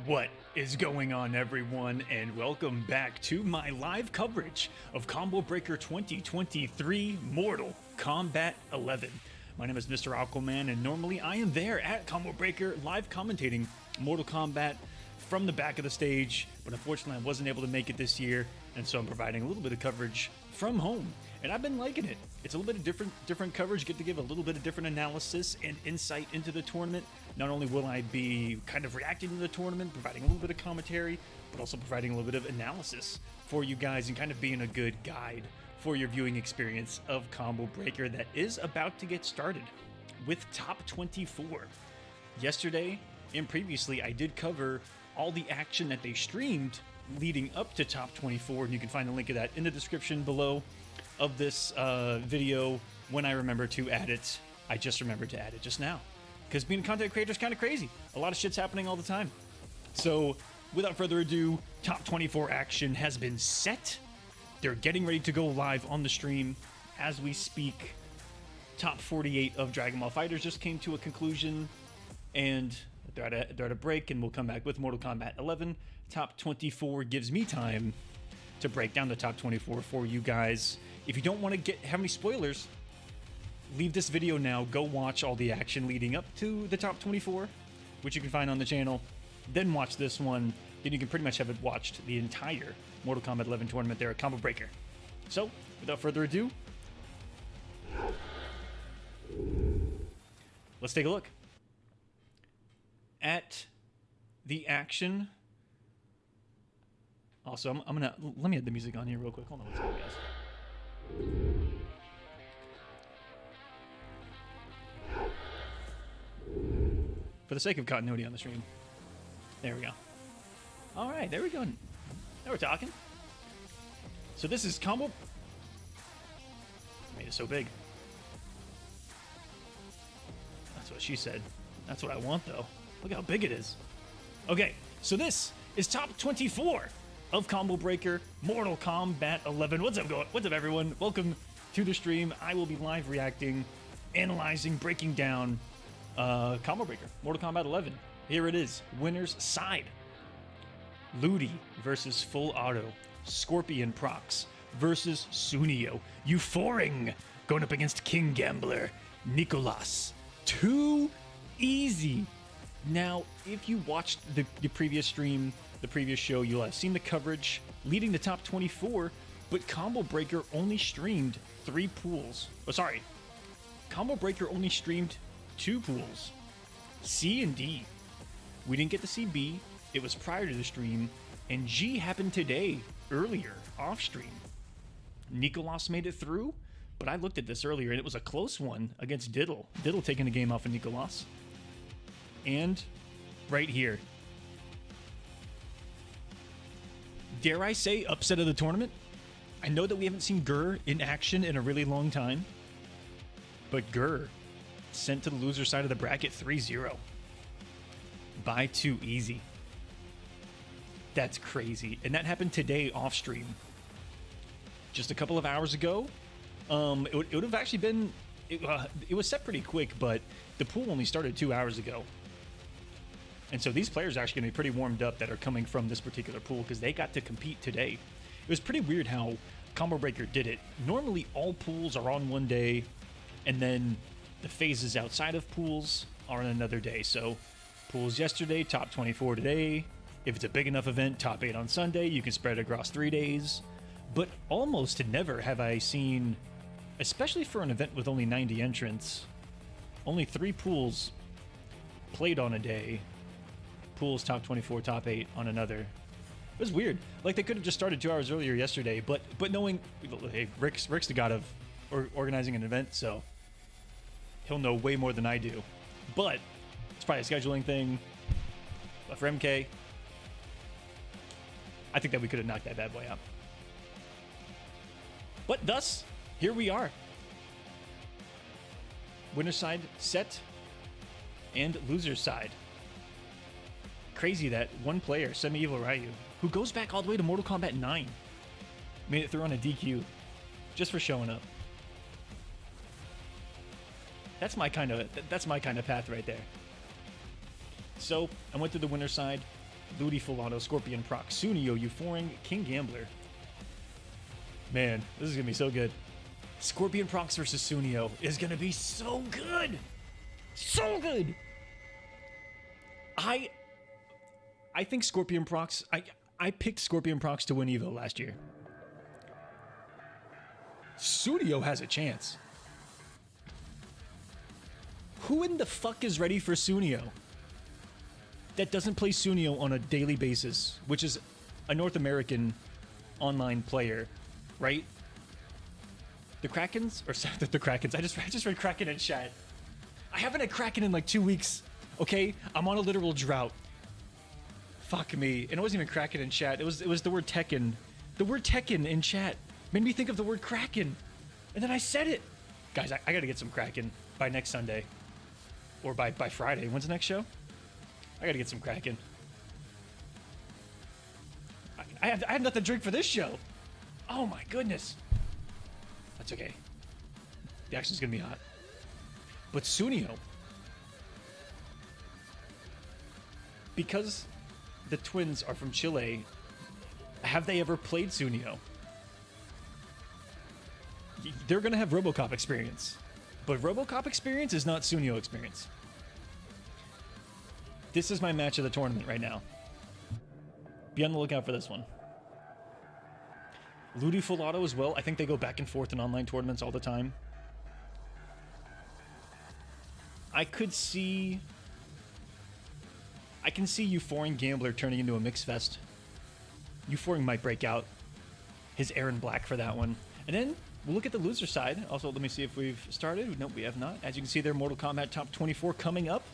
What is going on, everyone, and welcome back to my live coverage of Combo Breaker 2023 Mortal Kombat 11. My name is MrAquaman, and normally I am there at Combo Breaker live commentating Mortal Kombat from the back of the stage, but unfortunately I wasn't able to make it this year, and so I'm providing a little bit of coverage from home, and I've been liking it. It's a little bit of different coverage, get to give a little bit of different analysis and insight into the tournament. Not only will I be kind of reacting to the tournament, providing a little bit of commentary, but also providing a little bit of analysis for you guys and kind of being a good guide for your viewing experience of Combo Breaker that is about to get started with Top 24. Yesterday and previously, I did cover all the action that they streamed leading up to Top 24, and you can find the link of that in the description below of this video when I remember to add it. I just remembered to add it just now, because being a content creator is kind of crazy. A lot of shit's happening all the time. So without further ado, Top 24 action has been set. They're getting ready to go live on the stream as we speak. Top 48 of Dragon Ball FighterZ just came to a conclusion, and they're at a break, and we'll come back with Mortal Kombat 11. Top 24 gives me time to break down the top 24 for you guys. If you don't want to have any spoilers, leave this video now. Go watch all the action leading up to the top 24, which you can find on the channel. Then watch this one. Then you can pretty much have it watched the entire Mortal Kombat 11 tournament there at Combo Breaker. So, without further ado, let's take a look at the action. Also, I'm gonna let me add the music on here real quick. Hold on one second, guys. For the sake of continuity on the stream. There we go. All right, there we go. Now we're talking. So this is Combo. Made it so big. That's what she said. That's what I want, though. Look how big it is. Okay, so this is top 24 of Combo Breaker Mortal Kombat 11. What's up, everyone? Welcome to the stream. I will be live reacting, analyzing, breaking down Combo Breaker Mortal Kombat 11. Here it is. Winner's side. Ludy versus Full Auto. Scorpion Procs versus Suneo. Euphoring going up against King Gambler. Nicolas. Too easy. Now, if you watched the previous stream, the previous show, you'll have seen the coverage leading to top 24, but Combo Breaker only streamed 3 pools. Oh, sorry. Combo Breaker only streamed 2 pools, C and D. We didn't get to see B. It was prior to the stream, and G happened today, earlier, off stream. Nicolas made it through, but I looked at this earlier, and it was a close one against Diddle. Diddle taking the game off of Nicolas. And right here, dare I say, upset of the tournament? I know that we haven't seen Gur in action in a really long time, but Gur sent to the loser side of the bracket 3-0 by Too Easy. That's crazy. And that happened today off stream. Just a couple of hours ago. It would have actually been... It was set pretty quick, but the pool only started 2 hours ago. And so these players are actually going to be pretty warmed up that are coming from this particular pool because they got to compete today. It was pretty weird how Combo Breaker did it. Normally, all pools are on one day, and then the phases outside of pools are on another day. So pools yesterday, top 24 today. If it's a big enough event, top 8 on Sunday. You can spread it across 3 days. But almost never have I seen, especially for an event with only 90 entrants, only 3 pools played on a day. Pools top 24, top 8 on another. It was weird. Like, they could have just started 2 hours earlier yesterday, but knowing, hey, Rick's the god of organizing an event, so he'll know way more than I do. But it's probably a scheduling thing. But for MK, I think that we could have knocked that bad boy out. But thus, here we are. Winner's side set and loser's side. Crazy that one player, Semi-Evil Ryu, who goes back all the way to Mortal Kombat 9, made it through on a DQ just for showing up. That's my kind of path right there. So I went to the winner's side. Ludy, Full Auto, Scorpion, Procs, Suneo, Euphoring, King Gambler. Man, this is going to be so good. Scorpion Procs versus Suneo is going to be so good. So good. I think Scorpion Procs... I picked Scorpion Procs to win Evo last year. Suneo has a chance. Who in the fuck is ready for Suneo? That doesn't play Suneo on a daily basis, which is a North American online player, right? The Krakens? Or the Krakens. I just read Kraken in chat. I haven't had Kraken in like 2 weeks, okay? I'm on a literal drought. Fuck me. And it wasn't even Kraken in chat. It was the word Tekken. The word Tekken in chat made me think of the word Kraken. And then I said it. Guys, I gotta get some Kraken by next Sunday. Or by Friday. When's the next show? I gotta get some Kraken. I have nothing to drink for this show. Oh my goodness. That's okay. The action's gonna be hot. But Suneo, because the twins are from Chile, have they ever played Suneo? They're gonna have RoboCop experience. But RoboCop experience is not Suneo experience. This is my match of the tournament right now. Be on the lookout for this one. Ludy Full Auto as well. I think they go back and forth in online tournaments all the time. I can see Euphoring Gambler turning into a mix fest. Euphoring might break out his Aaron Black for that one. And then we'll look at the loser side. Also, let me see if we've started. Nope, we have not. As you can see there, Mortal Kombat Top 24 coming up.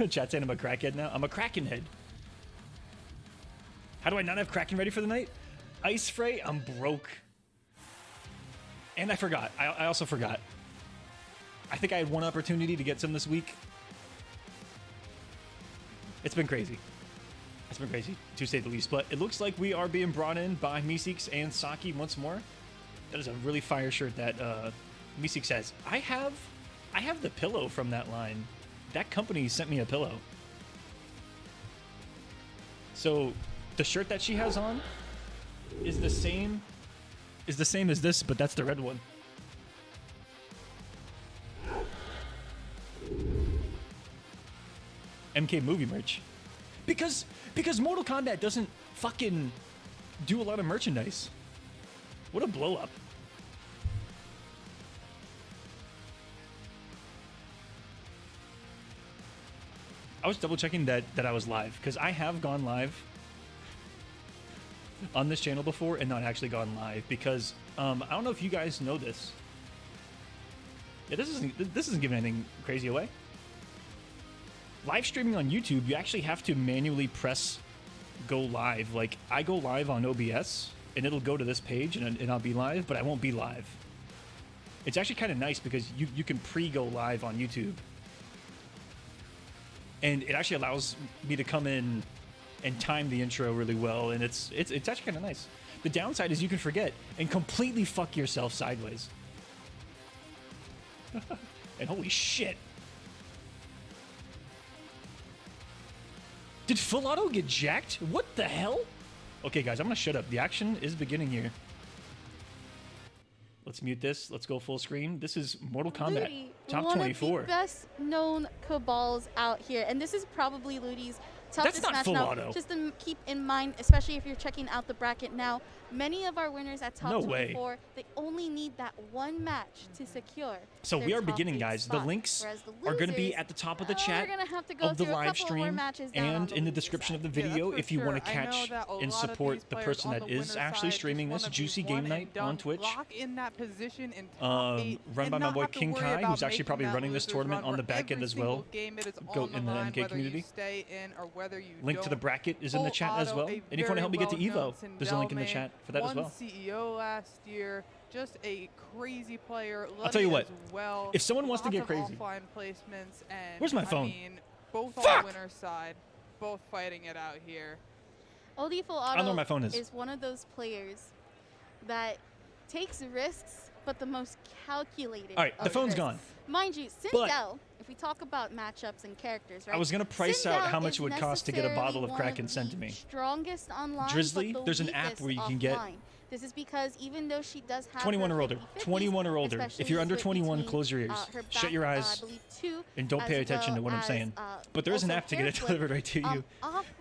Chat saying I'm a crackhead now. I'm a Kraken head. How do I not have Kraken ready for the night? Ice Fray, I'm broke. And I forgot. I also forgot. I think I had one opportunity to get some this week. It's been crazy. It's been crazy, to say the least. But it looks like we are being brought in by Meeseeks and Saki once more. That is a really fire shirt that Meeseeks has. I have the pillow from that line. That company sent me a pillow. So the shirt that she has on is the same as this, but that's the red one. MK movie merch. Because Mortal Kombat doesn't fucking do a lot of merchandise. What a blow up. I was double checking that I was live, because I have gone live on this channel before and not actually gone live, because I don't know if you guys know this. Yeah, this isn't giving anything crazy away. Live streaming on YouTube, you actually have to manually press go live. Like, I go live on OBS and it'll go to this page and I'll be live, but I won't be live. It's actually kind of nice because you can pre-go live on YouTube. And it actually allows me to come in and time the intro really well, and it's actually kind of nice. The downside is you can forget and completely fuck yourself sideways. And holy shit. Did Full Auto get jacked? What the hell? Okay, guys, I'm gonna shut up. The action is beginning here. Let's mute this. Let's go full screen. This is Mortal Kombat Ludy, Top 24. One of the best known cabals out here, and this is probably Ludy's toughest That's not match Full now. Auto. Just to keep in mind, especially if you're checking out the bracket now, many of our winners at Top 24, they only need that one match to secure. So we are top beginning, 8 guys. spot. The links The are going to be losers, at the top of the chat of the live stream and in the description of the video if you want to catch and support the person that is actually streaming this, Juicy Game Night on Twitch. Run by my boy King Kai, who's actually probably running this tournament on the back end as well. Go in the MK community. Link to the bracket is in the chat as well. And if you want to help me get to Evo, there's a link in the chat for that as well. CEO last year, just a crazy player. I'll tell you what, well. if someone wants to get crazy, placements and, where's my phone? I mean, both on the winner's side, both fighting it out here. Ludy Full I don't know where Auto my phone is. one of those players that takes risks, but the most calculated. All right, the phone's gone. Mind you, But Sindel if we talk about matchups and characters, right? I was gonna price out how much it would cost to get a bottle of necessarily Kraken one of sent to the me. Strongest online, Drizzly, but the there's an app weakest where you can get offline. This is because even though she does have 21 her or older. 50/50s, 21 or older. If especially you're under split 21, between, close your ears. her Shut your back, eyes. I believe 2, And don't pay as attention to well what I'm as, saying. But there is an also app to get it hair flip. delivered right to you.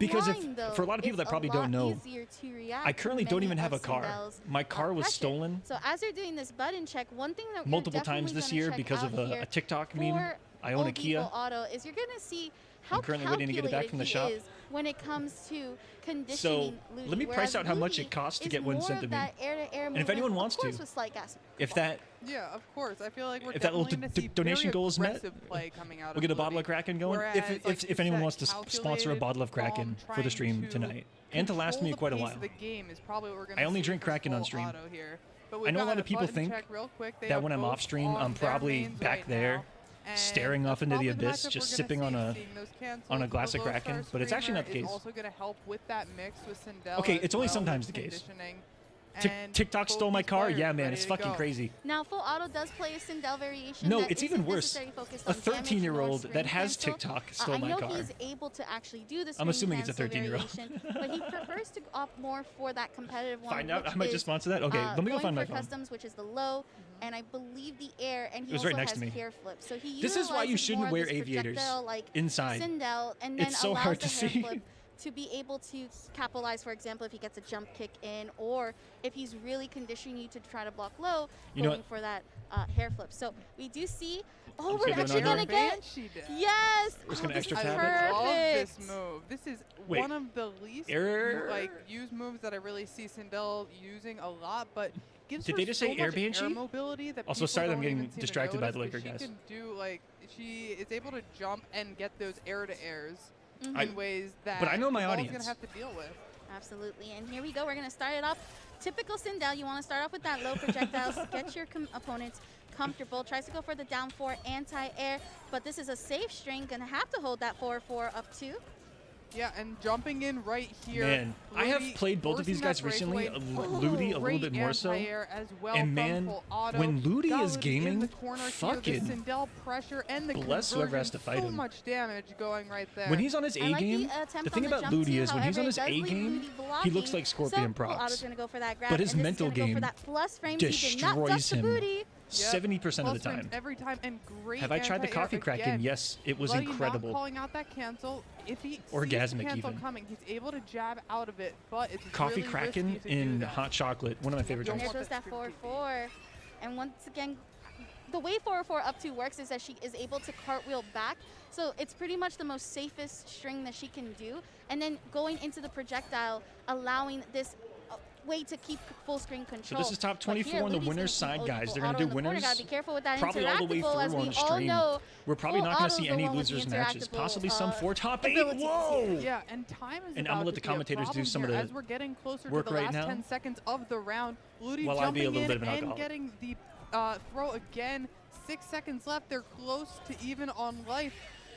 Because Offline, for a lot of people though, that probably it's a don't lot know, easier to react I to currently don't many even have a of car. Sindel's, My car was pressure. stolen So as you're doing this button check, one thing that multiple you're definitely times this gonna year check because of out here a TikTok meme. for I own a OB Kia. Full Auto is you're gonna see how I'm currently waiting to get it back from the shop. calculated he is when it comes to conditioning Ludy, let me price whereas out how much Ludy it costs to is get one more sent to of me. that air-to-air And if movement, anyone of wants course to, with slight gas. if that Yeah, of course. I feel like we're If that little definitely going to see donation very goal is met, aggressive play coming out we'll get a of bottle of Ludy. Kraken going. Whereas, like If you anyone said, wants to sponsor a calculated, bottle of Kraken for the trying stream to tonight, and to last me control quite a the while. pace of the game is probably what we're gonna I only see drink for Kraken on full stream. auto here. But I we've know a got lot of people button think check real quick. They that are when I'm both off stream, on I'm their probably mains back right there, now. And staring that's off into the probably abyss, matchup just we're sipping gonna on see, a seeing those cancels. on a glass The of low Kraken, star but it's actually not the streamer is case. also going to help with that mix with Sindel Okay, as it's only well sometimes with the case. conditioning. And TikTok both stole my these car? players Yeah, man, ready it's to fucking go. crazy. Now, Full Auto does play a Sindel variation. No, that it's even isn't worse. necessarily focused A on damage 13-year-old nor that screen has cancel. TikTok stole I my know car. he's able to actually do the I'm screen assuming it's a cancel 13-year-old. variation, but he prefers to opt more for that competitive one. Find out. which I might is, just sponsor that. Okay, let me go going find my for phone. customs, which is the low, and I believe the air, and he It was also right next has to me. hair flip. So he This is why you utilizes shouldn't more of wear this aviators projectile, like inside. Sindel, and then It's so allows hard the to hair see. flip to be able to capitalize, for example, if he gets a jump kick in, or if he's really conditioning you to try to block low, You know going for that hair flip. So we do see, just oh, we're gonna do an actually under. going to get, Banshee did. yes, We're just oh, gonna this extra is tab it. I love perfect. this move. This is Wait. one of the least Air- like used moves that I really see Sindel using a lot, but gives Did her they just so say Air much Banshee? mobility that Also, people sorry that I'm don't getting even seem to distracted by the notice, Laker but guys. She can do like she is able to jump and get those air to airs I- in ways that but I know my the ball's audience. gonna have to deal with. Absolutely, and here we go. We're going to start it off. Typical Sindel, you want to start off with that low projectiles, get your opponents comfortable. Tries to go for the down 4 anti-air, but this is a safe string. Going to have to hold that 4-4 up 2. Yeah, and jumping in right here. Man, I have Ludy played both of these forcing guys that recently. breakaway. Ludy a little Great bit more so. anti-air as well And from man, Full Auto. when Ludy Got is Ludy in gaming, the corner here, fucking the Sindel pressure and the bless whoever has conversion, to fight so him. much damage going right there. When he's on his I A like game, the attempt the thing on the about jump Ludy too. is when he's on However, his it does A leave game, Ludy he blocking. looks like Scorpion so Full Auto's Procs. going to go for that grab, But his and this is mental gonna go game for that plus frames. He did not destroys touch the him booty. 70% of the Plus frames time. every time, and great Have I tried the anti-air coffee Kraken? again. Yes, it was Ludy incredible. Not calling out that cancel. If he sees Orgasmic the cancel even. coming, he's able to jab out of it, but it's Coffee really Kraken risky to do in that. hot chocolate, one of my favorite Don't And there drinks. want goes that that stream 4-4. And once again, the way 4-4 up 2 works is that she is able to cartwheel back. So it's pretty much the most safest string that she can do. And then going into the projectile, allowing this way to keep full screen So control. this is top But 24 here, on the Ludy's winner's gonna side, keep guys. Full They're going Auto to in do the corner. winners Gotta be careful with that probably all the way interactable, as through we on all stream. know. We're probably Full not going to Auto's see the any one with the losers matches. interactable, Possibly some 4 top 8. abilities Whoa! Yeah, and time is And about I'm gonna let to the be a commentators do problem some of here the as we're getting closer work to the right last now. 10 seconds of the round. Ludy While I be a jumping little in bit of an and alcoholic. getting the throw again. 6 seconds left. They're close to even on life.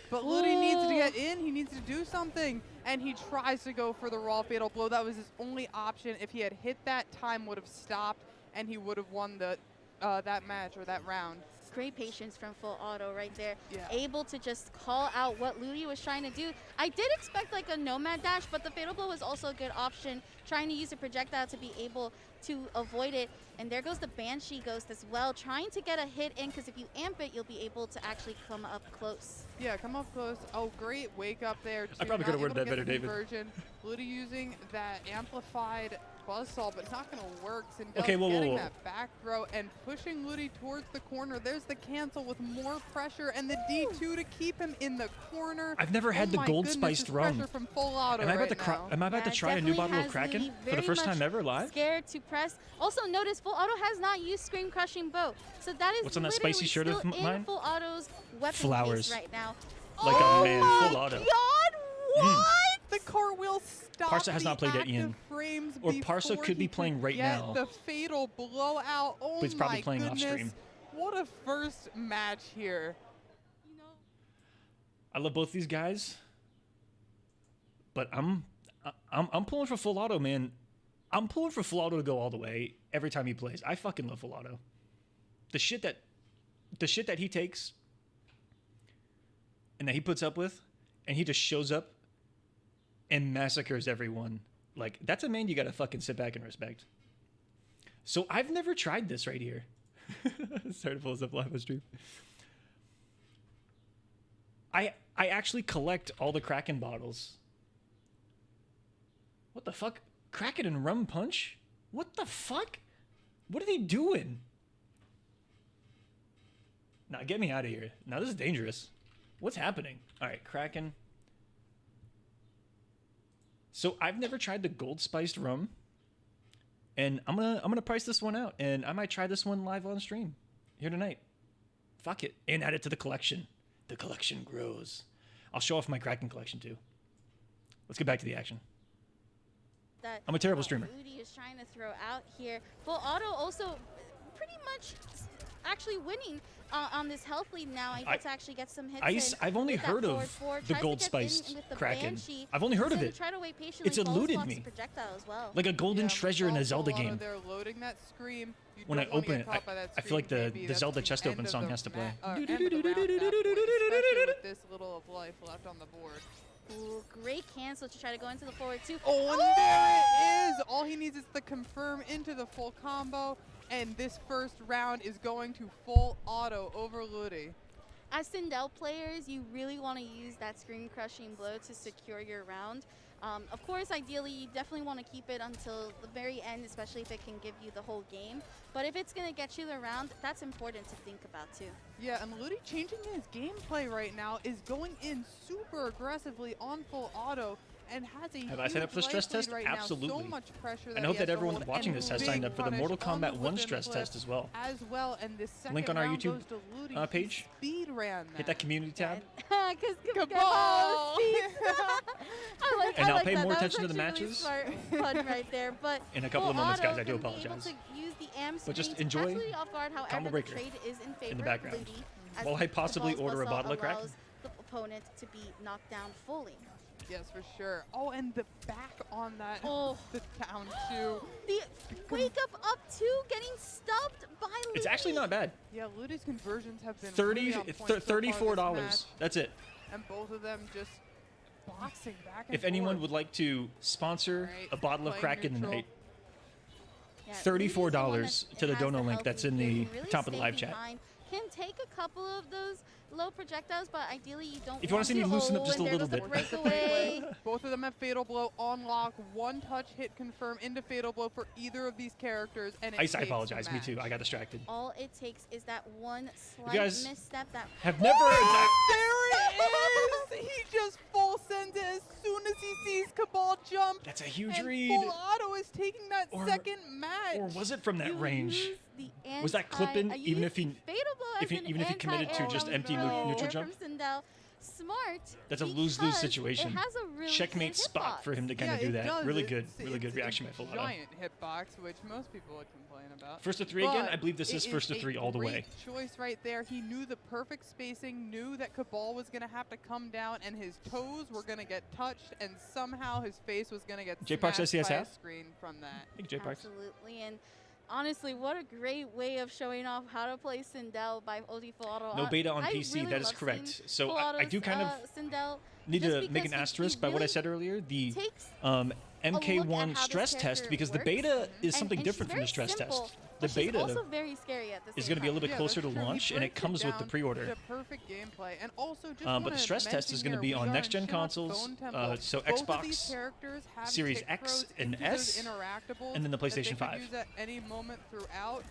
But Ludy needs to get in. He needs to do something. And he tries to go for the raw fatal blow. That was his only option. If he had hit that, time would have stopped, and he would have won the that match or that round. Great patience from Full Auto right there. Yeah. Able to just call out what Ludy was trying to do. I did expect like a Nomad dash, but the Fatal Blow was also a good option. Trying to use a projectile to be able to avoid it. And there goes the Banshee Ghost as well, trying to get a hit in, because if you amp it, you'll be able to actually come up close. Yeah, come up close. Oh, great wake up there. I probably could have worded that better, David. Ludy using that amplified buzzsaw, but it's not going to work. Sindel Okay, whoa, getting whoa. that back throw and pushing Ludy towards the corner. There's the cancel with more pressure and the D2 to keep him in the corner. I've never had the my gold goodness, spiced this rum. pressure from Full Auto Am I about right to now. am I about to That try a new definitely bottle of has Kraken Ludy for the very first time much ever live? Scared to press. Also notice Full Auto has not used Scream Crushing Bow. So that is What's on that literally spicy shirt of still in mine? Full Auto's weapon Flowers. case right now. Like a oh man, my Full Auto. God, what? The cartwheel stopped. Parsa has not played yet, the Ian. active frames Or Parsa before could be he playing right get now. The fatal blowout. Oh But he's probably my playing off goodness. stream. What a first match here. You know, I love both these guys, but I'm pulling for Full Auto, man. I'm pulling for Full Auto to go all the way every time he plays. I fucking love Full Auto. The shit that he takes and that he puts up with, and he just shows up and massacres everyone. Like, that's a man you gotta fucking sit back and respect. So I've never tried this right here. Sorry to pull this up live on stream. I actually collect all the Kraken bottles. What the fuck? Kraken and rum punch? What the fuck? What are they doing? Nah, get me out of here. Now this is dangerous. What's happening? All right, Kraken. So I've never tried the gold spiced rum, and I'm gonna price this one out, and I might try this one live on stream here tonight. Fuck it, and add it to the collection. The collection grows. I'll show off my Kraken collection too. Let's get back to the action. I'm a terrible streamer. Ludy is trying to throw out here. Full auto also pretty much actually winning on this health lead now. Able to actually get some hits. I've only heard of the gold spiced Kraken. I've only heard of it. It's eluded me. Well. Like a golden treasure in a Zelda game. They're loading that scream. When I open it, I feel like the Zelda chest open song has to play. Especially with this little of life left on the board. Ooh, great cancel to try to go into the forward two. Oh, and there it is! All he needs is the confirm into the full combo, and this first round is going to full auto over Ludy. As Sindel players, you really want to use that screen crushing blow to secure your round. Of course, ideally, you definitely want to keep it until the very end, especially if it can give you the whole game. But if it's going to get you the round, that's important to think about too. Yeah, and Ludy changing his gameplay right now is going in super aggressively on full auto and has a Have I signed up for the stress test? right Absolutely. Now. So much pressure that and I hope he that has everyone to watching hold, this has signed up for the Mortal Kombat 1 stress test as well. And this second Link on our round YouTube goes to Ludy. page. Speed ran Hit that community tab. Because Cabal! And I'll pay more attention to the matches. Really smart fun right there, but in a couple of moments, guys. I do apologize. But just enjoy Combo Breaker in the background while I possibly order a bottle of Kraken. The opponent to be knocked down fully. Yes, for sure. Oh, and the back on that. Oh. The down two. The wake up two getting stopped by Ludy. It's actually not bad. Yeah, Ludy's conversions have been $34. That's it. And both of them just boxing back and If anyone forth. would like to sponsor a bottle of Kraken tonight, Yeah, $34 to the dono link that's in the top of the live chat. Can take a couple of those low projectiles, but ideally you don't. If you want to see me loosen up just a and little there bit. goes the breakaway. Both of them have Fatal Blow on lock. One touch hit confirm into Fatal Blow for either of these characters. And I apologize. Me too. I got distracted. All it takes is that one slight guys misstep. That have never. There it is! He just full sends it as soon as he sees Cabal jump. That's a huge and read. Full auto is taking that second match. Or was it from that range? The Was that clipping even if he even if he committed to just empty neutral jump? Smart. That's a lose-lose situation. It has a really Checkmate spot for him to kind of do that. Does. Really good. It's Really good reaction by Full Auto. Giant hitbox, which most people would complain about. First to three again? I believe this is first to three all the way. Choice right there. He knew the perfect spacing, knew that Cabal was going to have to come down, and his toes were going to get touched, and somehow his face was going to get J-Parks smashed by a SCSF? screen from that. Thank you, J-Parks. Absolutely, and honestly, what a great way of showing off how to play Sindel by OD Full Auto. No beta on I PC, really that is love correct. seeing So Full I do Auto's, kind of Sindel, need just to make because an he asterisk by what I really said earlier. The takes MK1 how stress this test, character because the works. beta is And something she's different from very the stress simple, test. The but she's beta also very scary at the is same going to be a little bit Yeah, closer to that's true. He launch, and it breaks comes with the down pre-order. to perfect gameplay. And also just But the stress test is going to be on next-gen consoles, so Xbox Series X and S, and then the PlayStation 5. Use at any moment throughout.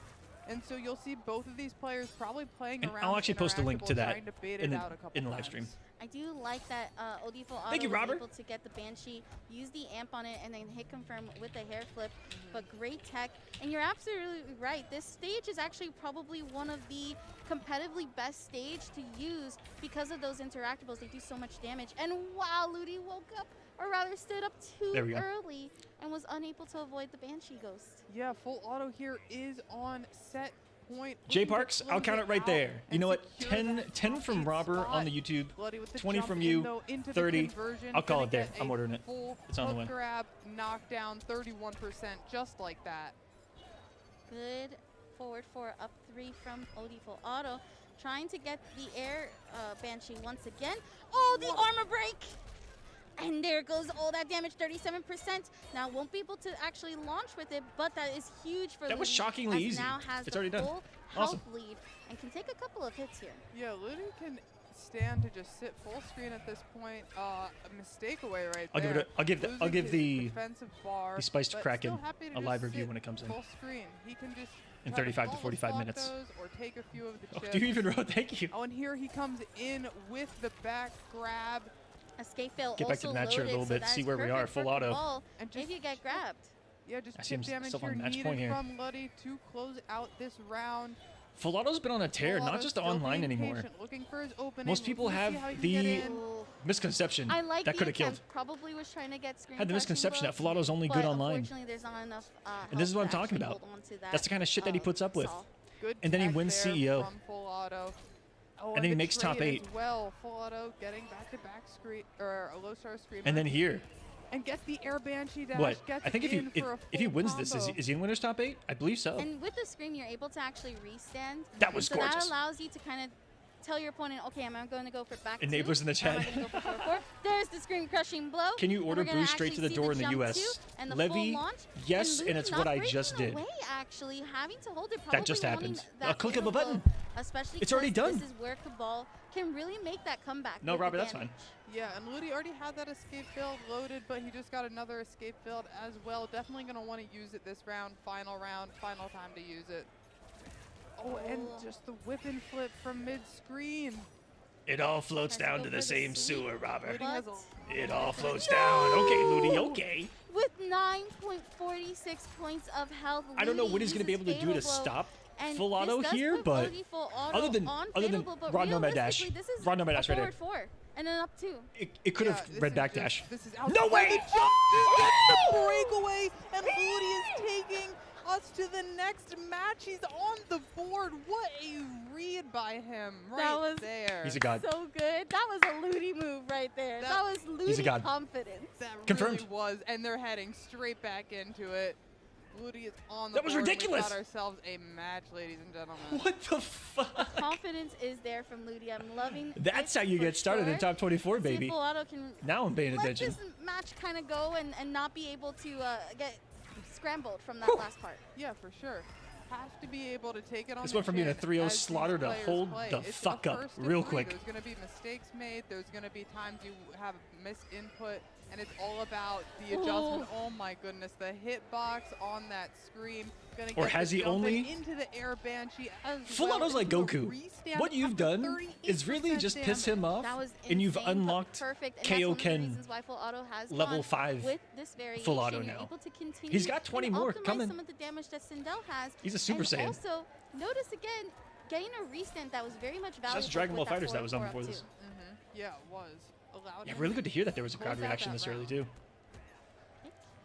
And so you'll see both of these players probably playing And around. I'll actually post a link to that trying to bait in it the- out a couple in the live times. stream. I do like that OD Full Auto Thank you, was Robert. able to get the Banshee, use the amp on it, and then hit confirm with the hair flip. But great tech. And you're absolutely right. This stage is actually probably one of the competitively best stage to use because of those interactables. They do so much damage. And wow, Ludy woke up, or rather stood up too There we go. early and was unable to avoid the Banshee Ghost. Yeah, Full Auto here is on set point. J Parks, I'll count it right there. You know what? 10 from Robber on the YouTube, 20 from you, 30. I'll call it there. I'm ordering it. It's on the way. Grab, knockdown, 31%, just like that. Good forward four, up three from OD Full Auto. trying to get the air Banshee once again. Oh, the armor break! And there goes all that damage, 37%. Now won't be able to actually launch with it, but that is huge for Ludy. That was shockingly as easy. Now has It's the already done. full health Awesome. lead and can take a couple of hits here. Yeah, Ludy can stand to just sit full screen at this point. A mistake away right I'll there. give it. I'll give the defensive bar, spiced but Kraken still happy to a just live review sit when it comes in. full screen. He can just In try 35 to flawless 45 block minutes. those or take a few of the Oh, chips. do you even roll? Thank you. Oh, and here he comes in with the back grab. Escape fail Get back to also the match here a loaded, little so bit, that see is where we are, perfect full for auto. Cabal And if you get grabbed. Yeah, just I see chip him damage still here on match needed point here. from Ludy to close out this round. Full auto's been on a tear, Full not Auto's just still online being anymore. patient, looking for his opening. Most people Looking to have see how he can get the in. Ooh. misconception I like that the could have killed. attempt. Probably was trying to get screen Had the crushing misconception blow, that full auto's only but good online. Unfortunately, there's not enough. And this is what I'm health to talking actually about. hold on to that, That's the kind of shit that he puts up with. Saul. Good And then he tech wins there CEO. from Full Auto. Oh, And then he the makes top trade 8. as well. Full Auto getting back-to-back screen or a low star screamer. And then here, and gets the air banshee dash. what? Gets I think in for a if he full wins this, combo. is he in winners top 8? I believe so. And with the scream, you're able to actually restand. That was so gorgeous. that allows you to kind of tell your opponent, okay, am I going to go for back Enablers two? in the Or chat. am I gonna go for forward four? There's the screen crushing blow. Can you And order we're gonna boost straight to actually the see door in the jump US? two and the Levy, full launch. yes, and and it's Ludy what not I breaking just did. away, actually, having to hold it, That just probably wanting happened. that A click of a fatal button. blow, especially It's already 'cause done. This is where Cabal can really make that comeback. No, with the Robert, that's damage. fine. Yeah, and Ludy already had that escape field loaded, but he just got another escape field as well. Definitely going to want to use it this round, final time to use it. Oh, and Oh. just the whip and flip from mid-screen. It all floats Tries to down go to for the the same sweep. sewer, Robert. Ludy has But It all floats No! down. Okay, Ludy, okay. with 9.46 points of health, I don't know Ludy what he's going to be uses able to do to fatal blow. stop And full this auto does here, put but Ludy full auto other than on other than favorable, but raw nomad dash, realistically, this is raw nomad a dash right there. forward four and an up two. It could Yeah, have this red is back just- dash. This is out. No Oh, way! the jump gets the breakaway, and Ludy is taking us to the next match. He's on the board. What a read by him right was there. He's a god. So good. That was a Ludy move right there. That- That was Ludy He's a god. confidence. That Confirmed. really was, and they're heading straight back into it. Ludy is on the That was board. ridiculous. We got ourselves a match, ladies and gentlemen. What the fuck? Confidence is there from Ludy. I'm loving That's it how you for get started in sure. top 24, See if baby. Full Auto can Now I'm paying let attention. this match kind of go and not be able to get scrambled from that Whew. last part. Yeah, for sure. Have to be able to take it on This the went from being a chin 3-0 as these slaughter to players hold play. the It's fuck a up first to real 3. quick. There's going to be mistakes made. There's going to be times you have misinput, and it's all about the adjustment. Oh my goodness, the hitbox on that scream. Gonna Or get has the he jump in only- into the air banshee as Full well auto's like into the Goku. restand What you've after done is really 38% just piss him damage. off, That was and you've insane, but unlocked perfect. And KO that's one of the Ken reasons why Full Auto has level gone 5 with this variation. full auto You're now. able to continue He's got 20 and more optimize coming. some of the damage that Sindel has. He's a Super and Saiyan. Also, notice again, getting a restand that was very much valuable. That's Dragon Ball with that Fighters that was on 4-4 before up this. two. Yeah, it was. Allowed Yeah, him really good to hear that there was a close crowd out reaction that this early round. too.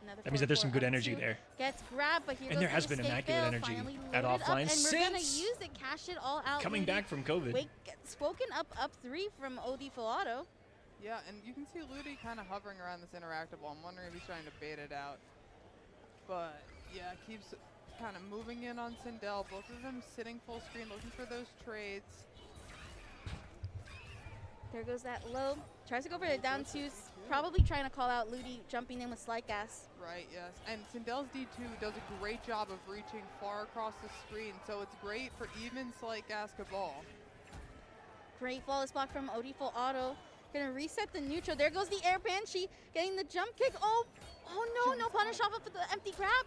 Another That means that there's some 4-4 good up energy two. there. Gets grabbed, but here And goes there the has been escape immaculate fail, energy finally at loaded up, offline and we're gonna since use it, cash it all out. coming Ludy. back from COVID. Wait, spoken up 3 from OD Full Auto. Yeah, and you can see Ludy kind of hovering around this interactable. I'm wondering if he's trying to bait it out. But yeah, keeps kind of moving in on Sindel. Both of them sitting full screen, looking for those trades. There goes that low. Tries to go for the down twos. Probably trying to call out Ludy jumping in with Slight Gas. Right, yes. And Sindel's D2 does a great job of reaching far across the screen, so it's great for even slight gas Cabal. Great flawless block from OD Full Auto. Gonna reset the neutral. There goes the air Banshee getting the jump kick. Oh no, no punish off of the empty grab.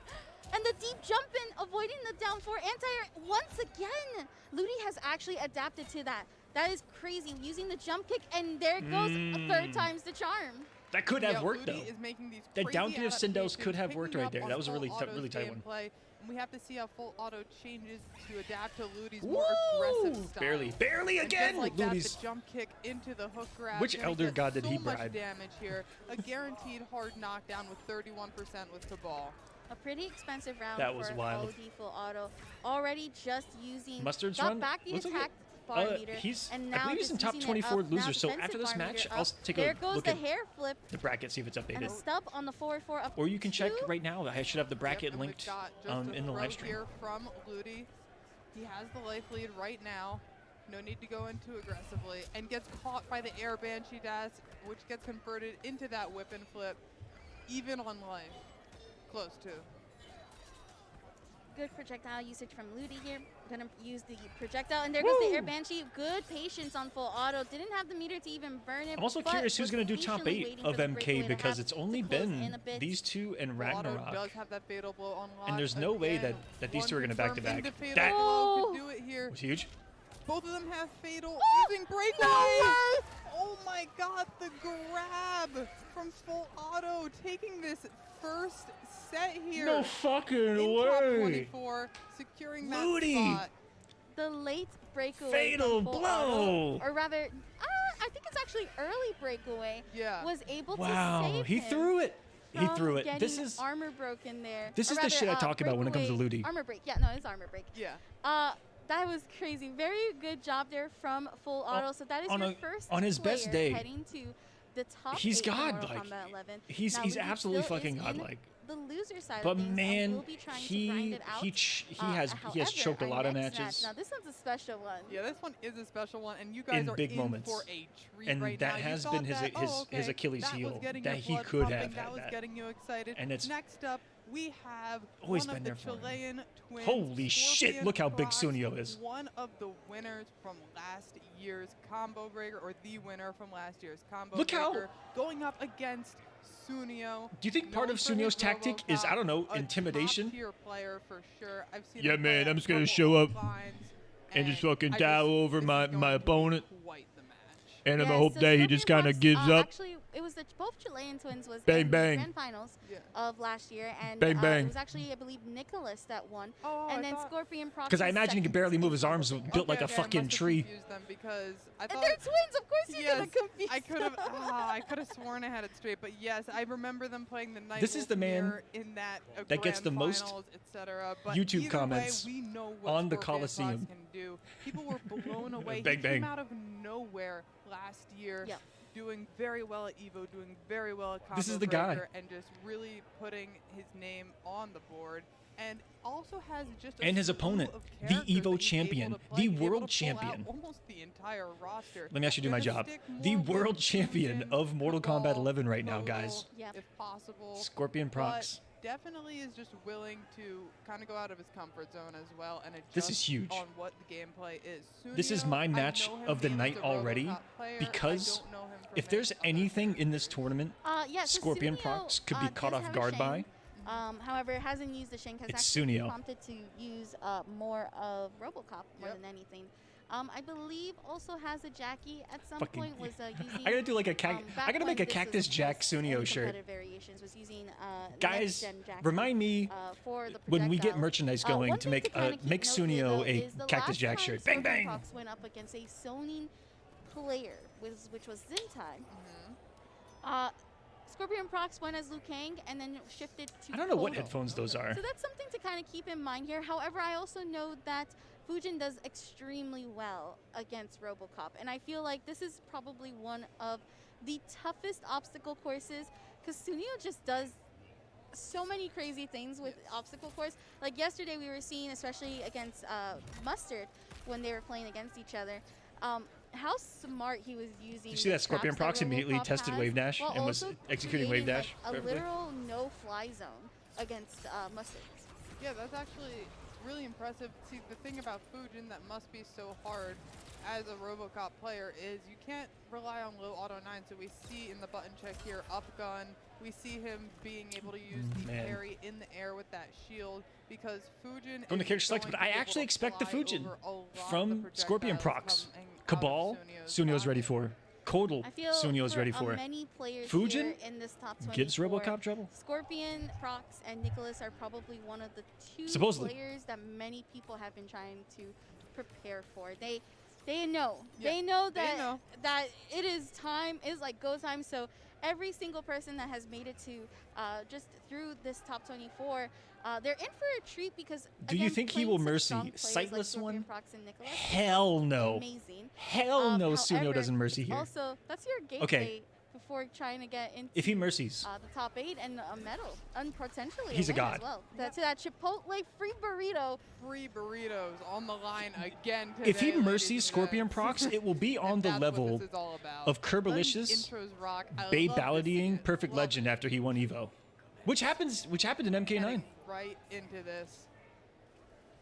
And the deep jump in, avoiding the down 4 anti-air once again. Ludy has actually adapted to that. That is crazy, using the jump kick, and there goes a third times the charm. That could have worked Ludy though. is making these That crazy down tier Sindel's adaptations, could have worked picking right up there. on That was a Full really Auto's tight one. gameplay, and we have to see how Full Auto changes to adapt to Ludy's more aggressive style. Barely And again. just like that, Ludy's the jump kick into the hook grab. Which gonna elder get god did so he much bribe? damage here. A guaranteed hard knockdown with 31% with Cabal. A pretty expensive round That was for wild. OD Full Auto. Already just using, Mustard's got run back the looks like attack bar meter, he's and I now believe he's in just top using it 24 up. Now loser. So defensive after this bar match, meter I'll up. take There a goes look the at hair flip the bracket, see if it's and updated. a stub on the 4-4 up Or you can check two. right now. I should have the bracket Yep, and we've linked got just a in the throw live stream. here from Ludy. He has the life lead right now. No need to go in too aggressively. And gets caught by the air Banshee dash, which gets converted into that whip and flip, even on life. Close to. Good projectile usage from Ludy here. Gonna use the projectile, and there goes the air Banshee. Good patience on full auto. Didn't have the meter to even burn it. I'm also curious who's going to do top 8 of MK because it's only been a bit. these two and Auto Ragnarok. does have that fatal blow on lock. And there's no way Again, that these two are going to confirmed back-to-back. into fatal That blow could do it here. was huge. Both of them have fatal using breakaway. Oh my god, the grab from full auto, taking this first set here. No fucking in top way. 24, securing that Ludy. spot. The late breakaway. Fatal from full blow. auto, or rather, I think it's actually early breakaway. Yeah. Was able to Wow, save he him threw it. He from threw it. This getting is armor broken there. this Or is the rather, shit I talk about when it comes to breakaway- Ludy. Armor break. Yeah, no, it's armor break. Yeah. That was crazy. Very good job there from full auto. So that is on your a- first on his best player day, heading to the top he's 8 in Mortal godlike. Kombat 11. He's Now, Ludy absolutely still is fucking in godlike. The loser side But of things, and man, will be trying to grind it out. he has However, choked a our lot of next matches. match, now this one's a special one. Yeah, this one is a special one, and you guys In are big in moments. for a treat And right that now. has You been thought his- that, his- oh, his okay, Achilles that was heel, getting that your he blood could pumping, have that had was that. getting you excited. And it's Next up, we have always one been of there the for him. Chilean twins. Holy shit, Scorpion look how big Procs, Suneo is. One of the winners from last year's combo breaker, or the winner from last year's combo Look how- breaker, going up against Suneo. Do you think part known of for his Suneo's tactic is, I don't know, RoboCop, a intimidation? top-tier player for sure. I've seen Yeah, him play man, I'm a just gonna couple show of up lines, and just and fucking I dive just- over this is my going my to be opponent. quite the match. And I'm Yeah, gonna hope so that he Scorpion just kind of Procs, gives up. Actually, it was both Chilean twins was Bang, in bang. the grand finals Yeah. of last year, and Bang, bang. it was actually, I believe, Nicolas that won, Oh, and I then thought- Scorpion Procs. Because I was imagine he could second. barely move his arms, built like a Okay, I fucking must have tree. confused them because I And thought they're twins, of course you're yes, gonna confuse I could have. them. I could have sworn I had it straight, but yes, I remember them playing the night. This is the man in that that gets the most etc. But YouTube either comments way, we know what on the Scorpion Procs Kolosseum. can do. People were blown away. Bang, he bang. came out of nowhere last year. Yep. Doing very well at Evo, doing very well at Combo This is the guy. Breaker, and just really putting his name on the board. And also has just a And his slew opponent, of the characters Evo that he's able champion, to play. the He's able world to pull out champion. almost the entire roster. Let me actually do my Gonna job. stick The more world with champion Fusion, of Mortal Kombat Cabal, 11 right now, Total, guys. Yep. If possible. Scorpion Procs. But definitely is just willing to kind of go out of his comfort zone as well and adjust This is huge. on what the gameplay is. This is Suneo, my I match know him of the being night a already RoboCop player. I because don't know him from if there's any anything in this tournament Yes, so Scorpion Suneo, Procs could be caught does off have a guard by, Shank. However, hasn't used the Shank. Has It's actually Suneo. prompted to use more of RoboCop more Yep. than anything. I believe also has a Jackie at some Fucking- point. Was using. I gotta do like a I back gotta when make a this Cactus was Jack just Suneo only shirt. competitive variations was using Guys, next-gen Jackie, remind me for the when we get projectile. merchandise One going to thing make kinda keep make note here, Suneo though, a is the Cactus last Jack time shirt. Bang Scorpion bang. Procs went up against a Sony player, which was Zintai. Scorpion Procs went as Liu Kang and then shifted to I don't know what Kodo. headphones those are. So that's something to kind of keep in mind here. However, I also know that Fujin does extremely well against RoboCop, and I feel like this is probably one of the toughest obstacle courses because Suneo just does so many crazy things with obstacle course. Like yesterday, we were seeing, especially against Mustard, when they were playing against each other, how smart he was using. You see that Scorpion traps Procs immediately RoboCop tested has, Wave Dash while and was also executing Wave creating, Dash like, a perfectly. literal no-fly zone against Mustard. Yeah, that's actually really impressive. See, the thing about Fujin that must be so hard as a RoboCop player is you can't rely on low auto 9. So we see in the button check here, up gun. We see him being able to use the Man. parry in the air with that shield because Fujin From the is character select, going but to I be able actually to expect the fly Fujin over a lot of from the Scorpion projectiles Procs. coming out of Cabal, Suneo's ready for. Kodal, I feel Suneo's ready for. many players Fujin here in this top 24, gives RoboCop trouble. Scorpion, Procs, and Nicolas are probably one of the two Supposedly. players that many people have been trying to prepare for. They know. Yeah, They know they that know. that it is time, is like go time. So every single person that has made it to just through this top 24, they're in for a treat because Do you again, think he playing will such mercy strong players Sightless like one? Scorpion, Procs, and Nicolas, Hell no. amazing. Hell no, Suneo However, doesn't mercy here. Also, that's your gateway Okay. before trying to get into If he mercies, the top 8 and a medal, and potentially He's a win god. as well. To that Chipotle free burrito. Free burritos on the line again today, if he ladies mercies and Scorpion gents. Procs, it will be on And the that's what level this is all about. of Let these Kerbalicious, intros rock. I Babe love to see Ballodying, it. Perfect Love Legend it. after he won Evo, which happened in MK9. Getting right into this.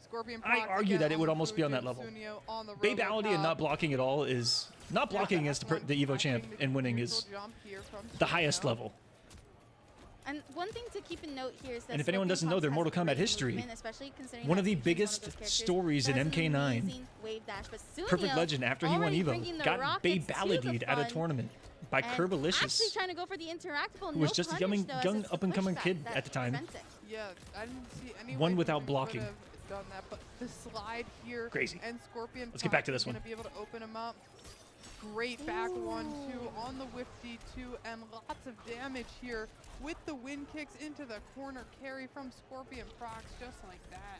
Scorpion I Procs argue again that it on would the almost be on that Fujin, level. Suneo on the Babe Ballodying and Robocop. not blocking at all is not blocking against the Evo champ and winning is the highest level. And one thing to keep in note here is that And if anyone Scorpion doesn't know Procs their has Mortal Kombat great history, movement, especially considering one that of the Fusion's biggest one of those characters stories that in has an MK9, amazing wave dash. But Perfect Suneo Legend after he won already Evo bringing the got rockets Babe to the Ballodyed at a fun tournament by and Kerbalicious, actually trying to go for the interactable. who was no just a punish, young though, as it's the up-and-coming pushback kid that at the time. prevents it. Yeah, I didn't see any One way without Fusion blocking. could have done that, but the slide here. Crazy. And Scorpion Let's get back to Procs this is one. gonna be able to open him up. Great back 1-2 on the whiff D2 and lots of damage here with the wind kicks into the corner carry from Scorpion Procs just like that.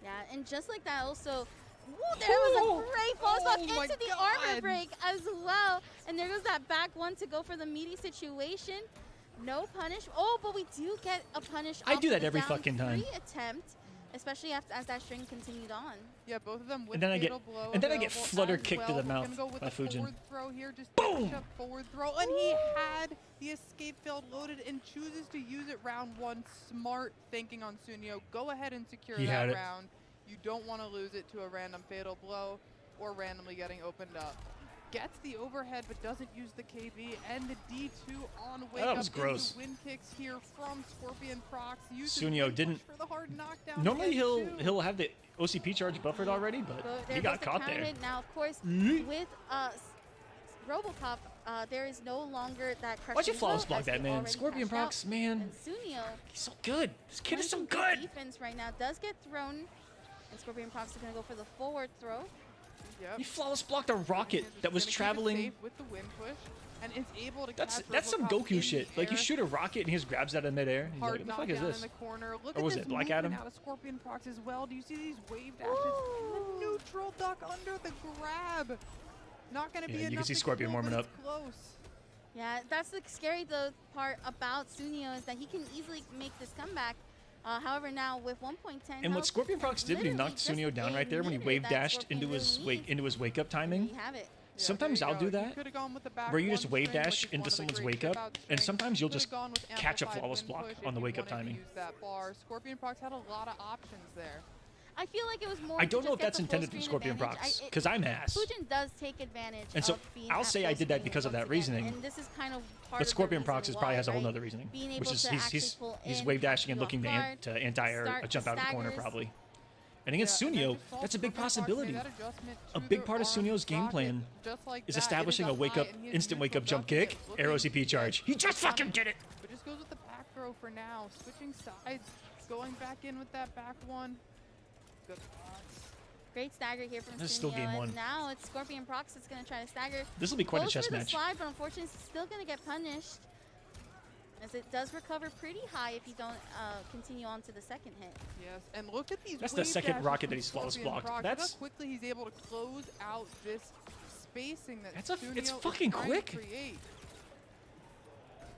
Yeah, and just like that also, woo, there was a great false block Oh my into the God. armor break as well. And there goes that back one to go for the meaty situation. No punish. Oh, but we do get a punish. I off do of that the every down fucking time. 3 attempt, especially as that string continued on. Yeah, both of them with And then I get- fatal blow and then I get available flutter as kicked to well. the We're mouth gonna go with by the Fujin. forward throw here, just Boom! up forward throw, and he had the escape field loaded and chooses to use it round 1. Smart thinking on Suneo. Go ahead and secure He had that it. round. You don't want to lose it to a random fatal blow or randomly getting opened up. Gets the overhead but doesn't use the KB, and the D2 on wake That up was into gross. wind kicks here from Scorpion Procs. Uses Suneo wind didn't- push for the hard knockdown. Normally again, too. he'll have the OCP charge buffered already, but There he got goes the caught counter there. hit. Now, of course, Yeet. with Robocop, there is no longer that crushing Why'd you flawless blow block as that, he man? already Scorpion cashed Procs, out. man, And Suneo, he's so good. This kid is so playing some good. defense right now, does get thrown. And Scorpion Procs is going to go for the forward throw. Yep. He flawless blocked a rocket He's that was gonna keep it traveling. safe with the wind push and is able to That's catch some Robocop Goku in shit. the Like you air. shoot a rocket and he just grabs that in midair. He's like, Hard what the fuck is knockdown this? in the corner. Look Or at was this it Black movement Adam? out of Scorpion Procs as well. Do you see these wave dashes? The neutral duck under the grab. Not going to be Yeah, you can enough see to Scorpion kill, warming but up. it's close. Yeah, that's the scary though part about Suneo is that he can easily make this comeback. However, now with 1.10 And what health, Scorpion Procs did when he literally knocked just Suneo down a right there when he minute wave that dashed Scorpion into his really needs. wake up There timing. you have it. Yeah, Sometimes there you I'll go. do He that, could've gone with the back where you one just wave string, dash which is into one of the someone's great wake up, chip-out and strings. sometimes you'll Could've just gone with catch a amplified flawless wind block push if on the you wake up wanted to timing. use that bar. Scorpion Procs had a lot of options there. I feel like it was more. I to don't know just if get that's the full intended from screen Scorpion advantage. Procs, because I'm ass. Fujin does take advantage. And so of being I'll at say full I did that screen because of once that again, reasoning. And this is kind of part But of the Scorpion reason Procs probably why, has a whole right? nother reasoning, Being which able is to actually pull he's in, wave dashing and do a looking hard to anti-air start a jump out of the corner staggers. probably. And against Yeah, and then Suneo, just saw that's a big Scorpion Procs possibility. made that adjustment A to big their part of arm Suneo's game rocket plan just like is that. It establishing is a wake high, up, and he has instant wake neutral up jump duck kick, to get air looking OCP charge. good. He just fucking did it! But just goes with the back throw for now. Switching sides, going back in with that back one. Good spots. Great stagger here from This is still Suneo, game and one. now it's Scorpion Procs that's going to try to stagger. This will be quite a Goes chess for the match. slide, but unfortunately it's still going to get punished. As it does recover pretty high if you don't continue on to the second hit. Yes, and look at these. That's the wave second dashes rocket from that he's flawless Scorpion blocked. Procs. Look That's- how quickly he's able to close out this spacing that It's Suneo is fucking trying to quick. create.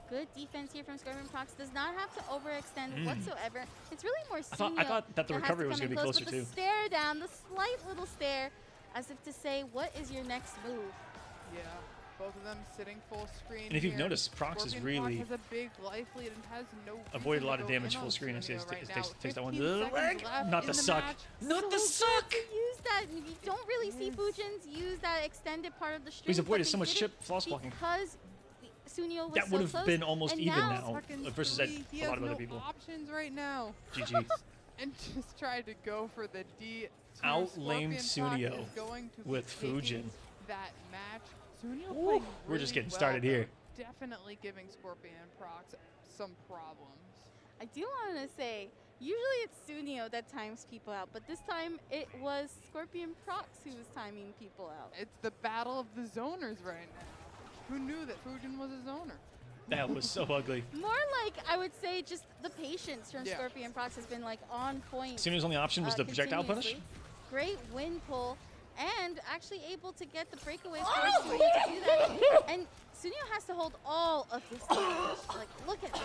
Good defense here from Scorpion Procs. Does not have to overextend whatsoever. It's really more Suneo I thought that the has recovery to was come gonna in be close, closer but too. the stare down, the slight little stare, as if to say, what is your next move? Yeah, both of them sitting full screen. And if you've here. noticed, Procs is Scorpion really Procs has a big life lead and has no avoided a reason lot to of go damage in full on screen. It Suneo right now. takes that one to 15 the seconds leg. left Not in the the suck. match. Not the So suck. good to use that. You don't really see Yes. Fujins use that extended part of the string. He's avoided but so they much did chip it floss blocking. because Suneo was That so would have close, been almost and even now Second versus three, he a lot has of other no people. options right now. GG. And just tried to go for the D2. Outlamed Scorpion Procs Suneo is going to be with taking Fujin. that match. Suneo Ooh, playing we're just really getting started well, here. though. Definitely giving Scorpion Procs some problems. I do want to say, usually it's Suneo that times people out, but this time it was Scorpion Procs who was timing people out. It's the battle of the zoners right now. Who knew that Fujin was a zoner? That was so ugly. More like, I would say, just the patience from Yeah. Scorpion Procs has been like on point. Suneo's only option was the projectile punish. continuously. Great wind pull. and actually able to get the breakaway for Suneo to do that. And Suneo has to hold all of this damage. Like, look at this.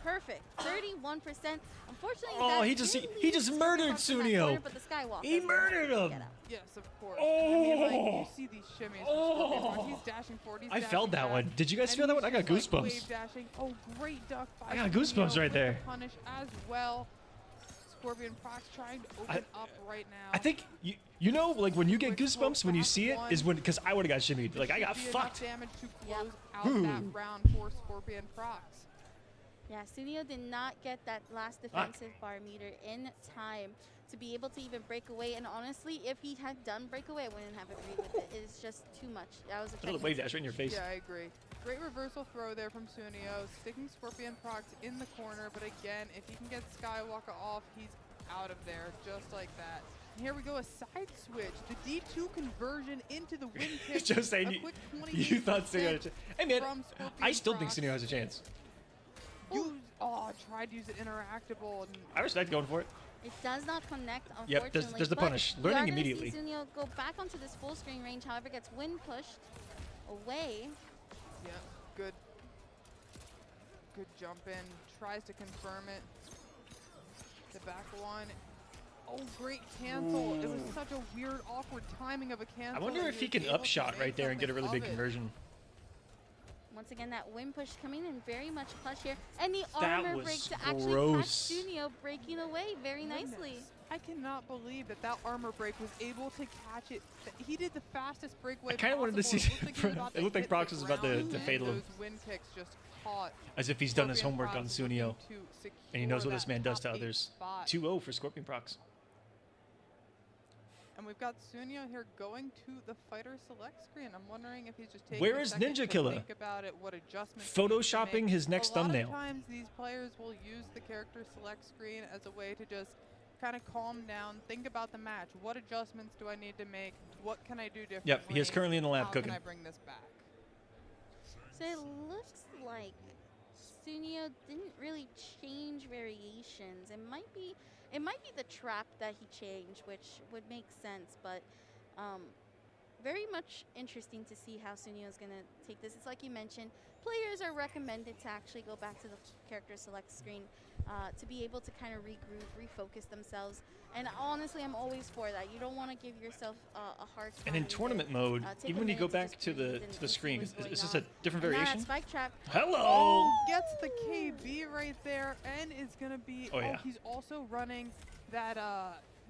Perfect. 31%. Unfortunately, Oh, that he just didn't murdered cross in that Suneo. corner, but the Skywalker He was murdered able to him. get out. Yes, of course. I mean, like, you see these shimmies from Scorpion. He's dashing forward. He's I dashing felt that back, one. Did you guys and feel that he's one? I got just, like, goosebumps. wave dashing. Oh, great duck by I got Suneo goosebumps right with the there. Punish as well. Scorpion Procs trying to open up right now. I think you know, like when you get Quick pull goosebumps when you back see it one. is when, because I would have got shimmied. Like I got Should be enough fucked. damage to Yep. close out that round for Scorpion Procs. Yeah, Suneo did not get that last defensive bar meter in time to be able to even break away. And honestly, if he had done breakaway, I wouldn't have agreed with it. It's just too much. That was a Another check. wave dash right in your face. Yeah, I agree. Great reversal throw there from Suneo, sticking Scorpion Procs in the corner. But again, if he can get Skywalker off, he's out of there just like that. And here we go, a side switch. The D2 conversion into the win kick. Just saying, A quick you thought Suneo had a chance. Hey man, from Scorpion I still think Procs. Suneo has a chance. Tried to use it interactable. And I respect going for it. It does not connect, unfortunately. Yep, there's the but punish. we are Learning gonna immediately. See Suneo go back onto this full screen range, however, gets wind pushed away. yeah, good jump in. Tries to confirm it. The back one. Oh, great cancel. It was such a weird, awkward timing of a cancel. I wonder and if he was can able to upshot make right there and get a something really big of it. conversion. Once again, that wind push coming in very much clutch here. And the That armor was break to actually gross. catch Suneo breaking away very nicely. Goodness. I cannot believe that armor break was able to catch it. He did the fastest breakaway I kinda wanted to possible. see- It looked like he was about it looked like hit the Procs was about to ground, and fatal him. Those wind kicks just caught. As if he's done his Scorpion homework on Procs looking Suneo. to And he knows secure what this that man does to top 8 others. spot. 2-0 for Scorpion Procs. And we've got Suneo here going to the fighter select screen. I'm wondering if he's just taking Where a is second Ninja to Killer? think about it, what adjustments he needs to Photoshopping make. his next a lot thumbnail. Of times these players will use the character select screen as a way to just kind of calm down, think about the match. What adjustments do I need to make? What can I do differently? Yep, he is currently in the lab How cooking. can I bring this back? So it looks like Suneo didn't really change variations. It might be the trap that he changed, which would make sense, but very much interesting to see how Suneo is going to take this. It's like you mentioned, players are recommended to actually go back to the character select screen to be able to kind of regroup, refocus themselves. And honestly, I'm always for that. You don't want to give yourself a hard time. And in tournament mode, take even a when you go minute to back just to breathe the and to the see screen, what's is going this on. a different And that variation? spike trap. Hello! Gets the KB right there and is going to be... Oh, yeah. he's also running that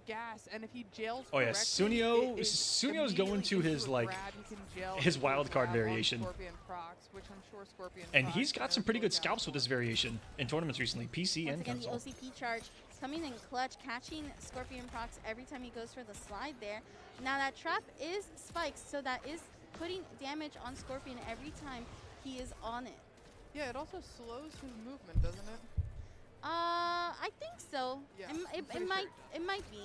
gas, and if he jails Oh, yeah, correctly, Suneo- it is Suneo's going immediately to into his, a like, grab. He can jail his into a wild card grab on variation. Scorpion Procs, which I'm sure Scorpion And Procs he's got knows some pretty to good look out scalps with for. this variation in tournaments recently, PC Once and again, the console. OCP charge coming in clutch, catching Scorpion Procs every time he goes for the slide there. Now that trap is spikes, so that is putting damage on Scorpion every time he is on it. Yeah, it also slows his movement, doesn't it? I think so. Yeah, It, I'm it pretty might sure. it might be.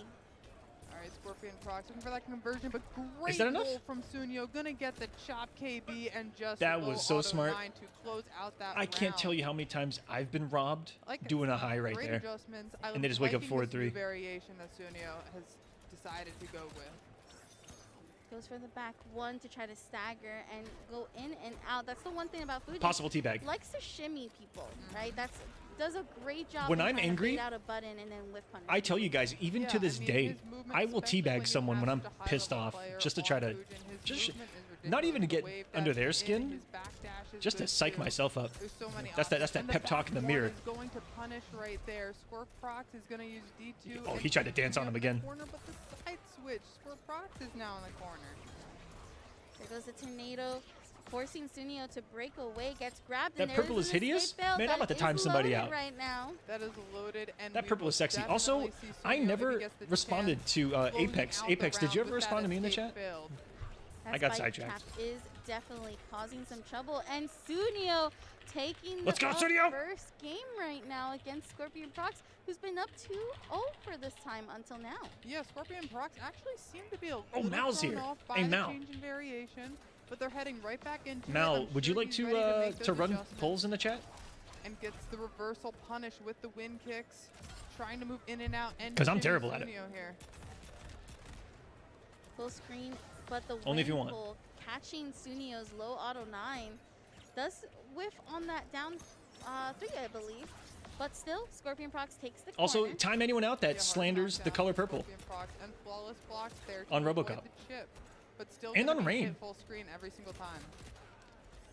All right, Scorpion Procs looking for that conversion, but great that enough? roll from Suneo. Gonna get the chop KB and just That low was so auto smart. 9 to close out that I can't round. tell you how many times I've been robbed Like I doing a said, high right great there. adjustments. I And they just wake up liking this 4-3. new variation that Suneo has decided to go with. Goes for the back one to try to stagger and go in and out. That's the one thing about Fuji. Possible teabag. Likes to shimmy people, right? Does a great job. When in I'm trying to angry, bait out a button and then whiff punish. I tell you guys, even Yeah, to this I mean, day, his movement, I will especially when teabag you someone have when I'm such a pissed high-level off, player just to on try to, Fuji, and his just movement is not even to ridiculous. get The wave under dash their in, skin, his back dash is just to good psych too. myself up. There's so many That's that options. And the pep talk in the back mirror. one is going to punish right there. Squirt Procs is going to use D2. Oh, and he tried to dance on him in the again. Corner, but the side switch. Squirt Procs is now in the corner. There goes the tornado, forcing Suneo to break away, gets grabbed. That and purple there's is an hideous? escape fail Man, I'm that about to is time somebody loaded out. right now. That is loaded, and That we purple will is sexy. Also, definitely see I Suneo if he never gets the responded chance, to closing Apex. out the Apex, did you round ever with that respond to me in the escape chat? failed. That I got spike sidetracked. trap is definitely causing some trouble, and Suneo taking Let's the go, Suneo! first game right now against Scorpion Procs, who's been up 2-0 for this time until now. Yeah, Scorpion Procs actually seem to be a Oh, little Mal's thrown here. off by Hey, the Mal. change in variation, but they're heading right back into it. Mal, I'm would you sure like he's ready make to those run adjustments, polls in the chat? and gets the reversal punish with the wind kicks, trying to move in and out. And 'Cause I'm shimmy terrible at it. Suneo here. full screen, but the Only if you wind want. pull catching Suneo's low auto 9 does whiff on that down 3, I believe. But still, Scorpion Procs takes the Also, corner. time anyone out that Yeah, hard slanders the knockdown, color purple. Scorpion Procs, and flawless blocks there to On avoid RoboCop. the chip, but still And gonna on be Rain. hit full screen every single time.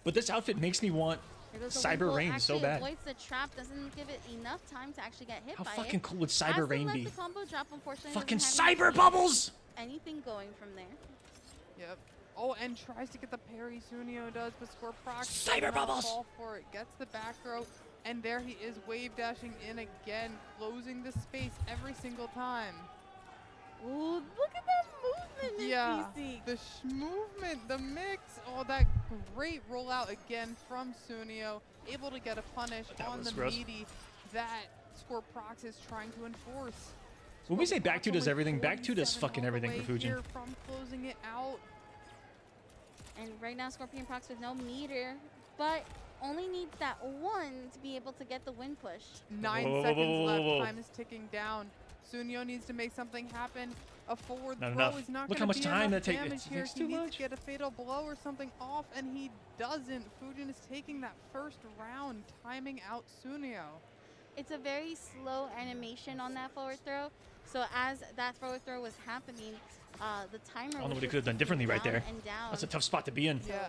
But this outfit makes me want Here goes the Cyber wind pull, Rain so actually bad. avoids the trap, doesn't give it enough time to actually get hit How by fucking it. cool would Has Cyber to Rain let be? the combo drop, unfortunately, Fucking doesn't have Cyber Bubbles! anything going from there. Yep. Oh, and tries to get the parry. Suneo does, but Score Procs Cyber does not Bubbles! fall for it. Gets the back throw, and there he is, wave dashing in again, closing the space every single time. Ooh, look at that movement, Yeah, PC. the movement, the mix. Oh, that great rollout again from Suneo, able to get a punish That on was the gross. meaty that Score Procs is trying to enforce. When we say Score back two Procs does only everything, back two does 47 fucking all the everything way for Fujin. here from closing it out. And right now, Scorpion Procs with no meter, but only needs that 1 to be able to get the win push. 9 Whoa, whoa, seconds whoa, whoa, left. whoa. Time is ticking down. Suneo needs to make something happen. A forward Not throw enough. is not Look going how to much be time enough that takes. damage It here. takes He too needs much. to get a fatal blow or something off, and he doesn't. Fujin is taking that first round, timing out Suneo. It's a very slow animation on that forward throw. So as that forward throw was happening, the timer I don't know was what he just could have done differently right down there. and down. That's a tough spot to be in. Yeah.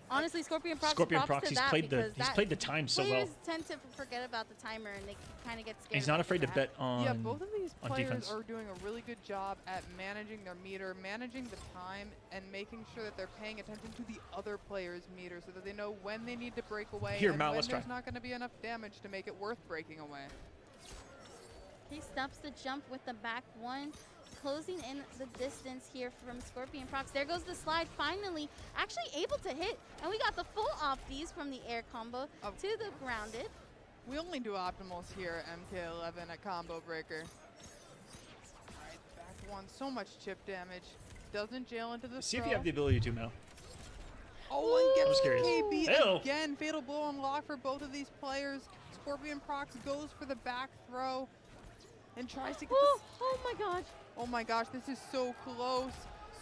Honestly, Scorpion Procs, Scorpion props Procs, to he's that played the because he's that played the time so well. players tend to forget about the timer and they kind of get scared. He's not about afraid to that. bet on Yeah, both of these on players defense. are doing a really good job at managing their meter, managing the time, and making sure that they're paying attention to the other player's meter so that they know when they need to break away Here, and Mal, when let's there's try. not going to be enough damage to make it worth breaking away. He stops the jump with the back 1, closing in the distance here from Scorpion Procs. There goes the slide, finally actually able to hit, and we got the full opties from the air combo to the grounded. We only do optimals here at MK11 at Combo Breaker. Alright, back 1, so much chip damage. Doesn't jail into the See if throw. you have the ability to, Mal. Oh, and I'm gets curious. KB Ew. again. Fatal blow unlocked for both of these players. Scorpion Procs goes for the back throw and tries to get Oh, this. oh my gosh. Oh my gosh, this is so close.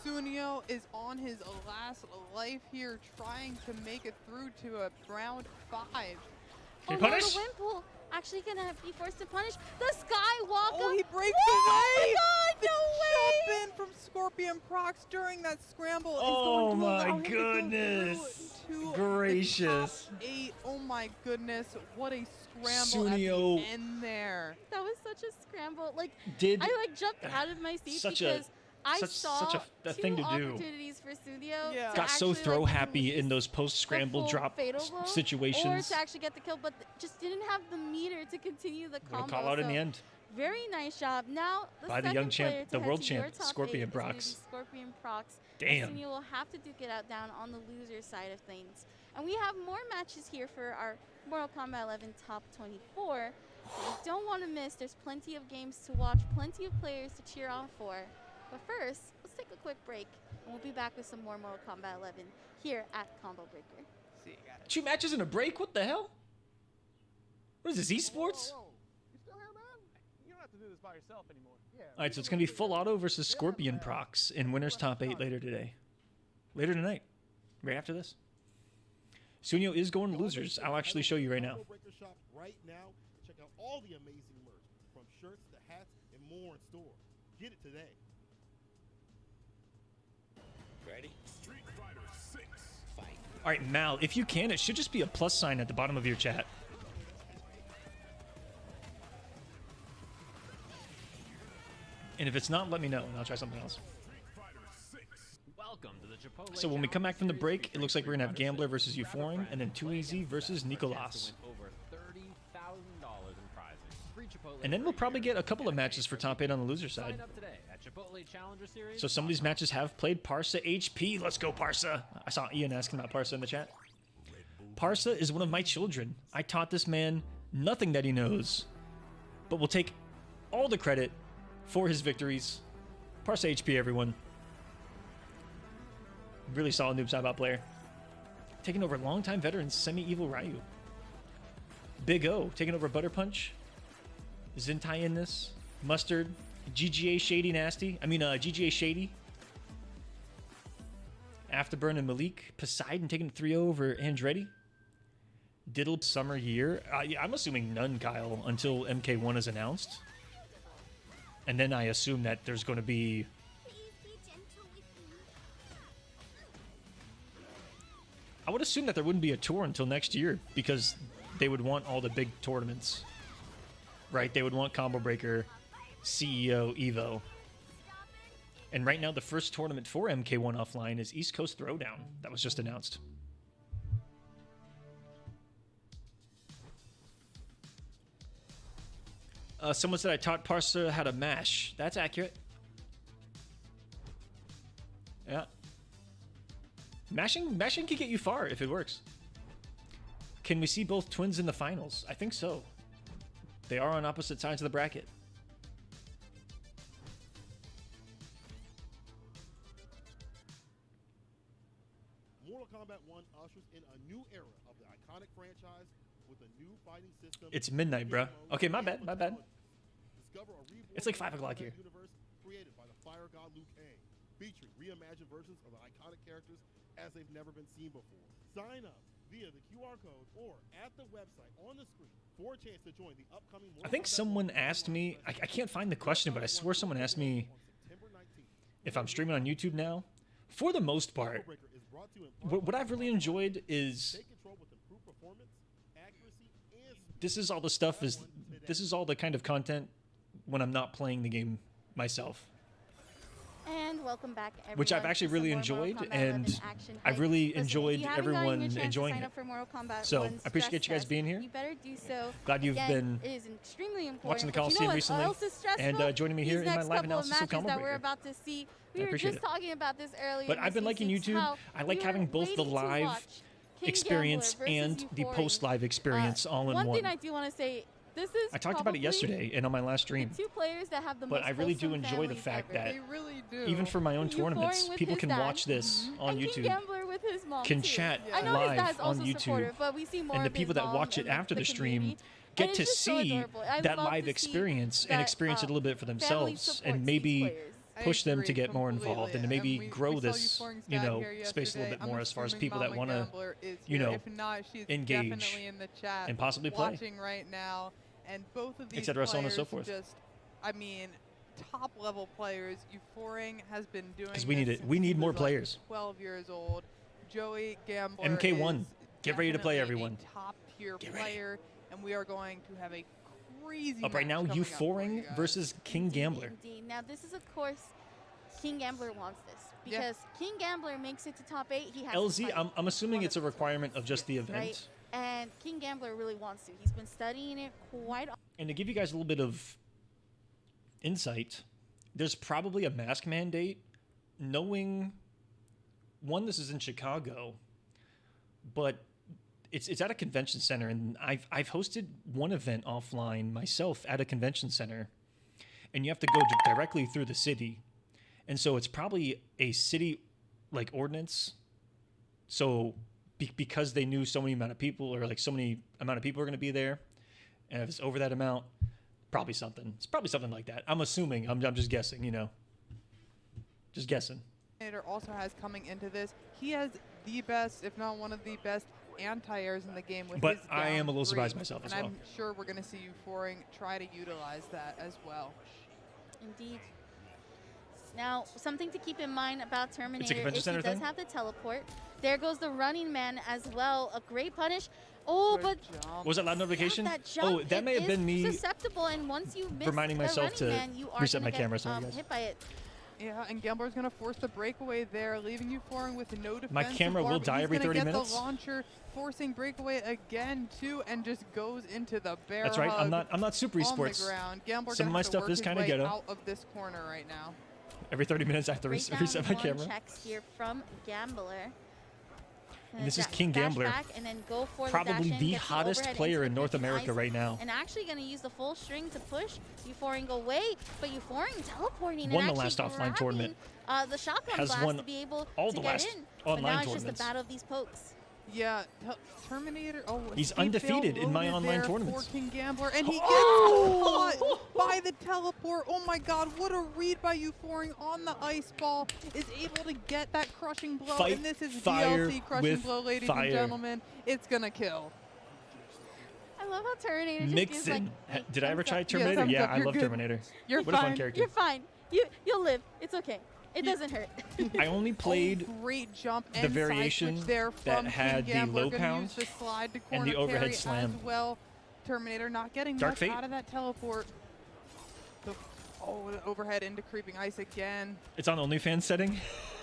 Suneo is on his last life here, trying to make it through to a round 5. Can Oh you no, punish? the wind pull actually gonna be forced to punish. The Skywalker. Oh, he breaks Whoa, away! Oh The my God, no way! jump in from Scorpion Procs during that scramble Oh is going to my allow him to go goodness. through to Gracious. the top 8. Oh my goodness, what a scramble Suneo at the end there. That was such a scramble. Like, did I like jumped out of my seat such a- because I saw such a two thing to do. opportunities for Suneo. Yeah. to got so actually, throw like, happy in release those post the scramble full drop fatal blow, or situations. to actually get the kill, but just didn't have the meter to continue the What a combo. call out in so the end. Very nice job. Now the By the second young champ, player to the head world to your champ, top Scorpion 8 is gonna be Procs. Scorpion Procs. Damn. Suneo will have to duke it out down on the loser side of things. And we have more matches here for our Mortal Kombat 11 top 24. So you don't want to miss. There's plenty of games to watch, plenty of players to cheer on for. But first, let's take a quick break, and we'll be back with some more Mortal Kombat 11 here at Combo Breaker. See, you got it. 2 matches in a break? What the hell? What is this, esports? Whoa, whoa. You still here, man? You don't have to do this by yourself anymore. Yeah. All right, so it's going to be full auto versus Scorpion Procs in Winners Top 8 later today. Later tonight. Right after this. Suneo is going to losers. I'll actually show you right now. Combo Breaker shop right now. Check out all the amazing merch, from shirts to hats and more in store. Get it today. Ready? Street Fighter 6. Fight. All right, Mal, if you can, it should just be a plus sign at the bottom of your chat. And if it's not, let me know, and I'll try something else. Welcome to the Chipotle So when we come back from the Challenge break, Series it looks like we're going to have featuring Gambler Street versus Fighter Euphoring, Fighter and then Fighter 2EZ versus for a chance Nicolas. to win over $30,000 in prizes. Free Chipotle And then we'll free probably here. get a couple of matches for top 8 on the loser side. Sign up today at Chipotle Challenger Series. So some of these matches have played Parsa HP. Let's go, Parsa. I saw Ian asking about Parsa in the chat. Parsa is one of my children. I taught this man nothing that he knows, but will take all the credit for his victories. Parsa HP, everyone. Really solid noob side bot player. Taking over longtime veteran Semi-Evil Ryu. Big O taking over Butter Punch. Zintai in this. Mustard. GGA Shady Nasty. GGA Shady. Afterburn and Malik. Poseidon taking 3-0 over Andretti. Diddle summer year. Yeah, I'm assuming none, Kyle, until MK1 is announced. And then I assume that there's going to be... I would assume that there wouldn't be a tour until next year because they would want all the big tournaments, right? They would want Combo Breaker, CEO, Evo. And right now, the first tournament for MK1 offline is East Coast Throwdown. That was just announced. Someone said I taught Parsa how to mash. That's accurate. Yeah. Mashing can get you far if it works. Can we see both twins in the finals? I think so. They are on opposite sides of the bracket. Mortal Kombat 1 ushers in a new era of the iconic franchise with a new fighting system. It's midnight, bro. Okay, my bad, my bad. It's like 5 o'clock here. Universe created by the fire god Liu Kang, featuring reimagined versions of the iconic characters as they've never been seen before. Sign up via the QR code or at the website on the screen for a chance to join the upcoming Mortal I think Kombat someone 1 asked me, I can't find the question, but I swear someone asked me if I'm streaming on YouTube now. For the most part, what I've really enjoyed is this is all the stuff this is all the kind of content when I'm not playing the game myself. And welcome back, everyone. Which I've actually to really some more enjoyed, Mortal Kombat and 11 action I've hype. really Listen, if enjoyed you haven't gotten everyone your chance to enjoying sign it. up for Mortal Kombat So, 1's I appreciate stress you guys test, being here. You better do so. Glad you've Again, been it is extremely important. watching the But you know Kolosseum what recently else is stressful? and joining me here These in my next live couple of analysis of matches Combo that we're Breaker. about to see. We I were appreciate just it. talking about this earlier. But I've been liking YouTube. I like having both the live experience and the post-live experience all in one. one. Thing I do want to say, this is I talked about it yesterday and on my last stream. the two players that have the But most I really do wholesome enjoy the families fact ever. that They really do. even for my own Euphoring tournaments, with people his can dad. watch this on and King YouTube, Gambler with his mom can too. chat I know his live dad's on also YouTube, supportive, but we see more and the of people his that mom watch it and after the stream community. get And it's to just so see adorable. I that love live to see experience and that, experience it a little bit for family themselves, supports and these maybe players. I push them to agree get more completely, involved and to maybe we grow saw this, Euphorings's you dad know, here space a little yesterday. bit I'm more as far as assuming people that Mama want to, Gambler is you here. know, if not, she's engage definitely in the chat and possibly play. watching right now. And both of these Et cetera, so on and players so forth. just, I mean, top level players. Euphoring has been doing 'Cause we need this it. We since he need more was, like, players. 12 years old. Joey Gambler MK1, is get ready to play, definitely everyone. a top tier Get ready. player, and we are going to have a crazy Up right match now, coming up for you Euphoring guys. versus King Indeed, Gambler. Indeed. Now this is of course King Gambler wants this because King Gambler makes it to top 8. He has to LZ, fight I'm assuming one it's a of his requirement of just the opponents, event. right? And King Gambler really wants to. He's been studying it quite. And to give you guys a little bit of insight, there's probably a mask mandate. Knowing, one, this is in Chicago, but it's at a convention center, and I've hosted one event offline myself at a convention center, and you have to go directly through the city, and so it's probably a city like ordinance. So because they knew so many amount of people, or like so many amount of people are going to be there, and if it's over that amount, probably something. It's probably something like that. I'm assuming. I'm just guessing. You know, just guessing. Also has coming into this, he has the best, if not one of the best, anti-airs in the game. With But his I am a little down surprised three, myself as and well. I'm sure we're going to see Euphoring try to utilize that as well. Indeed. Now, something to keep in mind about Terminator convention is he center does thing? have the teleport. There goes the running man as well. A great punish. Oh, Good but jump. Was that loud notification? that jump, Oh, that it may have is been me susceptible, and once you miss reminding the myself running to man, you are reset gonna my camera, get, sorry, guys. hit by it. Yeah, and Gambler's going to force the breakaway there, leaving Euphoring with no defense. My camera will die every 30 minutes. The launcher, forcing breakaway again too, and just goes into the bear That's right. I'm hug not super on esports. the ground. Gambler Some of gonna my have to stuff work is his kinda way ghetto. out of this corner right now. Every 30 minutes I have to Breakdown reset my one camera. checks here from Gambler. And this is Dash King Gambler. back and then go for Probably dash in, the gets hottest overhead player into in the North pitching America ice, right now. and actually going to use the full string to push Euphoring away, but Euphoring teleporting Won and the actually last offline tournament. the shotgun Has blast won to be able all to the get last in. online But now it's tournaments. just the battle of these pokes. Yeah, Terminator. Oh, He's speed undefeated fail in my loaded online there tournaments. For King Gambler, and he gets Oh! caught by the teleport. Oh my God! What a read by Euphoring on the ice ball. Is able to get that crushing blow, Fight and this is fire DLC crushing with blow, ladies fire. and gentlemen. It's gonna kill. I love how Terminator just gives Nixon. like Did I ever thumbs try up. Terminator? thumbs Yeah, up, I you're love good. Terminator. You're What a fun fine. character. You're fine. You'll live. It's okay. It doesn't hurt. I only played Oh, great jump the and variation side switch there that from had King the Gambler. low Gonna pound use the slide to and corner the overhead carry slam. as well. Terminator not getting Dark much Fate. out of that teleport. The overhead into creeping ice again. It's on OnlyFans setting.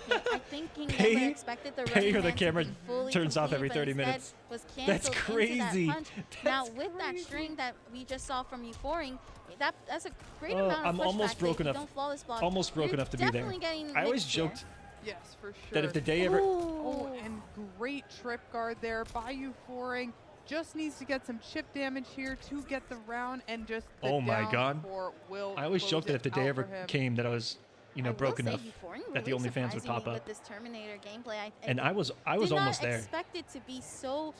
Yeah, I think King Pay- Gambler expected the pay running or the man to camera be fully turns off complete, every but 30 instead minutes. Was That's canceled into that crazy. punch. Now That's with that crazy. string that we just saw from Euphoring, that's a great Oh, amount of I'm pushback almost that broke if you enough- don't flawless block, almost broke you're enough to be there. definitely getting I always mixed here. joked Yes, for sure. that if the day ever... Oh, and great trip guard there by Euphoring. Just needs to get some chip damage here to get the round, and just the Oh my down God. four will I always close joked that it if the day out ever for him. came that I was, you know, I broke will say enough Euphoring that the really OnlyFans would surprised pop me up. with this Terminator gameplay. And I was did almost not there. expect it to be so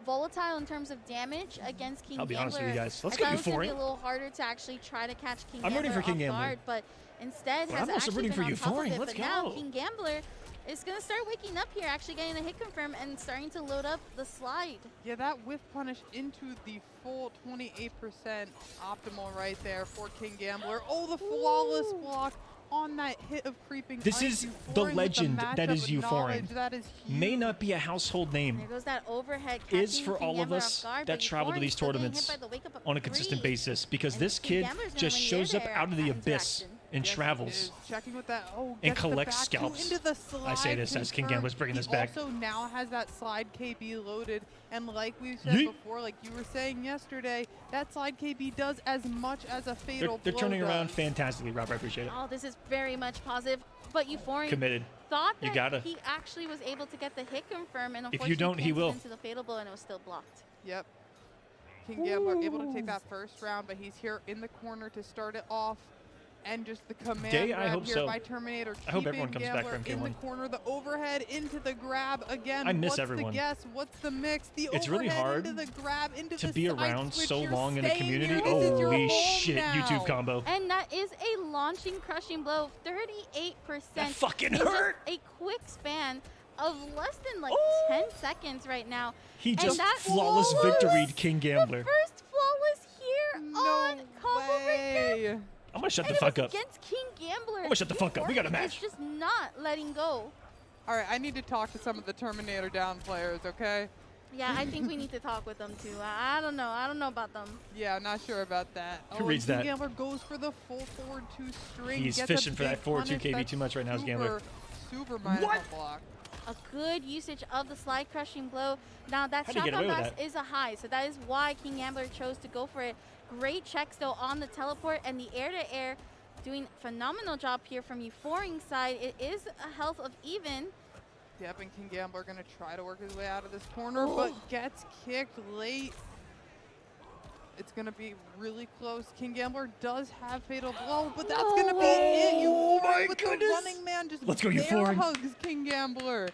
volatile in terms of damage against King I'll be Gambler. honest with you guys. Let's I go thought it was gonna be Euphoring. a little harder to actually try to catch King I'm Gambler rooting for King off Gambler. guard, but instead But has I'm also actually rooting been for on top of Euphoring. it. Let's But now go. King Gambler is gonna start waking up here, actually getting a hit confirm and starting to load up the slide. Yeah, that whiff punish into the full 28% optimal right there for King Gambler. Oh, the flawless block on that hit of creeping This ice. is the Euphoring with legend that matchup is Euphoring. knowledge. That is huge. May not be a household name. There goes that overhead. Is catching for King all of Gambler us off guard, that but travel to Euphoring these still getting hit tournaments by the wake up of on a consistent three. basis, because And this King kid Gambler's gonna just win shows near up there out of the at abyss interaction. and Yes, he travels. is. Checking with that. Oh, And gets the collects back two scalps. into the slide I say this as King confirmed. Gambler's bringing this He back. also now has that slide KB loaded, and like we've said Yeet. before, like you were saying yesterday, that slide KB does as much as a fatal They're blow turning around does. fantastically, Rob. I appreciate it. Oh, this is very much positive. But Euphoring Committed. thought You that gotta. he actually was able to get the hit confirm, and If you unfortunately don't, he canceled will. into the fatal blow, and it was still blocked. Yep. King Gambler able to take that first round, but he's here in the corner to start it off. And just the command Day, I grab hope here so. by Terminator. I hope keeping everyone comes back Gambler for in the MK1. corner, the overhead into the grab again. I miss What's everyone. the guess? What's the mix? The It's really overhead hard into the grab, into to the be side around switch. so You're long in a staying community. here. This is your Holy home shit, now. YouTube combo. And that is a launching crushing blow, 38%. That fucking in just hurt. a quick span of less than like Ooh. 10 seconds right now. He And just that flawless flawless- victoried King Gambler. The first flawless here No on Combo Breaker. way. I'm gonna shut And the it was fuck up. against King Gambler. I'm gonna shut the fuck up. We got a Euphoring match. is just not letting go. All right, I need to talk to some of the Terminator down players, okay? Yeah, I think we need to talk with them too. I don't know. I don't know about them. Yeah, not sure about that. Who Oh, reads and King that? Gambler goes for the full forward two string. He's gets a fishing for that big forward two punish. KB That's too much right now, Gambler. Super mindful block. A good usage of the slide crushing blow. Now that How'd he shot get away with bounce that? is a high, so that is why King Gambler chose to go for it. Great checks though on the teleport and the air-to-air. Doing phenomenal job here from Euphoring side. It is a health of even. Yep, and King Gambler gonna try to work his way out of this corner, but gets kicked late. It's gonna be really close. King Gambler does have fatal blow, but that's gonna be it. Oh my Euphoring with goodness. the running man just Let's go, bear Euphoring. hugs King Gambler.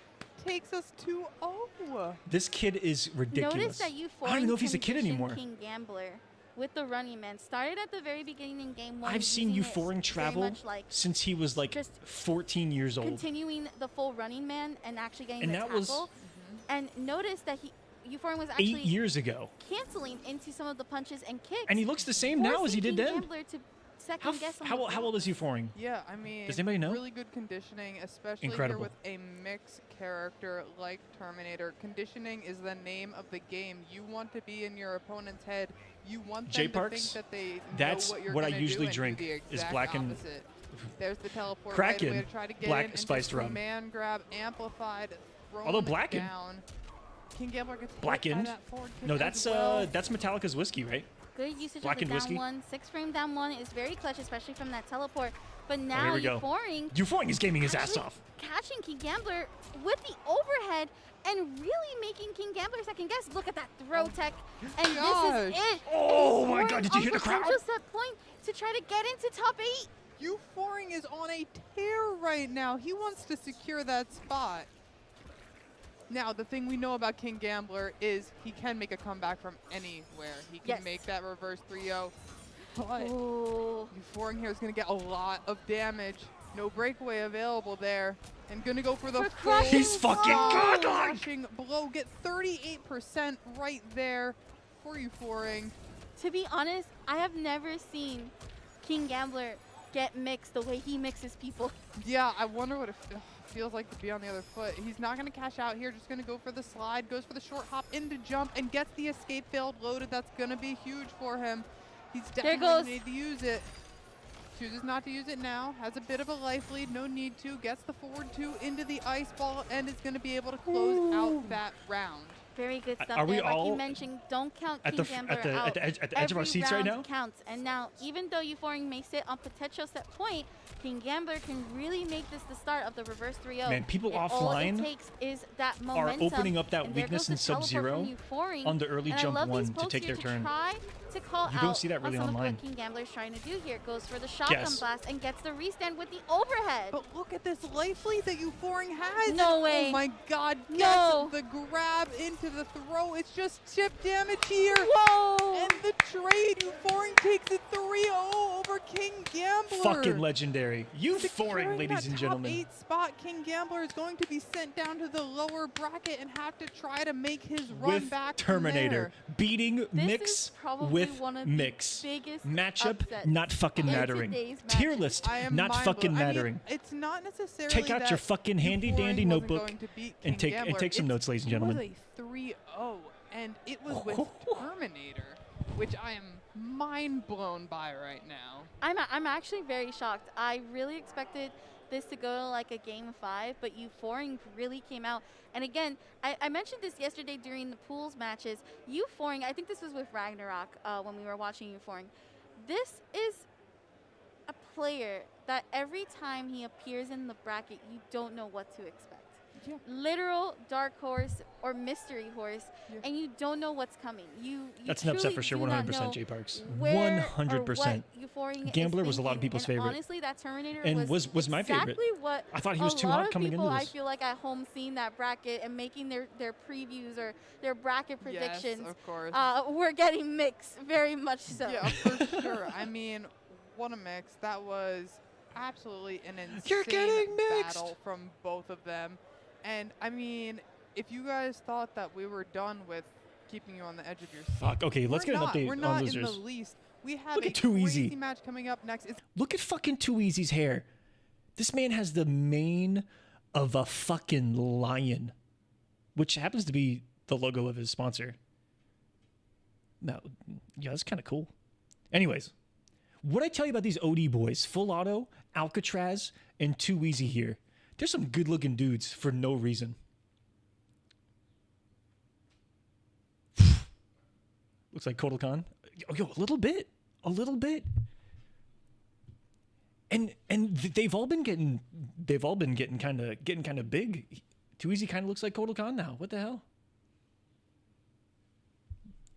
Takes us 2-0. This kid is ridiculous. Notice that I Euphoring don't even know if he's a kid conditioned anymore. King Gambler with the running man. Started at the very beginning in game one. I've seen using it Euphoring very travel much like since he was like just 14 years old. continuing the full running man and actually getting And the that tackle. was- And notice that Euphoring was 8 actually years ago. canceling into some of the punches and kicks. And he looks the same now as he did forcing then. King Gambler to second How, guess on how, the how old is Euphoring? Yeah, I mean, Does anybody know? really good conditioning, especially Incredible. here with a mixed character like Terminator. Conditioning is the name of the game. You want to be in your opponent's head. You want them to J-Parks, think that they that's know what you're what I gonna usually do and drink, do the is exact black and- opposite. There's the teleport Kraken, right away to try to get black in and spiced just rum. command grab, amplified, throwing Although it blackened. down. King Gambler gets hit by Blackened? that forward kick No, as that's well. that's Metallica's whiskey, right? Good usage of Blackened the down whiskey. one. 6-frame down one is very clutch, especially from that teleport. But here now we go. Euphoring Euphoring is gaming his ass actually off. catching King Gambler with the overhead and really making King Gambler second guess. Look at that throw tech. And gosh. this is it. Oh my Euphoring God, did you on hear the crowd? potential set point to try to get into top 8. Euphoring is on a tear right now. He wants to secure that spot. Now, the thing we know about King Gambler is he can make a comeback from anywhere. He can Yes. make that reverse 3-0. But Oh. Euphoring here is going to get a lot of damage. No breakaway available there. And going to go for the full He's fucking godlike! crushing blow. Get 38% right there for Euphoring. To be honest, I have never seen King Gambler get mixed the way he mixes people. Yeah, I wonder what it feels like to be on the other foot. He's not going to cash out here, just going to go for the slide, goes for the short hop into jump, and gets the escape failed loaded. That's going to be huge for him. He's definitely going to need to use it. Chooses not to use it now, has a bit of a life lead, no need to, gets the forward 2 into the ice ball, and is going to be able to close out that round. Very good stuff Are we there. Like all you mentioned, don't count at King the Gambler at the out. at the edge of our Every seats right round now? counts. And now, even though Euphoring may sit on potential set point, King Gambler can really make this the start of the reverse 3-0. Man, people All offline it takes is that are momentum. opening up that and there weakness goes in the teleport Sub-Zero from Euphoring. on the early And I jump love these 1 to pokes take here their turn. Try to call You out don't see that really on some online. of what King Gambler is trying to do here. Goes for the shotgun Yes. blast and gets the restand with the overhead. But look at this life lead that Euphoring has. No and way. Oh my god, gets No. the grab into the throw. It's just chip damage here. Whoa! And the trade, Euphoring takes it 3-0 over King Gambler. Fucking legendary. Euphoring, Securing ladies that and top gentlemen. 8 spot, King Gambler is going to be sent down to the lower bracket and have to try to make his run With back from Terminator. there. Beating This Mix is probably with one of the Mix. biggest Matchup upsets not fucking in mattering. today's Tier matches. list I am not mind fucking blown. I mean, mattering. it's not necessarily Take out that your fucking handy Euphoring dandy wasn't notebook going to beat and King take Gambler. some notes, ladies and gentlemen. It was a 3-0, and it was with Terminator, which I am mind blown by right now. I'm actually very shocked. I really expected this to go to like a game 5, but Euphoring really came out. And again, I mentioned this yesterday during the pools matches. Euphoring, I think this was with Ragnarok when we were watching Euphoring. This is a player that every time he appears in the bracket, you don't know what to expect. Yeah. Literal dark horse or mystery horse, Yeah. and you don't know what's coming. You That's an upset truly for sure, do not 100% know J Parks. where or 100%. what Euphoring is Gambler was a lot of thinking. people's And favorite. Honestly, that Terminator And was my favorite. exactly what I thought he was too a lot hot of coming people, into I this. feel like at home seeing that bracket and making their previews or their bracket predictions. Yes, of course. We're getting mixed, very much so. Yeah, for sure. I mean, what a mix. That was absolutely an You're getting insane mixed. battle from both of them. And, I mean, if you guys thought that we were done with keeping you on the edge of your seat, Fuck. Okay, let's we're get an not. update We're on not in losers. the least. We have Look a at Too Easy. crazy match coming up next. It's Look at fucking Too Easy's hair. This man has the mane of a fucking lion, which happens to be the logo of his sponsor. No, yeah, that's kind of cool. Anyways, what I tell you about these OD boys, Full Auto, Alcatraz, and Too Easy here, there's some good looking dudes for no reason. Looks like Kotal Khan. Yo, a little bit. And they've all been getting kind of big. Too Easy kind of looks like Kotal Khan now. What the hell?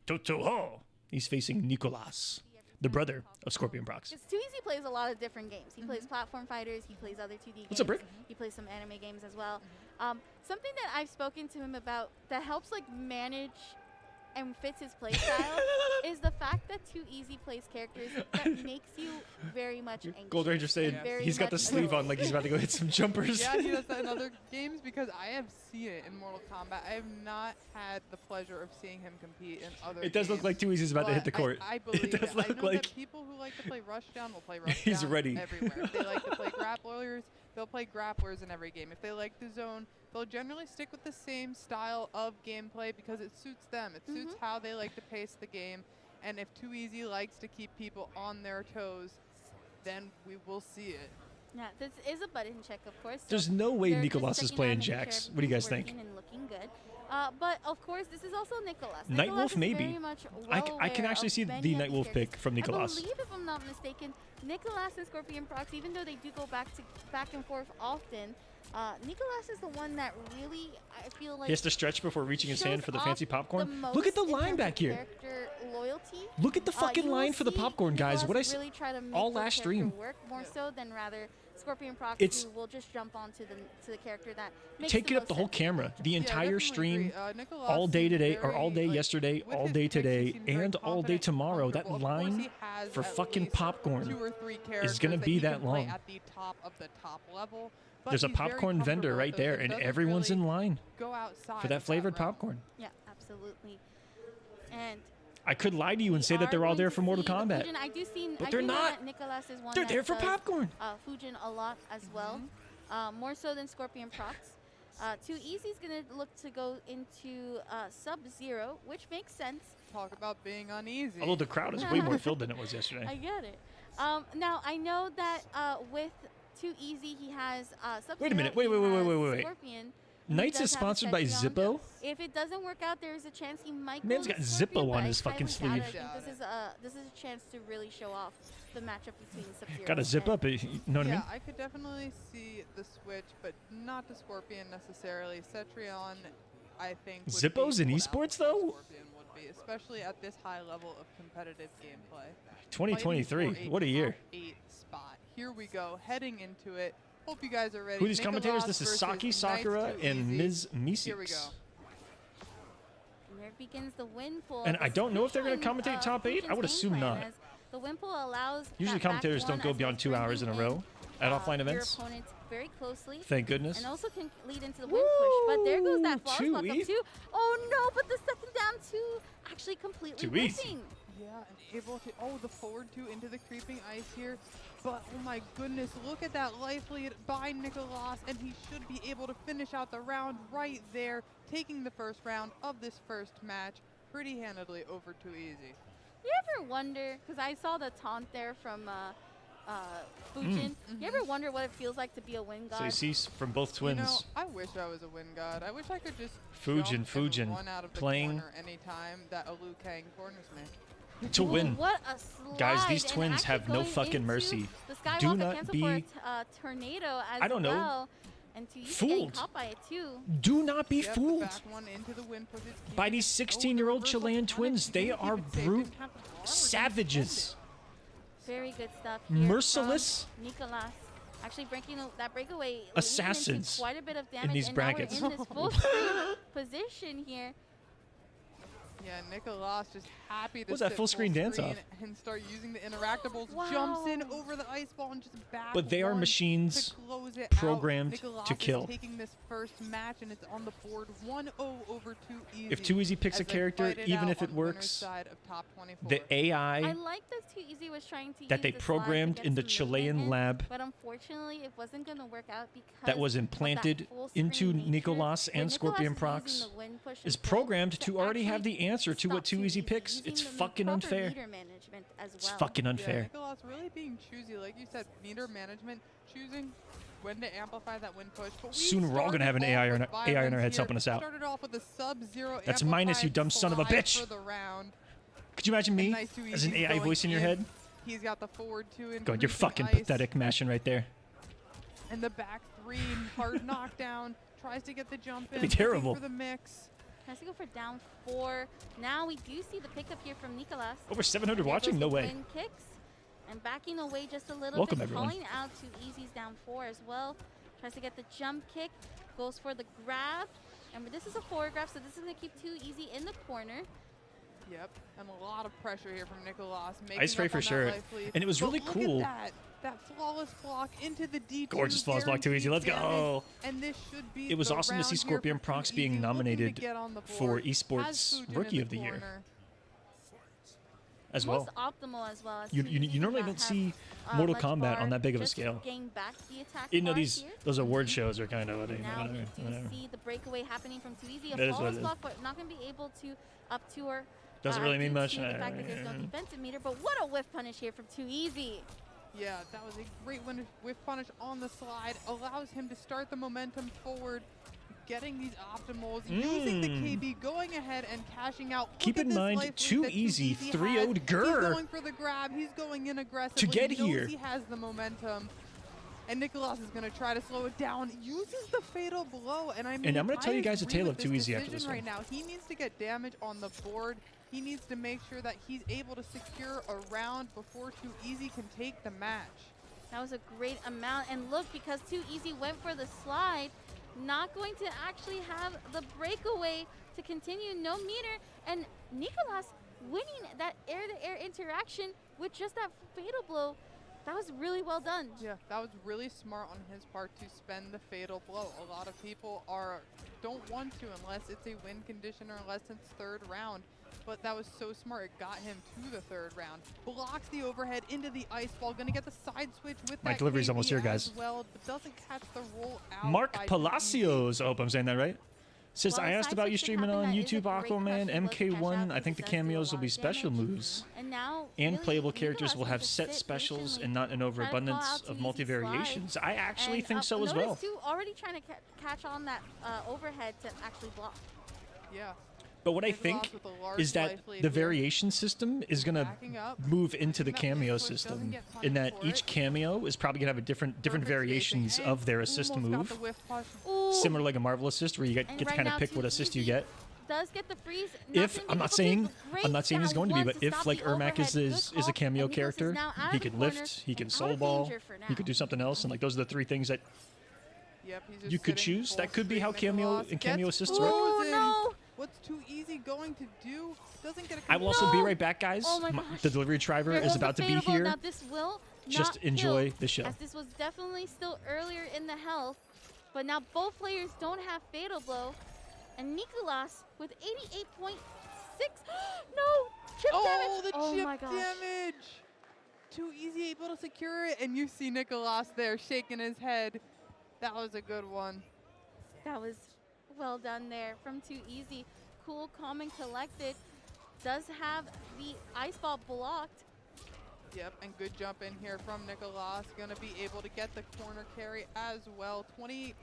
Toto Ho. He's facing Nicolas, the brother of Scorpion Procs. Because Too Easy plays a lot of different games. He plays platform fighters. He plays other 2D games. What's up, Brick? He plays some anime games as well. Something that I've spoken to him about that helps like manage and fits his play style is the fact that Too Easy plays characters that makes you very much anxious. Gold Ranger saying and very he's got the much sleeve on annoyed. like he's about to go hit some jumpers. yeah, he does that in other games because I have seen it in Mortal Kombat. I have not had the pleasure of seeing him compete in other It does look games. like Too Easy's about to hit the But court. I believe It does I look know like that people who like to play Rushdown will play Rushdown He's ready. everywhere. If they like to play grapplers, they'll play grapplers in every game. If they like the zone, they'll generally stick with the same style of gameplay because it suits them. It suits how they like to pace the game. And if Too Easy likes to keep people on their toes, then we will see it. Yeah, this is a button check, of course. so There's no way they're just Nicolas is checking playing out, making Jax. sure What do you guys everything's think? working and looking good. But of course, this is also Nicolas. Nightwolf, Nicolas is maybe. very much I well can aware actually of see many the of these Nightwolf pick characters. from Nicolas. I believe, if I'm not mistaken, Nicolas and Scorpion Procs, even though they do go back and forth often, Nicolas is the one that really, I feel like, He has to stretch before reaching his hand shows for the off fancy popcorn. the Look at the most in line terms back of here. Character loyalty. Look at the fucking You will line for the see popcorn, guys. Nicolas What I really try to make all the last character stream. work more so than rather Scorpion Procs It's- who will just jump onto the character that makes Take it up most the whole sense. camera. The Yeah, entire definitely stream, agree. Nicolas all day seems today, or all very, day like, yesterday, with all his day picks, he today, seems very and all day confident, tomorrow. That comfortable. Of course, line he has for at fucking least popcorn 2 or 3 is characters gonna that be he that can play long. at the top of the top level. But There's a he's very popcorn vendor comfortable right with there, those and doesn't everyone's really in line go outside for that of flavored realm. popcorn. Yeah, absolutely. And I could lie to you and say that they're all there for Mortal Kombat. Fujin, I do see, But I they're do know not. that Nicolas is one They're that there for does, popcorn. Fujin a lot as well, more so than Scorpion Procs. Too Easy's gonna look to go into Sub-Zero, which makes sense. Talk about being uneasy. Although the crowd is way more filled than it was yesterday. I get it. Now I know that with Too Easy he has Sub-Zero. Wait a minute. he Wait. has Scorpion. He Knights does is have sponsored by Cetrion. Zippo. If it doesn't work out, there's a chance he might go Man's to got Scorpion, Zippo but on I his fucking highly doubt it. sleeve. I think this is a chance to really show off the matchup between Sub-Zero. Got to zip and up it. You know what I Yeah, mean? I could definitely see the switch, but not to Scorpion necessarily. Cetrion, I think. would be Zippo's in pulled out esports, before though? Scorpion would be, especially at this high level of competitive gameplay. 2023. Fighting for What a year. top 8 spot. Here we go, heading into it. Hope you guys are ready. Who are these commentators? Nicolas This is versus Saki Knights Sakura Too and Easy. Ms. Meeseeks. Here we go. And there begins the win pool. And This I is don't know if they're going to Fujin, commentate top 8. I would Fujin's assume game plan not. as the win pool allows Usually that back commentators one don't go as beyond they 2 bring hours in a row at offline your events. opponent very closely. Thank goodness. And also can lead into the win push. But there goes that flawless Too block up easy. two. Oh no, but the second down two actually completely Too easy. missing. Yeah, and able to, the forward two into the creeping ice here. But, oh my goodness, look at that life lead by Nicolas, and he should be able to finish out the round right there, taking the first round of this first match pretty handedly over Too Easy. You ever wonder, because I saw the taunt there from Fujin, you ever wonder what it feels like to be a win god? So you see from both twins. You know, I wish I was a win god. I wish I could just Fujin, jump and run Fujin, out of the playing corner anytime that a Liu Kang corners me. to Ooh, win. What a slide. Guys, these and twins actually have no going fucking into mercy. The skywalk Do to not cancel be for a tornado as I don't know, well. And Too Easy getting fooled. caught by it too. Do not be Yep, the fooled back one into the win push is by keeping these it. Oh, the 16-year-old reversal Chilean punish. twins. He They didn't keep are it safe, brute didn't have to block or didn't savages. Very good stuff here Merciless. from Nicolas. Actually breaking that breakaway leading into Assassins quite a bit of damage. these and brackets. Now we're in this full screen position here. Yeah, Nicolas just happy to What's that sit full screen dance off? and start using the interactables. Wow. Jumps in over the ice ball and just back. But they are one machines to close it programmed out. Nicolas to is kill. taking this first match and it's on the board 1-0 over Too Easy. If Too Easy picks a as they character, fight it even out if it on the winner's works, side of top 24. the I AI like that Too Easy was trying to that use they the slide programmed to in get the some movement Chilean in, lab but unfortunately it wasn't going to work out because that was of implanted that full screen into nature, Nicolas where and Nicolas Scorpion is Procs using the win push is instead programmed to already have actually the answer to stop what Too Easy picks. using It's the fucking proper unfair. meter management as It's well. fucking Yeah, unfair. Nicolas really being choosy, like you said, meter management, choosing when to amplify that win push. But we Soon we're all gonna have an started AI off in with our- AI in our violence heads here. helping us out. Started off with a Sub-Zero That's minus, you amplified dumb son of a slide bitch. for the round. Could you imagine me And nice Too as an Easy's AI going voice in your head? He's got the forward two in Going, you're creeping fucking ice. pathetic, mashing right there. And the back three, hard knockdown. Tries to get the jump in. That'd be terrible. looking for the mix. Tries to go for down 4. Now we do see the pickup here from Nicolas. Over 700 There watching? goes No the way. twin kicks and backing away just a little Welcome, bit, everyone. calling out to Easy's down 4 as well. Tries to get the jump kick, goes for the grab, and this is a forward grab, so this is going to keep Too Easy in the corner. Yep, and a lot of pressure here from Nicolas. Ice spray for sure. And it was really Look cool. At that flawless block into the D2. Gorgeous flawless block, Too Easy. Let's guaranteed go. damage. And this should be It was the awesome to see round here Scorpion for Too Procs being Easy, looking to nominated get on the for board. Esports Has Fujin Rookie in of the Year corner. as well. Most optimal as well. As You, Too you, Easy you did normally not don't have, see Mortal much Kombat bar on that big of a just scale. Gain back the attack You know, bar these here. those award shows are kind of whatever. Now we do whatever. see the breakaway happening from Too Easy. A That is what flawless it is. block, but not going to be able to up to her. Doesn't really mean due much. to the fact that there's no defensive meter, but what a whiff punish here from Too Easy. Yeah, that was a great whiff punish on the slide. Allows him to start the momentum forward, getting these optimals, using the KB, going ahead and cashing out. Look Keep at in this mind, life lead Too that Easy 3-0'd has. He's Gurr going for the grab. He's going in aggressively. to get He knows here. He has the momentum. And Nicolas is going to try to slow it down. Uses the fatal blow. And I mean, I'm gonna tell you guys a agree tale with of Too this Easy after decision this right now. He needs to get damage on the board. He needs to make sure that he's able to secure a round before Too Easy can take the match. That was a great amount. And look, because Too Easy went for the slide, not going to actually have the breakaway to continue, no meter. And Nicolas winning that air-to-air interaction with just that fatal blow. That was really well done. Yeah, that was really smart on his part to spend the fatal blow. A lot of people don't want to unless it's a win condition or unless it's third round. But that was so smart. It got him to the third round. Blocks the overhead into the ice ball. Going to get the side switch with My that delivery's KB almost here, as guys. well, but doesn't catch the roll out. Mark by Palacios. I hope I'm saying that right. Says, Well, I asked side about you switch can streaming happen. on That is a YouTube, great Aquaman, question. Let's cash MK1. out I think the because it does do a cameos will lot be of special damage. moves. And now, And really, playable characters Nicolas will have has to set sit specials patiently, and not an try to call overabundance out of Too Easy multi-variations. slide. I actually And, think so as notice well. Too already trying to catch on that overhead to actually block. Yeah. But what I Nicolas think with a large is that life lead the here. variation system is going to Backing up. move into the That cameo switch doesn't system get in punished that for each it. cameo is probably going to have a different Perfect variations spacing, of their assist almost got move. the whiff push. Ooh. Similar like a Marvel assist where you get And to right kind of now, pick Too what assist you Easy get. Does get the freeze. If Not I'm gonna not be saying able to- I'm not great saying he's down going to be, one but if stop like the Ermac overhead. is Good a call. cameo And Nicolas is character, now out he of the can corner lift, he can and out soul of ball, danger for he could now. do something else, and like those are the three things that Yep, he's just you could sitting choose. full That could be screen. how cameo Nicolas and cameo gets assists work. Oh frozen. no! What's Too Easy going to do? Doesn't get a I will also be No! right back, guys. Oh my gosh. The delivery driver There is goes about the to be fatal blow. here. Now this will Just not enjoy kill, the show. as this was definitely still earlier in the health, but now both players don't have fatal blow, and Nicolas with 88.6. No! Chip Oh, damage! the chip my gosh. damage! Too Easy able to secure it, and you see Nicolas there shaking his head. That was a good one. That was well done there from Too Easy. Cool, calm, and collected. Does have the ice ball blocked. Yep, and good jump in here from Nicolas. Gonna be able to get the corner carry as well. 28%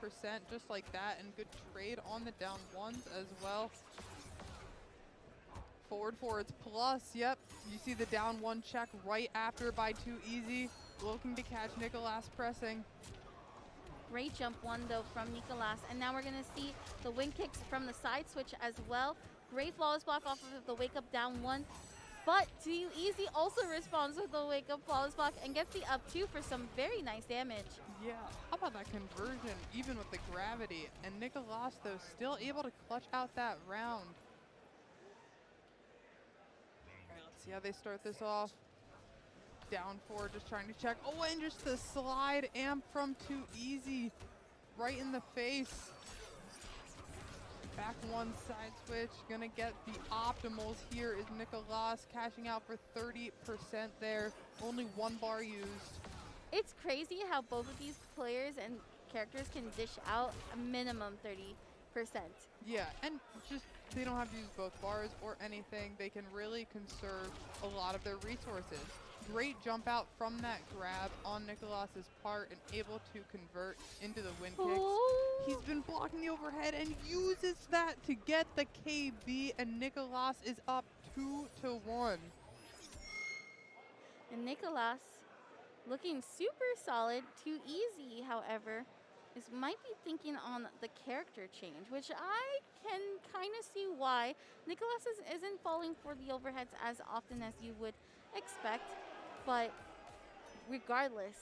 just like that, and good trade on the down ones as well. Forwards plus, yep. You see the down one check right after by Too Easy. Looking to catch Nicolas pressing. Great jump one though from Nicolas. And now we're gonna see the wing kicks from the side switch as well. Great flawless block off of the wake up down one. But Too Easy also responds with the wake up flawless block and gets the up two for some very nice damage. Yeah, how about that conversion, even with the gravity? And Nicolas, though, still able to clutch out that round. All right, let's see how they start this off. Down four, just trying to check. Oh, and just the slide amp from Too Easy right in the face. Back one side switch, gonna get the optimals here is Nicolas cashing out for 30% there. Only one bar used. It's crazy how both of these players and characters can dish out a minimum 30%. Yeah, and just they don't have to use both bars or anything. They can really conserve a lot of their resources. Great jump out from that grab on Nicolas's part and able to convert into the win kicks. Oh. He's been blocking the overhead and uses that to get the KB, and Nicolas is up 2-1. And Nicolas looking super solid. Too Easy, however, might be thinking on the character change, which I can kind of see why. Nicolas isn't falling for the overheads as often as you would expect, but regardless,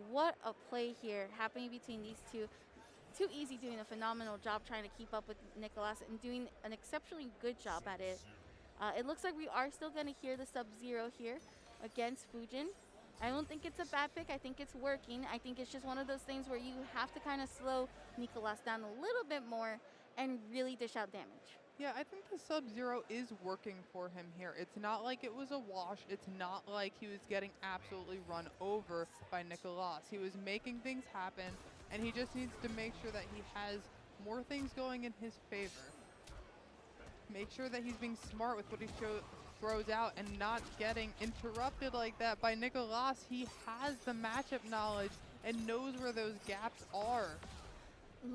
what a play here happening between these two. Too Easy doing a phenomenal job trying to keep up with Nicolas and doing an exceptionally good job at it. It looks like we are still going to hear the Sub-Zero here against Fujin. I don't think it's a bad pick. I think it's working. I think it's just one of those things where you have to kind of slow Nicolas down a little bit more and really dish out damage. Yeah, I think the Sub-Zero is working for him here. It's not like it was a wash. It's not like he was getting absolutely run over by Nicolas. He was making things happen, and he just needs to make sure that he has more things going in his favor. Make sure that he's being smart with what he throws out and not getting interrupted like that by Nicolas. He has the matchup knowledge and knows where those gaps are.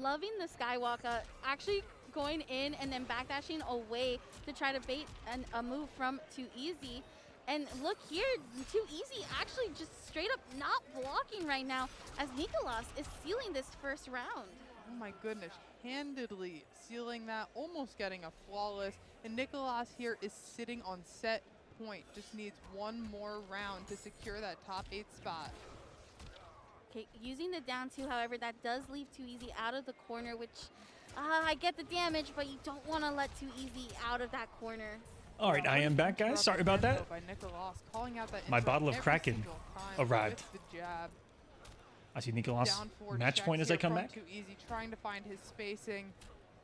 Loving the Skywalker, actually going in and then backdashing away to try to bait a move from Too Easy. And look here, Too Easy actually just straight up not blocking right now as Nicolas is sealing this first round. Oh my goodness, handedly sealing that, almost getting a flawless. And Nicolas here is sitting on set point, just needs one more round to secure that top 8 spot. Okay, using the down two, however, that does leave Too Easy out of the corner, which I get the damage, but you don't want to let Too Easy out of that corner. All right, I am back, guys. Sorry about that. By Nicolas, calling out that My intro bottle of every Kraken single time arrived. with the jab. I see Nicolas Down forward match checks point as I here come from back. Too Easy, trying to find his spacing.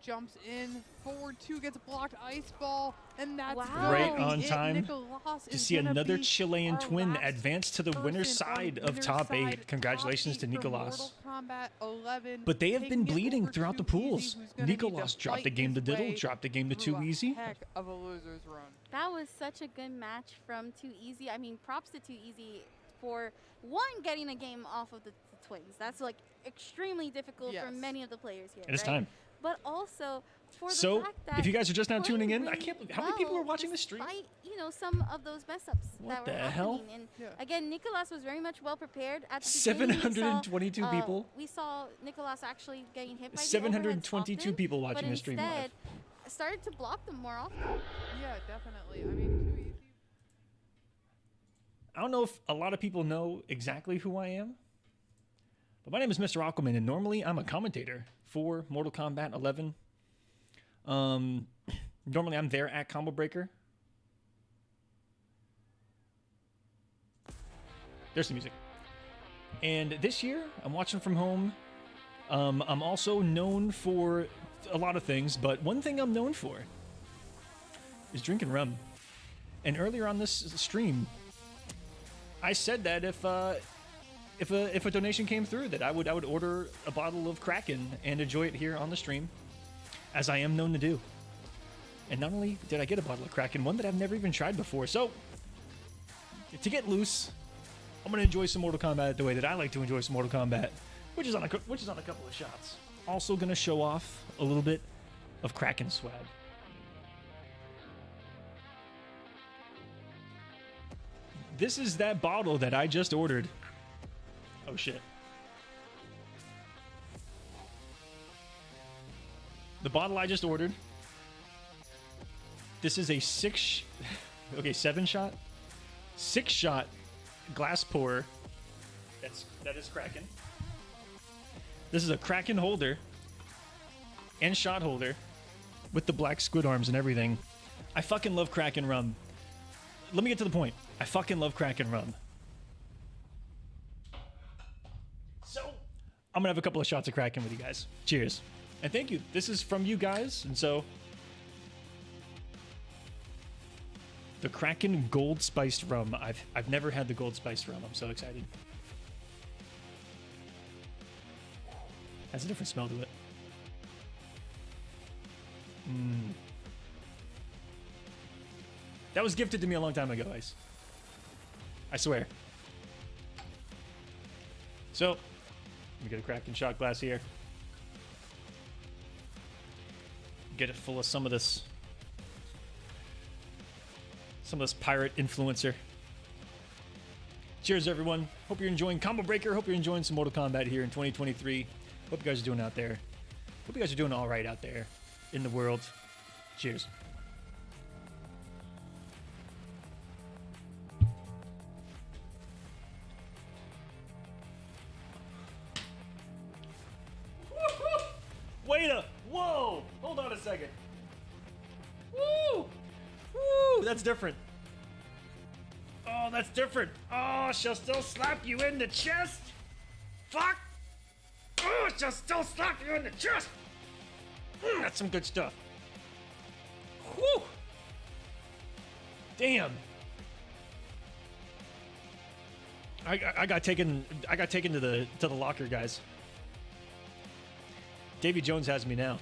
Jumps in, forward two, gets blocked, ice ball, and that's Wow. Right gonna be on it. time Nicolas to is see gonna another be Chilean our twin last advance to the winner's person on side of winner's top side, 8. Congratulations to top 8 for Nicolas. Mortal Kombat 11, But they have been taking it bleeding over throughout the Too Easy, pools. who's gonna need to Nicolas dropped the fight game to his Diddle, way dropped the game to through Too a Easy. heck of a loser's run. That was such a good match from Too Easy. I mean, props to Too Easy for, one, getting a game off of the twins. That's like extremely difficult for Yes. many of the players here. It is right? time. But also for the So, fact that if you guys are just now playing tuning in, I really can't believe how many people are well watching this stream. despite, you know, some of those mess ups What that were the hell? happening. And Yeah. again, Nicolas was very much well prepared at the beginning. We saw, 722 people. We saw Nicolas actually getting hit by the 722 overheads often, people watching but the stream live. instead started to block them more often. Yeah, definitely. I mean, Too Easy. I don't know if a lot of people know exactly who I am, but my name is MrAquaman, and normally I'm a commentator for Mortal Kombat 11. Normally I'm there at Combo Breaker. There's the music. And this year, I'm watching from home. I'm also known for a lot of things, but one thing I'm known for is drinking rum. And earlier on this stream, I said that if a donation came through, that I would order a bottle of Kraken and enjoy it here on the stream, as I am known to do. And not only did I get a bottle of Kraken, one that I've never even tried before. So, to get loose, I'm gonna enjoy some Mortal Kombat the way that I like to enjoy some Mortal Kombat, which is on a couple of shots. Also gonna show off a little bit of Kraken swag. This is that bottle that I just ordered. Oh shit. The bottle I just ordered. This is a 7 shot? 6 shot glass pour. That is Kraken. This is a Kraken holder and shot holder with the black squid arms and everything. I fucking love Kraken rum. Let me get to the point. I fucking love Kraken rum. So, I'm gonna have a couple of shots of Kraken with you guys. Cheers. And thank you. This is from you guys, and so the Kraken gold spiced rum. I've never had the gold spiced rum. I'm so excited. Has a different smell to it. That was gifted to me a long time ago, Ice. I swear. So, let me get a Kraken shot glass here. Get it full of some of this pirate influencer. Cheers, everyone. Hope you're enjoying Combo Breaker. Hope you're enjoying some Mortal Kombat here in 2023. Hope you guys are doing out there. Hope you guys are doing all right out there in the world. Cheers. Whoa! Hold on a second. Woo! Woo! That's different. Oh, that's different. Oh, she'll still slap you in the chest. Fuck! Oh, she'll still slap you in the chest. That's some good stuff. Whew! Damn. I got taken to the locker, guys. Davy Jones has me now.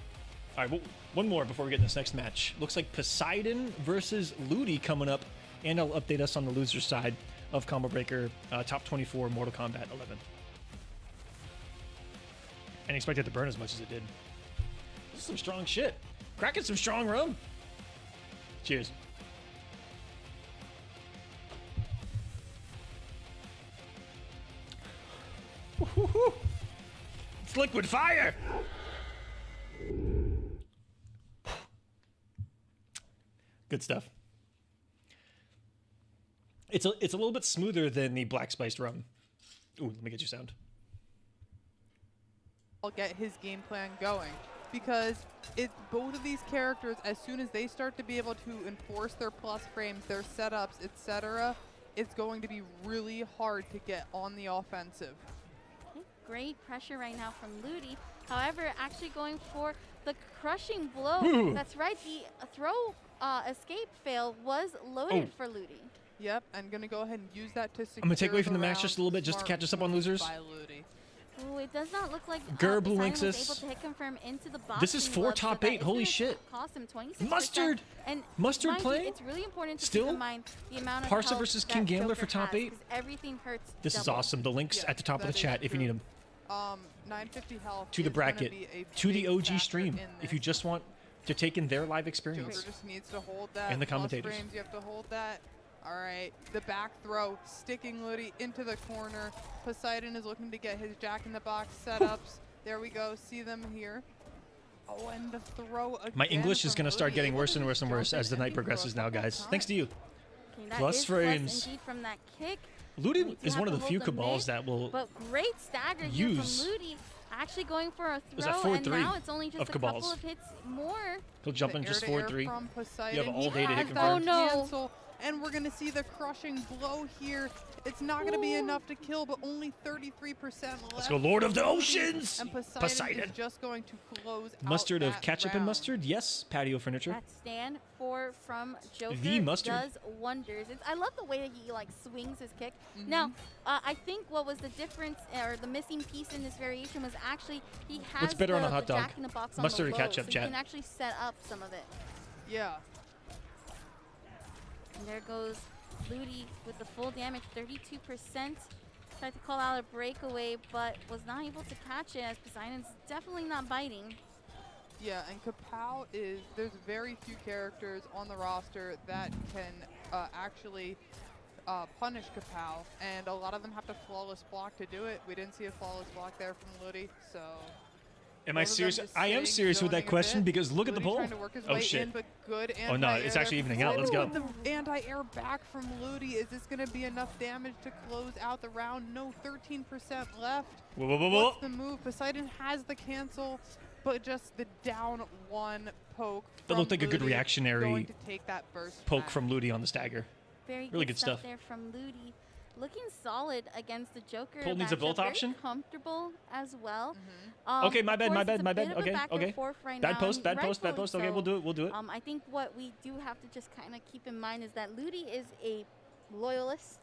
All right, one more before we get in this next match. Looks like Poseidon versus Ludy coming up, and I'll update us on the loser side of Combo Breaker Top 24 Mortal Kombat 11. And expect it to burn as much as it did. This is some strong shit. Cracking some strong rum. Cheers. Woo-hoo-hoo. It's liquid fire. Good stuff. It's a little bit smoother than the black spiced rum. Ooh, let me get you sound. get his game plan going. Because both of these characters, as soon as they start to be able to enforce their plus frames, their setups, etc., it's going to be really hard to get on the offensive. Great pressure right now from Ludy. However, actually going for the crushing blow. Ooh. That's right, the throw escape fail was loaded for Ludy. Yep, I'm going to go ahead and use that to secure I'm gonna take away from the match round. just a little bit just to Smart catch us up on move losers. by Ludy. Ooh, it does not look like Grr, Blue Poseidon was Linksys. able to hit confirm into the box. This is 4 top 8. Holy shit. Cost him 26%. Mustard! And Mustard mind you, playing? it's really important to Still? keep in mind the amount of Parsa health versus that King Gambler Joker for top has, 8? 'cause everything hurts This is double. awesome. The links Yeah, at the top of the that is chat if you true. need them. 950 health To the is gonna bracket, be a to the big OG factor stream, in if you this. just want to take in their live Joker experience. just needs to hold that. And the plus commentators. frames, you have to hold that. All right, the back throw, sticking Ludy into the corner. Poseidon is looking to get his jack-in-the-box setups. There we go, see them here. Oh, and the throw again. My English is from going to start Ludy, getting able worse to and worse and jump worse in as the and night throw a progresses now, couple guys. times. Thanks to you. Okay, that Plus is frames. indeed from that kick. Ludy We do is have one of to the few hold the cabals mid, that will But great stagger here use- from Ludy. Actually going for a Was that throw, and 4-3 now it's only just of a couple cabals? of hits more. he'll jump The in just air-to-air 4-3. from Poseidon. You have all He day to hit has confirm. that Oh, no. cancel, and we're going to see the crushing blow here. It's not going to be enough to kill, but only 33% left. Let's go, Lord of the Oceans! And Poseidon, Poseidon. is just going to close Mustard out of that ketchup and round. mustard? Yes. Patio furniture. That stand for from Joker The mustard. does wonders. I love the way that he like swings his kick. Now, I think what was the difference or the missing piece in this variation was actually he has What's better on a hot the dog? Jack in the Box on Mustard the or low, ketchup, so chat? you can actually set up some of it. Yeah. And there goes Ludy with the full damage, 32%. Tried to call out a breakaway, but was not able to catch it as Poseidon's definitely not biting. Yeah, and Kapow there's very few characters on the roster that can actually punish Kapow, and a lot of them have to flawless block to do it. We didn't see a flawless block there from Ludy, so... Am I both of them serious? just I am sitting, serious with that zoning a question bit. because look at the Ludy poll. trying to work his Oh way shit. in, but good Oh, no, anti-air it's there actually from evening out. Let's Poseidon. go. The anti-air back from Ludy. Is this going to be enough damage to close out the round? No, 13% left. Whoa, whoa, whoa, whoa. What's the move? Poseidon has the cancel, but just the down one poke. That looked from like a good Ludy reactionary going to take that burst Poke back. from Ludy on the stagger. Very Really good stuff stuff. there from Ludy. Looking solid against the Joker. Poll needs a matchup, bolt very option? comfortable as well. Okay, my of bad, my course, bad, it's a my bad. bit of a Okay, back and okay. forth right Bad now, post, and bad post, bad rightfully post. Okay, so. we'll do it, we'll do it. I think what we do have to just kind of keep in mind is that Ludy is a loyalist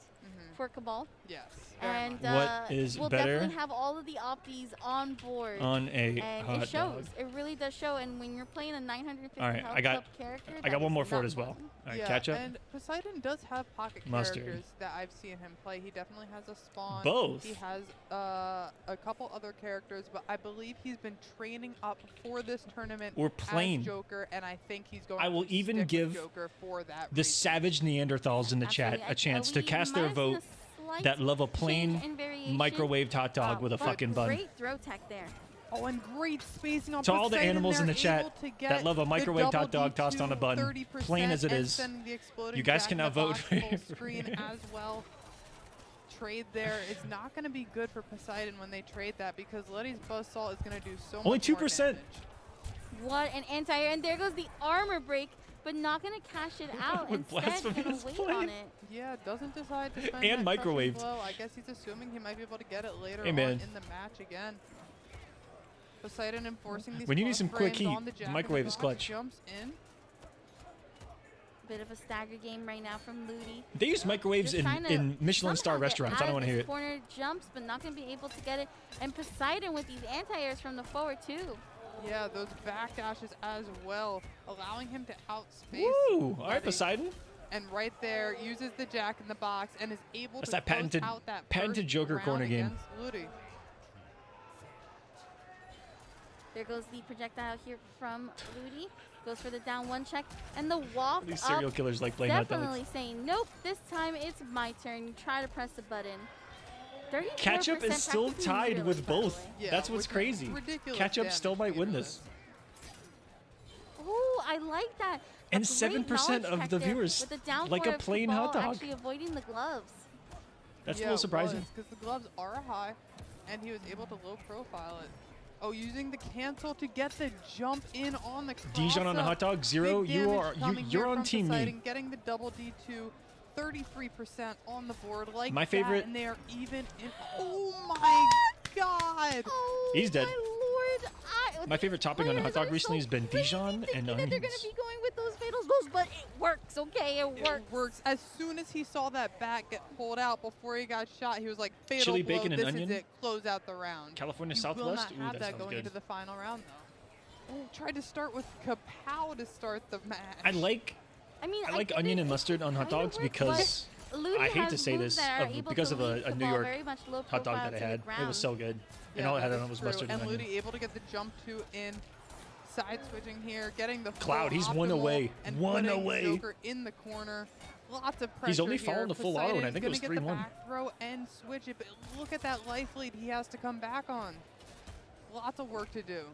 for Cabal. Yes. very And much. What is we'll better definitely have all of the opties on board. on a and hot it shows. dog. It really does show. And when you're playing a 950 All right, health I got- club character, I got that one is more for it not as well. fun. All right, Yeah, catch up. and Poseidon does have pocket Mustard. characters that I've seen him play. He definitely has a spawn. Both. He has a couple other characters, but I believe he's been training up for this tournament We're playing. as Joker, and I think he's going I will to even stick with give Joker for that The reason. savage Neanderthals in the chat Absolutely. a chance to We cast might their have seen vote a slight that love a change plain in variation, microwaved hot dog with a but fucking bun. Great throw tech there. Oh, and great spacing on To all the Poseidon. animals in They're the chat able to get that love a the microwaved hot double dog tossed on a D2 bun, 30% plain as it and is. send the exploding You guys jack can in now the vote box for- full screen as well. Trade there is not going to be good for Poseidon when they trade that because Ludy's Buzzsaw is going to do so Only much more 2%. damage. What an anti-air. And there goes the armor break, but not going to cash it out. When Instead, Blasphemy going is to wait playing. on it. Yeah, doesn't decide to spend And that microwaved. crushing blow. I guess he's assuming he might be able to get it later Hey, on man. in the match again. Poseidon enforcing these When you need plus some quick frames heat, on the jack in the microwave is box, clutch. Jumps in. Bit of a stagger game right now from Ludy. They use microwaves Just trying to in Michelin star somehow get restaurants. I out don't of want to hear this it. Corner jumps, but not going to be able to get it. And Poseidon with these anti-airs from the forward too. Yeah, those back dashes as well, allowing him to outspace. Woo! All right, Ludy. Poseidon. And right there, uses the jack in the box and is able That's to that close patented- out that patented first Joker round corner game. against Ludy. There goes the projectile here from Ludy. Goes for the down one check. And the walk These serial up, killers like playing hot definitely dogs. saying, nope, this time it's my turn. You try to press the button. 34% Ketchup is still practically tied nearly, with by the both. way. Yeah, That's what's which is crazy. ridiculous Ketchup still damage might win to this. Ooh, I like that. A And great 7% knowledge of check the there viewers with the down like four a of plain Cabal hot dog. Actually avoiding the gloves. That's a little surprising. Because the gloves are high, and he was able to low profile it. Oh, using the cancel to get the jump in on the cross. Dijon on the hot dog. Zero, Big you're damage coming on from team Poseidon, me. getting the double D2, 33% on the board like My that, favorite- and they are even in. Oh my God! Oh, He's dead. my lord. My favorite topping on a hot dog recently has been Dijon and That they're onions. gonna be going with those fatals goals, but it works. Okay, it works. It works. As soon as he saw that bat get pulled out before he got shot, he was like, fatal Chili, blow, bacon, and this onion? is it, close out the round. California You Southwest? will Ooh, not have that that sounds going good. into the final round, though. Oh, tried to start with kapow to start the match. I like think onion it- and it mustard on hot kinda dogs works, because but Ludy I hate has to say moves this, that are able because to of a lead the New ball York very much low hot dog profile that I to the had. It ground. was so good. Yeah, And all I had that on it is was true. mustard and onion. Ludy able to get the jump two in. Side switching here, getting the Cloud, full he's one optimal away. and One putting away. Joker in the corner. Lots of pressure. He's only here. fallen to full auto, and I think it was Poseidon's gonna 3-1. get the back throw and switch it, but look at that life lead he has to come back on. Lots of work to do.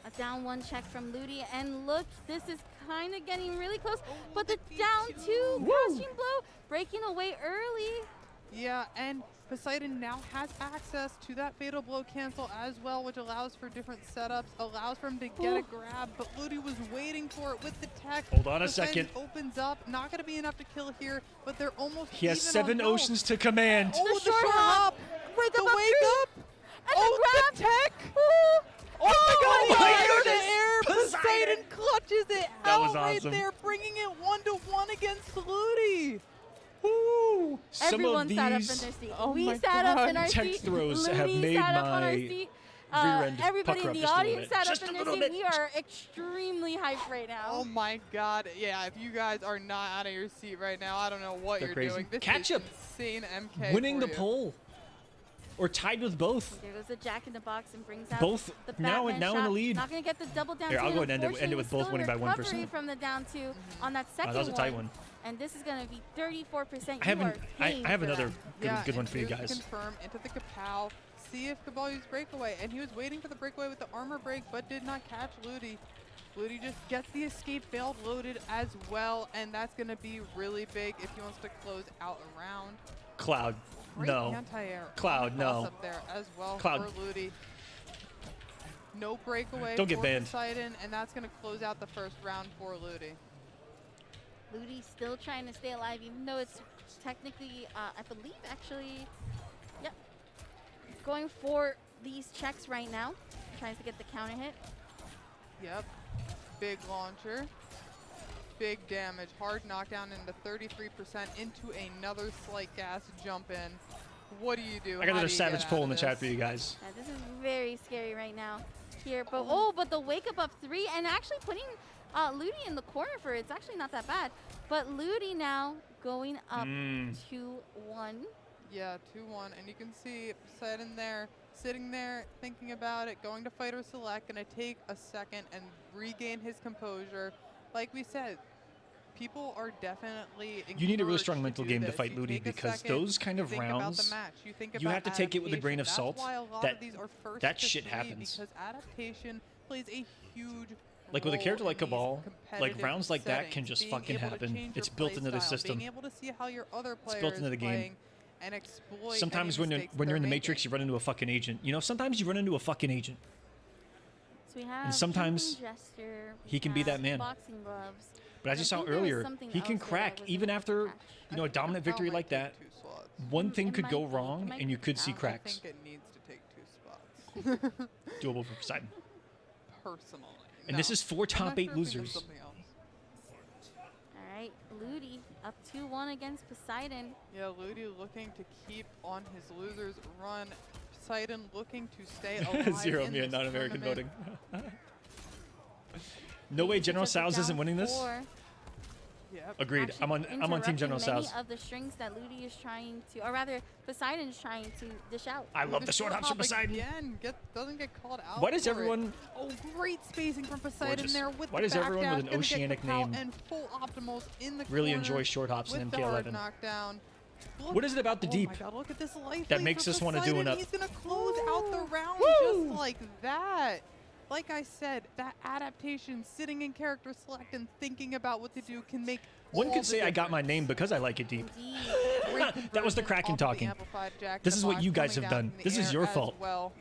A down one check from Ludy, and look, this is kind of getting really close. But the down two crushing blow, breaking away early. Yeah, and Poseidon now has access to that fatal blow cancel as well, which allows for different setups, allows for him to get a grab, but Ludy was waiting for it with the tech. Hold on a Poseidon second. opens up, not going to be enough to kill here, but they're almost He has even 7 on health. oceans to command. Oh, the short hop. hop! Wake The up up wake three. up! And Oh, the the grab. tech! Ooh. Oh my my God! goodness! The air! Poseidon clutches it That was out right awesome. there, bringing it 1-1 against Ludy. Woo! Some Everyone of sat up in these their seat. Oh We my sat up in God. our tech seat. throws have Ludy made sat up on our my seat. rear end Everybody pucker in up the just a little audience bit. sat Just up a in their little seat. bit. We are extremely hyped right now. Oh my God! Yeah, if you guys are not out of your seat right now, I don't know what They're you're crazy. doing. This Ketchup. is insane, MK. Winning for the you. poll. Or tied with both. There goes the jack in the box and brings out Both the now Batman in shot. the lead. Not gonna get the double down Here, two. I'll go ahead and end it Unfortunately, with we're both still winning in by recovery 1%. from the down two on that second that was a tight one. one. And this is gonna be 34%. I I have another good and one for you here's guys. to confirm into the kapow. See if Cabal used breakaway, and he was waiting for the breakaway with the armor break, but did not catch Ludy. Ludy just gets the escape failed loaded as well, and that's going to be really big if he wants to close out a round. Cloud. Great No. anti-air Cloud, on the no. cross up there as well Cloud. for Ludy. No breakaway Don't get for banned. Poseidon, and that's going to close out the first round for Ludy. Ludy still trying to stay alive, even though it's technically, I believe, actually, yep, going for these checks right now. Tries to get the counter hit. Yep. Big launcher. Big damage. Hard knockdown into 33% into another slight gas jump in. What do you do? I got How another do you savage get poll out in of the chat this? for you guys. This is very scary right now here. But but the wake up 3 and actually putting Ludy in the corner for it's actually not that bad. But Ludy now going up 2-1. Yeah, 2-1. And you can see Poseidon there, sitting there, thinking about it, going to fight or select, going to take a second and regain his composure. Like we said, people are definitely You need a really encouraged strong mental do game to this. fight You Ludy take a because second, those kind of think about the rounds, match. You think you about have to take it with a grain of adaptation. salt That's why a lot that of these are first that to shit 3 happens. because adaptation plays a huge Like with a role character like in these Cabal, like competitive rounds like that can settings. just Being fucking able to happen. change It's your built play into the style, system. Being able to see how your other It's players built into the game. playing and exploit Sometimes any when mistakes you're they're in the making. Matrix, you run into a fucking agent. You know, sometimes you run into a fucking agent. So we have sometimes Kingdom Jester, we he can be have that man. Boxing gloves. But as I you saw think there was earlier, something he can else that I crack wasn't even able to after, catch. you know, a dominant Cabal victory might like take that. 2 slots. One thing It could might go be, it wrong, might and you be could see down. I cracks. think it needs to take 2 spots. Doable for Poseidon. Personally. And this is 4 I'm not top 8 sure if he knows losers. something else. All right, Ludy up 2-1 against Poseidon. Yeah, Ludy looking to keep on his losers run. Poseidon looking to stay alive. Zero in me and this non-American tournament. voting. No way General Just a Sows isn't down winning this. 4. Yep. Agreed. Actually I'm on Team interrupting General many Sows. of the strings that Ludy is trying to, or rather, Poseidon is trying to dish out. I love the short hops from Poseidon. Again, doesn't get called out. Why does for it. everyone- Oh, great spacing from Poseidon Gorgeous. there with Why the does back everyone dash, with an gonna get oceanic Kapow name and full optimals in the really corner enjoy short hops in with the hard MK11? knockdown. Look, What is it about the oh deep my God, look at this life that lead makes for us wanna do Poseidon. enough? He's gonna close out the round Woo! just like that. Like I said, that adaptation, sitting in character select and thinking about what to do can make One all could the say I got my difference. name because I like it deep. Indeed. Great That was the conversion Kraken off of the talking. amplified jack This in is the what box you guys coming have down done. from the This is air your as fault. Well.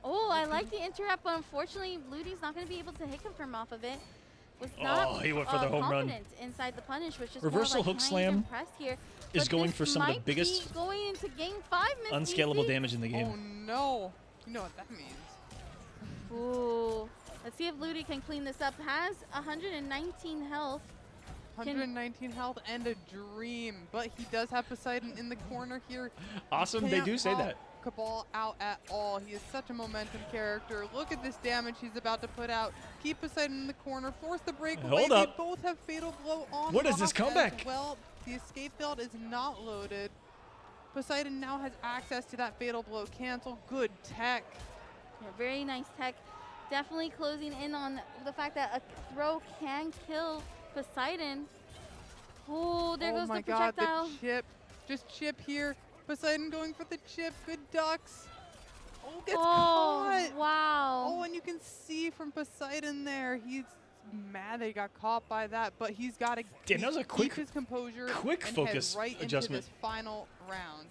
Oh, I like the interrupt, but unfortunately, Ludy's not going to be able to hit confirm off of it. Was not he went for the home run. confident inside the punish, which is Reversal more like, hook slam here. is But going this for some of the might biggest be going into game 5, Miss unscalable DC. damage in the game. Oh no. You know what that means. Ooh. Let's see if Ludy can clean this up. Has 119 health. 119 health and a dream, but he does have Poseidon in the corner here. Awesome, He they can't do say pop that. Cabal out at all. He is such a momentum character. Look at this damage he's about to put out. Keep Poseidon in the corner. Force the breakaway. Hold up. They both have fatal blow on. What is this lock comeback? as well, the escape belt is not loaded. Poseidon now has access to that fatal blow cancel. Good tech. Yeah, very nice tech. Definitely closing in on the fact that a throw can kill Poseidon. Oh, there goes my the projectile. God, the chip. Just chip here. Poseidon going for the chip. Good ducks. Oh, gets caught. Wow. Oh, and you can see from Poseidon there, he's mad they got caught by that, but he's got to Damn, that was a quick- keep his composure quick and focus head right adjustment. into this final round.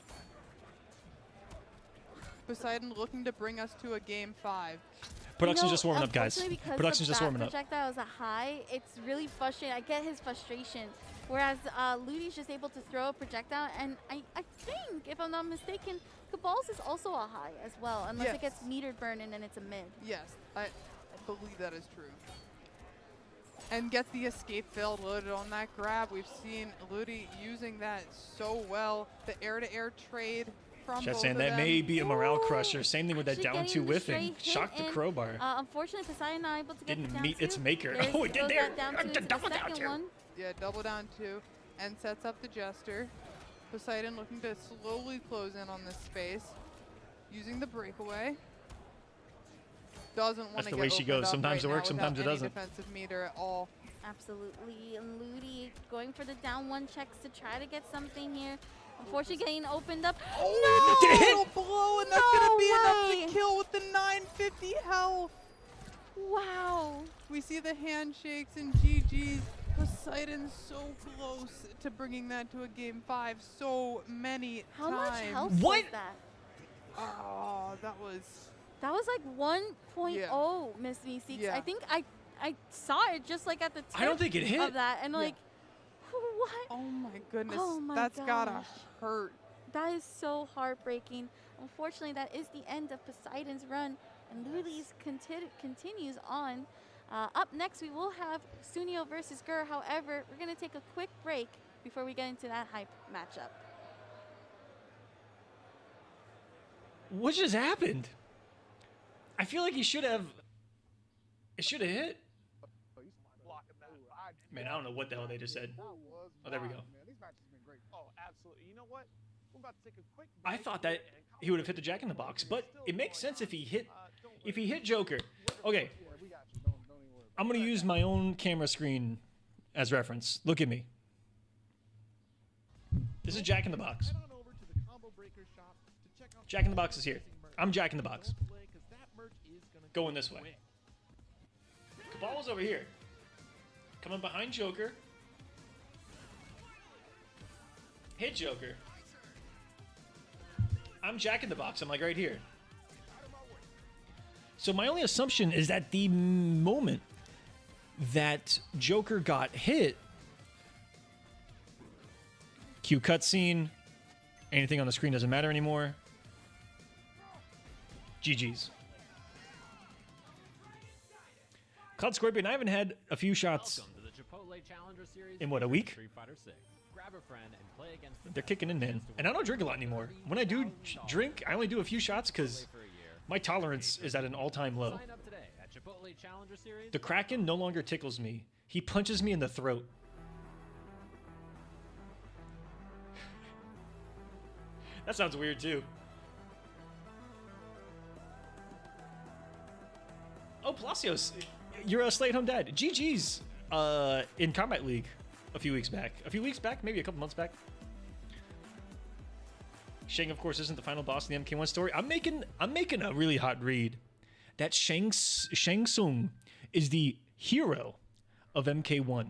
Poseidon looking to bring us to a game 5. Production's just warming up, guys. Unfortunately, because Production's the just bat warming up. projectile is a high, it's really frustrating. I get his frustration. Whereas Ludy's just able to throw a projectile, and I think, if I'm not mistaken, Cabal's is also a high as well, unless it Yes. gets metered burn and then it's a mid. Yes, I believe that is true. And gets the escape failed loaded on that grab. We've seen Ludy using that so well. The air-to-air trade from Chat both saying of that them. may be a morale Ooh. crusher. Same thing with that Actually down getting 2 the whiffing. straight hit Shocked the in. crowbar. Unfortunately, Poseidon not able to get the Didn't down meet its two. maker. There's- Oh, it did goes there. that down two into the Double down second two. one. Yeah, double down 2 and sets up the Jester. Poseidon looking to slowly close in on this space. Using the breakaway. Doesn't want That's to the get way she opened goes. up Sometimes right it now works, sometimes it without any doesn't. defensive meter at all. Absolutely. And Ludy going for the down 1 checks to try to get something here. Unfortunately, getting opened up. Oh, Did it hit? little blow, and that's No going to be way. enough to kill with the 950 health. Wow. We see the handshakes and GG's. Poseidon's so close to bringing that to a game 5 so many How times. much health What? was that? Oh, that was... That was like 1.0, Yeah. Miss Meeseeks. Yeah. I think I saw it just like at the tip I don't think it hit. of that. And Yeah. like, what? Oh my goodness. Oh my That's gotta gosh. hurt. That is so heartbreaking. Unfortunately, that is the end of Poseidon's run. And Ludy's continues on. Up next, we will have Suneo versus Gur. However, we're going to take a quick break before we get into that hype matchup. What just happened? I feel like he should have. It should have hit. Blocking that. Man, I don't know what the hell they just said. Oh, there we go. Man, these matches have been great. Oh, absolutely. You know what? We're about to take a quick I break thought that he would have hit the Jack in the Box, but it makes sense if he hit Joker. Okay, Yeah, we got you. Don't even worry. I'm gonna use my own camera screen as reference. Look at me. This is Jack in the Box. Head on over to the Combo Breaker shop to check out Jack in the Box is here. I'm Jack in the Box. because that merch is gonna Going this way. Cabal was over here. Coming behind Joker. Hit Joker. I'm Jack in the Box. I'm like right here. So my only assumption is that the moment that Joker got hit, cue cutscene, anything on the screen doesn't matter anymore. GG's. Cloud Scorpion, I haven't had a few shots. Welcome to the Chipotle Challenger Series In what, a featuring week? Street Fighter 6. Grab a friend and play against the They're kicking in, man. And I don't drink a lot anymore. When I do drink, I only do a few shots because for a year. my tolerance is at an all-time low. Sign up today at Chipotle Challenger Series. The Kraken no longer tickles me. He punches me in the throat. That sounds weird, too. Oh, Palacios, you're a stay-at-home dad. GG's in Combat League a few weeks back. A few weeks back? Maybe a couple months back. Shang, of course, isn't the final boss in the MK1 story. I'm making a really hot read that Shang Tsung is the hero of MK1.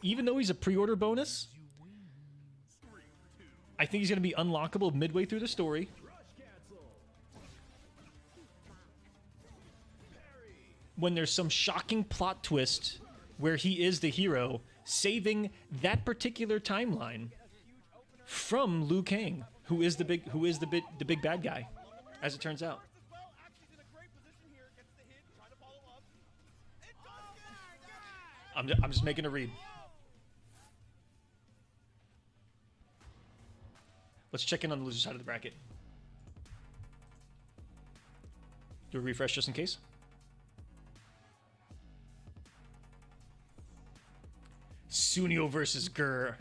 Even though he's a pre-order bonus, I think he's going to be unlockable midway through the story. when there's some shocking plot twist where he is the hero, saving that particular timeline from Liu Kang, who is the big bad guy, as it turns out. I'm just making a read. Let's check in on the loser side of the bracket. Do a refresh just in case. Suneo versus Gur.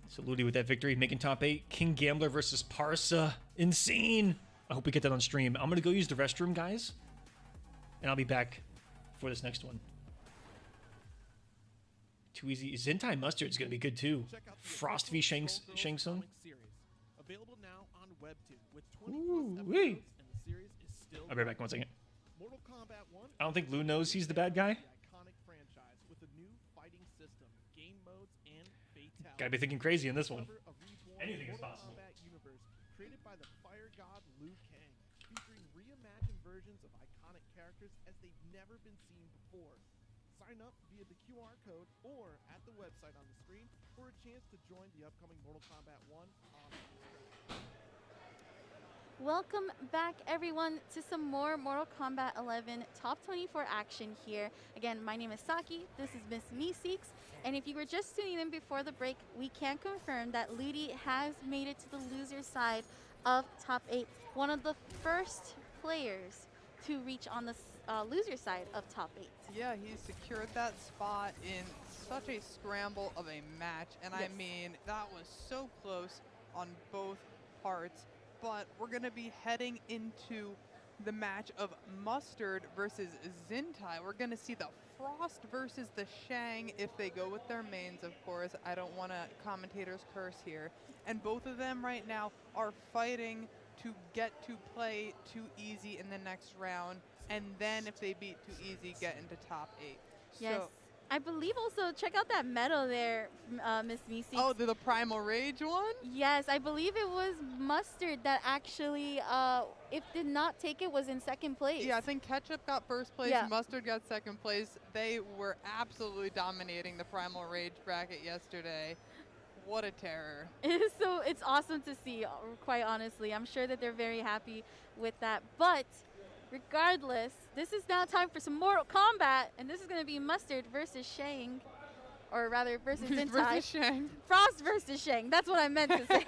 So Ludy with that victory, making top 8. King Gambler versus Parsa. Insane. I hope we get that on stream. I'm going to go use the restroom, guys. And I'll be back for this next one. Too easy. Zintai Mustard is going to be good too. Frost v Shang Tsung. Available now on Webtoon with 20+ Ooh, episodes, wee. and the series is still I'll be right back 1 second. Mortal Kombat 1. I don't think Lou knows he's the bad guy. The iconic franchise with a new fighting system, game modes, and fatalities. Gotta be thinking crazy in this one. Cover a reborn Anything is Mortal possible. Kombat universe created by the fire god Liu Kang, featuring reimagined versions of iconic characters as they've never been seen before. Sign up via the QR code or at the website on the screen for a chance to join the upcoming Mortal Kombat 1 on Welcome back, everyone, to some more Mortal Kombat 11 Top 24 action here. Again, my name is Saki. This is Miss Meeseeks. And if you were just tuning in before the break, we can confirm that Ludy has made it to the loser side of Top 8. One of the first players to reach on the loser side of Top 8. Yeah, he secured that spot in such a scramble of a match. And Yes. I mean, that was so close on both parts. But we're going to be heading into the match of Mustard versus Zintai. We're going to see the Frost versus the Shang if they go with their mains, of course. I don't want to commentator's curse here. And both of them right now are fighting to get to play Too Easy in the next round. And then if they beat Too Easy, get into top 8. Yes. So, I believe also, check out that medal there, Miss Meeseeks. oh, the Primal Rage one? Yes, I believe it was Mustard that actually, if did not take it, was in second place. Yeah, I think Ketchup got first place, Yeah. Mustard got second place. They were absolutely dominating the Primal Rage bracket yesterday. What a terror. So it's awesome to see, quite honestly. I'm sure that they're very happy with that. But regardless, this is now time for some Mortal Kombat, and this is going to be Mustard versus Shang, or rather versus Zintai. Versus Shang. Frost versus Shang. That's what I meant to say.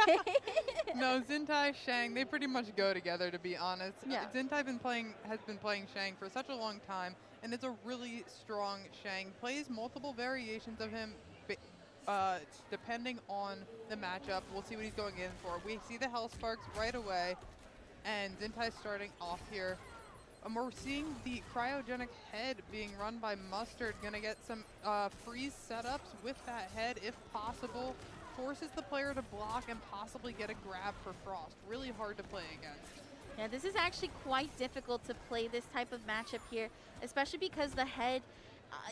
No, Zintai, Shang, they pretty much go together, to be honest. Yeah. Zintai has been playing Shang for such a long time, and it's a really strong Shang. Plays multiple variations of him depending on the matchup. We'll see what he's going in for. We see the Hell Sparks right away, and Zintai's starting off here. We're seeing the cryogenic head being run by Mustard. Gonna get some freeze setups with that head if possible. Forces the player to block and possibly get a grab for Frost. Really hard to play against. Yeah, this is actually quite difficult to play this type of matchup here, especially because the head,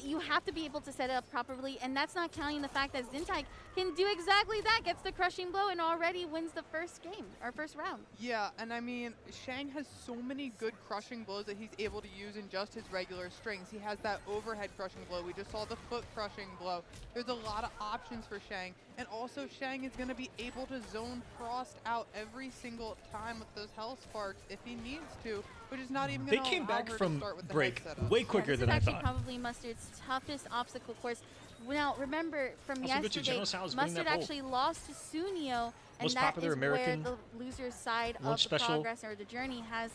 you have to be able to set it up properly, and that's not counting the fact that Zintai can do exactly that, gets the crushing blow, and already wins the first game, or first round. Yeah, and I mean, Shang has so many good crushing blows that he's able to use in just his regular strings. He has that overhead crushing blow. We just saw the foot crushing blow. There's a lot of options for Shang, and also Shang is going to be able to zone Frost out every single time with those Hell Sparks if he needs to, which is not even They going to came allow back her from to start with the break head setup. way quicker This than I is actually thought. probably Mustard's toughest obstacle course. Now, remember from Also good to yesterday, General Sal's winning Mustard that poll. actually lost to Suneo, and Most that popular is American where the loser side lunch of the special progress or the journey has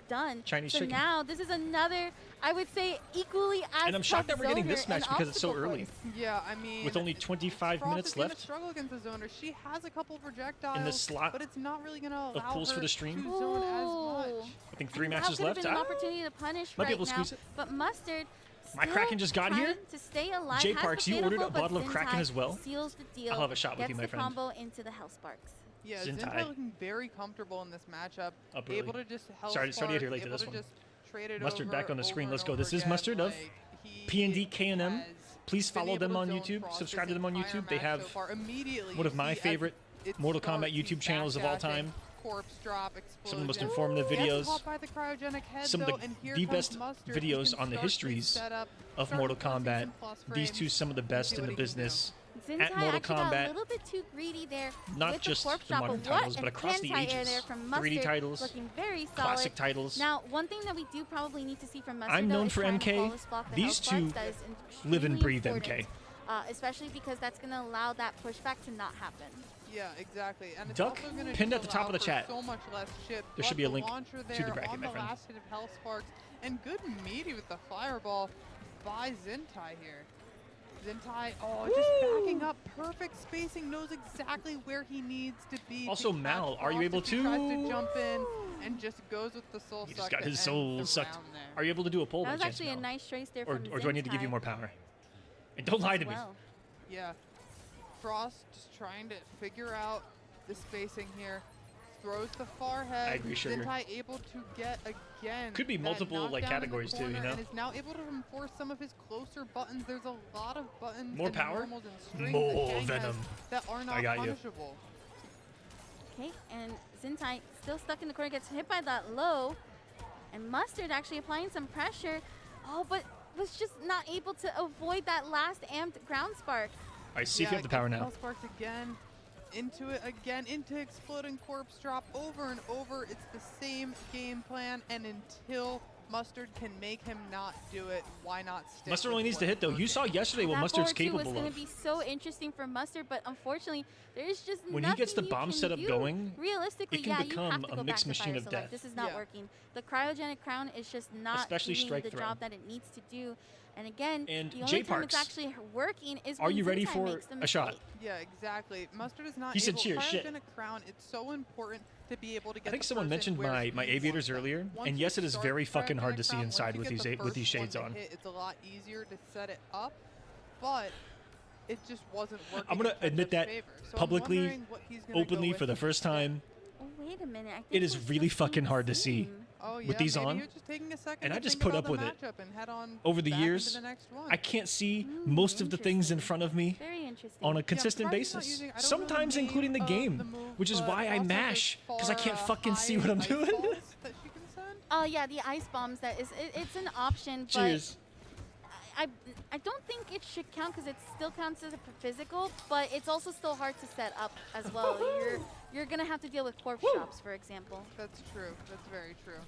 done. Chinese so chicken. now this is another, I would say, equally as And I'm shocked tough that we're getting zoner this match and because it's so obstacle early. course. Yeah, I mean, With only 25 Frost minutes is gonna left. struggle against the zoner. She has a couple projectiles In the slot but it's not really going to allow pulls her for the stream? to zone as Ooh. much. I think 3 And matches that could have left. been an opportunity to punish Might be right able to now, squeeze it. but Mustard My still Kraken just got trying here. to stay alive. J has Parks, the you ordered a fatal, but bottle of Kraken Zintai as well? Seals the deal. I'll have a shot with gets you, my the friend. combo into the Hell Sparks. Yeah, Zintai. Zintai looking very comfortable in this matchup. Up early. Able to just help Sorry to get here late to able this to one. just trade it Mustard over, back on the screen. over Let's and go. over This is again. Mustard of Like, he P&D K&M. has Please been follow able them to on zone YouTube. Frost Subscribe to this them on entire YouTube. They match have so far. Immediately one of you my see as favorite it Mortal starts, Kombat he's YouTube channels of all backdashing. time. corpse drop explosion. Some of the most informative Gets videos. caught by the cryogenic head, Some of though, the and here best comes Mustard. videos He can on the start to histories set up, of start Mortal to put Kombat. some plus These two, frames some of the and best see in what the he can do. business. Zintai At Mortal actually got a Kombat, little bit too greedy there not with just the corpse the drop, modern but what titles, but an across the anti-air ages. there from 3D Mustard, titles, looking very solid. classic titles. Now, one thing that we do probably need to see from Mustard, I'm though, known is for trying to MK. flawless block the These health sparks. two That is live and extremely breathe important, MK. especially because that's going to allow that pushback to not happen. Yeah, exactly. And it's Duck also gonna pinned just at the top allow of the for chat. So much less chip. There should be a link launcher to the there bracket, on my the friend. last hit of Health Sparks, and good meaty with the fireball by Zintai here. Zintai, just backing up, perfect spacing, knows exactly where he needs to be. Also, to catch Mal, are you Procs able if he to? tries to jump in and just goes with the soul He suck just got to his end soul the sucked. round there. Are you able to do a poll That by was chance, actually a Mel? nice trace there Or from do I need to give you Zintai more power? And don't lie to as me. well. Yeah, Frost just trying to figure out the spacing here. Throws the far head. I agree, Sugar. Zintai able to get again. Could be that multiple, like, knockdown in the categories too, you corner know? And is now able to enforce some of his closer buttons. There's a lot of buttons. More and power? normals and strings More that Shang has venom. that are not I got you. punishable. Okay, and Zintai still stuck in the corner, gets hit by that low, and Mustard actually applying some pressure. Oh, but was just not able to avoid that last amped ground spark. All right, see if you have the power now. Health Sparks again. Into it again, into exploding corpse drop over and over. It's the same game plan, and until Mustard can make him not do it, why not stick Mustard with only needs to what's hit, though. You working? saw yesterday what That Mustard's forward two was capable going of. to be so interesting for Mustard, but unfortunately, there's just When he gets the nothing you bomb can setup do. going, Realistically, it can yeah, you become have to a go mixed back to machine Fire of Select. death. This is not Yeah. working. The cryogenic crown is just not Especially doing strike the throw. job that it needs to do. And again, And the only time it's J-Parks, actually working is are when you ready Zintai for makes the a shot? mistake. Yeah, exactly. Mustard is not He said able. cheers, shit. Cryogenic crown, it's so important to be able to get I think the someone person mentioned where my he aviators wants them. earlier, Once and you yes, it is start very fucking hard cryogenic to see crown, inside once you with get these the with these first one shades to on. hit, it's a lot easier to set it up, but it just wasn't working. I'm gonna in admit Ketchup's that favor. So I'm publicly, wondering what he's gonna go openly with for the first instead. time. Oh, wait a minute. I think It is we're really still fucking seeing hard the to see. same. Oh, with yeah, these maybe on, he was just taking a second and to I just think put about up the with it. matchup and head on Over the back into years, the next one. I can't see most of the things in Interesting. front of me Very interesting. on a Yeah, consistent Parsa's not basis. using- I don't know the Sometimes name including the of game, the move, which is but why I also mash, those because I can't far, fucking see what I'm high doing. ice balls that she can send? Oh, yeah, the ice bombs. It's an option, but Cheers. I don't think it should count because it still counts as a physical, but it's also still hard to set up as well. You're gonna have to deal with corpse drops, for example. That's true. That's very true.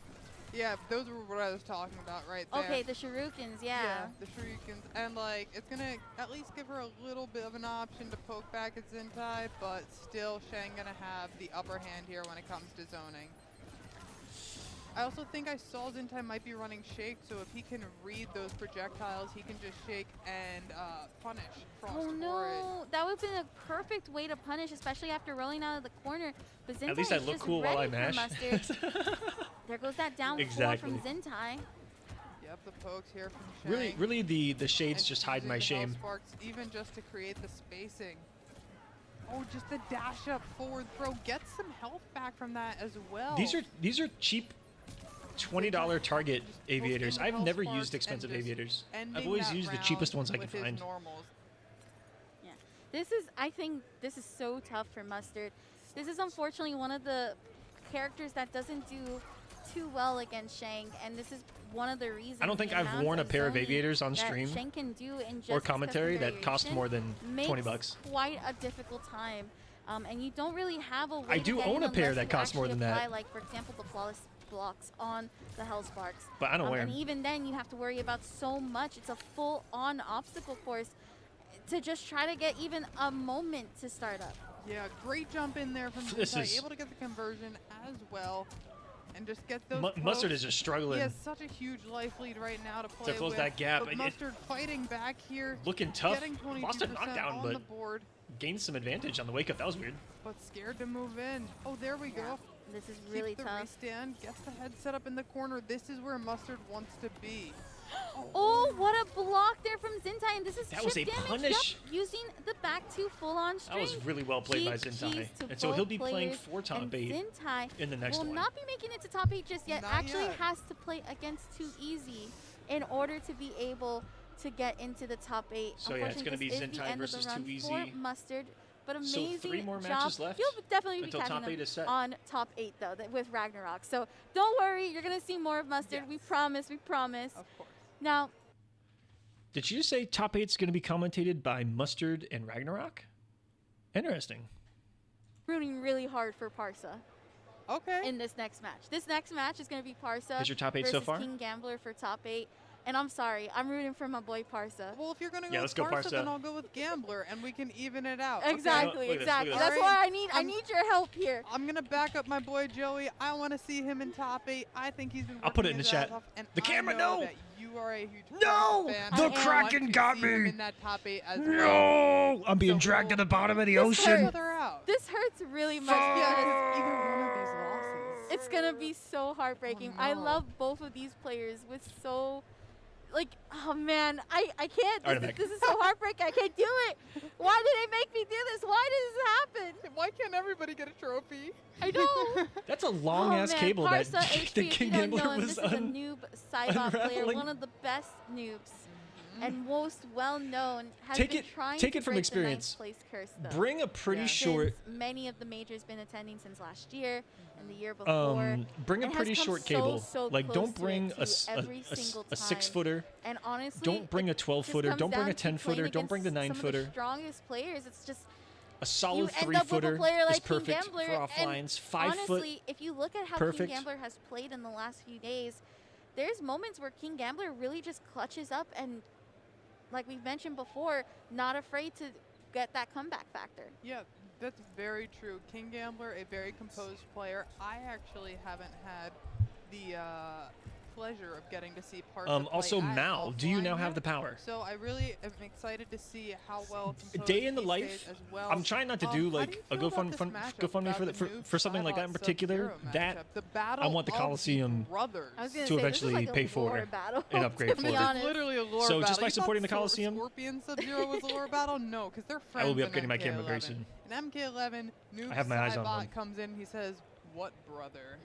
Yeah, those were what I was talking about right there. Okay, the shurikens, yeah. the shurikens, and like it's gonna at least give her a little bit of an option to poke back at Zintai, but still Shang gonna have the upper hand here when it comes to zoning. I also think I saw Zintai might be running Shake, so if he can read those projectiles, he can just Shake and punish Frost Oh for it. no, that would have been a perfect way to punish, especially after rolling out of the corner. But Zintai At least I is look just cool while I ready for mash. Mustard. There goes that down four Exactly. from Zintai. Yep, the pokes here from Shang. Really, the shades And just hide using my the Hell shame. Sparks, even just to create the spacing. Oh, just the dash up forward throw. Gets some health back from that as well. These are cheap $20 Target Just aviators. poking I've Hell never Sparks used and expensive just aviators. I've ending always that used the round cheapest ones I could with his find. normals. Yeah, I think this is so tough for Mustard. This is unfortunately one of the characters that doesn't do too well against Shang, and this is one of the reasons. I don't think the I've amount worn a of pair of zoning aviators on that stream Shang can do in just or commentary that cost variation more than makes 20 bucks. quite a difficult time. And you don't really have a way I to do get own in a pair unless that you costs more actually than that. apply, like, for example, the flawless blocks on the Hell Sparks. But I don't wear And them. even then, you have to worry about so much. It's a full-on obstacle course to just try to get even a moment to start up. Yeah, great jump in there from This Zintai, is- able to get the conversion as well, and just get those. Mustard pokes. is just struggling. He has such a huge life lead right now to play close with, that gap. But It- Mustard fighting back here, Looking tough. getting 22% Lost a knockdown, on the but board, gained some advantage on the wake up. That was weird. but scared to move in. Oh, there we Yeah, go. this is Keeps really the tough. restand, gets the head set up in the corner. This is where Mustard wants to be. Oh, what a block there from Zintai, and this is That was chip a damage. punish. Yep, using the back two full-on That string. was really well played by Keys Zintai. to And so he'll be both playing players, for top and 8 Zintai in the next will one. not be making it to top 8 just yet. Not Actually yet. has to play against Too Easy in order to be able to get into the top 8. So yeah, it's Unfortunately, gonna be this is the Zintai end of the versus run Too for Easy. Mustard. but So amazing 3 more job. matches left You'll definitely be until catching top 8 them is set. on top 8 though, with Ragnarok. So don't worry, you're gonna see more of Mustard. Yes. We promise. We promise. Of course. Now, Did you say top 8's going to be commentated by Mustard and Ragnarok? Interesting. rooting really hard for Parsa Okay. in this next match. This next match is gonna be Parsa Is your top 8 versus so far? King Gambler for top 8. And I'm sorry, I'm rooting for my boy Parsa. Well, if you're gonna Yeah, go let's with go Parsa, Parsa. then I'll go with Gambler, and we can even it out. okay? Exactly, Look at this, exactly. look at That's this. why I I'm- need your help here. I'm gonna back up my boy Joey. I want to see him in top 8. I think he's been. I'll put it working in the his ass chat. off, and The I camera, know no! that you are a huge No! Parsa fan. The I want Kraken to got see him me! in that top 8 as well. No! I'm being So dragged to we'll- the bottom of the This ocean. hurts. Further out. This hurts really much Yeah, because 'cause either one of these losses. it's gonna be so heartbreaking. Oh, I no. love both of these players with so, like, oh man, I can't. All right, This, Meg. this is so heartbreaking. I can't do it. Why did they make me do this? Why did this happen? Why can't everybody get a trophy? I know. That's a long ass man, cable Parsa that HP, the if King you don't Gambler know him, was this is a on. noob Cybot player, unraveling. one of the best noobs and most well known. Has Take been it- trying take to it from break experience. The ninth place curse, though. Bring a pretty Yeah. short, Since many of the majors been attending since last year and the year before. bring a and has pretty come short so, cable. so Like, close don't to bring it, too, every single a time. 6-footer. And honestly, Don't bring a it just 12-footer. comes Don't bring a down to 10-footer. playing Don't bring the against some of the 9-footer. strongest players. It's just A solid you end up with a 3-footer player like is perfect King Gambler, for offlines. and 5 foot. honestly, if you look at how perfect. King Gambler has played in the last few days, there's moments where King Gambler really just clutches up and, like we've mentioned before, not afraid to get that comeback factor. Yeah, that's very true. King Gambler, a very composed player. I actually haven't had the pleasure of getting to see Parsa play Also, at Mal, do you offline now have yet. the power? So I really am excited to see how well composed Day in the he life. stays as well. I'm trying not to How do do like you a feel about this GoFundMe matchup, GoFundMe for about the, for something like that in particular. Cybot That Sub-Zero matchup? The battle I want the of Colosseum brothers. I was gonna to say, eventually this is like pay a for lore battle, an upgrade to for be it. It's honest. literally a lore So battle. just by You thought supporting the Colosseum- Scorpion Sub-Zero was a lore battle? No, because they're friends. I will be in upgrading my camera very MK11. soon. In MK11, Noob I have my eyes on Cybot one. comes in, he says, "What brother?"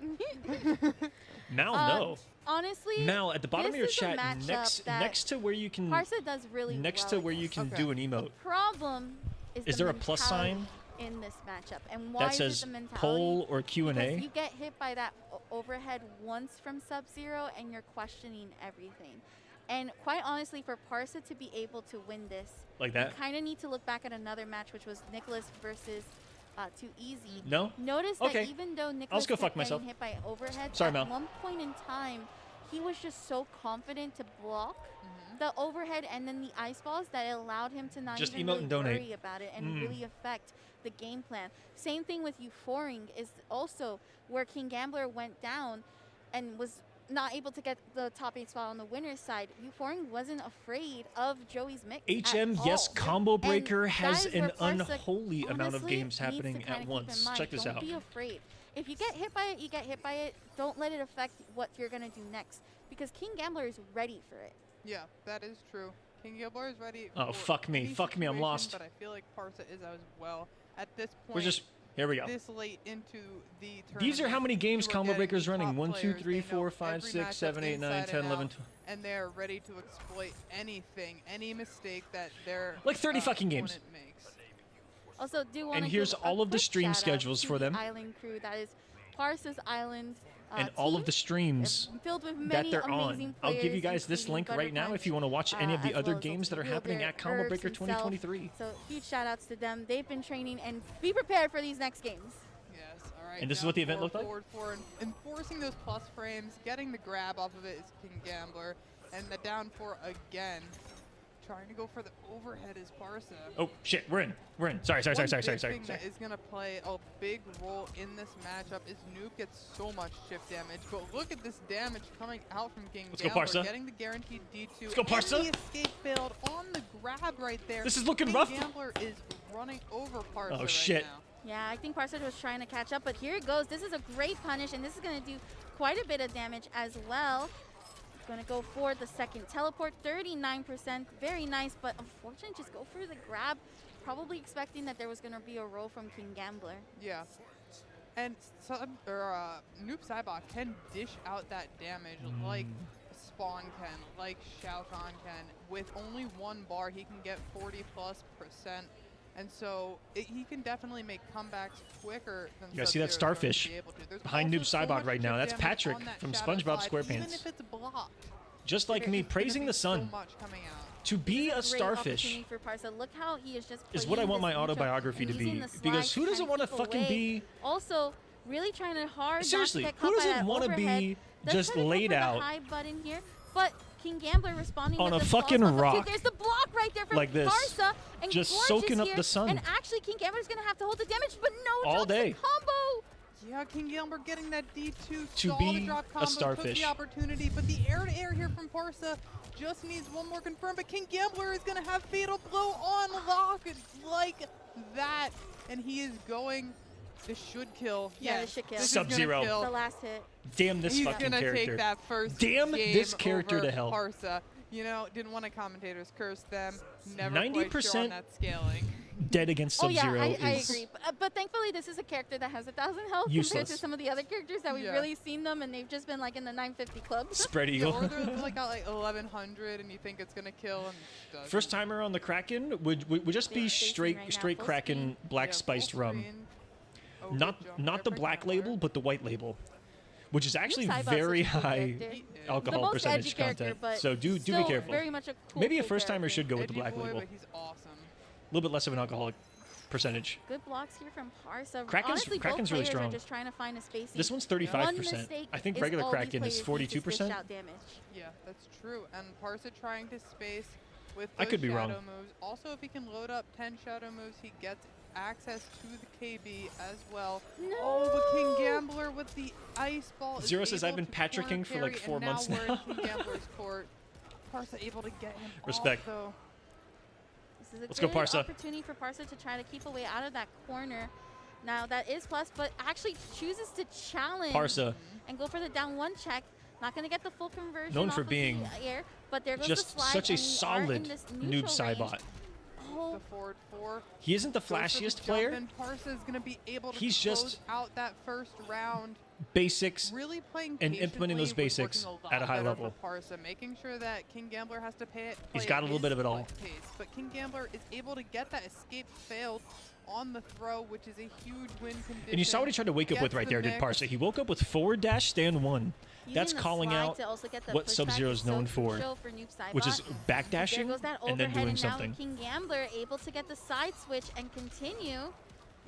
Mal, Uh, no. Honestly, Mal, at the bottom of this your is a chat, matchup that next to where you can Parsa does really next well to where you against. can Okay. do an emote. Problem is Is there the a plus mentality sign in this matchup? And why that is says it the mentality? poll or Because Q&A? you get hit by that overhead once from Sub-Zero and you're questioning everything. And quite honestly, for Parsa to be able to win this, Like you that? kind of need to look back at another match, which was Nicolas versus Too Easy. No? Notice Okay. that even though Nicolas go fuck kept myself. getting hit by overhead, Sorry, at Mel. one point in time, he was just so confident to block the overhead and then the ice balls that it allowed him to not Just even emote really and donate. worry about it and Mm. really affect the game plan. Same thing with Euphoring is also where King Gambler went down and was not able to get the top 8 spot on the winner's side. Euphoring wasn't afraid of Joey's mix HM, at yes, all. Combo And Breaker that has is an where Parsa unholy amount of honestly games needs to happening kinda at keep once. in mind, Check this don't out. be afraid. If you get hit by it, you get hit by it. Don't let it affect what you're going to do next because King Gambler is ready for it. Yeah, that is true. King Gambler is ready. Oh, for fuck me. any Fuck me, I'm situation, lost. But I feel like Parsa is as well. At this point, We're just, here we go. this late into the tournament, These are how many games you are Combo getting Breaker's the running. top 1, 2, players. 3, They 4, know 5, every 6, matchup 7, 8, 9, inside 10, and 11, out, and they're ready to exploit anything, any mistake that their Like 30 fucking games. opponent makes. Also, do want And to here's give all a of the quick stream shout-out schedules to for the them. Island crew that is Parsa's Island And all of team. the streams Filled with that many they're amazing on. I'll give you players, guys this including link right now if you want to watch any of the as other well as games that are Wielder, happening at Combo Herbs Breaker himself. 2023. So huge shout outs to them. They've been training and be prepared for these next games. Yes, all right. And this is down what the event four looked like? forward four, and enforcing those plus frames, getting the grab off of it is King Gambler, and the down 4 again. Trying to go for the overhead is Parsa. Oh, shit, we're in. We're in. Sorry. One big thing that is going to play a big role in this matchup is Noob gets so much shift damage, but look at this damage coming out from King Let's go, Gambler, Parsa. getting the guaranteed D2. Let's go, Parsa. And the escape failed on the grab right there. This is looking King rough. Gambler is running over Parsa Oh, right shit. now. Yeah, I think Parsa was trying to catch up, but here it goes. This is a great punish, and this is going to do quite a bit of damage as well. Going to go for the second teleport, 39%, very nice, but unfortunately just go for the grab, probably expecting that there was going to be a roll from King Gambler. Yeah. And Noob Cybot can dish out that damage like Spawn can, like Shao Kahn can. With only 1 bar, he can get 40+%. And so he can definitely make comebacks quicker than You guys see that Sub-Zero is going to starfish be able to. There's behind Noob also so Saibot much right now? chip That's damage Patrick on that from shadow SpongeBob slide, SquarePants. Even if it's blocked. Just like There's me gonna praising be the sun. So much coming out. To be a Great starfish opportunity for Parsa. Look how he is just is what I playing want my this neutral autobiography and to using be. the slide Because who to doesn't kind want of to keep fucking away. be... Also, really trying to hard Seriously, not to get who caught by doesn't that want to overhead. be Does just try to go laid for the out high button here, but King Gambler responding on with a the fucking false button. rock There's the block right there from like this, Parsa, and just Gorge soaking is up here, the sun. And actually, King Gambler's gonna have to hold the damage, but no, All drops the day. combo. Yeah, King Gambler getting that D2 To saw be the drop a combo, starfish. took the opportunity, but the air-to-air here from Parsa just needs one more confirm, but King Gambler is going to have Fatal Blow on lock like that, and he is going... This should kill. Yeah, Yes, this should kill. this is gonna Sub-Zero. kill. The last hit. Damn this He's fucking gonna character. take that first Damn game this character over to hell. Parsa. You know, didn't want to commentators curse them. Never 90% quite sure on that scaling. Dead against Oh yeah, Sub-Zero I is... agree. But thankfully, this is a character that has 1,000 health compared Useless. to some of the other characters that we've Yeah. really seen them, and they've just been like in the 950 club. Spread Yeah, eagle. or they're like got like 1,100 and you think it's gonna kill and doesn't. First timer on the Kraken would just be They're facing straight right now, straight full Kraken screen. black Yeah, spiced full rum. screen. Oh, good Not jump not there the from black Gambler. label, but the white label, which is actually Saibot's very such a cool high character. He is. The alcohol most percentage edgy character, content. but So do be still careful. Very much a cool, Maybe a cool first timer character. should go with the Edgy black boy, label. but he's awesome. A little bit less of an alcoholic percentage. Good blocks here from Parsa. Kraken's- Honestly, Kraken's both really players strong. are just trying to find a spacing. This one's One 35%. mistake I think is regular all these Kraken is players need to dish 42%. out damage. Yeah, that's true. And Parsa trying to space with I those could be shadow wrong. moves. Also, if he can load up 10 shadow moves, he gets access to the KB as well. No! Oh, but King Gambler with the ice ball. is Zero says, able "I've been to corner Patricking for like carry, 4 and months now. We're now." in King Gambler's court. Parsa able to get him Respect. off, though. This is a Let's go, good Parsa. opportunity for Parsa to try to keep away out of that corner. Now that is plus, but actually chooses to challenge Parsa, and go for the down one check. Not going to get the full conversion. Known off for of being the air, but there goes just the slide, such a and we are in solid this noob neutral range. Saibot. Oh, The forward four. He isn't the Goes for the flashiest jump, player. And Parsa is going to be able to He's close just out that first round. Basics. Really playing and implementing those patiently, basics working lot at a high better level. For Parsa, making sure that King Gambler has to play He's got a little at bit of his it all. pace, but King Gambler is able to get that escape failed on the throw, which is a huge win condition. And you saw what he tried to wake up with Gets right the there, did mix. Parsa. He woke up with forward dash stand 1. using That's the calling slide out to also get the what pushback Sub-Zero is is so known for, crucial for Noob Saibot. which is There backdashing goes that and then overhead, doing and something. now King Gambler able to get the side switch and continue.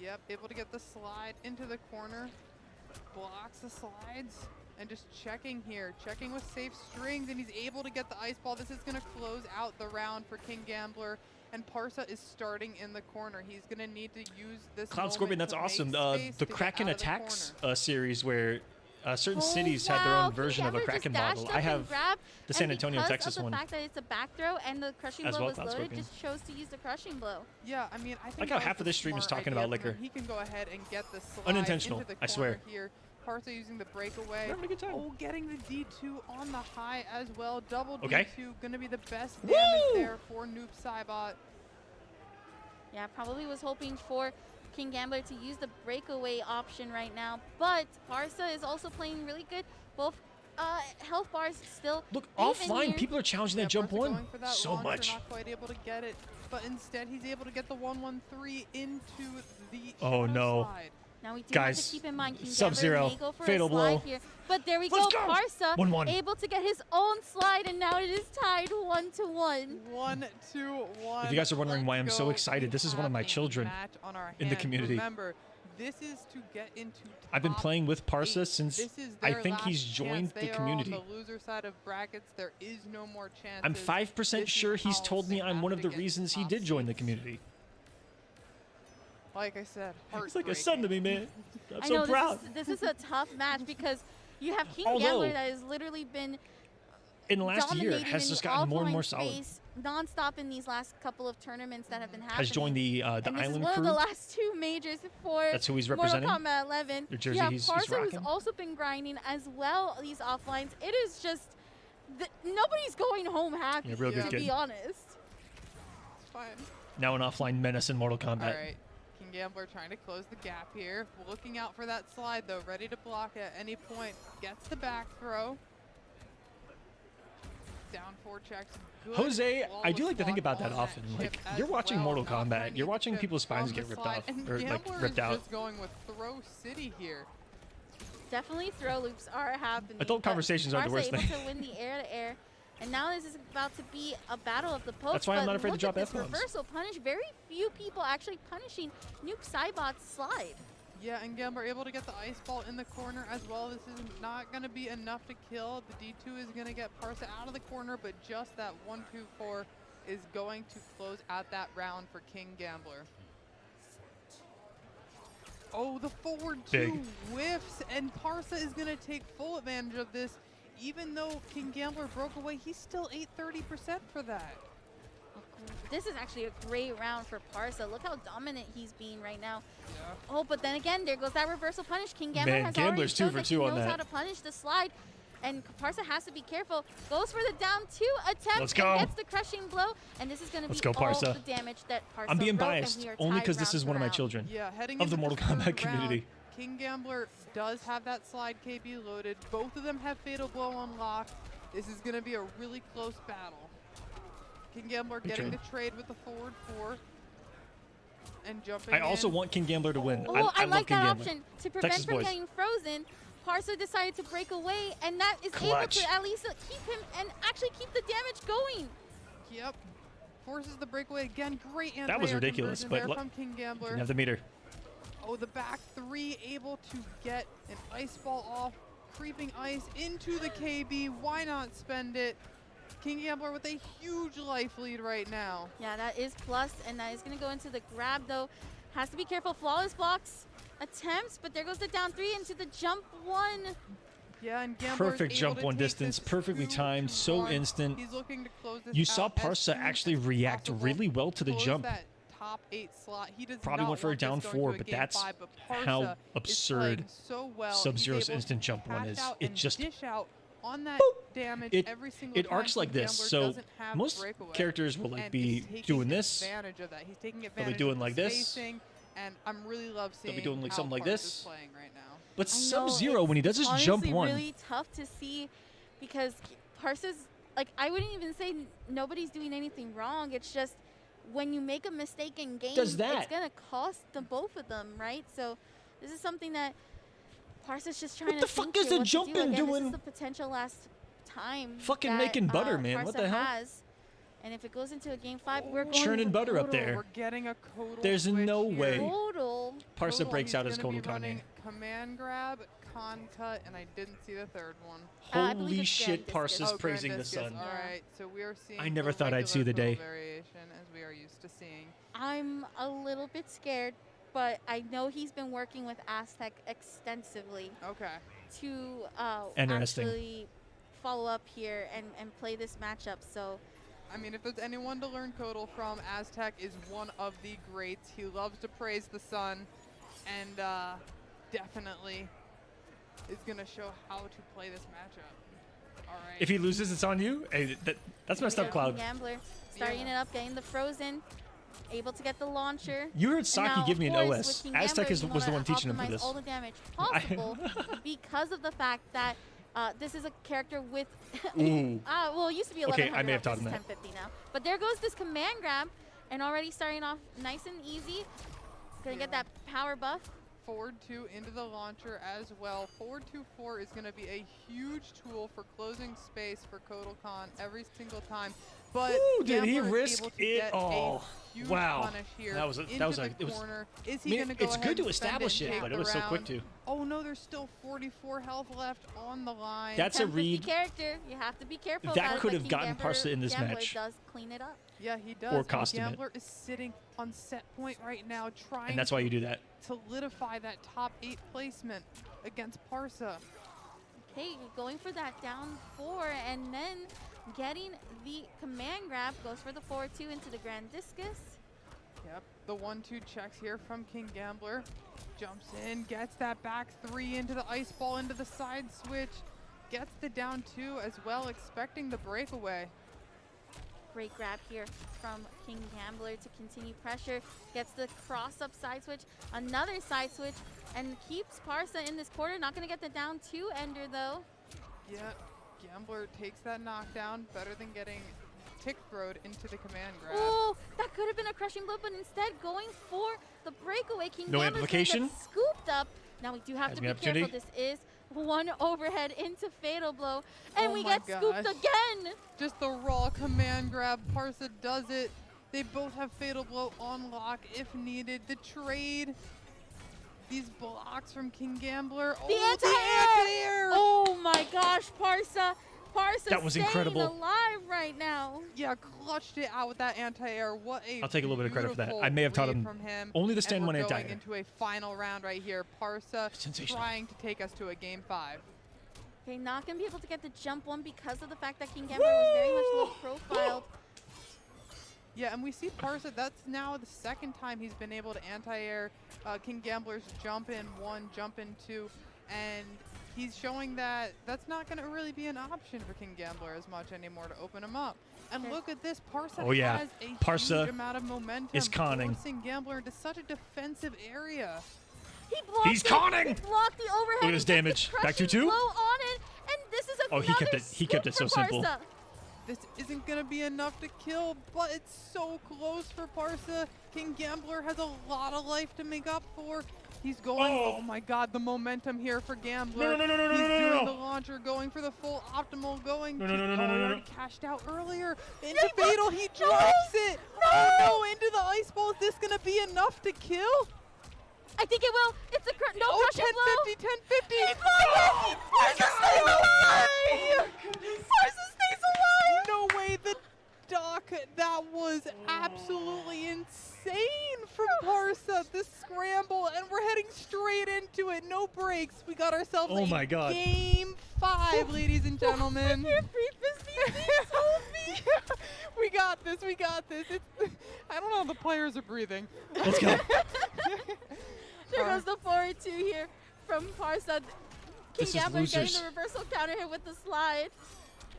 Yep, able to get the slide into the corner, blocks the slides, and just checking here, checking with safe strings, and he's able to get the ice ball. This is going to close out the round for King Gambler, and Parsa is starting in the corner. He's going to need to use this Cloud moment Scorpion, that's to make awesome. space The to get Kraken out of the Attacks corner. series where certain Oh, cities had their wow, own version King of a Gambler just Kraken dashed model. up I and have grabbed, the San and Antonio, because Texas of the one. fact that it's a back throw and the crushing As blow well, was Cloud loaded, Scorpion. just chose to use the crushing blow. Yeah, I mean, I think Like how that half was of the this stream is smart talking idea about from him. liquor. He can go ahead and get the slide Unintentional, into the I swear. corner here. Parsa using the breakaway. We're having a good time. Oh, getting the D2 on the high as well. Double Okay. D2, going to be the best Woo! damage there for Noob Saibot. Yeah, probably was hoping for King Gambler to use the breakaway option right now, but Parsa is also playing really good. Both health bars still Look, even offline, here. people are challenging that Yeah, jump Parsa 1 going for that so launcher, much. Not quite able to get it, but instead he's able to get the 1-1-3 into the Oh, shadow no. slide. Now we do have Guys, to keep in mind King Sub-Zero, Gambler may go for fatal a slide blow. here, but there we Let's go. go! Parsa 1-1. able to get his own slide, and now it is tied 1-1. 1-2-1. If you guys are wondering why I'm Let's so go. excited, We this is one of have my a children match on our in the hands. community. Remember, this is to get into I've been top playing with Parsa 8. since This is I their think he's last joined chance. the They community. are on the loser side of brackets. There is no more chance. I'm 5% sure he's told me I'm one of the reasons he did join the community. Like I said, He's like a son to me, man. I'm I so know proud. this is a tough match because you have King Although- Gambler that has literally been In the last year, dominating has in just the gotten more and offline more solid. space nonstop in these last couple of tournaments that have been happening. Has joined the and this island is one crew. of the last 2 majors for That's who he's Mortal representing? Kombat 11. The jersey yeah, he's Parsa has rocking? also been grinding as well these offlines. It is just nobody's going home happy. Yeah, real good to kid. be honest. It's fine. Now an offline menace in Mortal Kombat. All right. King Gambler trying to close the gap here. Looking out for that slide, though. Ready to block at any point. Gets the back throw. Down 4 checks. Good Jose, I do flawless like to think block about that on often. chip Like, as you're watching well. Mortal Not Kombat. finding You're the watching chip people's spines on the get ripped slide, off and or like Gambler ripped is out. just going with Throw City here. Definitely throw loops are happening. Adult but conversations aren't the Parsa worst able thing. to win the air-to-air. And now this is about to be a battle of the posts. That's why I'm but not afraid to look drop at this F-bombs. reversal punish. Very few people actually punishing Nuke Cybot's slide. Yeah, and Gambler able to get the ice ball in the corner as well. This is not going to be enough to kill. The D2 is going to get Parsa out of the corner, but just that 1-2-4 is going to close out that round for King Gambler. Oh, the forward two Big. whiffs, and Parsa is going to take full advantage of this. Even though King Gambler broke away, he's still 30% for that. This is actually a great round for Parsa. Look how dominant he's being right now. Yeah. Oh, but then again, there goes that reversal punish. King Gambler Man, has Gambler's already 2 showed for that 2 he on knows that. how to punish the slide. And Parsa has to be careful. Goes for the down 2 attempt. Let's go. And gets the crushing blow. And this is going to Let's be go, all Parsa. the damage that Parsa I'm being wrote, and biased we are only tied because this round is to one of my round. children. Yeah, heading Of the into Mortal third Kombat community. round, King Gambler does have that slide KB loaded. Both of them have Fatal Blow unlocked. This is going to be a really close battle. King Gambler Good getting trade. the trade with the forward 4 and jumping I also in. want King Gambler to win. Oh, I I love like King that Gambler. option. To prevent Texas from boys. getting frozen, Parsa decided to break away, and that is Clutch. able to at least keep him and actually keep the damage going. Yep. Forces the breakaway again. Great anti-air That was ridiculous, conversion but there look- from King Gambler. Didn't have the meter. Oh, the back 3 able to get an ice ball off. Creeping ice into the KB. Why not spend it? King Gambler with a huge life lead right now. Yeah, that is plus, and that is going to go into the grab, though. Has to be careful. Flawless blocks attempts, but there goes the down 3 into the jump 1. Yeah, and Gambler Perfect is able jump to one take distance, this perfectly 2 timed, to so 1. instant. He's looking to close this You saw out as Parsa soon actually as react possible. really well to the Close jump. That top 8 slot. He does Probably not went for a want this down going 4, to a but game that's 5, but how Parsa is absurd playing so well. He's Sub-Zero's able instant to jump one cash is. out It and just- dish out on that damage It- every single It time arcs like King this, Gambler so doesn't have most breakaway. characters will like And be he's taking doing this. advantage of that. He's taking be advantage doing of like the this. spacing, and I'm really love seeing be doing like how something like Parsa's this. playing right now. But I know, Sub-Zero, when he does his it's jump honestly one, really tough to see because Parsa's, like, I wouldn't even say nobody's doing anything wrong. It's just when you make a mistake in game, Does that. it's going to cost the both of them, right? So this is something that Parsa's just trying What to the fuck think is here the what to jumping do. Again, doing? This is the potential last time Fucking that, making butter, man. What Parsa the hell? has. And if it goes into a game 5, we're going Churning for butter up Kotal. there. We're getting a Kodal There's switch no here. way. Total. Parsa Kodal, breaks he's out his gonna be Kotal running Kanye. command grab, con cut, and I didn't see the third one. I believe Holy it's shit, Grand Discus. Parsa's Oh, praising the Grand Discus. sun. All right, so we are seeing. I never the thought I'd see the regular day. Kodal variation as we are used to seeing. I'm a little bit scared, but I know he's been working with Aztec extensively Okay. to Interesting. actually follow up here and play this matchup. So I mean, if there's anyone to learn Kodal from, Aztec is one of the greats. He loves to praise the sun, and definitely is going to show how to play this matchup. All right. If he loses, it's on you. Hey, that's messed up, Cloud. Gambler starting Yeah. it up, getting the frozen, able to get the launcher. You heard And Saki now, give me of an course, OS. with King Aztec Gambler, you was the wanna one teaching him for optimize this. all the damage possible because of the fact that this is a character with Ooh. well, it used to be Okay, 1100. I may have taught this him is that. 1050 now. But there goes this command grab, and already starting off nice and easy. Gonna get that power buff. Forward 2 into the launcher as well. Forward 2-4 is going to be a huge tool for closing space for Kodal Khan every single time. But Ooh, did he Gambler is risk able to it get all? a huge Wow. punish here That was a- into that was the a- it was- corner. Is I he mean, going to go it's ahead good to and spend establish and it, take but it the was so quick round? too. Oh no, there's still 44 health left on the line. That's a 1050 read. character. You have to be careful. That about it, could but have King gotten Gambler- Parsa in this Gambler match. does clean it up. Yeah, he does. Or and costing it. Gambler is sitting on set point right now, trying And that's why you do that. to solidify that top 8 placement against Parsa. Okay, going for that down 4, and then getting the command grab. Goes for the forward 2 into the Grand Discus. Yep, the 1-2 checks here from King Gambler. Jumps in, gets that back 3 into the ice ball, into the side switch. Gets the down 2 as well, expecting the breakaway. Great grab here from King Gambler to continue pressure. Gets the cross-up side switch, another side switch, and keeps Parsa in this quarter. Not going to get the down 2 ender, though. Yeah, Gambler takes that knockdown, better than getting tick throwed into the command grab. Oh, that could have been a crushing blow, but instead going for the breakaway. King No Gambler's gonna amplification? get scooped up. Now we do have Has to me be opportunity. careful. This is one overhead into fatal blow, and Oh we my get scooped gosh. again. Just the raw command grab. Parsa does it. They both have fatal blow on lock if needed. The trade. These blocks from King Gambler. The Oh, anti-air! Oh my gosh, Parsa. Parsa That was staying incredible. alive right now. Yeah, clutched it out with that anti-air. What a I'll take a little bit of credit for that. beautiful I may have taught read him from him. only the stand And one we're anti-air. going into a final round right here. Parsa Sensational. trying to take us to a game 5. Okay, not gonna be able to get the jump one because of the fact that King Gambler was very much low profiled. Yeah, and we see Parsa, that's now the second time he's been able to anti-air King Gambler's jump in 1, jump in 2, and he's showing that that's not going to really be an option for King Gambler as much anymore to open him up. And Okay. look at this, Parsa Oh, yeah. has a Parsa huge amount of momentum, is conning. forcing Gambler into such a defensive area. He blocked He's it. conning! He blocked the overhead. Look at his and gets damage. the Back crushing 2-2? blow on it, and this is Oh, he kept another it- he kept it scoop so for simple. Parsa. This isn't going to be enough to kill, but it's so close for Parsa. King Gambler has a lot of life to make up for. He's going, oh my god, the momentum here for Gambler. No. He's No. doing the launcher, going for the full optimal, going No. already cashed out earlier. Into Fatal, he drops it. Oh no, into the ice ball. Is this going to be enough to kill? I think it will. It's a no Oh, crushing blow. 1050. He blocked it. Parsa stays alive. Parsa stays alive. No way, the dock, that was absolutely insane from Parsa, the scramble, and we're heading straight into it, no breaks. We got ourselves Oh a my God. game 5, ladies and gentlemen. I can't breathe. This thing's hold me. We got this, we got this. I don't know how the players are breathing. Let's go. There goes the forward 2 here from Parsa. King This is Gambler getting losers. the reversal counter hit with the slide.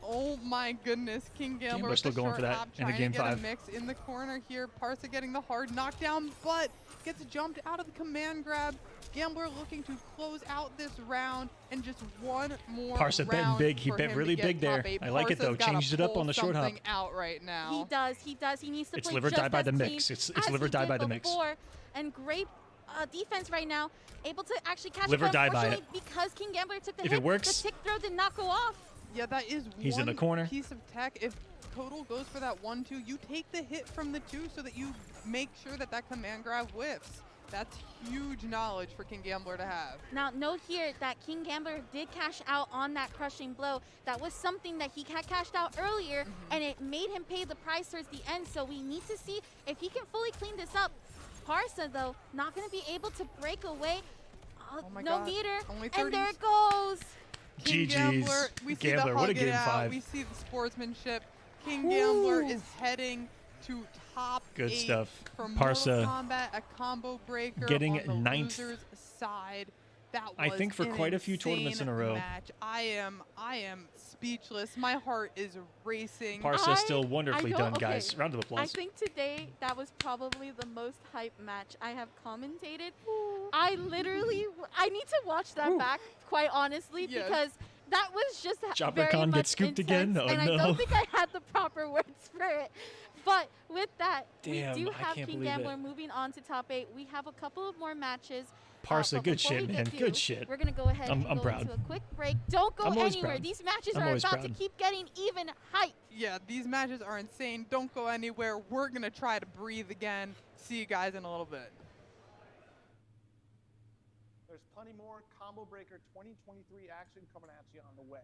Oh my goodness, King Gambler Gambler with still the going for short that hop, in a trying game to get 5. a mix in the corner here. Parsa getting the hard knockdown, but gets jumped out of the command grab. Gambler looking to close out this round and just one more Parsa betting round big. He for bet him really to get big there. top 8. I like it, though. Parsa's gotta Changed it up pull on the short hop. something out right now. He does. He does. He needs to It's play live or just die by as the clean mix. It's as live or he die did by the mix. before. And great defense right now. Able to actually catch Live it. or die by Unfortunately, because King Gambler took the If hit, it works- the tick throw did not go off. Yeah, that is He's in one the corner. piece of tech. If Total goes for that 1-2, you take the hit from the 2 so that you make sure that that command grab whiffs. That's huge knowledge for King Gambler to have. Now, note here that King Gambler did cash out on that crushing blow. That was something that he had cashed out earlier, and it made him pay the price towards the end. So we need to see if he can fully clean this up. Parsa, though, not going to be able to break away. Oh my No God. meter, Only and there 30s. it goes. King GG's. Gambler, we see Gambler, the what a hug it game out. 5. We see the sportsmanship. King Gambler is heading to top Good 8 stuff. for Parsa Mortal Kombat, a combo breaker getting on the ninth. losers side. That was I think for an quite a few tournaments in a insane row. Match. I am speechless. My heart is racing. Parsa still wonderfully I done, don't- guys. okay. Round of I applause. think today that was probably the most hype match I have commentated. I literally, I need to watch that back, quite honestly, Yes. because that was just Chopper very Khan much gets scooped again? intense, Oh, and I no. don't think I had the proper words for it. But with that, Damn, we do I have can't King believe Gambler it. moving on to top 8. We have a couple of more matches. Parsa, but good before shit, we man. get to, Good shit. We're going to go ahead I'm and go proud. into a quick break. Don't go I'm always anywhere. proud. These matches I'm are always about to proud. keep getting even hype. Yeah, these matches are insane. Don't go anywhere. We're going to try to breathe again. See you guys in a little bit. There's plenty more Combo Breaker 2023 action coming at you on the way.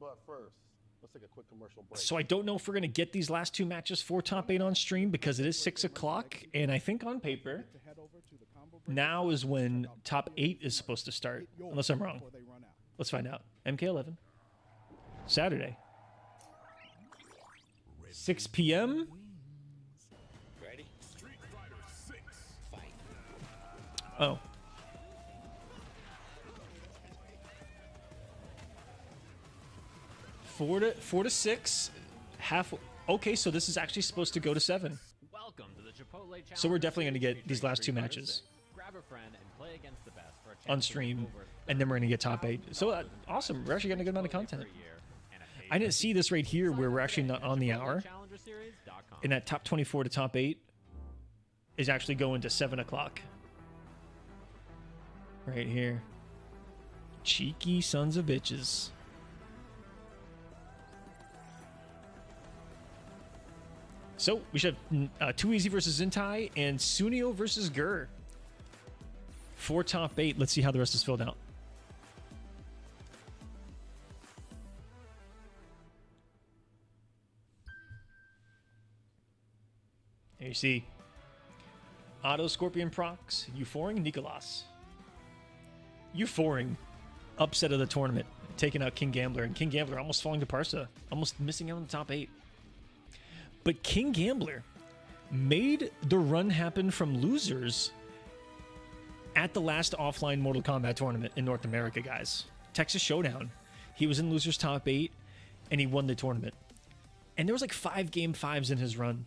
But first, let's take a quick commercial break. So I don't know if we're going to get these last 2 matches for top 8 on stream because it is 6 o'clock. And I think on paper, now is when top 8 is supposed to start. Unless I'm wrong. Let's find out. MK11. Saturday. 6 p.m. Oh. Four to 6. Half. Okay, so this is actually supposed to go to 7. Welcome to the Chipotle Challenge. So we're definitely gonna get featuring these last 2 Street Fighter matches 6. Grab a friend and play against the best for a chance on to win stream, over and then we're gonna get top 8. So awesome. We're actually getting a good amount of content. I didn't see this right here where we're actually not on the hour. And that top 24 to top 8 is actually going to 7 o'clock. Right here. Cheeky sons of bitches. So we should have Too Easy versus Zintai and Suneo versus Gur. 4 top 8. Let's see how the rest is filled out. Here you see Auto Scorpion Procs, Euphoring, Nicolas. Euphoring, upset of the tournament, taking out King Gambler, and King Gambler almost falling to Parsa, almost missing out on the top 8. But King Gambler made the run happen from losers at the last offline Mortal Kombat tournament in North America, guys. Texas Showdown. He was in losers top 8, and he won the tournament. And there was like 5 game 5s in his run.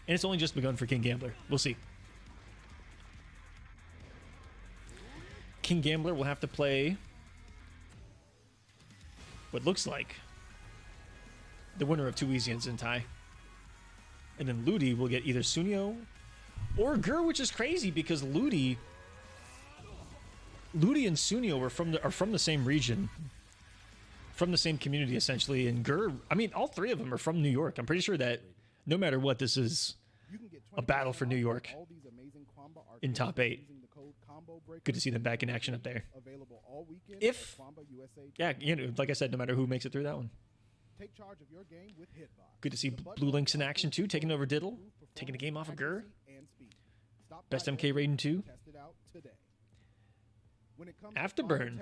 And it's only just begun for King Gambler. We'll see. King Gambler will have to play what looks like the winner of Too Easy and Zintai. And then Ludy will get either Suneo or Gur, which is crazy because Ludy and Suneo are from the same region, from the same community essentially. And Gur, I mean, all 3 of them are from New York. I'm pretty sure that no matter what, this is a battle for New York in top 8. Good to see them back in action up there. If, yeah, you know, like I said, no matter who makes it through that one. Good to see Blue Lynx in action too, taking over Diddle, taking a game off of Gur. Best MK Raiden 2. Afterburn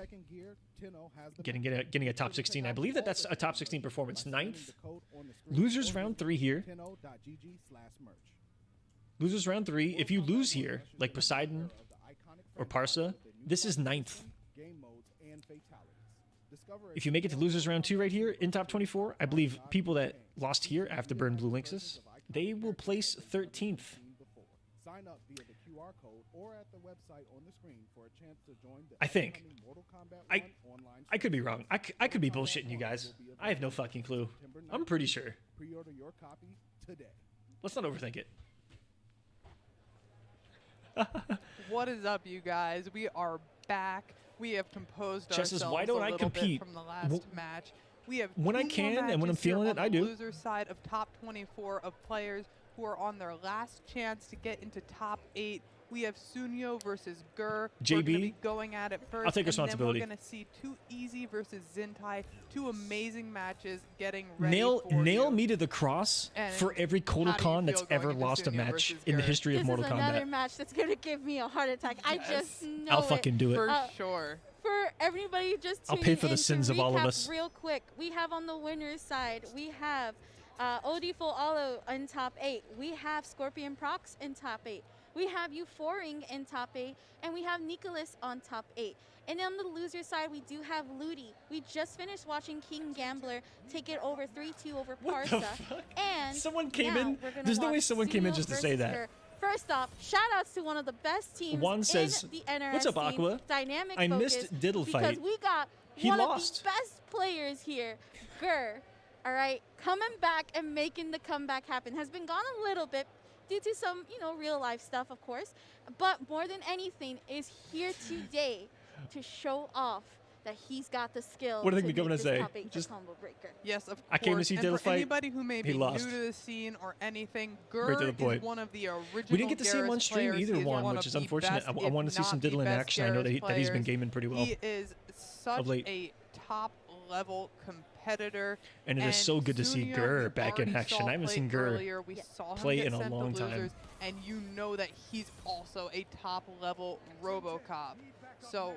getting a top 16. I believe that's a top 16 performance. 9th. Losers round 3 here. Losers round 3. If you lose here, like Poseidon or Parsa, this is 9th. If you make it to losers round 2 right here in top 24, I believe people that lost here, Afterburn, Blue Lynxes, they will place 13th. I think. I could be wrong. I could be bullshitting you guys. I have no fucking clue. I'm pretty sure. Let's not overthink it. What is up, you guys? We are back. We have composed Chess ourselves says, why don't a I little bit compete? from the last match. We have When I 2 can more and when I'm matches here feeling on it, I the do. Loser side of top 24 of players who are on their last chance to get into top 8. We have Suneo versus Gur. JB, We're going to be going at it first. I'll take responsibility. And then we're going to see Too Easy versus Zintai. 2 amazing matches getting ready for Nail you. me to the cross And for every how do you Kodokan that's feel going ever into lost a Suneo match versus in the Gur? history of This Mortal is another Kombat. match that's going to give me a heart attack. I just know I'll fucking do it. For sure. For everybody just I'll tuning pay for the in, sins to of all of recap us. real quick, we have on the winner's side, we have Odiful Alo in top 8. We have Scorpion Procs in top 8. We have Euphoring in top 8. And we have Nicolas on top 8. And on the loser side, we do have Ludy. We just finished watching King Gambler take it over 3-2 over What the Parsa. fuck? And Someone came now in? we're gonna There's no way watch someone came in Suneo just to say versus that. Gur. First off, shout outs to one of the best teams Juan says, in the NRS "What's up, scene, Aqua? Dynamic I Focus, missed Diddle because fight. we got He one lost. of the best players here, Gur, all right, coming back and making the comeback happen. Has been gone a little bit due to some, real life stuff, of course, but more than anything is here today to show off that he's got the skill. What do you to think they're make gonna this say? top 8 Just- combo breaker. Yes, of course. I came to see and Diddle for fight. anybody who may He be lost. new to the scene or anything, Right to Gur the point. is one of the original We didn't get to see him Garrus on stream players. either, He is Juan, one which of is the unfortunate. best, I want to if see some not Diddle in the action. best I know that, Garrus that he's been players. gaming pretty well. He is such late. a top-level competitor. And it is so good to see Suneo, Gur we back in already action. saw I haven't play seen Gur earlier. We saw him play get in a sent to long time. losers, and you know that he's also a top-level RoboCop. So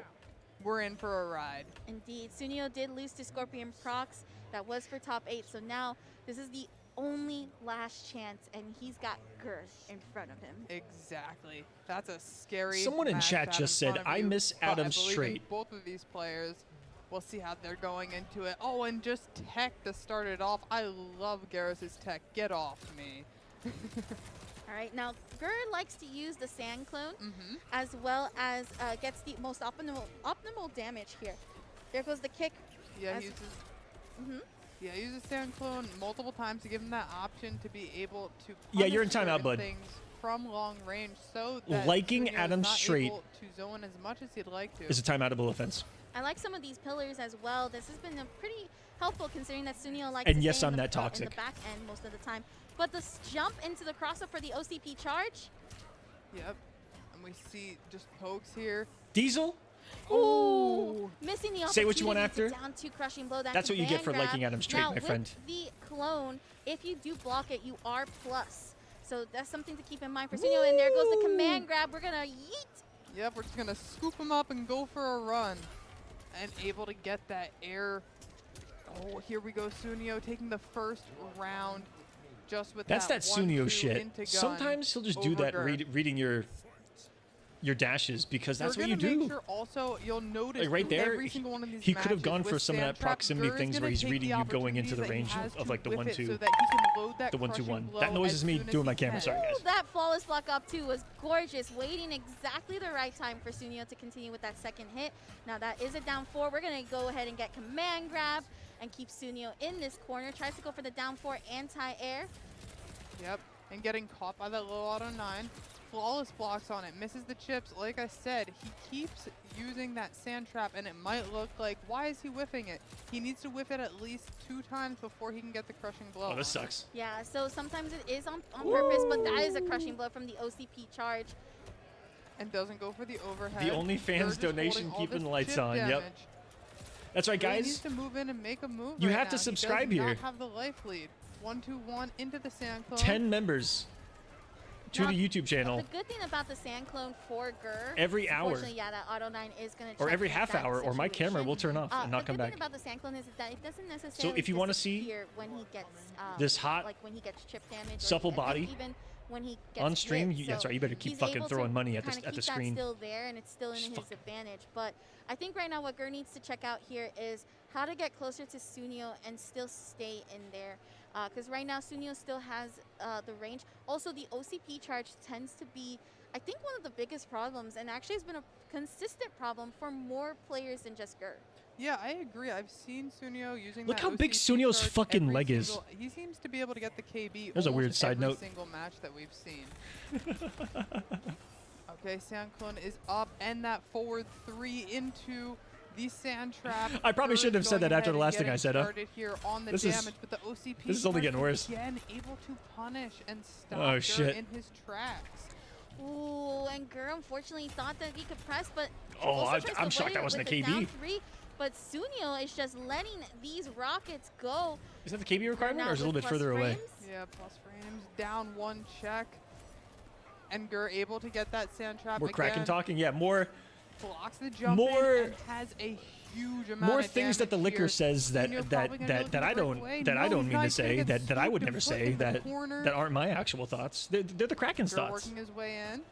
we're in for a ride. Indeed. Suneo did lose to Scorpion Procs. That was for top 8. So now this is the only last chance, and he's got Gur in front of him. Exactly. That's a scary Someone in match chat to have just in said, front of "I you, miss but I Adam believe in straight." both of these players. We'll see how they're going into it. Oh, and just tech to start it off. I love Garrus's tech. Get off me. All right, now Gur likes to use the sand clone Mm-hmm. as well as gets the most optimal damage here. There goes the kick. Yeah, As- he uses. Mhm. Yeah, he uses Sand Clone multiple times to give him that option to be able to. Yeah, you're in punish timeout, certain bud. Things from long range, so that Liking Suneo is Adam not straight able to zone as much as he'd like to. Is a timeoutable offense. I like some of these pillars as well. This has been a pretty helpful considering that Suneo likes And to yes, stay I'm in the, that in toxic. the back end most of the time. But the jump into the crossup for the OCP charge. Yep, and we see just pokes here. Diesel? Ooh, missing the opportunity Say what you want after. to down 2 crushing blow. That's what you get for command liking grab. Adam straight, now, my with friend. the clone, if you do block it, you are plus. So that's something to keep in mind for Suneo. And there goes the command grab. We're gonna yeet. Yep, we're just gonna scoop him up and go for a run, and able to get that air. Oh, here we go, Suneo taking the first round, just with That's that that 1-2 Suneo shit. into gun Sometimes he'll just do over that, Gur. reading your dashes, because that's We're what you gonna do. make sure also you'll notice Like right there, every single one of these he could have matches gone for with some of that Sand Trap, proximity Gur is things where gonna he's take reading the you going into the opportunities that he range has of to like the whip it 1-2. so that he can load that The 1-2-1. crushing blow That noise as is me soon as doing he my camera, can. sorry guys. Ooh, that flawless block up 2 was gorgeous. Waiting exactly the right time for Suneo to continue with that second hit. Now that is a down 4. We're gonna go ahead and get command grab and keep Suneo in this corner. Tries to go for the down 4 anti-air. Yep, and getting caught by that low auto 9. Flawless blocks on it, misses the chips. Like I said, he keeps using that sand trap, and it might look like, why is he whiffing it? He needs to whiff it at least 2 times before he can get the crushing blow. Oh, this on it. sucks. Yeah, so sometimes it is on purpose, but that is a crushing blow from the OCP charge. And doesn't go for the overhead. The OnlyFans They're just donation holding all keeping this the lights chip on, yep. damage. That's right, He needs guys. to move in and make a move You right have to now. subscribe he does here. Not have the life lead. 1-2-1 into the sand clone. 10 members to Now, the YouTube channel The good thing about the sand clone for Gur, every hour, unfortunately, yeah, that auto 9 is going to or every half hour, or my camera will turn off and not come The back. good thing about the sand clone is that it doesn't necessarily if you wanna see disappear when he gets this hot, like when he gets chip damage, supple or body even when he gets on stream. hit. That's So right. You better keep he's fucking able throwing to money at kinda the keep screen. That still there, and it's still in his advantage. But I think right now what Gur needs to check out here is how to get closer to Suneo and still stay in there. Because right now Suneo still has the range. Also, the OCP charge tends to be, I think, one of the biggest problems, and actually has been a consistent problem for more players than just Gur. Yeah, I agree. I've seen Suneo using Look that how big OCP Suneo's charge fucking every leg is. single- He seems to be able to get the KB There's a almost weird side every note. single match that we've seen. Okay, Sand Clone is up, and that forward 3 into the sand trap. I probably Gur shouldn't have is said that going after the ahead last and thing I getting said, huh? started here on the This is- damage, but the OCP this is only charge getting worse. Again, able to punish and stop Oh, Gur shit. in his tracks. Ooh, and Gur unfortunately thought that he could press, but Oh, also I'm tries to shocked avoid that it wasn't with a the down KB. 3, but Suneo is just letting these rockets go. Is that the KB requirement, Now or is it a little with bit plus further away? frames. Yeah, plus frames, down 1 check. And Gur able to get that sand trap We're cracking again. talking. Yeah, more Blocks the jump More- in and has a huge amount more of things that the damage liquor here. says that Suneo that probably gonna that look that to I break don't away. that I No, don't he's mean not to gonna say get that I would scooped never and put say in the that corner. that aren't my actual thoughts. They're the Kraken's Gur thoughts. working his way in.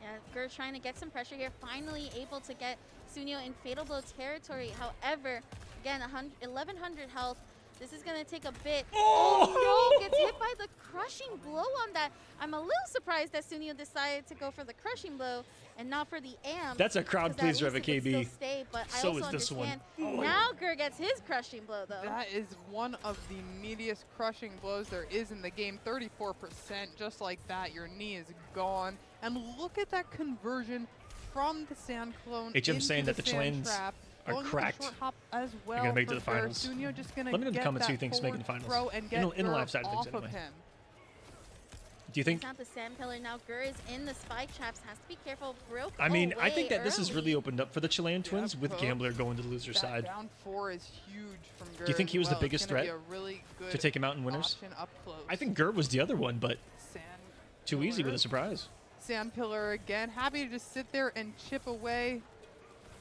Yeah, Gur trying to get some pressure here, finally able to get Suneo in Fatal Blow territory. However, again, 1100 health. This is going to take a bit. Oh no, gets hit by the crushing blow on that. I'm a little surprised that Suneo decided to go for the crushing blow and not for the AM. That's a crowd 'cause at pleaser of least a it could still KB. stay, but So I also is this one. understand. Now Gur gets his crushing blow though. That is one of the meatiest crushing blows there is in the game. 34%, just like that, your knee is gone. And look at that conversion from the sand clone HM into saying that the sand Chileans trap. are Going with the cracked. short hop as well. gonna make it for to the Gur. finals. Suneo just gonna Let me know in the get comments who that you think's making the forward finals. throw and In get the Gur live side of things, off of anyway. him. Do you think? He's not the sand pillar now. Gur is in the spike traps. Has to be careful. Broke I mean, I away think that this has early. really opened up for the Chilean twins with Pope. Gambler going to the loser That side. down 4 is huge from Gur. Do you think as he was the well. biggest It's gonna be threat a really good to take him out in winners? option up close. I think Gur was the other one, but Sand too easy with pillar. a surprise. Sand pillar again, happy to just sit there and chip away.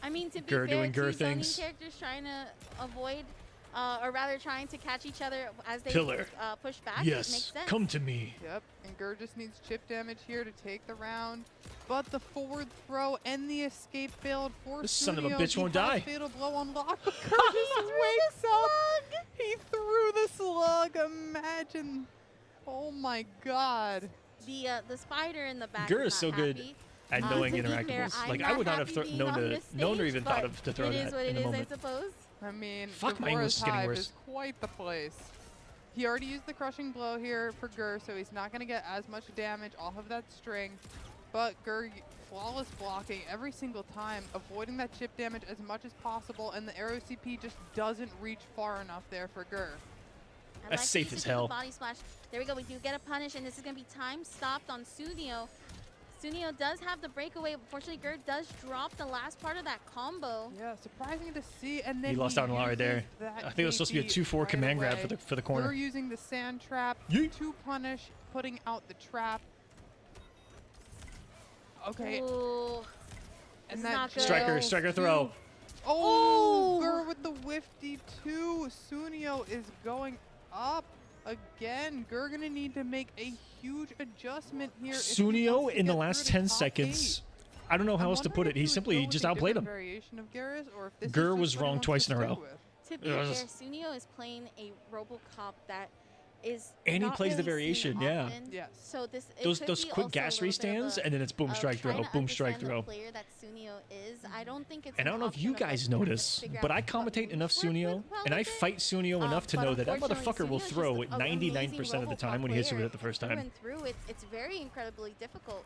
I mean, to be Gur fair, doing Gur two zoning things. characters trying to avoid, or rather trying to catch each other as they Pillar. push back. It makes Yes, sense. come to me. Yep, and Gur just needs chip damage here to take the round. But the forward throw and the escape failed for This son of a Suneo. bitch He won't has die. Fatal blow unlocked, but Gur just wakes up. He threw the slug. Imagine. Oh my god. The spider in the back. Gur is is not so good. happy. at knowing To be fair, interactables. I'm like not I would not have happy being known on to this known or stage, even thought but of to throw it that is what in it the is, I moment. suppose. I mean, Fuck, my English is Devora's getting Hive worse. is quite the place. He already used the crushing blow here for Gur, so he's not going to get as much damage off of that string. But Gur, flawless blocking every single time, avoiding that chip damage as much as possible, and the arrow CP just doesn't reach far enough there for Gur. I That's like safe the as use of the hell. Body splash. There we go. We do get a punish, and this is going to be time stopped on Suneo. Suneo does have the breakaway. Unfortunately, Gur does drop the last part of that combo. Yeah, surprising to see. And then He lost out on a lot right there. uses that I think it was supposed to be a KP 2-4 right command grab away. for the corner. Gur using the sand trap Yeet. to punish, putting out the trap. Okay, Ooh. and This is that not good. Striker throw. Oh, Ooh. Gur with the whiffy 2. Suneo is going up again. Gur gonna need to make a huge adjustment here. if he Suneo wants to in the get last through 10 to top seconds. 8. I don't know how I'm else to put wondering it. if He would simply go with just a outplayed different him. Variation of Garrus, or if this Gur is was just what he wrong wants twice to in a stick row. with. To be It fair, was- Suneo is playing a RoboCop that is And he not plays the really seen variation, yeah. often. Yes. So this it Those could those be quick also gas a little bit of restands, a- and then it's boom of strike trying throw, to boom strike understand throw. the player that Suneo is. I don't think it's And I an don't know if you option of, guys like, trying to notice, figure but out I what commentate moves enough work with Suneo, well and I with it. fight Suneo enough to But know that that unfortunately, motherfucker will Suneo's throw just it an 99% of the amazing time when he hits you with it the RoboCop first player. time. Through and through, it's very incredibly difficult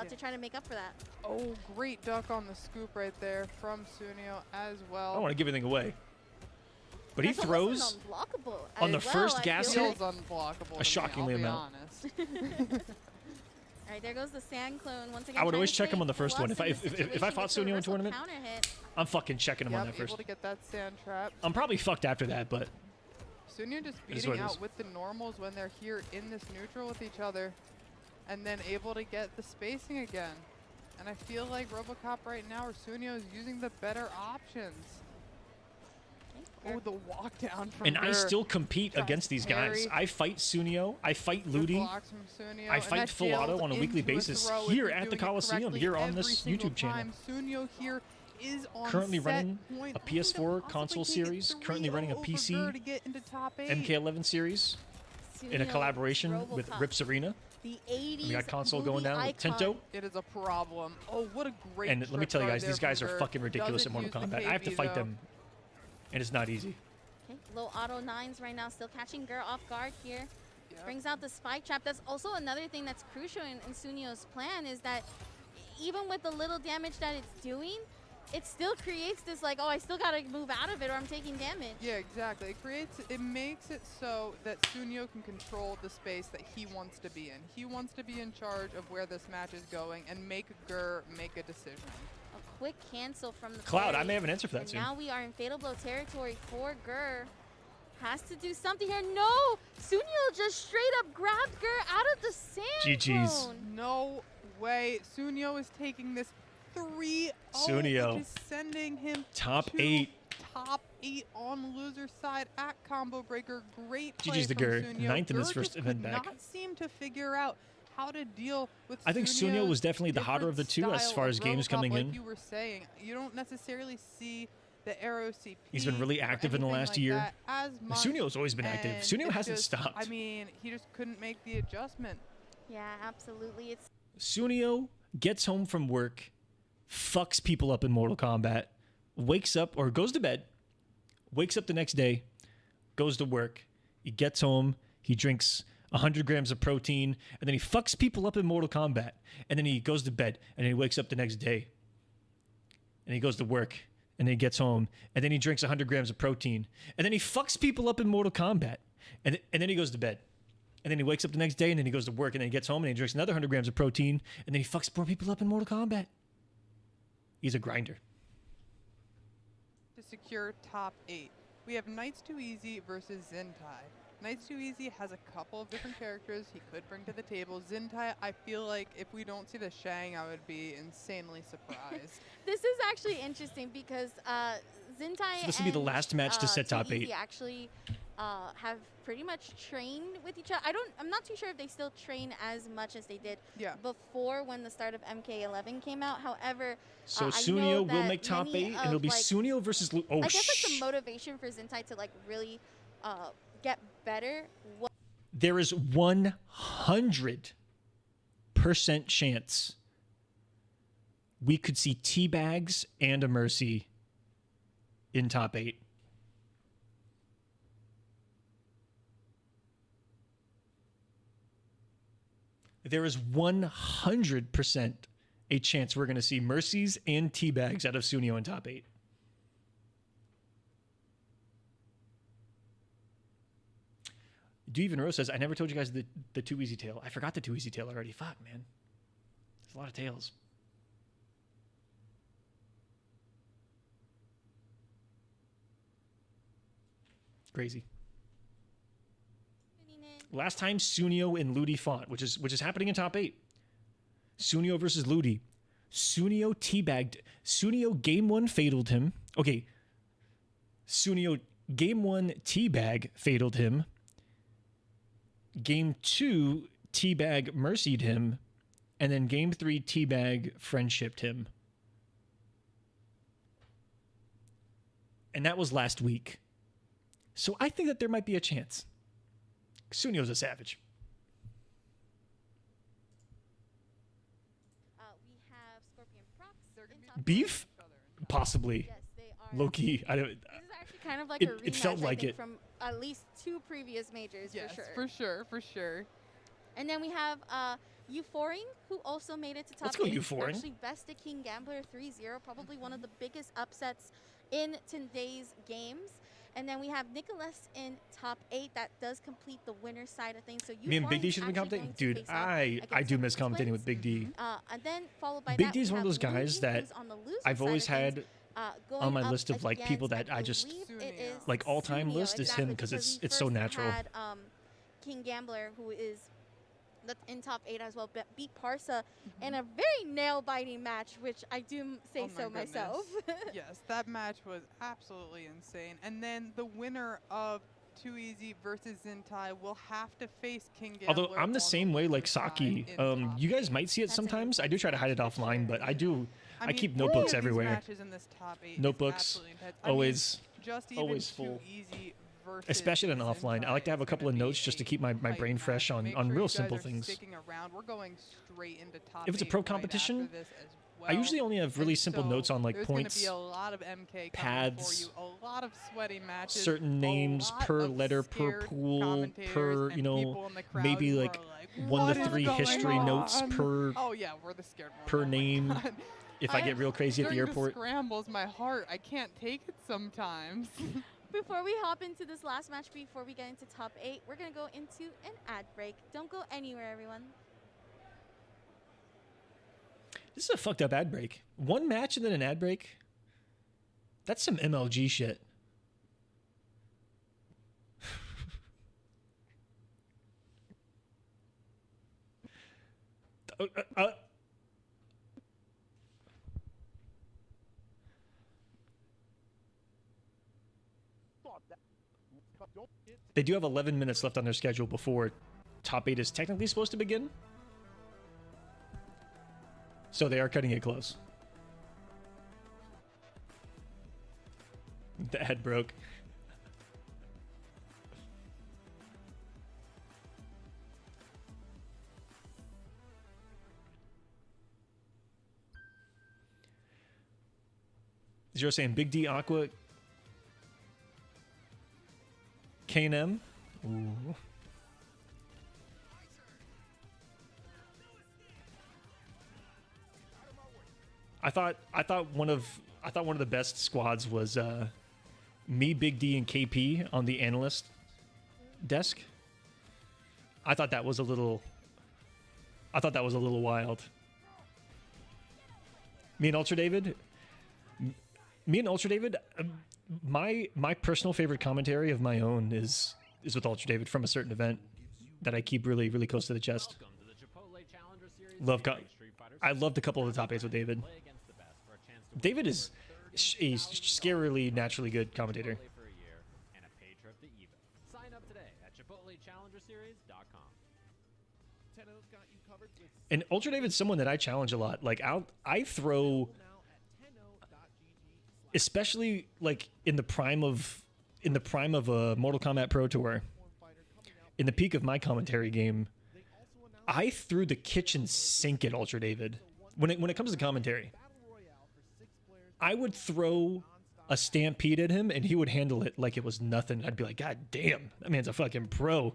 to try to make up for that. Oh, great duck on the scoop right there from Suneo as well. I don't want to give anything away. But he That's throws almost unblockable on the as well, first I gas feel hit, Feels unblockable. a shockingly I'll be amount. honest. All right, there goes the sand clone once again. I would trying always to check him stay on the first one. plus If in this I situation fought with the Suneo in reversal tournament, counter hit. I'm fucking checking him on Yep, that first. able to get that sand trap. I'm probably fucked after that, but Suneo just It is what beating it is. out with the normals when they're here in this neutral with each other, and then able to get the spacing again. And I feel like RoboCop right now, or Suneo, is using the better options. Oh, the walk down from and I Gur. still compete tries against to these guys. parry. I fight Suneo, I fight Good Ludy, blocks from Suneo, I and fight that Filato jails on a weekly into basis throw if here you're at the doing it Kolosseum, correctly here on every this single YouTube channel. time. Suneo here is on Currently set running point, a looking to PS4 possibly console take it series, currently 3-0 running a over PC Gur to get into top 8. MK11 series in a Suneo, collaboration with RoboCop, Rips Arena. the 80s We got console movie going down with icon. Tento. It is a problem. Oh, what a great And let me trip tell you guard guys, there these guys from are Gur. fucking ridiculous in Doesn't Mortal use the Kombat. I have to KB fight though. them, and it's not easy. Okay, low auto 9s right now, still catching Gur off guard here. Yep. Brings out the spike trap. That's also another thing that's crucial in Suneo's plan is that even with the little damage that it's doing, it still creates this like, oh, I still gotta move out of it or I'm taking damage. Yeah, exactly. It makes it so that Suneo can control the space that he wants to be in. He wants to be in charge of where this match is going and make Gur make a decision. A quick cancel from the Cloud, I parry. may have an answer for that And soon. now we are in Fatal Blow territory for Gur. Has to do something here. No! Suneo just straight up grabbed Gur out of the sand GG's. clone. No way. Suneo is taking this 3-0, Suneo. which is sending him Top to 8. top 8 on the loser side at Combo Breaker. Great play GG's to from Gur, Suneo. 9th in his Gur first just event could back. not seem to figure out how to deal with I think Suneo was dedefinitely the hotter of the two as style far of as games RoboCop, coming like in. you were saying, you don't necessarily see the arrow CP. He's been really or active in the anything last like year. that as much, Suneo's always been active. and Suneo it's hasn't just- stopped. I mean, he just couldn't make the adjustment. Yeah, absolutely. It's Suneo gets home from work, fucks people up in Mortal Kombat, wakes up or goes to bed, wakes up the next day, goes to work, he gets home, he drinks 100 grams of protein, and then he fucks people up in Mortal Kombat, and then he goes to bed, and then he wakes up the next day, and he goes to work, and then he gets home, and then he drinks 100 grams of protein, and then he fucks people up in Mortal Kombat, and then he goes to bed. And then he wakes up the next day, and then he goes to work, and then he gets home, and he drinks another 100 grams of protein, and then he fucks more people up in Mortal Kombat. He's a grinder. To secure top 8. We have Knights Too Easy versus Zintai. Knights Too Easy has a couple of different characters he could bring to the table. Zintai, I feel like if we don't see the Shang, I would be insanely surprised. This is actually interesting because Zintai So this will be the and, last match to set top Too 8. Easy actually have pretty much trained with each other. I'm not too sure if they still train as much as they did Yeah. before when the start of MK11 came out. However, So I know Suneo will that make top many 8, and it'll be of, like, Suneo versus Oh, I guess like the motivation for Zintai to like really get better. There is 100% chance we could see Teabags and a Mercy in top 8. There is 100% a chance we're going to see Mercies and Teabags out of Suneo in top 8. Do Even Rose says, I never told you guys the too easy tail. I forgot the too easy tail already. Fuck, man. There's a lot of tails. Crazy. Last time Suneo and Ludy fought, which is happening in top 8. Suneo versus Ludy. Suneo teabagged. Suneo game 1 fataled him. Okay. Suneo game 1 teabag fataled him. Game 2 teabag mercied him. And then game 3 teabag friendshipped him. And that was last week. So I think that there might be a chance. Suneo's a savage. We have Scorpion Procs in top Beef? Possibly. Yes, they are. Low-key. I don't. This is actually kind of like It- a rematch, it felt I like think, it. from at least 2 previous majors, Yes, for sure. for sure. And then we have Euphoring, who also made it to top Let's go 8. Euphoring. Actually bested King Gambler 3-0, probably one of the biggest upsets in today's games. And then we have Nicolas in top 8. That does complete the winner side of things. So Me and Big D Euphorine's should have been actually commentating. going to Dude, face off I against do some miss of the commentating twins. with Big D. And then followed by Big that, D is we one of have those guys Ludy, that who's on the loser I've side always of things, had going on my up list of like people against, that I just believe it is like all-time Suneo, list is him exactly, because he it's so first natural. Had, King Gambler, who is in top 8 as well, beat Parsa in a very nail-biting match, which I do say Oh my so myself. Yes, that match was absolutely insane. And then the winner of Too Easy versus Zintai will have to face King Gambler. Although I'm the on same way like loser side Saki. in top You guys 8. might see it That's a good sometimes. I do try to hide it match for offline, sure. but I do. I mean, keep any notebooks of these everywhere. matches in this top 8 is Notebooks, absolutely intense. I mean, always, just even always Too full. Easy versus Especially on offline. I like to have a Zintai couple is of gonna notes be just to a keep my tight brain match. fresh on Make on sure real you guys simple are things. sticking around. We're going straight into top If it's a 8 pro right competition, after this as well. I usually only have really And simple so notes on like there's points, gonna be a lot of MK coming pads, for you, a lot of sweaty matches, certain a names lot per of letter, per scared pool, commentators per, and you know, people in the crowd maybe who like are like, 1 "What to is 3 going history notes on?" per Oh yeah, we're the scared ones. per Oh my name. God. If I get real crazy at the During airport. scrambles my heart. I can't take it sometimes. Before we hop into this last match, before we get into top 8, we're going to go into an ad break. Don't go anywhere, everyone. This is a fucked up ad break. 1 match and then an ad break. That's some MLG shit. They do have 11 minutes left on their schedule before top 8 is technically supposed to begin. So they are cutting it close. The ad broke. Zero saying Big D Aqua K&M. Ooh. I thought one of the best squads was me, Big D, and KP on the analyst desk. I thought that was a little wild. Me and Ultra David, my personal favorite commentary of my own is with Ultra David from a certain event that I keep really, really close to the chest. I loved a couple of the top 8s with David. David is a scarily naturally good commentator. Sign up today at ChipotleChallengerSeries.com. And Ultra David's someone that I challenge a lot. Like I throw, especially like in the prime of a Mortal Kombat Pro Tour, in the peak of my commentary game, I threw the kitchen sink at Ultra David when it comes to commentary. I would throw a stampede at him and he would handle it like it was nothing. I'd be like, God damn, that man's a fucking pro.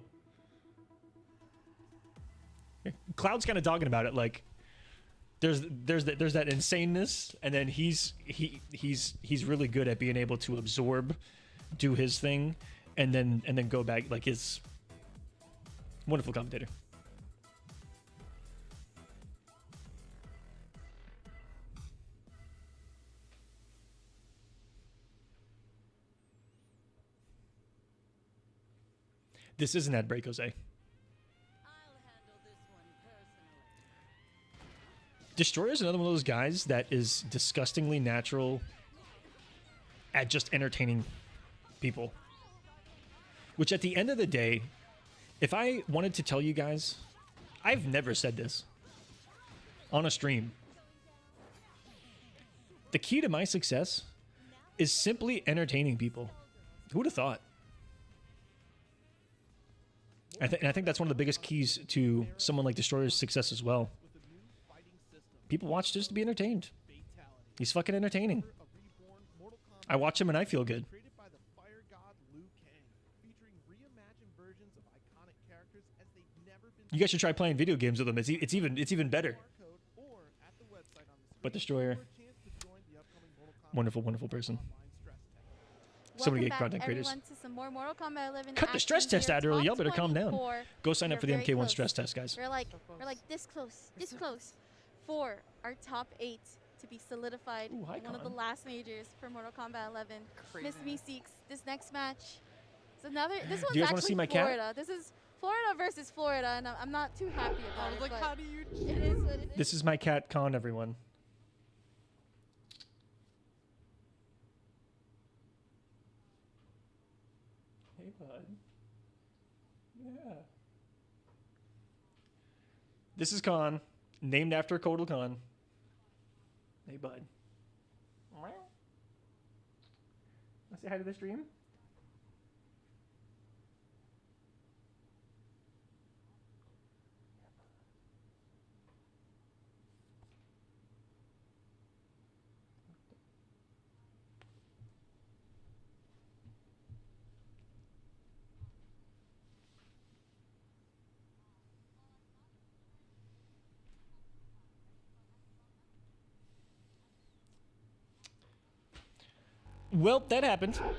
Cloud's kind of dogging about it, like there's that insaneness, and then he's really good at being able to absorb, do his thing, and then go back. Like, his wonderful commentator. This is an ad break, Jose. Destroyer is another one of those guys that is disgustingly natural at just entertaining people. Which, at the end of the day, if I wanted to tell you guys, I've never said this on a stream. The key to my success is simply entertaining people. Who would have thought? And I think that's one of the biggest keys to someone like Destroyer's success as well. People watch just to be entertained. He's fucking entertaining. I watch him and I feel good. You guys should try playing video games with him. It's even better. But Destroyer, wonderful, wonderful person. Somebody get content creators. To some more Mortal Kombat 11 Cut the stress test out early. Y'all better calm down. 24. Go sign up for the We're very MK1 close. stress test, guys. We're like this close for our top 8 to be solidified. Ooh, hi, One of the Con. last majors for Mortal Kombat 11. Crazy. Miss Meeseeks, this next match. So another. This one's you guys wanna actually see my cat? Florida. This is Florida versus Florida, and I'm not too happy about I was it. like, but how do you? it is what it is. This is my cat, Con, everyone. Hey, bud. Yeah. This is Con, named after Kotal Khan. Hey, bud. Wanna say hi to the stream? Well, that happened. As well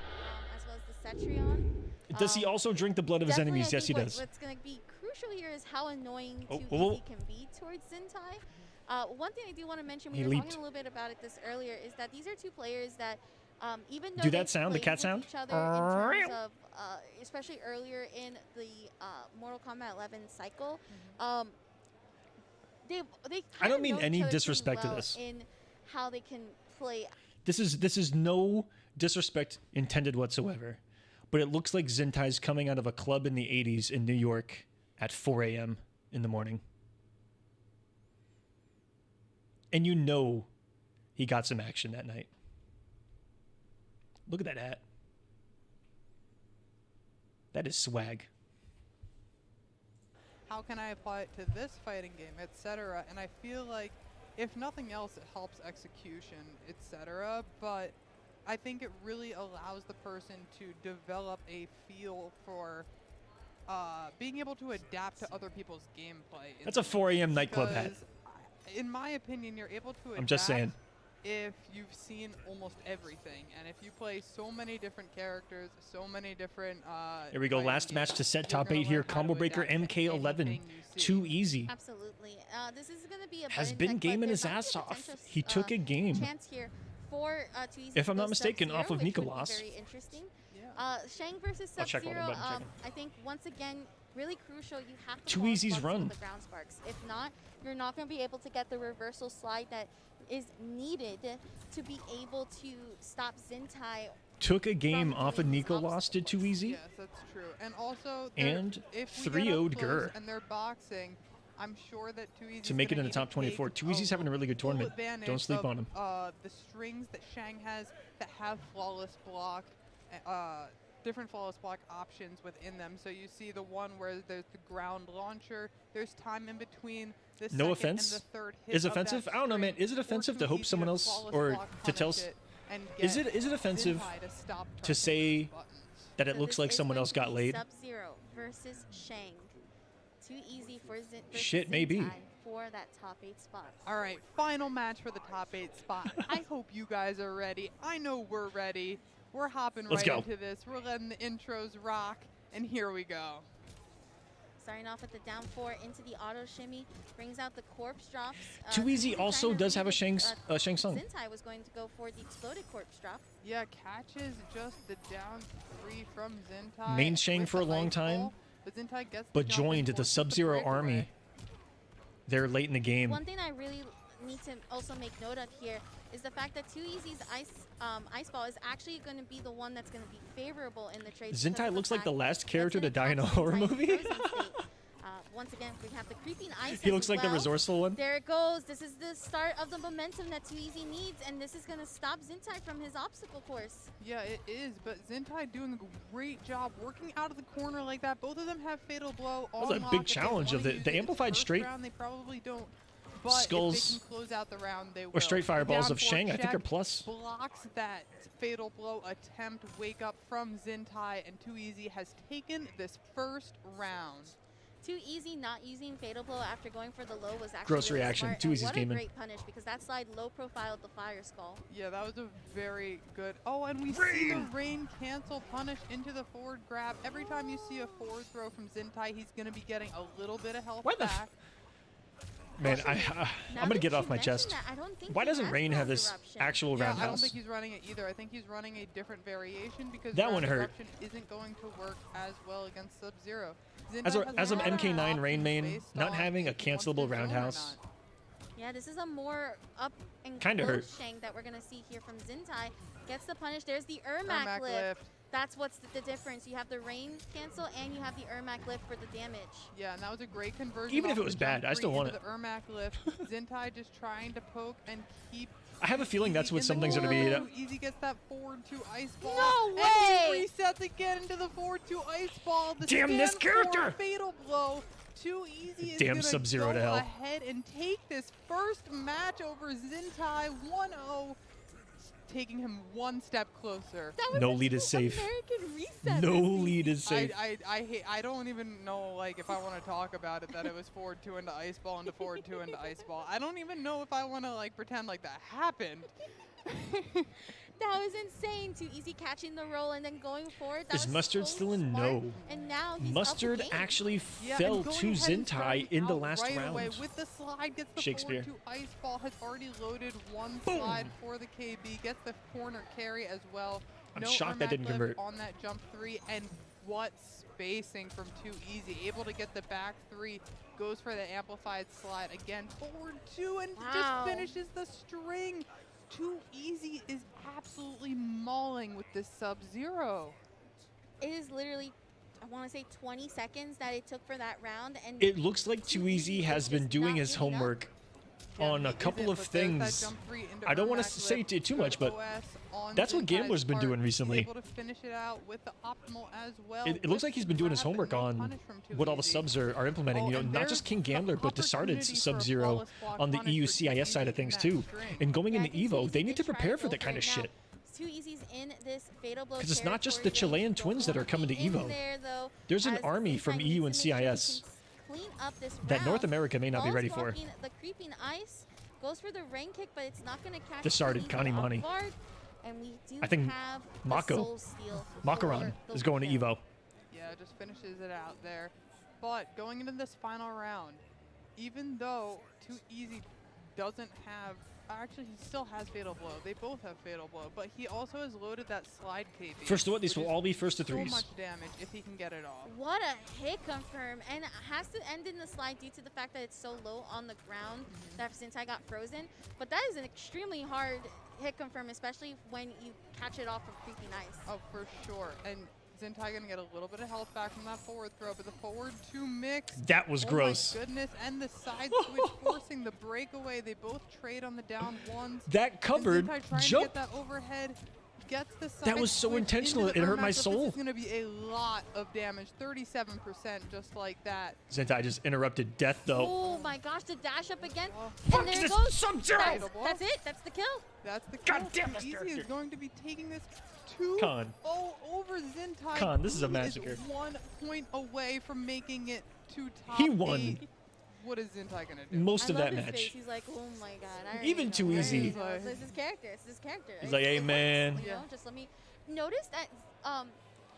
as the Cetrion. Does he also drink the blood of his Definitely, enemies? I Yes, he think does. What's going to be crucial here is how annoying Oh, Too whoa. Easy can be towards Zintai. One thing I do want to mention, we He were leaped. talking a little bit about it this earlier, is that these are two players that, even though Do that they've sound, the played cat with sound? each other in terms of, especially earlier in the Mortal Kombat 11 cycle, they I don't kinda mean know any each other pretty disrespect to well this. in how they can play. This is no disrespect intended whatsoever, but it looks like Zintai's coming out of a club in the 80s in New York at 4 a.m. in the morning. And you know he got some action that night. Look at that hat. That is swag. How can I apply it to this fighting game, etc.? And I feel like, if nothing else, it helps execution, etc. But I think it really allows the person to develop a feel for being able to adapt to other people's gameplay. That's a 4 a.m. nightclub hat. Because in my opinion, you're able to adapt I'm just saying. if you've seen almost everything, and if you play so many different characters, so many different Here we go. fighting Last match games, to set you're top gonna 8 here. learn how to Combo Breaker adapt to MK11. anything you see. Too easy. Absolutely. This is going to be a Has button been tech, but gaming there's his actually ass a off. potential, He took a game. Chance here for Too Easy If to I'm go not mistaken, Sub-Zero, off of which would be Nicolas. very interesting. Yeah. Shang versus I'll check one Sub-Zero, button, check it. I think once again, really crucial. You have to Too follow Easy's Sparks run. with the ground sparks. If not, you're not going to be able to get the reversal slide that is needed to be able to stop Zintai. Took a game From off of doing these Nicolas. Did Too Easy. Yes, that's true. And also, And if we 3-0'd get up close Gur. and they're boxing, I'm sure that Too Easy To make it in the top 24. Too Easy's having a really good tournament. Don't sleep on him. The strings that Shang has that have flawless block different flawless block options within them. So you see the one where there's the ground launcher. There's time in between the No second offense. and the third hit Is of that offensive? I don't know, man. string, Is it or offensive too to hope easy someone else flawless or block to tell? punish it and Is get it offensive Zintai to stop to pressing say those buttons? that it So looks this like is someone going else to got be laid? Sub-Zero versus Shang. Too easy for Shit, maybe. for that top 8 spot. All right, final match for the top 8 spot. I hope you guys are ready. I know we're ready. We're hopping Let's right go. into this. We're letting the intros rock, and here we go. Starting off with the down 4 into the auto shimmy, brings out the corpse drops. Too Easy Trying also to does have a read it, Shang Tsung. Zintai was going to go for the exploded corpse drop. Yeah, catches just the down 3 from Zintai. Main Shang with for a the long ice time, ball, but Zintai gets but the jump and joined the forces Sub-Zero breakaway. army there late in the game. One thing I really need to also make note of here is the fact that Too Easy's ice ball is actually going to be the one that's going to be favorable in the trade. because Zintai of looks like the fact last that's character gonna to die in a catch horror Zintai in movie. frozen state. Once again, we have the creeping ice. He as looks like the well. resourceful one. There it goes. This is the start of the momentum that Too Easy needs, and this is going to stop Zintai from his obstacle course. Yeah, it is, but Zintai doing a great job working out of the corner like that. Both of them have Fatal Blow on That was a lock. big If they challenge of wanna the use it in amplified first straight round, they probably don't. But skulls if they can close out the round, they will. or straight The fireballs down of 4 Shang, I think, are check plus. blocks that Fatal Blow attempt. Wake up from Zintai, and Too Easy has taken this first round. Too Easy not using Fatal Blow after going for the low was actually Gross really reaction. smart, Too and Easy's what gaming. a great punish, because that slide low profiled the Fire Skull. Yeah, that was a very good. Oh, and we see the rain cancel punish into the forward grab. Every time you see a forward throw from Zintai, he's going to be getting a little bit of health Why the f- back. Man, Now I'm gonna that get you off my mention chest. that, I don't think Why he doesn't has Rain have Round this Eruption. actual Yeah, I don't roundhouse? think he's running it either. I think he's running a different variation because That one Round hurt. Eruption isn't going to work as well against Sub-Zero. As an MK9 Rain main, not having a cancelable roundhouse. Yeah, this is a more up and Kinda close hurt. Shang that we're going to see here from Zintai. Gets the punish. There's the Ermac Ermac lift. lift. That's what's the difference. You have the rain cancel and you have the Ermac lift for the damage. Yeah, and that was a great conversion. Even if off it was the jump bad, I still three want into the Ermac lift. Zintai just trying to poke and keep. I have a feeling that's what Easy some in things the are gonna be. corner. Easy gets that forward 2 ice ball. No And way! he resets again into the forward 2 ice ball. The Damn this stand character! forward Fatal Blow. Too Easy is Damn gonna Sub-Zero go to hell. ahead and take this first match over Zintai 1-0, taking him one step closer. That was No a lead is true safe. American reset. No this lead season. is safe. I don't even know, like, if I want to talk about it, that it was forward 2 into ice ball into forward 2 into ice ball. I don't even know if I want to, like, pretend like that happened. That was insane. Too Easy catching the roll and then going forward. That Is was Mustard so still in? smart. No. And now he's Mustard up the game. actually Yeah, fell and going to ahead and Zintai starting in the out last right round. away with the slide, gets the Shakespeare. forward 2 ice ball, has already loaded one Boom. slide for the KB, gets the corner carry as well. I'm no shocked that Ermac didn't lift convert. on that jump 3, and what spacing from Too Easy. Able to get the back 3, goes for the amplified slide again, forward 2, and Wow. just finishes the string. Too Easy is absolutely mauling with this Sub-Zero. It is literally, I want to say 20 seconds that it took for that round. And It looks like Too Easy has is been just doing not his giving up. homework Yeah, on he a isn't, couple of but there's that things. jump 3 into I don't want to Ermac say lift, too good much, but OS on that's what Zintai's Gambler's been part. doing He's recently. able to finish it out with the optimal as well. It looks with like he's been doing his grab, homework no on punish from Too what all the Easy. subs are implementing. Oh, You know, and not there's just King the Gambler, but Disarded opportunity for a Sub-Zero flawless block on the punish EU for Too CIS side Easy of things in too. that string. And going Yeah, I into think Too Evo, Easy they need to did try prepare to for go that kind it. of Now, shit. Too Easy's in this Fatal Blow Because it's not just the territory Chilean zone. twins that are Don't coming to wanna be in Evo. there, though, There's an as army from Zintai EU and needs to make sure he CIS can clean up this that North round. America may not be Ball's ready for. blocking the creeping ice, goes for the rain kick, but it's not going to catch Disarded, Too Easy Connie off Money. guard. And we do I think have Mako. the Soul Steal Macaron for the is going to winner. Evo. Yeah, just finishes it out there. But going into this final round, even though Too Easy doesn't have, actually he still has Fatal Blow. They both have Fatal Blow, but he also has loaded that slide KB. First to what? These which will is all be first to so threes. much damage if he can get it off. What a hit confirm, and it has to end in the slide due to the fact that it's so low on the ground that Zintai got frozen. But that is an extremely hard hit confirm, especially when you catch it off of creeping ice. Oh, for sure. And Zintai gonna get a little bit of health back from that forward throw, but the forward 2 mix. That was Oh gross. my goodness, and the side switch forcing the breakaway. They both trade on the down ones. That And cupboard Zintai trying to jump. get that overhead. gets the side That was so switch intentional, into it the hurt my Ermac, but soul. This is going to be a lot of damage, 37% just like that. Zintai just interrupted death, though. Oh my gosh, the dash up again. Fuck And there this goes. Sub-Zero! That's it. That's the kill. That's the God kill. damn this Easy character. is going to be taking this 2-0 Con. over Zintai. Con, this is a He massacre. 1 point away from making it to top He won. 8. What is Zintai going to do? Most I of love that his match. face. He's like, oh my god. I already Even know, too I already easy. know. It's his character. It's his character. He's like, hey, It works, man. You know, just let me notice that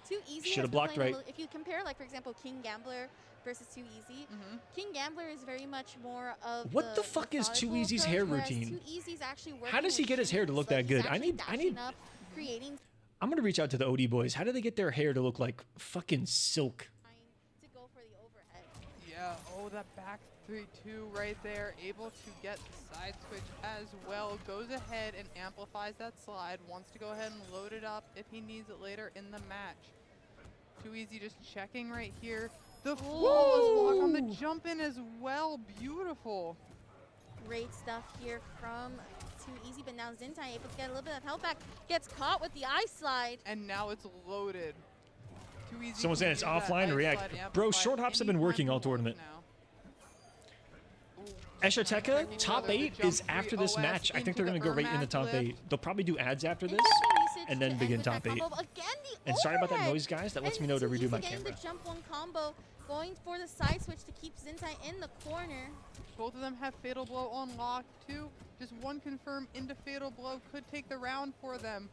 Too Easy. Should've has been blocked playing a right. If you compare, like for example, King Gambler versus Too Easy, King Gambler is very much more of What the fuck is Too methodical Easy's approach, hair whereas routine? Too Easy's actually working How does he with get his hair to shoots, look like that he's good? I actually need- dashing up, creating I'm gonna reach out to the OD boys. How do they get their hair to look like fucking silk? to go for the overhead. Yeah, oh, that back 3-2 right there. Able to get the side switch as well. Goes ahead and amplifies that slide. Wants to go ahead and load it up if he needs it later in the match. Too Easy just checking right here. The flawless block on the jump in as well. Beautiful. Great stuff here from Too Easy, but now Zintai able to get a little bit of help back. Gets caught with the ice slide. And now it's loaded. Too Easy. Someone can saying it's use that offline ice to react. slide Bro, amplified short hops have been anytime working he all wants tournament. now. Eshateka, Checking top whether the 8 jump is after free this OS match. I think into they're the gonna go right into Ermac top lift. 8. They'll probably do ads after this, Interesting usage and to then end begin with that top 8. combo, but again, the And sorry about that overhead. noise, guys. That lets And me know to Too redo Easy my getting camera. the jump 1 combo, going for the side switch to keep Zintai in the corner. Both of them have Fatal Blow on lock too. Just one confirm into Fatal Blow could take the round for them.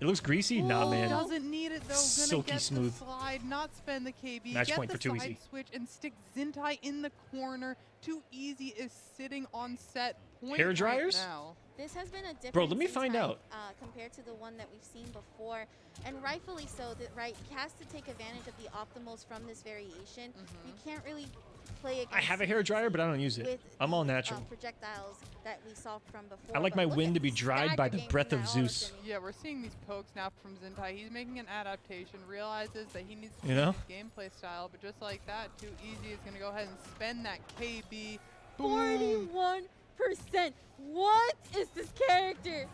It looks greasy? Nah, man. Doesn't need it though. Gonna Silky get smooth. the slide, not spend the KB. Match get point the for Too side Easy. switch and stick Zintai in the corner. Too Easy is sitting on set point Hair right dryers? now. This has been a different Bro, let me find Zintai, out. Compared to the one that we've seen before, and rightfully so. That right, he has to take advantage of the optimals from this variation. You can't really play against. I have a hair dryer, but I don't use it. with I'm all the, natural. projectiles that we saw from before. I like but my look wind at to be the dried by the stagger breath game of from that Zeus. auto-shimmy. Yeah, we're seeing these pokes now from Zintai. He's making an adaptation, realizes that he needs to You change know? his gameplay style, but just like that, Too Easy is going to go ahead and spend that KB. Boom! 41%. What is this character?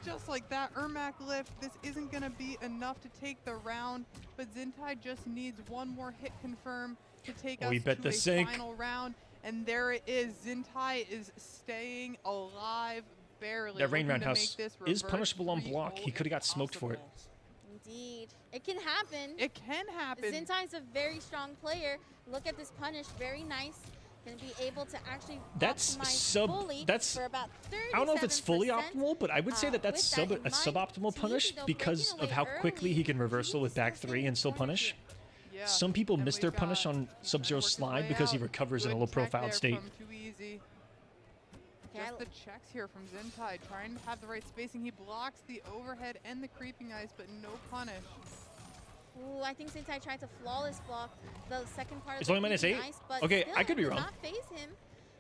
Just like that, Ermac lift. This isn't going to be enough to take the round, but Zintai just needs one more hit confirm to take Oh, us he bet to the a sink. final round. And there it is. Zintai is staying alive barely. That rain looking to roundhouse make this is reverse punishable on 3-0 block. He could have got if smoked for it. possible. Indeed. It can happen. It can happen. Zintai's a very strong player. Look at this punish. Very nice. Going to be able to actually That's optimize fully for about 37%. I don't know if it's fully optimal, but I would say that that's with that in a suboptimal mind, punish Too Easy, though, because breaking of how away quickly early. he can reversal with back 3 and still punish. Yeah. Some people And miss we've their punish got- on he's trying to Sub-Zero work his slide way because he out. recovers in a Good low check profile there state. from Too Easy. Okay, Just the checks here from Zintai, trying to have the right spacing. He blocks the overhead and the creeping ice, but no punish. Ooh, I think Zintai tried to flawless block the second part It's of the only creeping -8? ice, but Okay, still I could be did wrong. not phase him.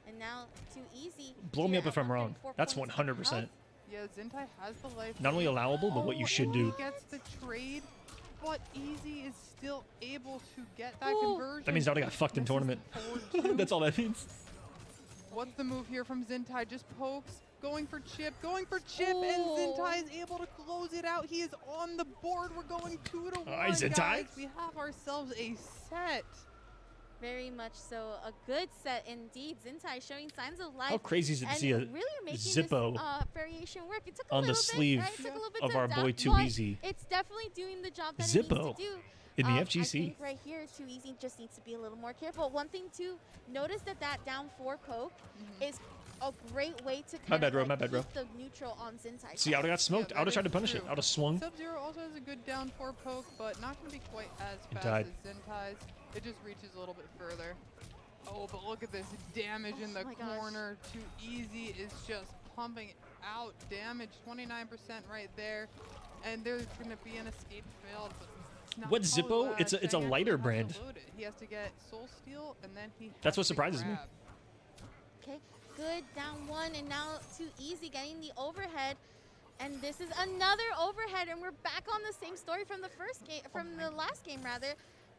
And now Too Easy. Blow me here up if at I'm wrong. 104 That's points of 100%. health. Yeah, Zintai has the life. Not only lead. allowable, but what you should and do. He gets the trade, but Easy is still able to get that Ooh. conversion. That means Zelda got fucked in Misses tournament. forward two. That's all that means. What's the move here from Zintai? Just pokes, going for chip, and Ooh. Zintai is able to close it out. He is on the board. We're going 2-1, Alright, Zintai. guys. We have ourselves a set. Very much so. A good set indeed. Zintai showing signs of life. How crazy is it to and see a really making Zippo this variation work. It took a on the little sleeve bit, right? It took a little bit of to our adapt, boy Too but Easy. It's definitely doing the job that Zippo it needs to do. in the I FGC. think right here, Too Easy just needs to be a little more careful. One thing to notice that down 4 poke is a great way to My bad, bro, my bad, bro. keep the neutral on Zintai. See, I would have got smoked. Yeah, I would that have tried to is punish it. true. I would have swung. Sub-Zero also has a good down 4 poke, but not going to be quite as fast died. as Zintai's. It just reaches a little bit further. Oh, but look at this damage in the my gosh. corner. Too Easy is just pumping out damage, 29% right there. And there's going to be an escape failed, but it's not. What Zippo? It's a Shanghai lighter has to brand. load it. He has to get Soul Steel, and then he That's has what to surprises me. grab. Okay, good down 1, and now Too Easy getting the overhead. And this is another overhead, and we're back on the same story from the first game, from the last game rather.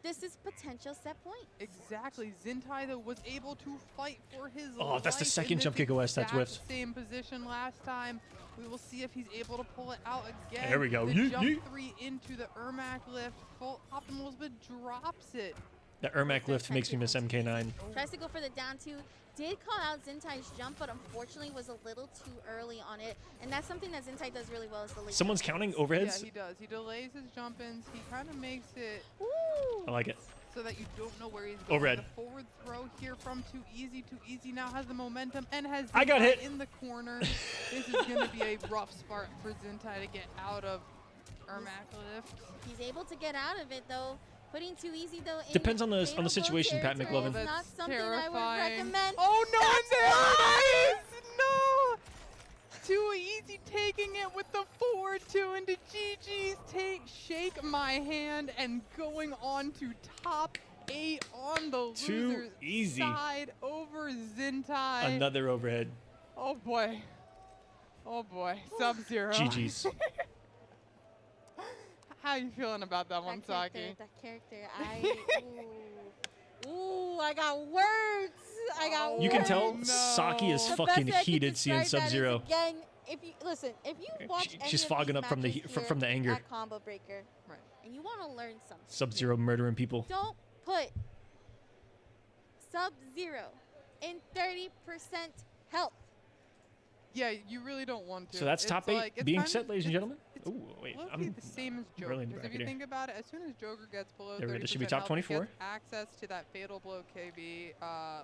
this is potential set point. Exactly. Zintai, though, was able to fight for his Oh, that's the life second in jump this kick OS that's exact whiffed. same position last time. We will see if he's able to pull it out again. There we go. The Yeet, jump yeet. 3 into the Ermac lift. Full optimals, but drops it. The Ermac lift makes me miss MK9. Tries to go for the down 2. Did call out Zintai's jump, but unfortunately was a little too early on it. And that's something that Zintai does really well is the late Someone's jump counting ins. overheads? Yeah, he does. He delays his jump ins. He kind of makes it Ooh. I like it. so that you don't know where he's going. Overhead. The forward throw here from Too Easy. Too Easy now has the momentum and has I got Zintai hit. in the corner. This is going to be a rough spot for Zintai to get out of Ermac lift. He's able to get out of it though. Putting Too Easy though in Depends on the fatal situation, blow Pat territory McLovin. is not That's something I would terrifying. recommend. Oh no, That's and there it is! No! Too Easy taking it with the forward 2 into GG's. Shake my hand and going on to top 8 on the Too loser's Easy. side over Zintai. Another overhead. Oh boy. Oh boy. Sub-Zero. GG's. How you feeling about that one, Saki? That character, ooh, I got words. I got words. You can tell no. Saki is The fucking best way I could heated seeing describe that is, Sub-Zero. Again, if you listen, if you watch any She's of fogging these up from the matches from here the anger. at Combo Breaker, Right. and you want to learn something, Sub-Zero murdering people. don't put Sub-Zero in 30% health. Yeah, you really don't want to. So that's It's top 8 like- it's being kind set, of- ladies and it's- gentlemen. it's Oh, wait. low-key I'm the same as Joker. really in the Because if bracket you here. think about it, as soon as Joker gets below There we go. 30% This should be top health, 24. he gets access to that fatal blow KB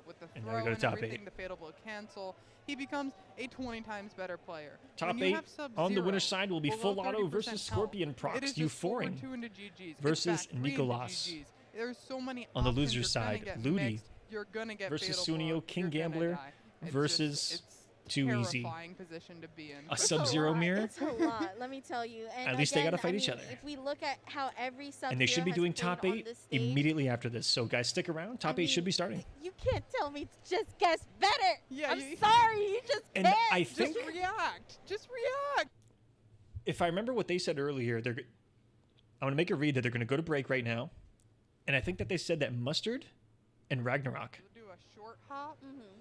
with the And now throw we go to and top everything, 8. the fatal blow cancel. He becomes a 20 times better player. Top When you 8 have on the Sub-Zero winner's side will be below full auto 30% versus health, Scorpion it Procs. is just forward Euphoring 2 into GG's. versus It's back 3 into Nicolas. GG's. There's so many On the options. loser's You're gonna side, get Ludy mixed, you're gonna get versus fatal blow, Suneo, King you're gonna Gambler die. It's versus just, it's Too Easy. terrifying position to be in. A It's Sub-Zero lot. mirror? It's a lot, let me tell you. And At least they again, gotta fight I each mean, other. If we look at how every Sub-Zero And they should be has doing played top on 8 this stage, immediately after this. So guys, stick around. Top 8 should be starting. You can't tell me to just guess better. Yeah, I'm you- sorry, you just And can't. I Just think react. Just react. if I remember what they said earlier, I'm going to make a read that they're going to go to break right now. And I think that they said that Mustard and Ragnarok Do a short hop,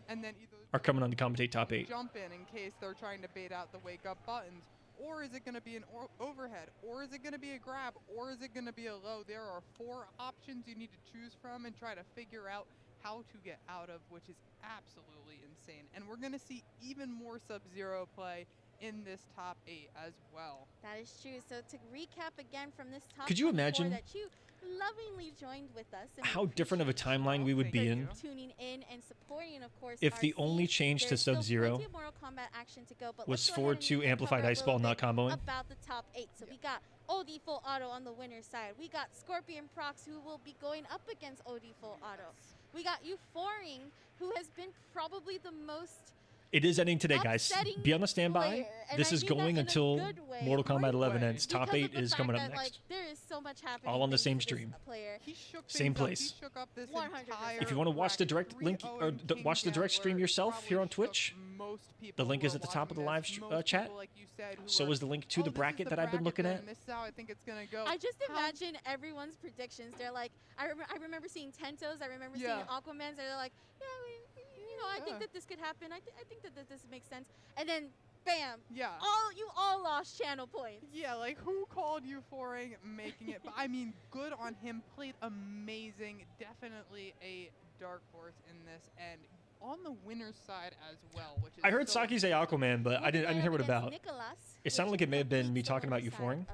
and then either are coming on to commentate top 8. jump in case they're trying to bait out the wake up buttons, or is it going to be an overhead, or is it going to be a grab, or is it going to be a low? There are 4 options you need to choose from and try to figure out how to get out of, which is absolutely insane. And we're going to see even more Sub-Zero play in this top 8 as well. That is true. So to recap again from this top Could you 24 imagine that you lovingly joined with us, and How we different of a appreciate timeline we would be Thank in you. tuning in and supporting, of course. if the our only scene. change to There's still Sub-Zero plenty of Mortal Kombat action to go, but was let's go forward ahead to and amplified cover a ice ball little not bit comboing. about the top 8. So we got OD Full Auto on the winner's side. We got Scorpion Procs, who will be going up against OD Full Auto. We got Euphoring, who has been probably the most It is ending today, guys. upsetting Be on the standby. player, and This I is mean that going in a until good way. Mortal Kombat Great 11 way. ends. Top because 8 of the is fact coming up that, next. Like, there is so much happening. All on the thanks same to this stream. Player. He shook Same things up. place. He shook up this 100%. entire If you want to watch the bracket. direct link 3-0 or King watch the direct stream Gambler yourself probably here on shook Twitch, most people the link who is are at the top of the watching live this. st- Most chat. people, like you said, who So are, is the link to "Oh, the this is bracket that I've been bracket looking that at. I missed out. I think it's gonna go. I just How- imagine everyone's predictions. They're like, I remember seeing Tentos. I remember Yeah. seeing Aquamans. They're like, yeah, I think Yeah. that this could happen. I think that this makes sense. And then, bam! Yeah. You all lost channel points. Yeah, like who called Euphoring making it? But I mean, good on him. Played amazing. Definitely a dark horse in this, and on the winner's side as well. Which is I heard so Saki say Aquaman, but I didn't hear what about. Nicolas, It sounded like it may have been me talking about Euphoring.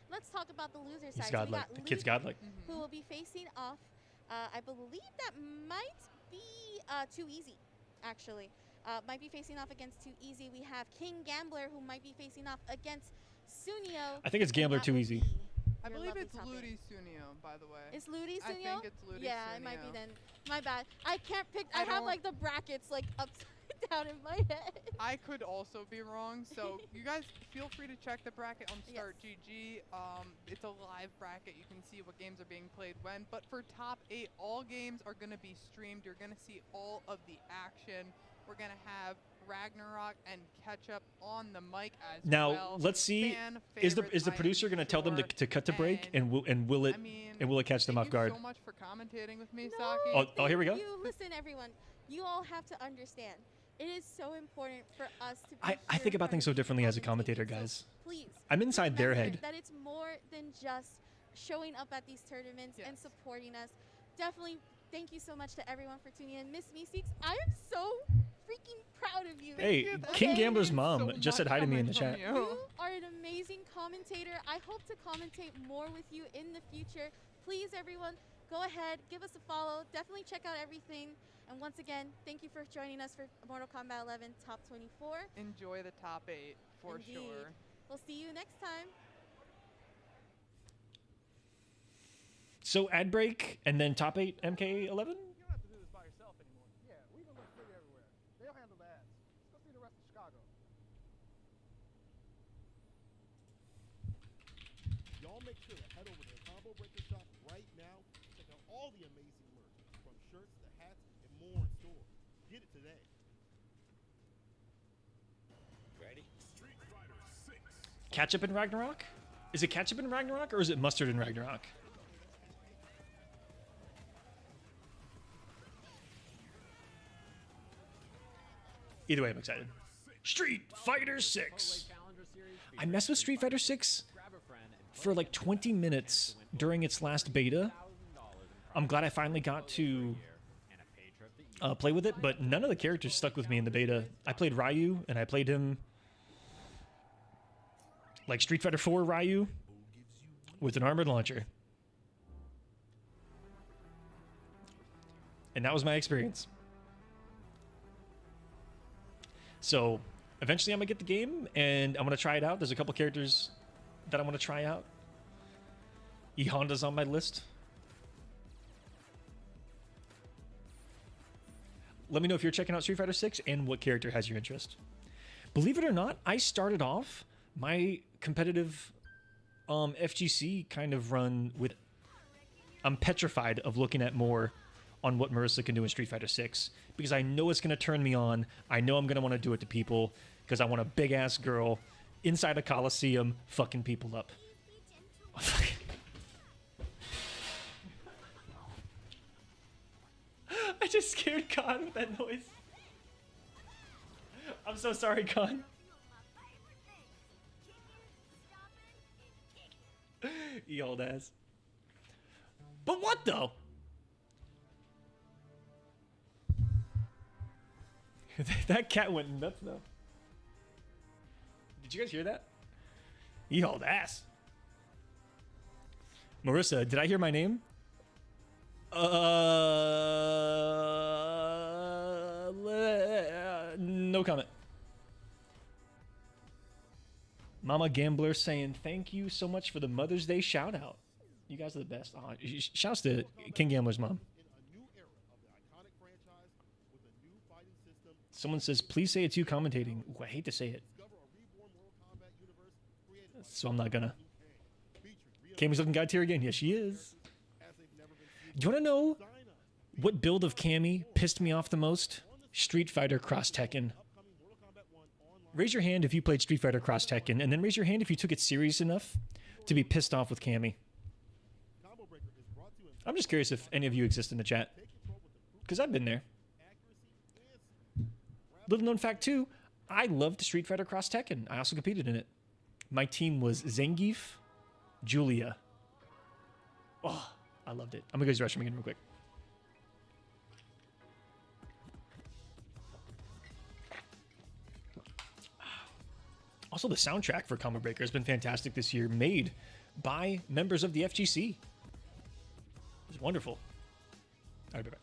Let's talk about the loser He's side. So we godlike. got The kid's Ludy, godlike. who will be facing off. I believe that might be Too Easy, actually. Might be facing off against Too Easy. We have King Gambler, who might be facing off against Suneo. I think it's Gambler That Too will Easy. be I your believe lovely it's top eight. Ludy Suneo, by the way. It's Ludy I Suneo? think it's Ludy Yeah, it might be Suneo. then. My bad. I can't pick. I I have don't- like the brackets like upside down in my head. I could also be wrong, so you guys feel free to check the bracket on Start GG. It's a live bracket. You can see what games are being played when. But for top 8, all games are going to be streamed. You're going to see all of the action. We're going to have Ragnarok and Ketchup on the mic as Now well. let's see. Fan Is the favorites, I am producer going to tell them sure. to cut to break, and will it I mean, catch them thank off guard? you so much for commentating with me, No, Saki. Oh, here we go. thank you. Listen, everyone, you all have to understand. It is so important for us to be I here think in about front things of so you differently as a commentating. commentator, So guys. please, I'm inside their remember head. that it's more than just showing up at these tournaments and Yes. supporting us. Definitely, thank you so much to everyone for tuning in. Miss Meeseeks, I am so freaking proud of you. Hey, you. That King means Gambler's so mom just said much hi to me in the coming chat. from you. You are an amazing commentator. I hope to commentate more with you in the future. Please, everyone, go ahead, give us a follow. Definitely check out everything. And once again, thank you for joining us for Mortal Kombat 11 Top 24. Enjoy the top 8 for Indeed. sure. We'll see you next time. So ad break and then top 8 MK11. You don't have to do this by yourself anymore. Yeah, we can look pretty everywhere. They'll handle the ads. Let's go see the rest of Chicago. Y'all make sure to head over to the Combo Breaker shop right now. Check out all the amazing merch, from shirts to hats and more in store. Get it today. Ketchup in Ragnarok? Is it ketchup in Ragnarok or is it mustard in Ragnarok? Either way, I'm excited. Street Fighter 6. I messed with Street Fighter 6 for like 20 minutes during its last beta. I'm glad I finally got to play with it, but none of the characters stuck with me in the beta. I played Ryu, and I played him like Street Fighter 4 Ryu with an armored launcher. And that was my experience. So eventually I'm going to get the game, and I'm going to try it out. There's a couple characters that I want to try out. E Honda's on my list. Let me know if you're checking out Street Fighter 6 and what character has your interest. Believe it or not, I started off my competitive FGC kind of run with... I'm petrified of looking at more on what Marissa can do in Street Fighter 6 because I know it's going to turn me on. I know I'm going to want to do it to people because I want a big-ass girl inside a Kolosseum fucking people up. I just scared Khan with that noise. I'm so sorry, Khan. You old ass. But what though? That cat went nuts though. Did you guys hear that? You old ass. Marissa, did I hear my name? No comment. Mama Gambler saying thank you so much for the Mother's Day shout out. You guys are the best. Oh, shouts to King Gambler's mom. In a new era of the iconic franchise with a new fighting system, Someone says, please say it's you commentating. Ooh, I hate to say it, discover a reborn Mortal Kombat universe created by so I'm not gonna. Liu Kang, featuring Cammy's looking guy tier again. Yes, she is. as they've never been seen. Do you want to know Sign up. what build of Cammy pissed me off the most? Street Fighter Cross Tekken. Upcoming Mortal Kombat 1 online. Raise your hand if you played Street Fighter Cross Tekken, and then raise your hand if you took it serious enough to be pissed off with Cammy. Combo Breaker is brought to you in I'm just curious if any of you exist in the chat, take control with the proof because I've been there. accuracy and Little known fact too, I loved Street Fighter Cross Tekken. I also competed in it. My team was Zangief, Julia. Oh, I loved it. I'm gonna go use the restroom again real quick. Also, the soundtrack for Combo Breaker has been fantastic this year, made by members of the FGC. It was wonderful. All right, bye-bye.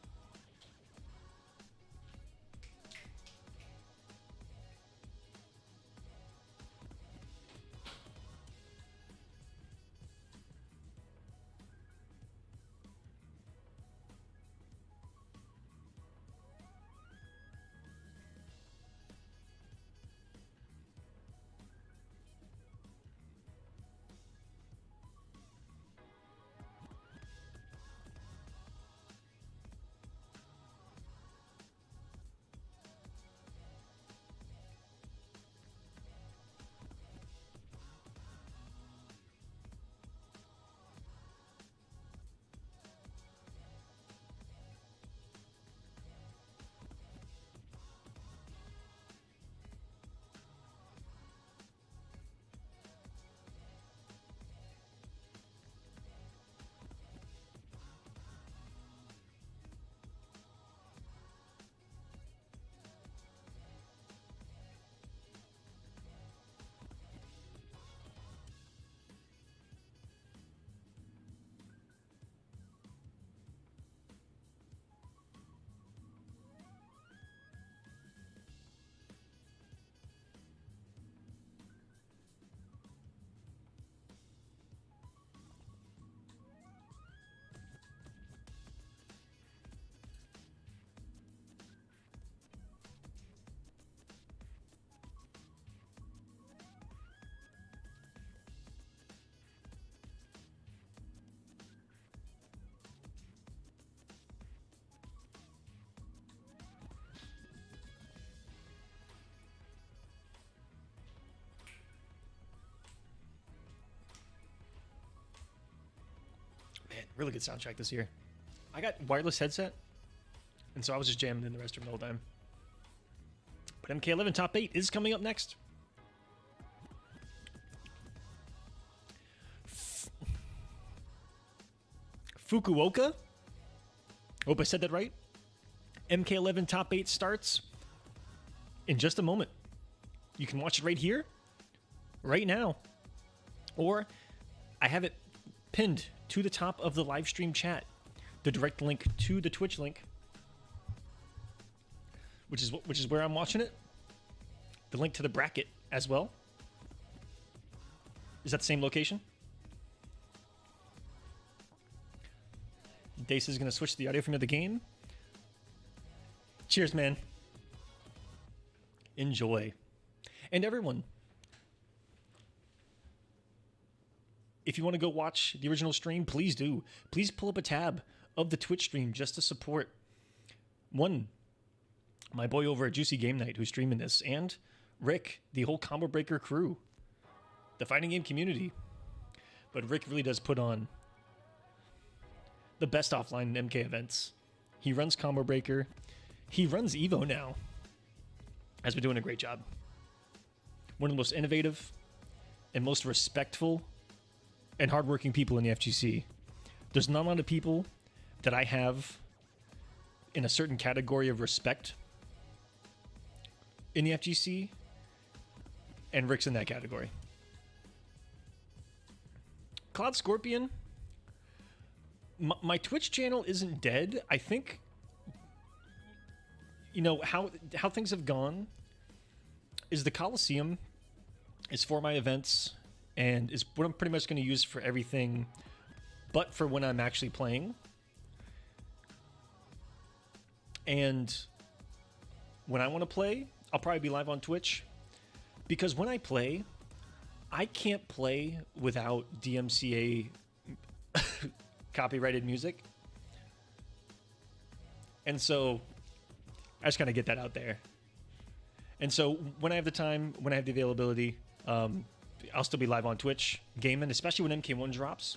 Really good soundtrack this year. I got wireless headset, and so I was just jamming in the restroom the whole time. But MK11 top 8 is coming up next. Fukuoka? Hope I said that right. MK11 top 8 starts in just a moment. You can watch it right here, right now. Or I have it pinned to the top of the live stream chat. The direct link to the Twitch link, which is where I'm watching it. The link to the bracket as well. Is that the same location? Dace is going to switch the audio from the game. Cheers, man. Enjoy. And everyone, if you want to go watch the original stream, please do. Please pull up a tab of the Twitch stream just to support, one, my boy over at Juicy Game Night who's streaming this, and Rick, the whole Combo Breaker crew, the fighting game community. But Rick really does put on the best offline MK events. He runs Combo Breaker. He runs Evo now. Has been doing a great job. One of the most innovative and most respectful and hardworking people in the FGC. There's not a lot of people that I have in a certain category of respect in the FGC, and Rick's in that category. Cloud Scorpion, my Twitch channel isn't dead. I think, you know, how things have gone is the Kolosseum is for my events and is what I'm pretty much going to use for everything but for when I'm actually playing. And when I want to play, I'll probably be live on Twitch, because when I play, I can't play without DMCA copyrighted music. And so I just kind of get that out there. And so when I have the time, when I have the availability, I'll still be live on Twitch gaming, especially when MK1 drops.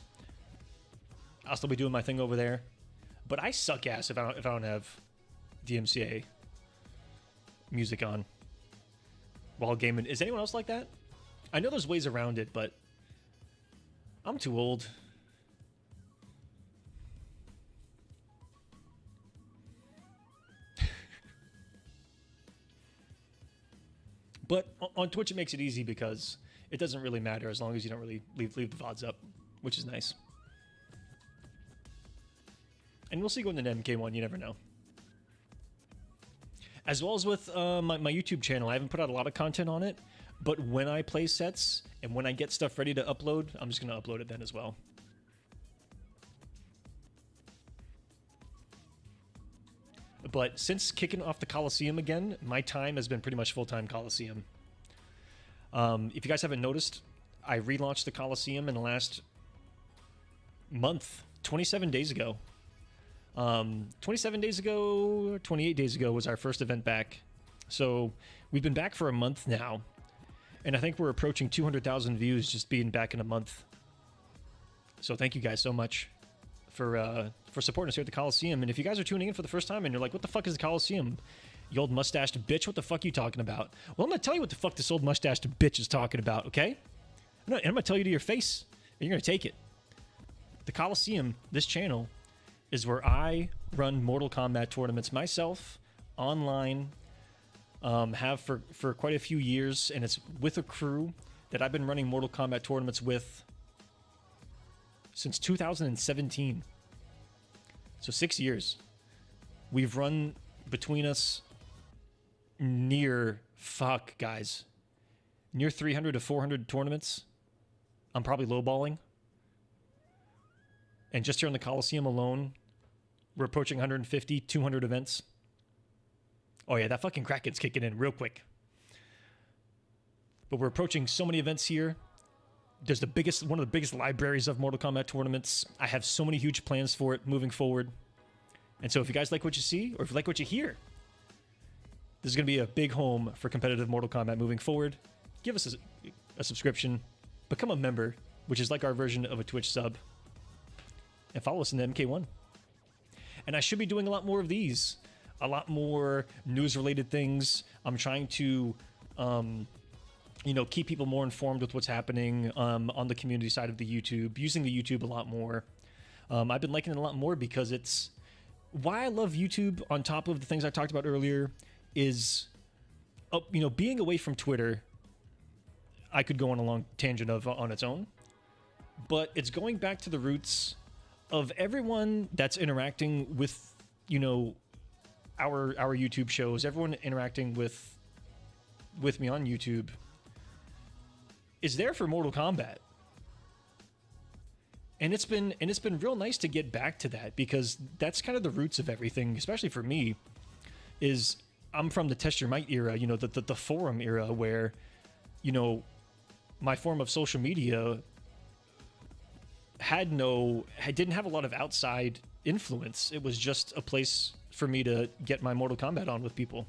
I'll still be doing my thing over there. But I suck ass if I don't have DMCA music on while gaming. Is anyone else like that? I know there's ways around it, but I'm too old. But on Twitch it makes it easy because it doesn't really matter as long as you don't really leave the VODs up, which is nice. And we'll see going into MK1, you never know. As well as with my YouTube channel, I haven't put out a lot of content on it, but when I play sets and when I get stuff ready to upload, I'm just going to upload it then as well. But since kicking off the Kolosseum again, my time has been pretty much full-time Kolosseum. If you guys haven't noticed, I relaunched the Kolosseum in the last month, 27 days ago. 27 days ago, 28 days ago was our first event back. So we've been back for a month now. And I think we're approaching 200,000 views just being back in a month. So thank you guys so much for supporting us here at the Kolosseum. And if you guys are tuning in for the first time and you're like, what the fuck is the Kolosseum? You old mustached bitch, what the fuck are you talking about? Well, I'm going to tell you what the fuck this old mustached bitch is talking about, okay? I'm going to tell you to your face, and you're going to take it. The Kolosseum, this channel, is where I run Mortal Kombat tournaments myself, online, have for quite a few years, and it's with a crew that I've been running Mortal Kombat tournaments with since 2017. So 6 years. We've run between us near 300 to 400 tournaments. I'm probably lowballing. And just here in the Kolosseum alone, we're approaching 150, 200 events. Oh yeah, that fucking Kraken's kicking in real quick. But we're approaching so many events here. There's one of the biggest libraries of Mortal Kombat tournaments. I have so many huge plans for it moving forward. And so if you guys like what you see, or if you like what you hear, this is going to be a big home for competitive Mortal Kombat moving forward. Give us a subscription. Become a member, which is like our version of a Twitch sub. and follow us in the MK1. And I should be doing a lot more of these, a lot more news-related things. I'm trying to, you know, keep people more informed with what's happening on the community side of the YouTube, using the YouTube a lot more. I've been liking it a lot more because it's why I love YouTube. On top of the things I talked about earlier, is you know, being away from Twitter. I could go on a long tangent of on its own, but it's going back to the roots of everyone that's interacting with, you know, our YouTube shows, everyone interacting with me on YouTube is there for Mortal Kombat. And it's been real nice to get back to that, because that's kind of the roots of everything, especially for me, is I'm from the Test Your Might era, you know, the forum era, where, you know, my form of social media didn't have a lot of outside influence. It was just a place for me to get my Mortal Kombat on with people.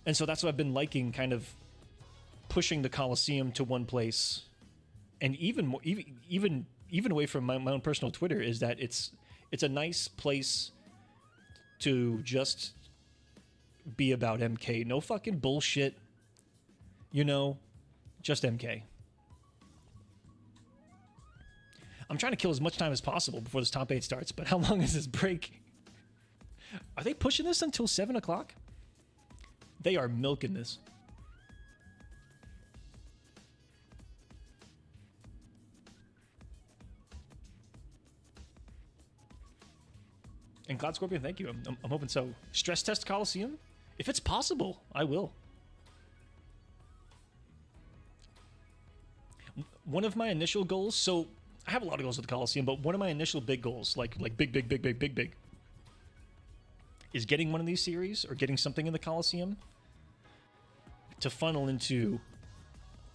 And so that's what I've been liking, kind of pushing the Kolosseum to one place. And even more, even away from my own personal Twitter, is that it's a nice place to just be about MK. No fucking bullshit, you know, just MK. I'm trying to kill as much time as possible before this top 8 starts, but how long is this break? Are they pushing this until 7 o'clock? They are milking this. And Cloud Scorpion, thank you. I'm hoping so. Stress test Kolosseum? If it's possible, I will. One of my initial goals, so I have a lot of goals with the Kolosseum, but one of my initial big goals, like big, is getting one of these series or getting something in the Kolosseum to funnel into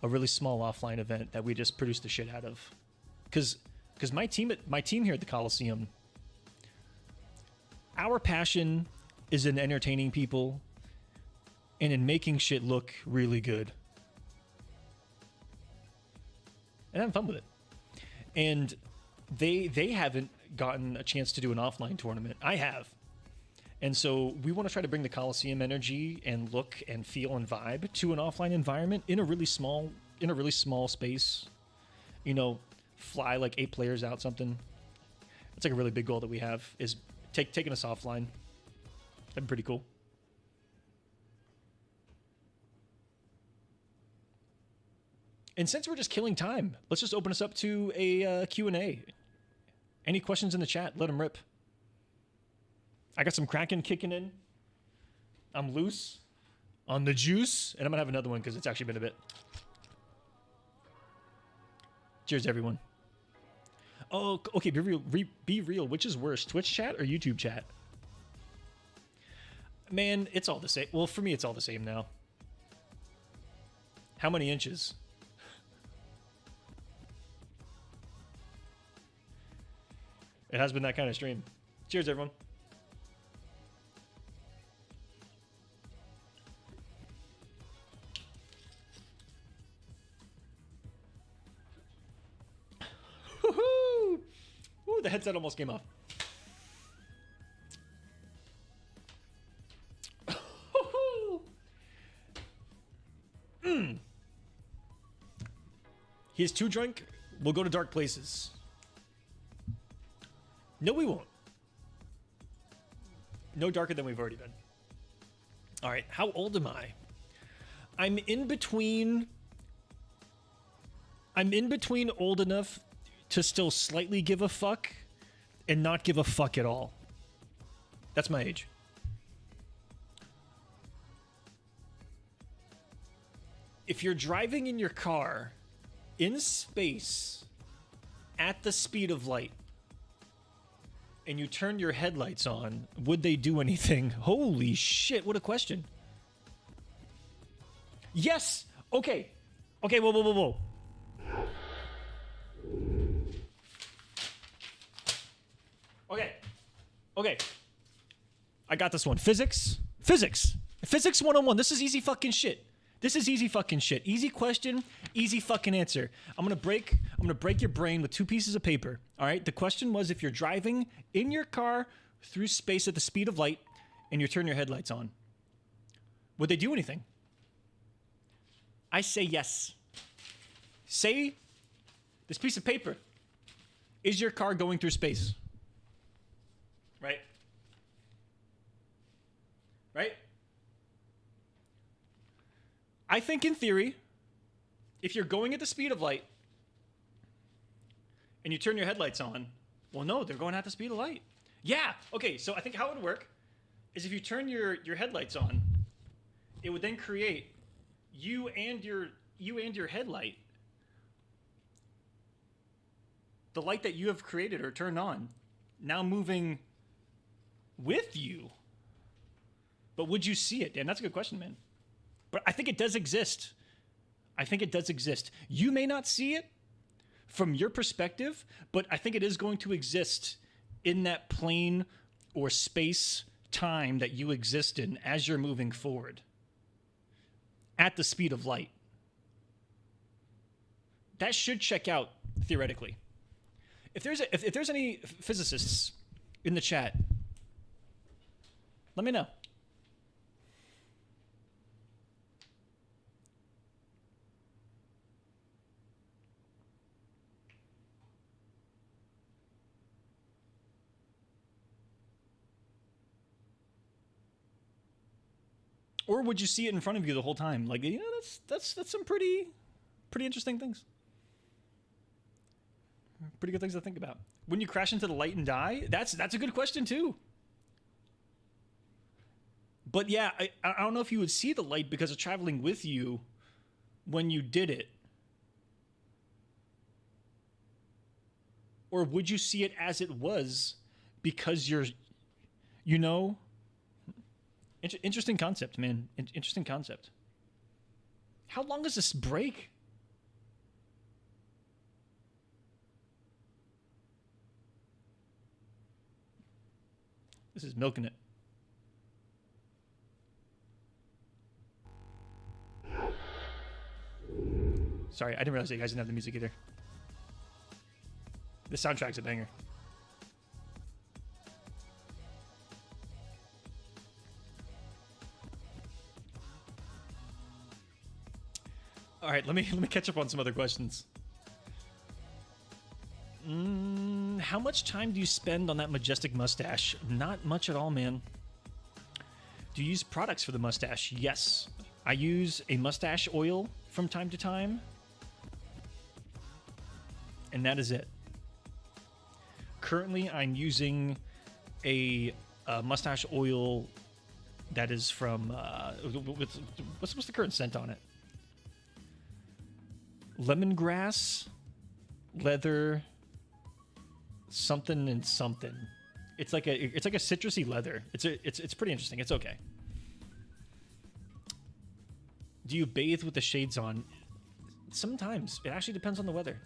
a really small offline event that we just produce the shit out of. Because my team here at the Kolosseum, our passion is in entertaining people and in making shit look really good. And having fun with it. And they haven't gotten a chance to do an offline tournament. I have. And so we want to try to bring the Kolosseum energy and look and feel and vibe to an offline environment in a really small space. You know, fly like 8 players out, something. It's like a really big goal that we have, is taking us offline. That'd be pretty cool. And since we're just killing time, let's just open us up to a Q&A. Any questions in the chat? Let them rip. I got some Kraken kicking in. I'm loose on the juice. And I'm going to have another one because it's actually been a bit. Cheers, everyone. Oh, okay, be real. Which is worse, Twitch chat or YouTube chat? Man, it's all the same. Well, for me, it's all the same now. How many inches? It has been that kind of stream. Cheers, everyone. Woohoo! Ooh, the headset almost came off. He's too drunk. We'll go to dark places. No, we won't. No darker than we've already been. All right, how old am I? I'm in between old enough to still slightly give a fuck and not give a fuck at all. That's my age. If you're driving in your car in space at the speed of light, and you turn your headlights on, would they do anything? Holy shit, what a question. Yes! Okay. Okay, whoa. Okay. I got this one. Physics 101. This is easy fucking shit. Easy question, easy fucking answer. I'm gonna break your brain with 2 pieces of paper. All right. The question was if you're driving in your car through space at the speed of light and you turn your headlights on, would they do anything? I say yes. Say this piece of paper. Is your car going through space? Right? Right? I think in theory, if you're going at the speed of light and you turn your headlights on, well, no, they're going at the speed of light. Yeah. Okay. So I think how it would work is if you turn your headlights on, it would then create you and your headlight. The light that you have created or turned on, now moving with you. But would you see it? And that's a good question, man. But I think it does exist. I think it does exist. You may not see it from your perspective, but I think it is going to exist in that plane or space time that you exist in as you're moving forward at the speed of light. That should check out theoretically. If there's any physicists in the chat, let me know. Or would you see it in front of you the whole time? Like, you know, that's some pretty interesting things. Pretty good things to think about. When you crash into the light and die, that's a good question too. But yeah, I don't know if you would see the light because of traveling with you when you did it. Or would you see it as it was because you're, you know... Interesting concept, man. Interesting concept. How long is this break? This is milking it. Sorry, I didn't realize that you guys didn't have the music either. The soundtrack's a banger. All right, let me catch up on some other questions. How much time do you spend on that majestic mustache? Not much at all, man. Do you use products for the mustache? Yes. I use a mustache oil from time to time. And that is it. Currently, I'm using a mustache oil that is from... what's the current scent on it? Lemongrass, leather, something and something. It's like a citrusy leather. It's pretty interesting. It's okay. Do you bathe with the shades on? Sometimes. It actually depends on the weather.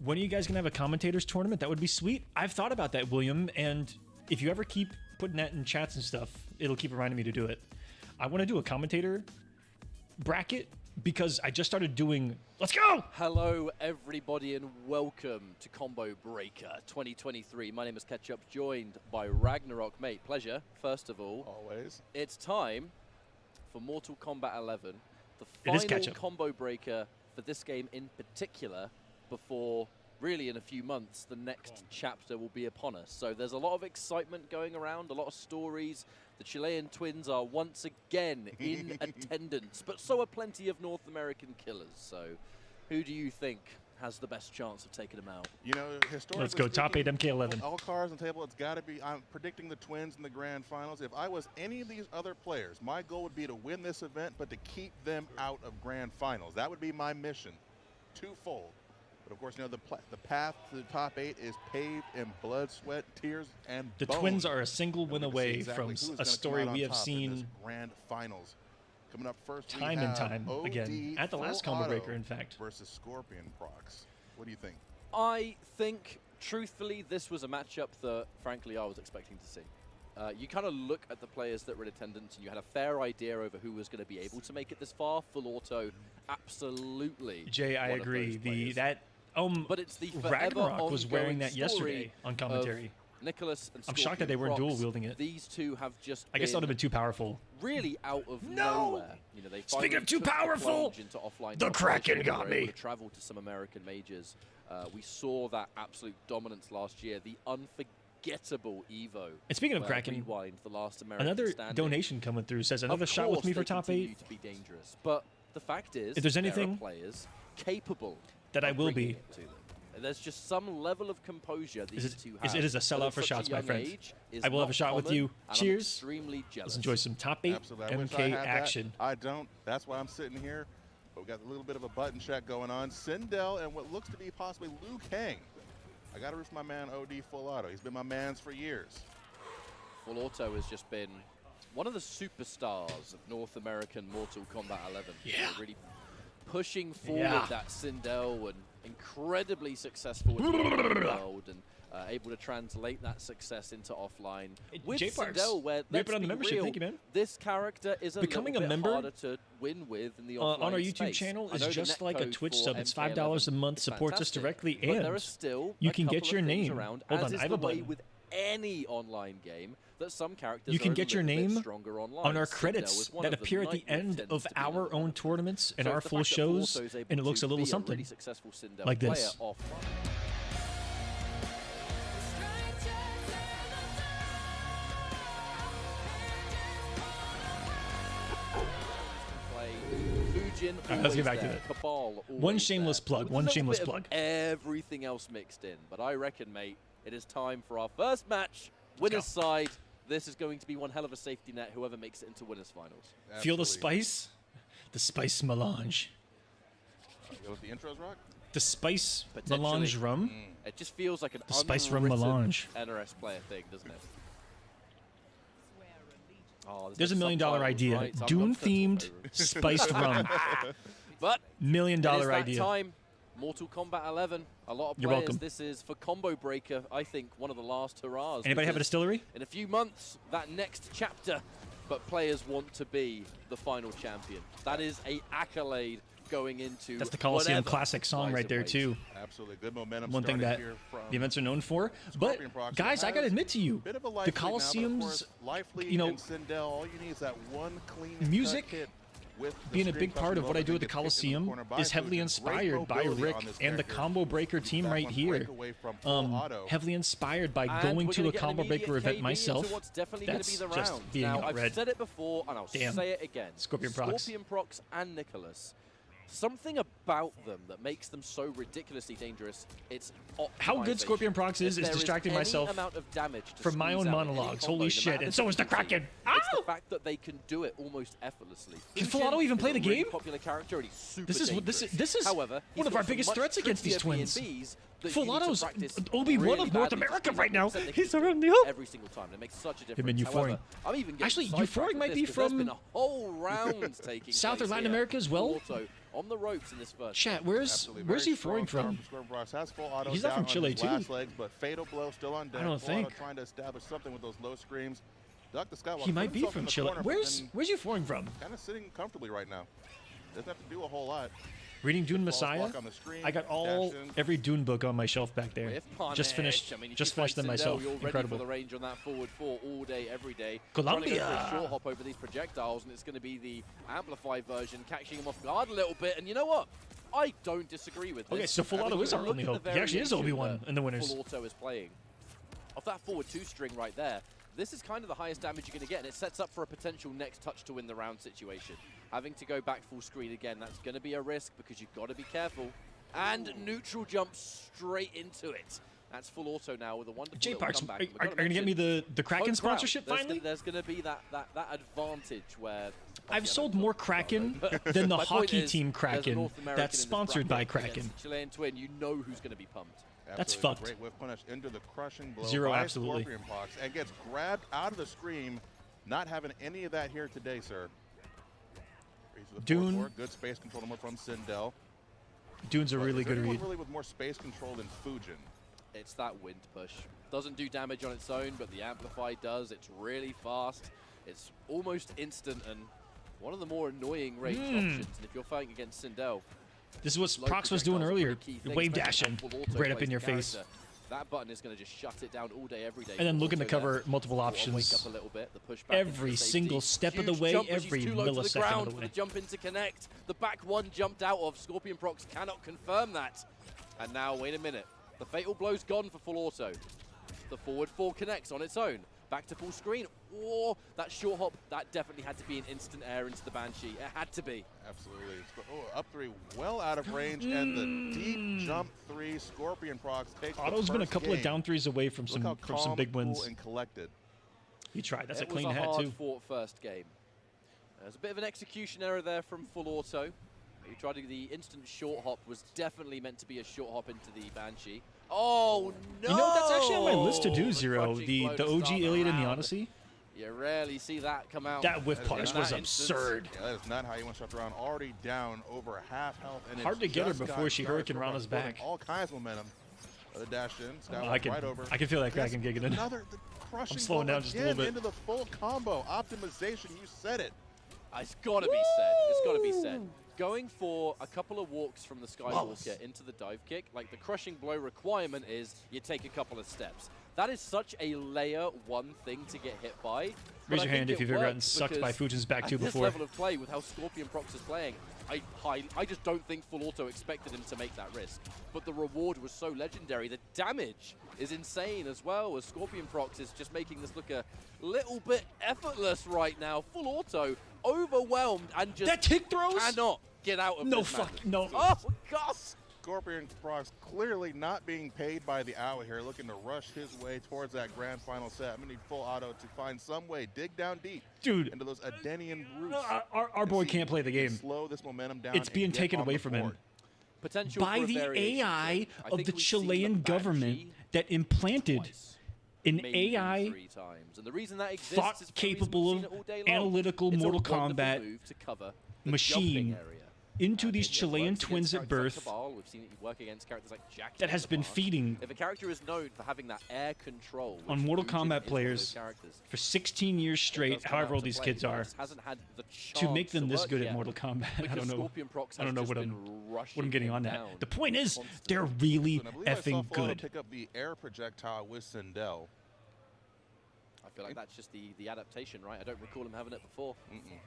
When are you guys gonna have a commentators tournament? That would be sweet. I've thought about that, William, and if you ever keep putting that in chats and stuff, it'll keep reminding me to do it. I want to do a commentator bracket because I just started doing... Let's go! Hello, everybody, and welcome to Combo Breaker 2023. My name is Ketchup, joined by Ragnarok. Mate, pleasure, first of all. Always. It's time for Mortal Kombat 11, the It is final Ketchup. Combo Breaker for this game in particular, before, really in a few months, the next chapter will be upon us. So there's a lot of excitement going around, a lot of stories. The Chilean twins are once again in attendance, but so are plenty of North American killers. So who do you think has the best chance of taking them out? You know, historically Let's go. Top 8 MK11. All cards on the table, it's got to be, I'm predicting the twins in the grand finals. If I was any of these other players, my goal would be to win this event, but to keep them out of grand finals. That would be my mission, twofold. But of course, you know, the path to the top 8 is paved in blood, sweat, tears, and The bones. Twins are a single win And we away can see exactly from who's a gonna come story out on we have top in seen this grand finals. Coming up first, we time and have time again. OD At the last Full Combo Auto Breaker, in fact. versus Scorpion Procs. What do you think? I think, truthfully, this was a matchup that, frankly, I was expecting to see. you kind of look at the players that were in attendance and you had a fair idea over who was going to be able to make it this far. Full auto, absolutely. Jay, I agree. But it's the Ragnarok was wearing that story yesterday on commentary. Nicolas and I'm shocked that they weren't dual wielding it. These two have just I guess that would have been too powerful. really out of nowhere. You know, they Speaking of too took the powerful, plunge into offline the Kraken competition. got They were able me. to travel to some American majors. We saw that absolute dominance last year. The unforgettable Evo. And speaking of where Kraken, Rewind, the last American another standing. donation coming through says Of another shot with course me for they top continue 8 to be dangerous, but the fact is, If there's there are anything players capable that I of will bringing be. it to them. And there's just some level of composure these two have. It is a sellout at for such shots, a my young friend. age is I will have a not shot with common, you. and I'm Cheers. extremely jealous. Let's enjoy some top 8 Absolutely. I wish I MK had that. action. I don't. That's why I'm sitting here. But we got a little bit of a button check going on. Sindel and what looks to be possibly Liu Kang. I got to root for my man OD Full Auto. He's been my man's for years. Full Auto has just been one of the superstars of North American Mortal Kombat 11. Yeah. You know, really pushing forward Yeah. that Sindel and incredibly successful in the world and able to translate that success into offline. With J-Parks, Sindel, where rip let's it on the be membership. real, Thank you, man. this character is Becoming a little bit member harder to win with in the offline on our YouTube space. channel I is know the just like a netcode Twitch for sub. It's MK11 $5 a month. is Supports us fantastic, directly, but there and are still you a can get couple your of things name. around, Hold as on, is I have the a way button. with any online game that some characters You can are a get your little bit name stronger online. on our Sindel credits was one that of them. appear at the Nightmare end tends of to be our one of them. own tournaments and So our the full fact that Full shows, Auto is able and it looks to a little be something really successful Sindel like player this. offline. Alright, let's get back to it. Cabal, One shameless plug, With a one little shameless bit of plug. Everything else mixed in, but I reckon, mate, it is time for our first match. Winner's side. This is going to be one hell of a safety net. Whoever makes it into winners finals. Feel the Absolutely. spice? The spice melange. Go with the intros, Rock? The spice Potentially. melange rum? It just feels like an The spice rum unwritten melange. NRS player thing, doesn't it? Oh, There's a $1 million subtitles, idea. right? So I'm Dune-themed gonna- spiced rum. But $1 million it is that idea. time. Mortal Kombat 11. A lot of You're players. welcome. This is for Combo Breaker. I think one of the last hurrahs. Anybody have a because distillery? in a few months, that next chapter, but players want to be the final champion. That is a accolade going into. That's the Kolosseum whatever classic song lies right there, await. too. Absolutely. Good momentum. One thing starting that here from the events are known for. But, Scorpion Procs guys, I got to has admit to you, bit of a life the lead now, but of Colosseum's course, life lead you know, and Sindel, all you need is that one clean music cut hit with the being a screen big part custom of what I logo do at that the gets kicked in the Colosseum corner by is heavily Fusion. Great inspired by mobility Rick on this and the character. Combo Breaker team That right one here. breakaway from Full Auto. Heavily inspired by And going we're to gonna a get an Combo Breaker immediate event KB myself. into what's definitely going to be That's the just round. being Now, outright. I've said it before, and I'll Damn. say it again. Scorpion Procs. Scorpion Procs and Nicolas. Something about them that makes them so ridiculously dangerous. It's How good optimization. Scorpion Procs If is there distracting any myself amount of damage to from my squeeze own out in any monologues. combo, Holy no shit, matter and so is the difficulty, Kraken. It's the Ow! fact that they can do it almost effortlessly. Can Fusion Full Auto even is play a the really game? popular character, and he's super This is dangerous. However, one he's of got our some biggest much threats against these trickier twins. PNBs that Full you need to Auto's practice Obi-Wan really of North badly to America squeeze right now. 100% they He's can around do the hoop. every single time. It makes such a difference. Him and Euphoring. However, I'm even getting Actually, sidetracked Euphoring with might this be 'cause there's from been a whole round taking South or place Latin here. America as well. Full Auto on the ropes in this first. Chat, where's Absolutely. where's Very Euphoring strong from? start Scorpion Procs has Full Auto He's not down from on Chile, his too. last legs, but Fatal Blow still on deck. I don't Full Auto think. trying to establish something with those low screams. Duck the Skywalker. He might be from Chile. Where's Euphoring from? Kind of sitting comfortably right now. Doesn't have to do a whole lot. Reading Dune False Messiah. block on the screen, I got dash in. every Dune book on my shelf back there. With punish. Just finished. I mean, if Just you finished them play Sindel, myself. You're ready Incredible. for the range on that forward four all day, every day. Colombia. Trying to go for a short hop over these projectiles, and it's going to be the amplified version, catching him off guard a little bit. And you know what? I don't disagree with this. Okay, so Full I mean, Auto is our look only at the hope. He actually is variation Obi-Wan that in the winners. Full Auto is playing. Off that forward two string right there, this is kind of the highest damage you're going to get, and it sets up for a potential next touch to win the round situation. Having to go back full screen again, that's going to be a risk because you've got to be careful. And neutral jump straight into it. That's Full Auto now with a wonderful little J-Parks, comeback. are And we've gotta you going to get me mention the Kraken home crowd. sponsorship finally? There's going to be that advantage where... I've obviously, sold I don't more talk about Kraken them, but than the my point hockey is, team there's a Kraken North American that's in this sponsored by bracket Kraken. against Chilean Twin. You know who's going to be pumped. That's Absolutely. fucked. Great whiff punish into the crushing blow Zero, by absolutely. Scorpion Procs and gets grabbed out of the scream. Not having any of that here today, sir. Dune. Forward. Good space control number from Sindel. Dune's a But really is there good anyone read. really with more space control than Fujin? It's that wind push. Doesn't do damage on its own, but the Amplify does. It's really fast. It's almost instant and one of the more annoying range options. And if you're fighting against Sindel, This is what Procs was doing earlier. Wave dashing right up in your face. That button is going to just shut it down all day, every day. And then looking to cover multiple Wake options. up a little bit, the push back Every into single step of the Huge way, jump, but she's every too low to the millisecond ground of the for way. the jump in to connect. The back one jumped out of. Scorpion Procs cannot confirm that. And now, wait a minute. The Fatal Blow's gone for full auto. The forward 4 connects on its own. Back to full screen. Oh, that short hop, that definitely had to be an instant air into the Banshee. It had to be. Absolutely. Oh, up 3, well out of range, and the deep jump 3. Scorpion Procs takes Otto's the been a first couple of game. down threes away from Look how some big calm, wins. cool, and collected. He tried. That's a It clean was a head hard too. fought first game. There's a bit of an execution error there from full auto. He tried to, the instant short hop was definitely meant to be a short hop into the Banshee. Oh no! You know, that's actually on my list to do, The Zero. crushing The blow to OG start the Iliad and the round. Odyssey. You rarely see that come out. That whiff That is punish in was that instance. absurd. Yeah, that is not how you want to shut around. Already down over half health. And Hard it's to get her just before got she started. Hurricane Rana's Building back. All kinds of momentum. The dash in, down I can right over. feel that Kraken kicking in. Another the crushing slowing blow down just a again little bit. into the full combo optimization. You said it. It's got to be said. It's got to be said. Going for a couple of walks from the Skywalker into the dive kick, like the crushing blow requirement is you take a couple of steps. That is such a layer 1 thing to get hit by. Raise your hand if you've ever gotten sucked by Fujin's back two at this before. level of play, with how Scorpion Procs is playing, I just don't think full auto expected him to make that risk. But the reward was so legendary. The damage is insane as well, as Scorpion Procs is just making this look a little bit effortless right now. Full auto, overwhelmed, and just That tick throws? cannot get out of No this fuck, madness. no. Oh, God. Scorpion Procs clearly not being paid by the hour here, looking to rush his way towards that grand final set. I'm going to need full auto to find some way, dig down deep Dude, into those Adenian roots. our boy See can't play the if he can game. Slow this momentum down. It's being and get taken on away the from him board. Potential by for a the variation. AI I of think the we've seen Chilean the government Banshee that implanted twice, an maybe AI 3 times. And the reason that exists thought is for the reason capable we've of seen it all day long. analytical It's a Mortal wonderful Kombat move to cover the machine jumping area. into And these it Chilean works twins against at characters like birth Cabal. We've seen it work against characters like Jackie that in has the been past. feeding If a character is known for having that air control on which Mortal Fujin Kombat is one of those players characters, for 16 years it straight, does come however out old to these play. kids He are, just hasn't had the to make chance them this work good yet, at Mortal Kombat. I because don't know. Scorpion Procs I don't has know just what been I'm rushing getting him on that. down The point is, constantly. they're really And I believe I saw effing full auto good. pick up the air projectile with Sindel. I feel like that's just the adaptation, right? I don't recall him having it before.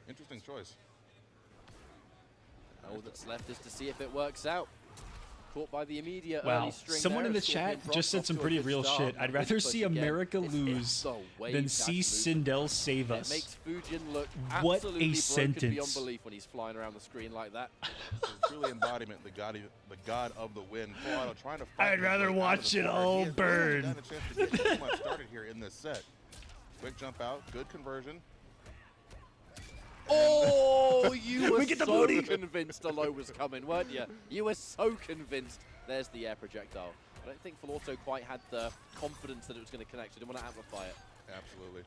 Interesting choice. All that's left is to see if it works out. Caught by the immediate Wow, early string someone there in the of Scorpion chat Procs just said off some to a pretty good real start. shit. I'd That rather push see again. America It's lose the wave than dash see move. Sindel save It us. makes Fujin look What absolutely a broken sentence. beyond belief when he's flying around the screen like that. Truly embodiment, the god of the wind. Full auto trying to fight I'd his rather way out of watch the it corner. all He has burn. really gotten a chance to get too much started here in this set. Quick jump out, good conversion. Oh, you were We get the so booty. convinced a low was coming, weren't you? You were so convinced. There's the air projectile. I don't think Full Auto quite had the confidence that it was going to connect. So didn't want to amplify it. Absolutely.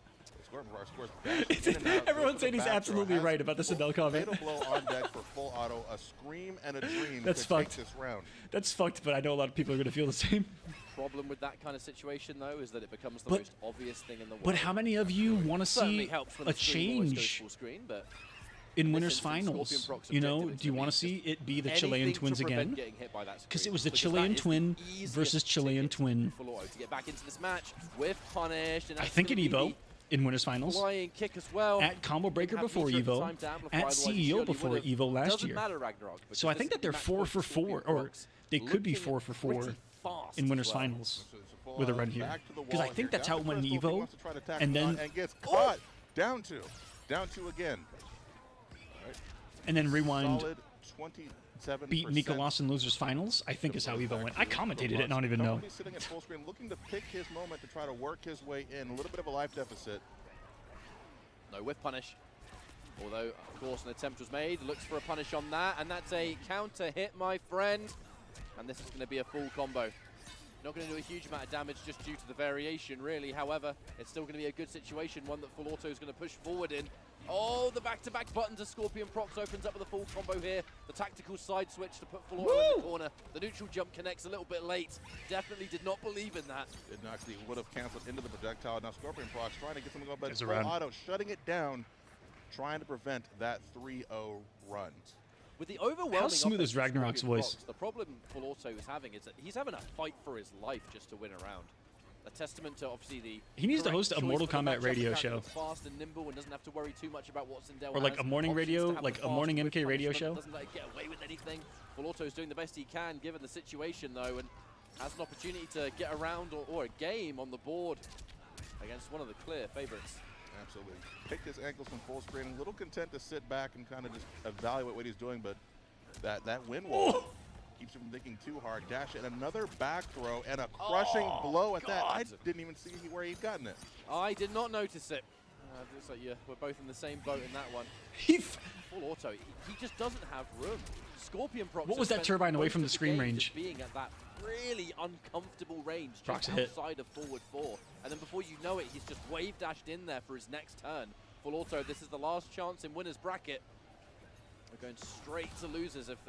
Scorpion Procs scores back in and out, Everyone's goes to saying the he's back throw, absolutely has right about the Sindel comment. fatal blow on deck for full auto. A scream and a dream That's to take fucked. this round. That's fucked, but I know a lot of people are going to feel the same. Problem with that kind of situation, though, is that it becomes the But- most obvious thing in the world. But how many of you want to Certainly see helps when a the screen always goes change full screen, but in this winners instance, finals? Scorpion Procs' You know, objective is do you to want be to see just it be the anything Chilean to twins prevent again? getting hit by that Because screen, it was the because Chilean that is the twin easiest versus Chilean ticket twin. for Full Auto to get back into this match with punished. And I that's think at gonna be Evo, in winners finals, the flying kick as well. at Combo Breaker Have before Mitra at the Evo, time to amplify, at otherwise he CEO surely before would've. Evo last Doesn't year. matter, Ragnarok, So I because think this that they're match 4 point for Scorpion 4, or Procs they could be looking 4 for 4 pretty fast in as winners well. finals So it's a full with a auto run here. back to the Because I wall think here. that's how it Down went in to Scorpion, Evo, wants to try to tack and it on then and gets caught. Down two again. and then rewind, Solid 27%. beat Nicolas in losers finals. I think is how Evo went. I commentated it, and I don't even know. Currently sitting at full screen, looking to pick his moment to try to work his way in. A little bit of a life deficit. No whiff punish. Although, of course, an attempt was made. Looks for a punish on that, and that's a counter hit, my friend. And this is going to be a full combo. Not going to do a huge amount of damage just due to the variation, really. However, it's still going to be a good situation, one that Full Auto is going to push forward in. Oh, the back-to-back buttons as Scorpion Procs opens up with a full combo here. The tactical side switch to put full auto in the corner. The neutral jump connects a little bit late. Definitely did not believe in that. It actually would have canceled into the projectile. Now Scorpion Procs trying to get something going, but It's full around. auto shutting it down, trying to prevent that 3-0 run. With the overwhelming How smooth offense is of Ragnarok's Scorpion voice? Procs, the problem Full Auto is having is that he's having a fight for his life just to win a round. A testament to obviously the He needs to correct host a choice Mortal for the Kombat matchup. radio The show. character that's fast and nimble and doesn't have to worry too much about what Sindel Or like has. a morning Options radio, to have like the a fast, morning quick MK radio punishment, show. Doesn't let it get away with anything. Full Auto is doing the best he can given the situation though, and has an opportunity to get a round or a game on the board against one of the clear favorites. Absolutely. Picked his ankles from full screen. A little content to sit back and kind of just evaluate what he's doing, but that wind wall keeps him from thinking too hard. Dash and another back throw and a crushing blow at that. I didn't even see where he'd gotten it. I did not notice it. Looks like we're both in the same boat in that one. Full Auto, he just doesn't have room. Scorpion Procs. What was that turbine away from the screen range? Being at that really uncomfortable range, Procs just hit. outside of forward 4. And then before you know it, he's just wave dashed in there for his next turn. Full Auto, this is the last chance in winner's bracket. We're going straight to losers if,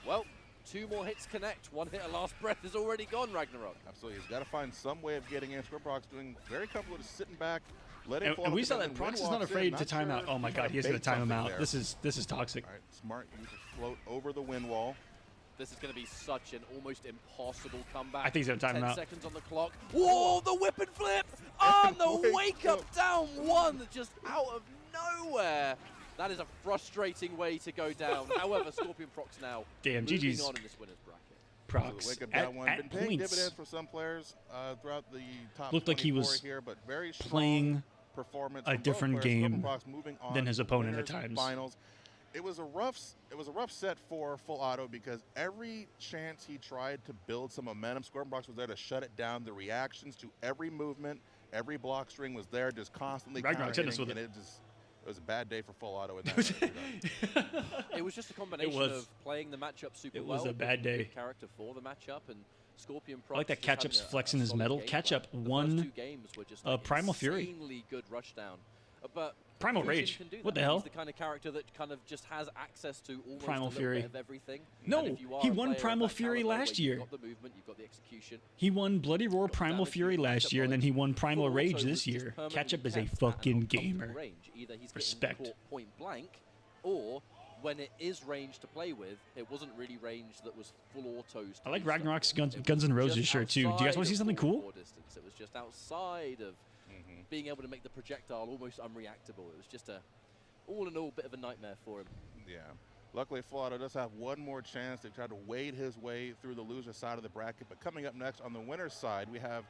well, 2 more hits connect. 1 hit, a last breath is already gone, Ragnarok. Absolutely. He's got to find some way of getting in. Scorpion Procs doing very comfortable, just sitting back, letting And we saw that Procs is not afraid to time out. Oh my god, he's going to time him out. This is toxic. All right, smart use to float over the wind wall. This is going to be such an almost impossible comeback. I think he's going to time him 10 out. seconds on the clock. Whoa, the whip and flip on the wake up down 1 just out of nowhere. That is a frustrating way to go down. However, Scorpion Procs now Damn, moving GG's. on in this winner's bracket. Procs Wake up that one. Been at paying points dividends for some players throughout the top Looked like he 24 was here, but very strong playing performance a from both different players. game Scorpion Procs moving on than his to opponent at winners times. Finals. It was a rough set for Full Auto because every chance he tried to build some momentum, Scorpion Procs was there to shut it down. The reactions to every movement, every block string was there, just constantly Ragnarok's hit us with and it. it was a bad day for Full Auto in that. It was just a combination of playing the matchup super well. It was a bad with day. good character for the matchup, and Scorpion Procs I like that just Catchup's having flexing his solid metal. game Catchup plan. The won first 2 games were just like Primal Fury. insanely good rushdown. But Primal Fujin Rage. can do What that. the hell? He's the kind of character that kind of just has access to almost Primal a little Fury. bit of everything. No, And if you are he a won player of Primal that Fury caliber, last where year. You've got the movement, you've got the execution. He won Bloody Roar Got the Primal damage, Fury you've got last the year, and then he bullets. won Primal Full Rage Auto this was just year. permanently Catchup is a kept at an fucking uncomfortable gamer. Range. Either he's Respect. getting caught point blank, or when it is range to play with, it wasn't really range that was full autos. I like do stuff Ragnarok's with. It Guns was N' Roses just shirt too. Do you guys want to outside see of something full cool? war distance. It was just outside of being able to make the projectile almost unreactable. It was just a, all in all, bit of a nightmare for him. Yeah. Luckily, Full Auto does have one more chance to try to wade his way through the loser side of the bracket. But coming up next on the winner's side, we have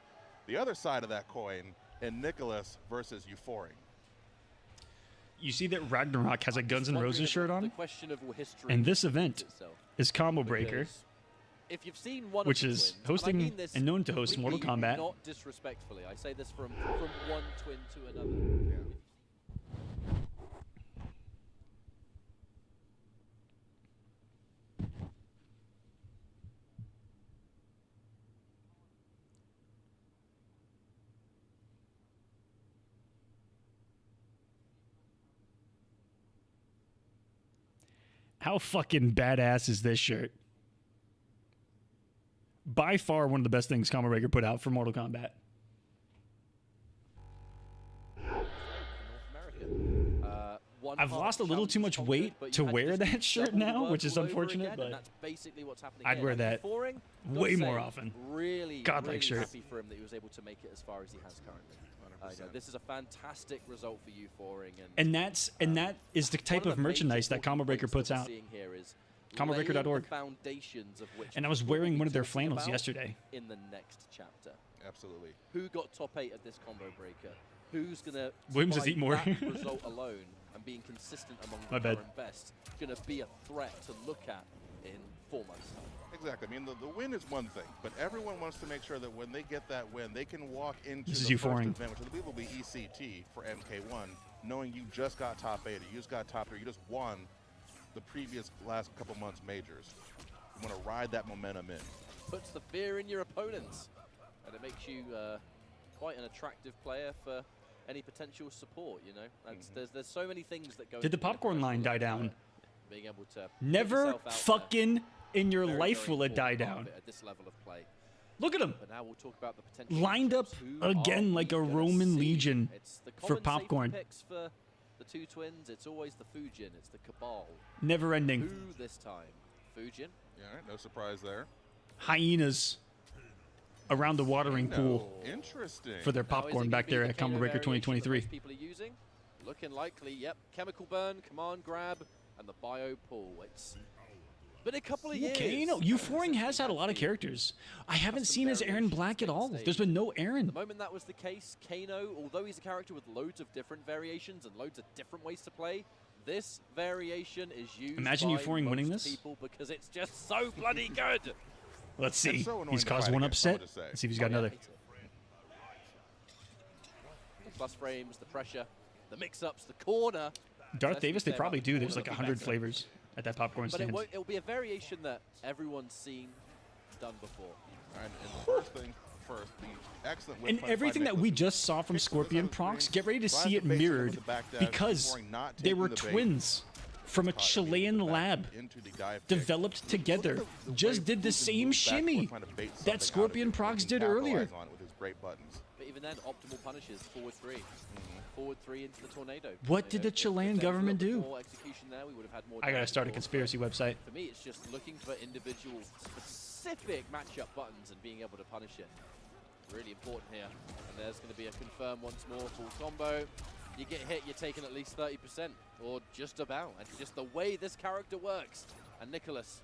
the other side of that coin in Nicolas versus Euphoring. You see that Ragnarok has a Guns N' Wondering Roses if shirt the on, questionable history and this event itself. is Combo Breaker, Because if you've seen one which of the is twins, hosting and I mean this and known to host Mortal completely Kombat. Not disrespectfully, I say this from one twin to another. How fucking badass is this shirt? By far one of the best things Combo Breaker put out for Mortal Kombat. I've lost a little too much weight to wear that shirt now, which is unfortunate, but that's basically what's happening. I'd wear that Euphoring, way gotta more say, often. Really, God-like really shirt. happy for him that he was able to make it as far as he has currently. This is a fantastic result for Euphoring, And that is the type of merchandise that Combo Breaker puts out. ComboBreaker.org. Foundations of which And I was we'll wearing be one of their talking flannels about yesterday. in the next chapter. Absolutely. Who got top 8 at this Combo Breaker? Who's gonna Williams does by eat more. that result alone and being consistent among My the bad. current best gonna be a threat to look at in 4 months' time? Exactly. I mean, the win is one thing, but everyone wants to make sure that when they get that win, they can walk into This is the Euphoring. first event, which I believe will be ECT for MK1, knowing you just got top 8, or you just got top 3, you just won the previous last couple months majors. You want to ride that momentum in. Puts the fear in your opponents, and it makes you quite an attractive player for any potential support. You know, there's so many things that go. Did the into being a popcorn line die professional down? Being able to put Never yourself out there. fucking in your Very, life very will it die important part down. of it at this level of play. Look at him. But now we'll talk about the potential Lined up matchups. Who again are like we a gonna Roman see? legion It's the for common safety popcorn. picks for the two twins. It's always the Fujin. It's the Cabal. Never ending. Who this time? Fujin. Yeah, all right, no surprise there. Hyenas around the watering pool Interesting. for their Now, is it popcorn gonna back be there the at Combo Kano Breaker variation that 2023. most people are using? Looking likely. Yep. Chemical burn, command grab, and the bio pull. It's been a couple of years. Okay, you know, Euphoring has had a lot of characters. I haven't Custom seen his Aaron variations Black at taking all. stage. There's been no The Aaron. moment that was the case, Kano, although he's a character with loads of different variations and loads of different ways to play, this variation is used Imagine by Euphoring most winning this. people because it's just so bloody good. Let's It's see. so annoying He's to caused fight one against, I upset. would say. Let's see if he's got Oh, yeah, another. I hate it. The plus frames, the pressure, the mix-ups, the corner. Darth Let's be Davis, they fair, probably but do. There's corner like would be 100 better. flavors at that popcorn But stand. it'll be a variation that everyone's seen done before. And the first thing first, the excellent whip And punch by everything that we Nicolas. just saw from Kicks to the Scorpion center Procs, screen, get ready to tries see to it bait him with mirrored the back dash, because Euphoring not they taking were the bait. twins from a Caught immediately Chilean with the back lab, into the dive kick. developed together, Look at the just way did the Fujin same moves back forward, shimmy trying to bait something that out of Scorpion it, and Procs can did earlier. capitalize on it with his great buttons. But even then, optimal punishes, forward three. Forward three into the tornado. What You did know, the if Chilean there was a government little do? bit more execution there, we would have had more I gotta damage start a for- conspiracy website. For me, it's just looking for individual specific matchup buttons and being able to punish it. Really important here. And there's going to be a confirm once more, full combo. You get hit, you're taking at least 30%, or just about. It's just the way this character works. And Nicolas,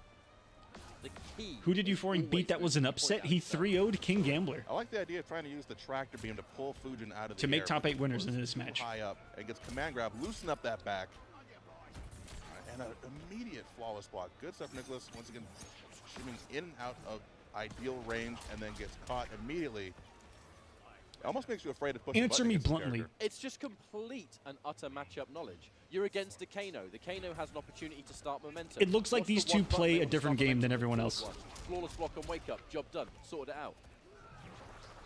the key. Who did is Euphoring always beat that was an moving the point upset? down He himself. 3-0'd King Gambler. I like the idea of trying to use the tractor beam to pull Fujin out of the To make air, top but 8 winners goes in this too match. High up and gets command grab, loosen up that back. And an immediate flawless block. Good stuff, Nicolas. Once again, shimming in and out of ideal range and then gets caught immediately. It almost makes you afraid to push the Answer button me against this bluntly. character. It's just complete and utter matchup knowledge. You're against a Kano. The Kano has an opportunity to start momentum. It looks like What's the these one two button play they a will different start game than momentum? everyone The else. forward one. Flawless block on wake up. Job done. Sorted it out.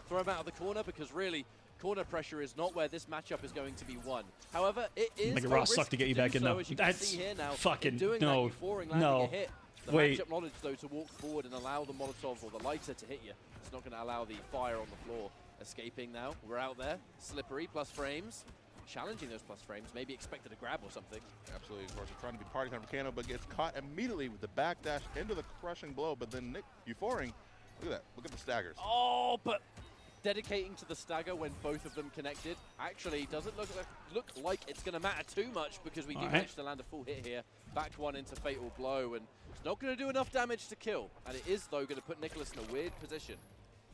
Throw him out of the corner because really, corner pressure is not where this matchup is going to be won. However, it is Like a a raw risk suck to get you do back in, so, though. as you can That's see here now. fucking- In doing no, that, Euphoring landing no. a hit. The Wait. matchup knowledge, though, to walk forward and allow the Molotov or the lighter to hit you. It's not going to allow the fire on the floor. Escaping now. We're out there. Slippery, plus frames. Challenging those plus frames. Maybe expected a grab or something. Absolutely, of course, trying to be party time for Kano, but gets caught immediately with the backdash into the crushing blow. But then Euphoring, look at that. Look at the staggers. Oh, but dedicating to the stagger when both of them connected actually doesn't look like it's going to matter too much because we do All right. manage to land a full hit here. Back one into fatal blow, and it's not going to do enough damage to kill. And it is, though, going to put Nicolas in a weird position.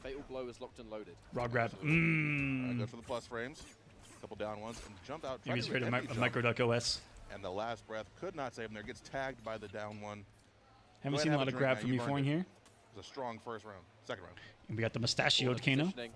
Fatal blow is locked and loaded. Raw grab. Goes for the plus frames. Couple down ones and jump out. Maybe he's trying to afraid do of an empty Microduck OS. jump, and the last breath could not save him there. Gets tagged by the down one. Haven't ahead seen a and lot have of a grab drink from now. You burned Euphoring it. here. It was a strong first round. Second round. And we got the Corner mustachioed Kano. positioning.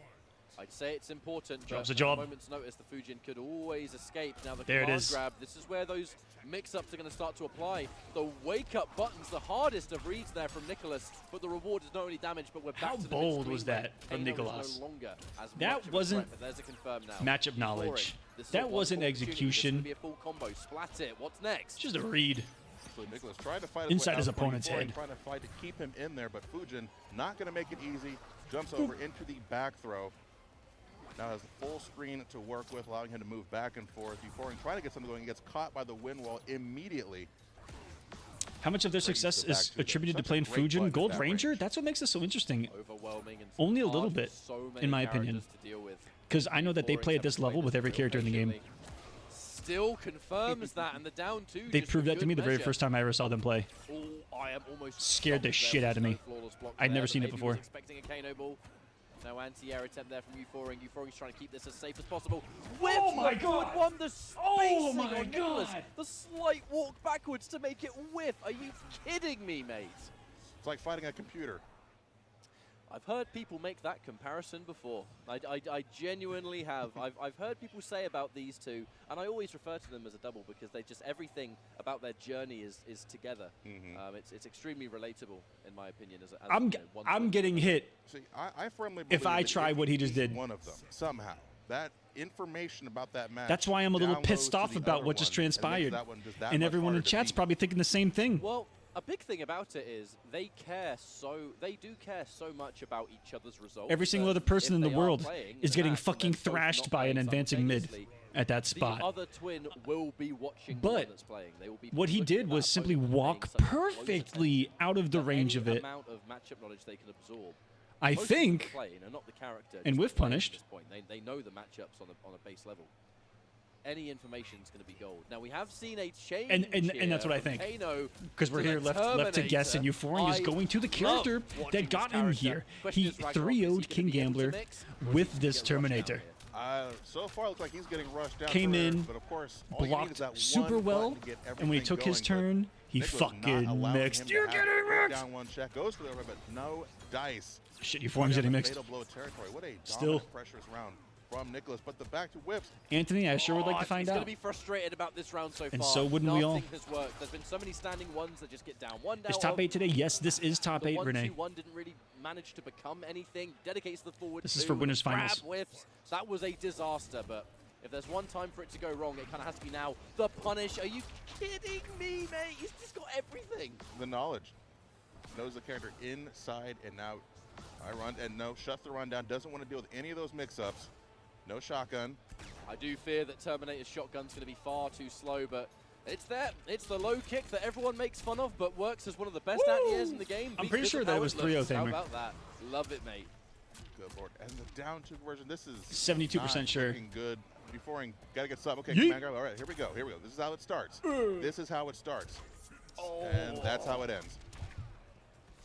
I'd say it's important, Job's but a job. at a moment's notice, the Fujin could always escape. Now the There it command is. grab, this is where those mix-ups are going to start to apply. The wake-up button's the hardest of reads there from Nicolas, but the reward is not only damage, but we're back How to the bold mid-screen was where that from Kano is Nicolas? no longer as That much of a wasn't threat, but there's a confirm now. matchup Euphoring. knowledge. This is That a wasn't wonderful opportunity. This execution. could be a full combo. Splat it. What's next? Just a read. So Nicolas tried to fight his Inside way his out from opponent's Euphoring, head. trying to fight to keep him in there, but Fujin not going to make it easy. Jumps over into the back throw. Now has the full screen to work with, allowing him to move back and forth. Euphoring trying to get something going, gets caught by the wind wall immediately. How much of their Brings success it back is to the- attributed to such a playing great Fujin? button at Gold that Ranger? range. That's what makes this so interesting. Overwhelming and Only a hard little for bit, so many in my opinion. characters to deal with. Because I know that they play at this level with every character in the game. Still confirms that, and the down two. They just proved for that to good me the very measure. first time I ever saw them play. Oh, I am almost Scared the shocked shit there out of was me. no flawless block I'd there, never but seen it maybe before. was expecting a Kano ball. No anti-air attempt there from Euphoring. Euphoring's trying to keep this as safe as possible. Whips Oh my the forward God. one, the spacing Oh my on Nicolas. God. The slight walk backwards to make it whiff. Are you kidding me, mate? It's like fighting a computer. I've heard people make that comparison before. I genuinely have. I've heard people say about these two, and I always refer to them as a double because they just, everything about their journey is together. It's extremely relatable, in my opinion. As I'm getting hit See, I firmly believe If I that try if what you he just beat did. one of them somehow, that information about that match. That's why I'm a little downloads pissed to off the about other what just one, and makes transpired. that one just that And much everyone in harder to chat's beat. probably thinking the same thing. Well, a big thing about it is they do care so much about each other's results. Every single that other person if in the they are world playing is in a getting match and fucking they're both thrashed not by an playing advancing mid simultaneously, at that the spot. other twin will be watching the one But that's playing. They will be what he looking did at was that simply opponent and walk paying such close perfectly attention out of the to range any of it. amount of matchup knowledge they can absorb. I Most of them think, play, not the character, and just with the players punished. At this point. They know the matchups on a base level. Any information is going to be gold. Now we have seen a change and that's what I think. Because we're here left to guess, and Euphoring is going to the character that got him here. He 3-0'd King Gambler with this Terminator. So far, it looks like he's getting rushed down. Came in, but of course, all you need is blocked that super one well, button to get and when he everything took his going, turn, he Nicolas not fucking allowing mixed. him to You're have getting to put mixed! down one check, goes for the other, but no dice. Shit, Euphoring's getting mixed. Fatal blow territory. What a Still. dominant pressurous round from Nicolas, but the back to whips. Anthony, I sure would like to find He's out. going to be frustrated about this round so far. And so wouldn't we all. Nothing has worked. There's been so many standing ones that just get down. One down. Is top 8 today? Yes, this is top 8, Renee. 1-2-1 didn't really manage to become anything. Dedicates the forward. This is for winners finals. Grab whiffs. That was a disaster, but if there's one time for it to go wrong, it kind of has to be now. The punish. Are you kidding me, mate? He's just got everything. The knowledge. Knows the character inside and out. I run and no, shuts the run down. Doesn't want to deal with any of those mix-ups. No shotgun. I do fear that Terminator's shotgun's going to be far too slow, but it's there. It's the low kick that everyone makes fun of, but works as one of the best anti-airs in the game. I'm Beats pretty with sure the that power was looks. 3-0 How Tamer. about that? Love it, mate. Good lord. And the down 2 version. This is 72% sure. looking good. Euphoring. Gotta get some. Okay, Yeet. command grab. All right, here we go. Here we go. This is how it starts. This is how it starts. And that's how it ends.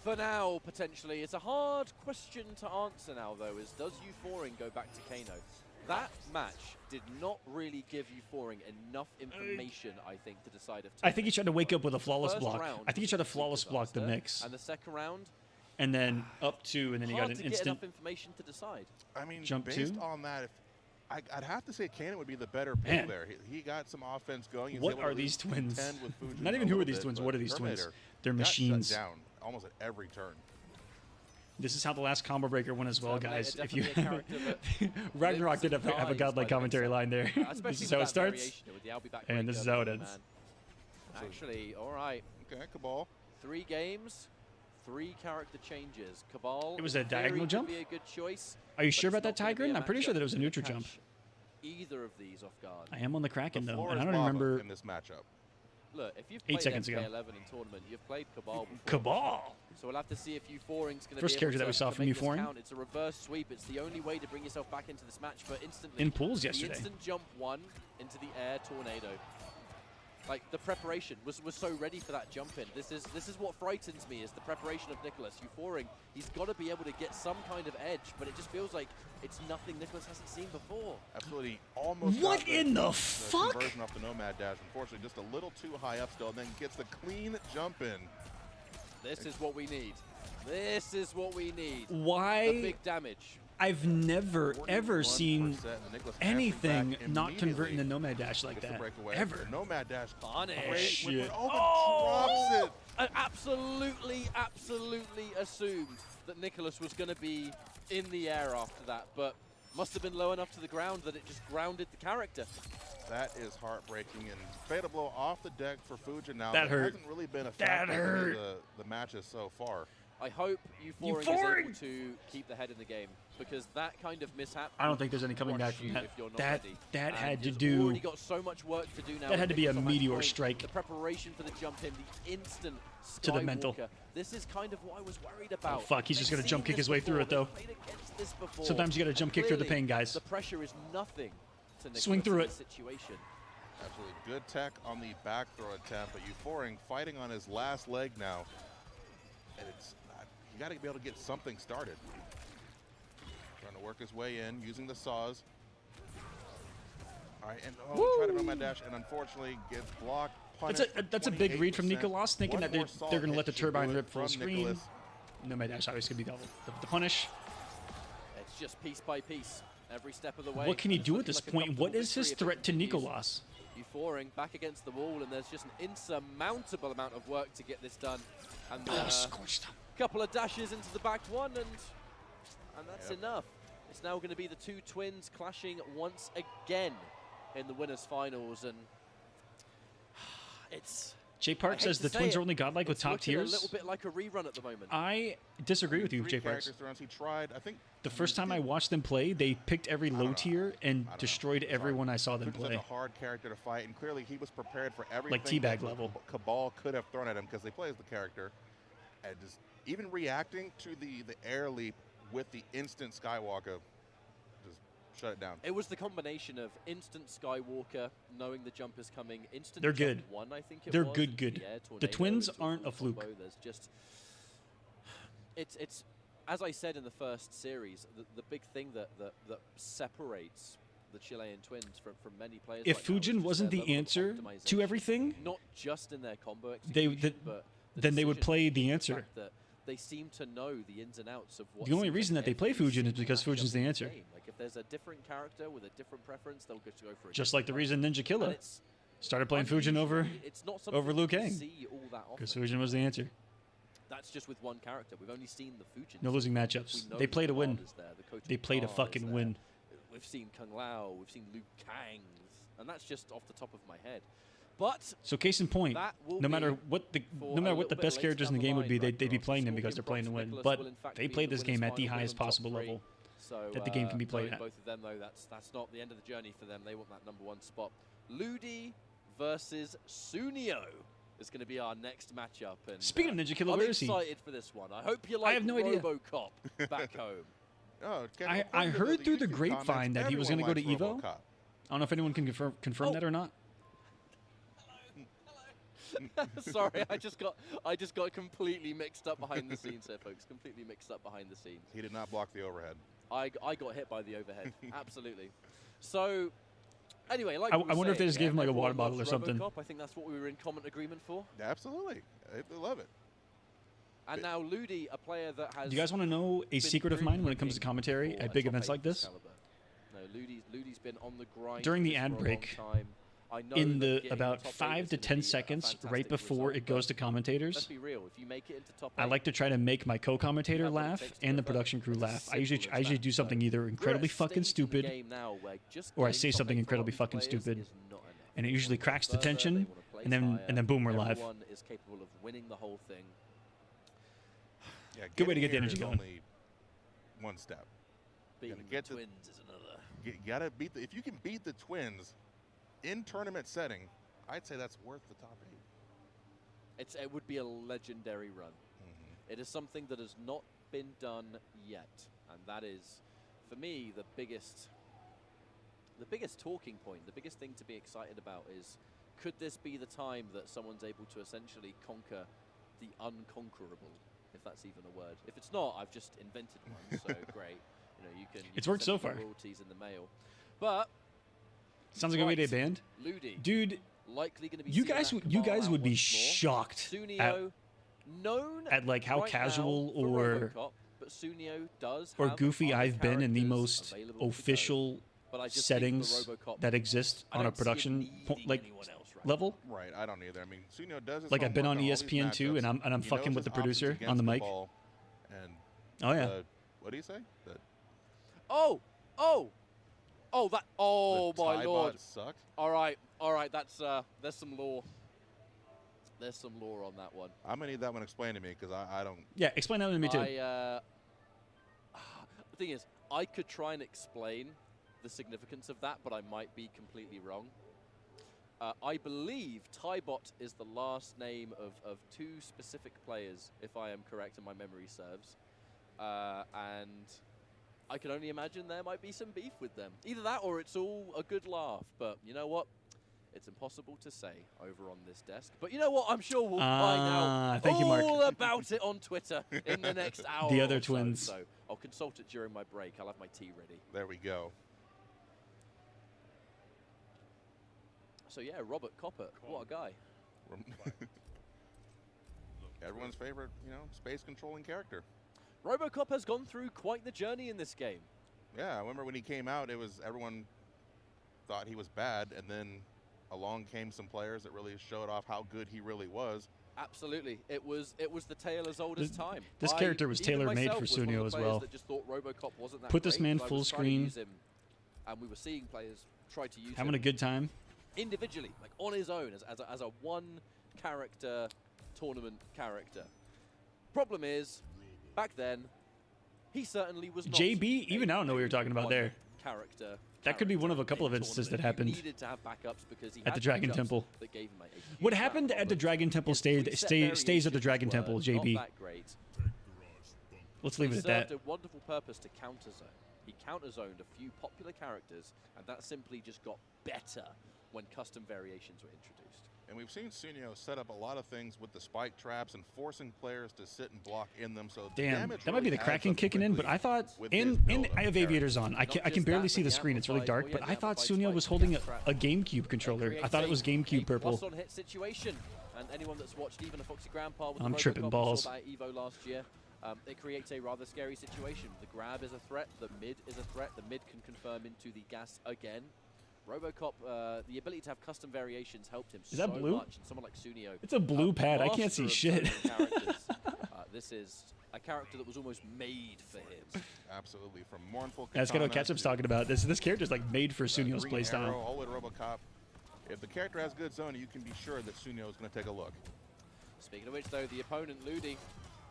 For now, potentially. It's a hard question to answer now, though, is does Euphoring go back to Kano? That match did not really give Euphoring enough information, I think, to decide if... I think he tried to wake up with a flawless First block. round I think he tried to flawless block the disaster, mix. And the second round, And then up 2, and then he got hard an to get instant. enough information to decide. I mean, Jump based 2? on that, if I'd have to say Kanan would be the better pick Man. there. He got some offense going. He was What able to are these at least twins? contend with Fujin Not a even who are little these bit, twins, but what are these twins? Terminator They're got machines. shut down almost at every turn. This is how the last combo breaker went as well, Terminator guys. If you definitely a character that Ragnarok did lives have and a godlike dies by the commentary mix-up. line there. Especially This is with how it that starts. variation with the I'll be back And this is how it breaker, ends. man. Actually, all right. Okay, Cabal. 3 games, 3 character changes. Cabal. It was a in theory, diagonal could jump? be a good choice. Are you but sure it's about that, not gonna be Tigran? a I'm pretty sure matchup that it was a that neutral can jump. catch Either of these off guard. I am on the Kraken, The though, floor and I is don't lava remember. in this matchup. Look, if you've 8 played seconds ago. MK11 in tournament, you've played Cabal before. Cabal! So we'll have to see if Euphoring's going to First be able character to, that we saw to from make this Euphoring. count. It's a reverse sweep. It's the only way to bring yourself back into this match, but instantly. In pools the yesterday. instant jump 1 into the air tornado. Like, the preparation was so ready for that jump in. This is what frightens me, is the preparation of Nicolas. Euphoring, he's got to be able to get some kind of edge, but it just feels like it's nothing Nicolas hasn't seen before. Absolutely, almost. What got in the fuck? Conversion off the Nomad dash. Unfortunately, just a little too high up still, and then gets the clean jump in. This is what we need. This is what we need. The Why? big damage. I've never, ever 41%, seen and Nicolas answering anything back not converting the immediately. Nomad Dash like Gets the that. breakaway. Ever. The Nomad dash. Punish. Great shit. with- oh, drops it. I absolutely assumed that Nicolas was going to be in the air after that, but must have been low enough to the ground that it just grounded the character. That is heartbreaking, and fatal blow off the deck for Fujin now. That hurt. Hasn't really been a That factor in hurt. the matches so far. I hope Euphoring is Euphoring! able to keep the head in the game, because that kind of mishap. I don't think there's any coming crush back from you that. if you're not That ready. that And had to he's do. already got so much work to do now. That had to be a from match meteor point. strike. The preparation for the jump in, the instant To the mental. Skywalker. This is kind of what I was worried about. Oh, fuck, he's just They've gonna jump seen kick his this way through before. it, though. They've played against this before. Sometimes you gotta jump kick through the Clearly, pain, guys. The pressure is nothing to Nicolas Swing through in it. this situation. Absolutely good tech on the back throw attempt, but Euphoring fighting on his last leg now. And it's not, you got to be able to get something started. Trying to work his way in, using the saws. All right, and try to run my dash, and unfortunately gets blocked. That's a big read from 28%. Nicolas, thinking One that more they're going to let the solid hit should turbine do it rip full from screen. Nicolas. Nomad Dash obviously going to be double. The punish. It's just piece by piece, every step of the way. What can he It's do at looking this like a point? What comfortable is his victory if it threat to continues. Nicolas? Euphoring back against the wall, and there's just an insurmountable amount of work to get this done. And Oh, scorched him. couple of dashes into the back one, and that's Yep. enough. It's now going to be the two twins clashing once again in the winners' finals, and it's... J Park says the Twins are only godlike with top tiers. A little bit like a rerun at the moment. I disagree with you, J Park. He tried, I think. The first time I watched them play, they picked every low tier and destroyed everyone I saw them play. Such a hard character to fight, and clearly he was prepared for everything. Like teabag level. Cabal could have thrown at him because they play as the character, and just even reacting to the air leap with the instant Skywalker, just shut it down. It was the combination of instant Skywalker, knowing the jump is coming, instant They're jump good. one, I think it They're was, good. The Twins aren't a fluke. Combo. There's just, it's as I said in the first series, the big thing that separates the Chilean Twins from many players. If right Fujin now wasn't the answer to everything, not just in their combo execution, but then they would play the answer. That they seem to know the ins and outs of what. The only reason that they play Fujin is because Fujin's the answer. Like if there's a different character with a different preference, they'll get to go for it. Just like the reason Ninja Killa started playing Fujin over Liu Kang, because Fujin was the answer. That's just with one character. We've only seen the Fujin. No losing matchups. They play to win. They play to fucking win. We've seen Kung Lao. We've seen Liu Kang, and that's just off the top of my head. But so case in point, no matter what the best characters in the game would be, they'd be playing them because they're playing to win. But they play this game at the highest possible level that the game can be played at. Both of them, though, that's not the end of the journey for them. They want that #1 spot. Ludy versus Suneo is going to be our next matchup. And speaking of Ninja Killa, where is he? I'm excited for this one. I hope you like RoboCop back home. Oh, I heard through the grapevine that he was going to go to Evo. I don't know if anyone can confirm that or not. Sorry, I just got completely mixed up behind the scenes here, folks. Completely mixed up behind the scenes. He did not block the overhead. I got hit by the overhead. Absolutely. So, anyway, like I wonder if they just gave him like a water bottle or something. I think that's what we were in common agreement for. Absolutely, I love it. And now Ludy, a player that has. Do you guys want to know a secret of mine when it comes to commentary at big events like this? No, Ludy's been on the grind during the ad break. In the about 5 to 10 seconds right before it goes to commentators, I like to try to make my co-commentator laugh and the production crew laugh. I usually do something either incredibly fucking stupid or I say something incredibly fucking stupid, and it usually cracks the tension, and then boom, we're live. Is capable of winning the whole thing. Yeah, good way to get the energy going. Only one step. Beating the Twins is another. You gotta beat if you can beat the Twins in tournament setting, I'd say that's worth the top 8. It would be a legendary run. It is something that has not been done yet, and that is, for me, the biggest talking point, the biggest thing to be excited about is, could this be the time that someone's able to essentially conquer the unconquerable, if that's even a word? If it's not, I've just invented one, so great. You can. It's worked so far. Royalties in the mail, but. Sounds like a way to band. Ludy, dude. Likely going to be. You guys would be shocked at like how casual or goofy I've been in the most official settings that exist on a production level. Right, I don't either. I mean, Suneo does. Like I've been on ESPN too, and I'm fucking with the producer on the mic. And oh yeah. What do you say? Oh my lord! Sucked. All right. That's there's some lore. There's some lore on that one. I'm gonna need that one explained to me because I don't. Yeah, explain that to me too. The thing is, I could try and explain the significance of that, but I might be completely wrong. I believe Tybot is the last name of 2 specific players, if I am correct and my memory serves, and. I can only imagine there might be some beef with them. Either that or it's all a good laugh. But you know what? It's impossible to say over on this desk. But you know what? I'm sure we'll find out all about it on Twitter in the next hour. The other Twins. So I'll consult it during my break. I'll have my tea ready. There we go. So yeah, Robert Copper. What a guy. Everyone's favorite, space controlling character. RoboCop has gone through quite the journey in this game. Yeah, I remember when he came out, everyone thought he was bad, and then along came some players that really showed off how good he really was. Absolutely, it was the tale as old as time. This character was even tailor-made myself for was one of Suneo the as players well. That just thought RoboCop wasn't that Put this great, man but I full was trying to screen. use him, and we were seeing players try to use Having him a good time. individually, like on his own, as a one-character tournament character. Problem is, back then, he certainly was not. JB, even I don't know what you're talking about there. Character. That could be one of a couple of in instances that tournament. He happened needed to have backups because he at had the Dragon matchups Temple. that gave him a huge What amount happened of at the problems. Dragon Temple His stays preset at the variations Dragon were Temple, not JB. that great. Let's leave He it at that. served a wonderful purpose to counter zone. He counter zoned a few popular characters, and that simply just got better when custom variations were introduced. And we've seen Suneo set up a lot of things with the spike traps and forcing players to sit and block in them. So the Damn, damage that might be really the adds Kraken up kicking in, but quickly I thought with his in build of I have character. aviators on. I can just barely that, see but the the screen. It's really amplified- dark, but oh, I yeah, the thought amplified Suneo was spike holding trap. a GameCube controller. I thought it was GameCube purple. Plus on hit situation, and anyone that's watched even a Foxy Grandpa with I'm the tripping RoboCop, balls. saw that at Evo last year. It creates a rather scary situation. The grab is a threat, the mid is a threat, the mid can confirm into the gas again. RoboCop, the ability to have custom variations helped him Is that so blue? much, and someone like Suneo. It's a blue pad. I can't see master of shit. zoning characters. This is a character that was almost made for him. Absolutely, from Mournful That's kind of what Katana Ketchup's to talking about. This character's like made for Suneo's Green playstyle. Arrow, all with RoboCop. If the character has good zoning, you can be sure that Suneo is going to take a look. Speaking of which, though, the opponent, Ludy.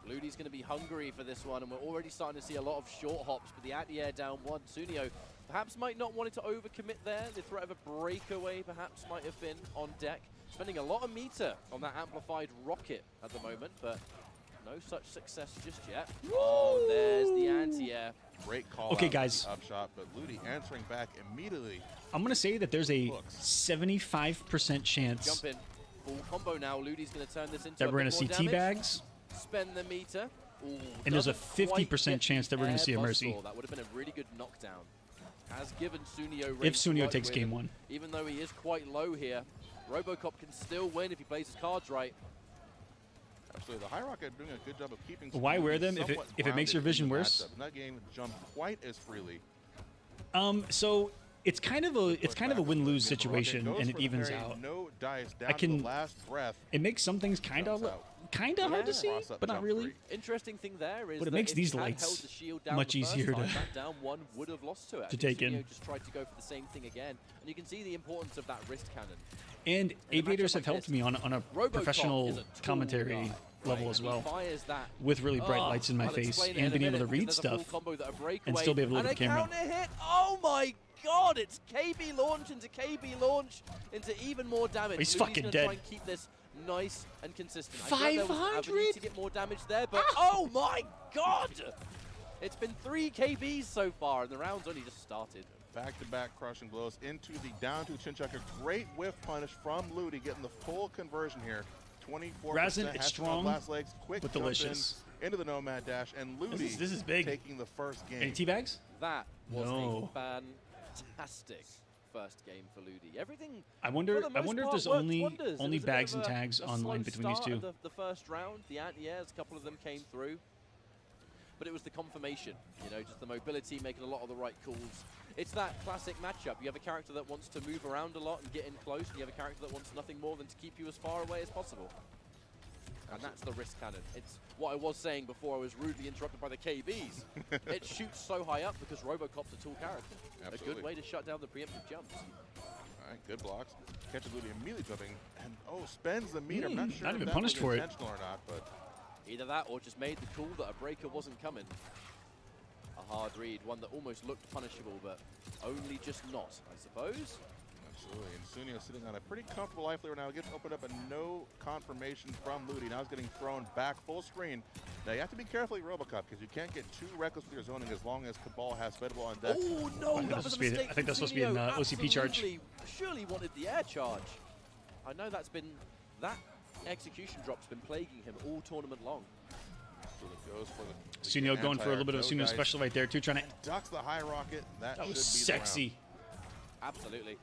Ludy's going to be hungry for this one, and we're already starting to see a lot of short hops, but the anti-air down one. Suneo perhaps might not want it to overcommit there. The threat of a breakaway perhaps might have been on deck. Spending a lot of meter on that amplified rocket at the moment, but no such success just yet. Oh, there's the anti-air. Great call Okay, out guys. upshot, but Ludy answering back immediately. I'm gonna say that there's a Looks. 75% chance Jump in. Full combo now. Ludy's going to turn this into that a we're gonna bit see more damage. teabags, Spend the meter. Ooh, and there's a doesn't quite 50% get chance that we're gonna see a air mercy. buzzsaw. That would have been a really good knockdown. Has given Suneo If range to Suneo work takes with, game and one. even though he is quite low here, RoboCop can still win if he plays his cards right. Absolutely, the High Rocket doing a good job of keeping. Why Suneo wear them if somewhat it makes your grounded vision in the worse? matchup. Not getting jumped quite as freely. So it's kind of a win-lose situation, Goes and for it the evens parry, out. No dice down I to can- the last breath. It makes some things kind of Jumps out. hard to see, Cross up, but not jump really. free. Interesting thing there is But it that makes if these he had lights held the shield down much the first easier time, to- that down one would have lost to it. I to think take in. Suneo just tried to go for the same thing again, and you can see the importance of that wrist cannon. And In a aviators matchup have like helped this, me on a RoboCop professional is a tool commentary guy, level right? as And well, he fires that. with really bright Oh, lights in my I'll face explain it and in a being able to minute, read because there's a stuff. full combo that a breakaway, and still be able to look and at the camera. a counter hit. Oh my God! It's KB launch into KB launch into even more damage. He's Ludy's fucking gonna dead. Try and keep this nice and consistent. I thought there was an avenue 500? to get more damage there, but oh my God! It's been 3 KBs so far, and the round's only just started. Back-to-back crushing blows into the down to chin chuck. A great whiff punish from Ludy, getting the full conversion here. 24%. Razin, it's has to strong, last legs, quick but jump delicious. into the Nomad dash, and Ludy This is big. taking the first game. Any teabags? That was No. a fantastic first game for Ludy. Everything. I wonder for the if most there's part, only worked wonders. It only was a bit bags of and a- tags a online slow between these start two. of the first round, the anti-airs, a couple of them came through. But it was the confirmation, just the mobility, making a lot of the right calls. It's that classic matchup. You have a character that wants to move around a lot and get in close, and you have a character that wants nothing more than to keep you as far away as possible. And that's the wrist cannon. It's what I was saying before I was rudely interrupted by the KBs. It shoots so high up because RoboCop's a tool character. A Absolutely. good way to shut down the preemptive jumps. All right, good blocks. Catches Ludy immediately jumping, and spends the meter. I'm not sure not if even that punished was for it. intentional or not, but Either that or just made the call that a breaker wasn't coming. A hard read, one that almost looked punishable, but only just not, I suppose. absolutely. And Suneo sitting on a pretty comfortable life leader now. Gets opened up, and no confirmation from Ludy. Now he's getting thrown back full screen. Now you have to be careful with RoboCop because you can't get too reckless with your zoning as long as Cabal has Fedball on deck. Oh no, think that that's was a supposed to be- mistake. I think that's from supposed to be an, Suneo. OCP charge. Absolutely, surely wanted the air charge. I know that execution drop's been plaguing him all tournament long. So it goes for the Suneo going for a little bit of no Suneo dice. special right there too, trying to. Ducks the high rocket. That That should was be sexy. Absolutely.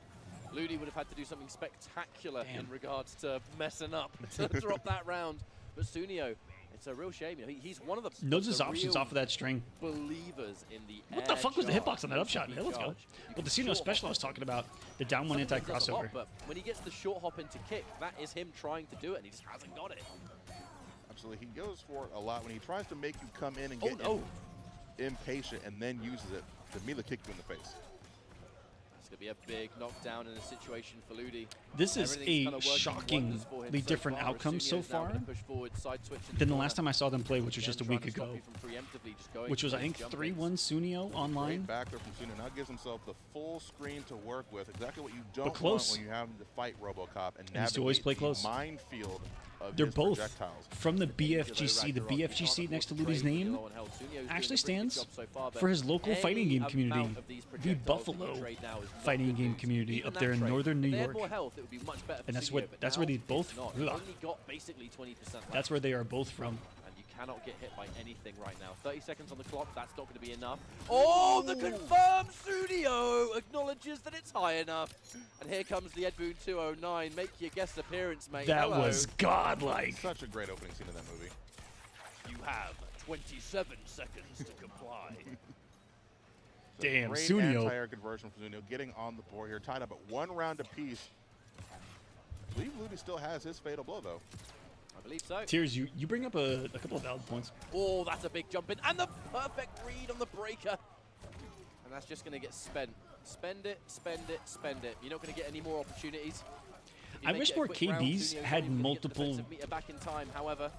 Ludy would have had to do something spectacular Damn. in regards to messing up to drop that round. But Suneo, It's a real shame. You know, he's one of the Knows his the options real off of that string. believers in the What the fuck was the air hitbox on that charge, upshot? the Hey, let's go. charge. You Well, can the Suneo short special I hop was talking about, the down one Some of them does a lot, anti-crossover. but when he gets the short hop into kick, that is him trying to do it, and he just hasn't got it. Absolutely, he goes for it a lot when he tries to make you come in and get impatient and then uses it to immediately kick you in the face. It's going to be a big knockdown in a situation for Ludy. This is Everything's a kinda working wonders for him shockingly so different far. outcome so Sunio's now far gonna push forward, side switch in than the corner. last time I saw them play, which was just a Again, week trying to stop ago, you from preemptively just going which was, for I think, those 3-1 jump-ins. Suneo online. Great back there from Suneo. Now gives himself the full screen to work with. Exactly what you don't want close. when you have to fight RoboCop and He needs to always navigate play the close. minefield of They're his both projectiles. from the BFGC. The BFGC next to Ludy's name actually stands for his local fighting game community, the Buffalo fighting game community up there in northern New York. And that's where they both. That's where they are both from. And you cannot get hit by anything right now. 30 seconds on the clock, that's not going to be enough. Oh, the confirmed Suneo acknowledges that it's high enough. And here comes the Ed Boon 209. Make your guest appearance, mate. That Hello. was godlike. Such a great opening scene in that movie. You have 27 seconds to comply. Damn, Great Suneo. anti-air conversion from Suneo, getting on the board here, tied up at 1 round apiece. I believe Ludy still has his fatal blow, though. I believe so. Tears, you bring up a couple of valid points. Oh, that's a big jump in. And the perfect read on the breaker. And that's just going to get spent. Spend it, spend it, spend it. You're not going to get any more opportunities. If you I make wish it a more quick round, KBs Sunio's had not even gonna get the multiple- defensive meter back in time. However,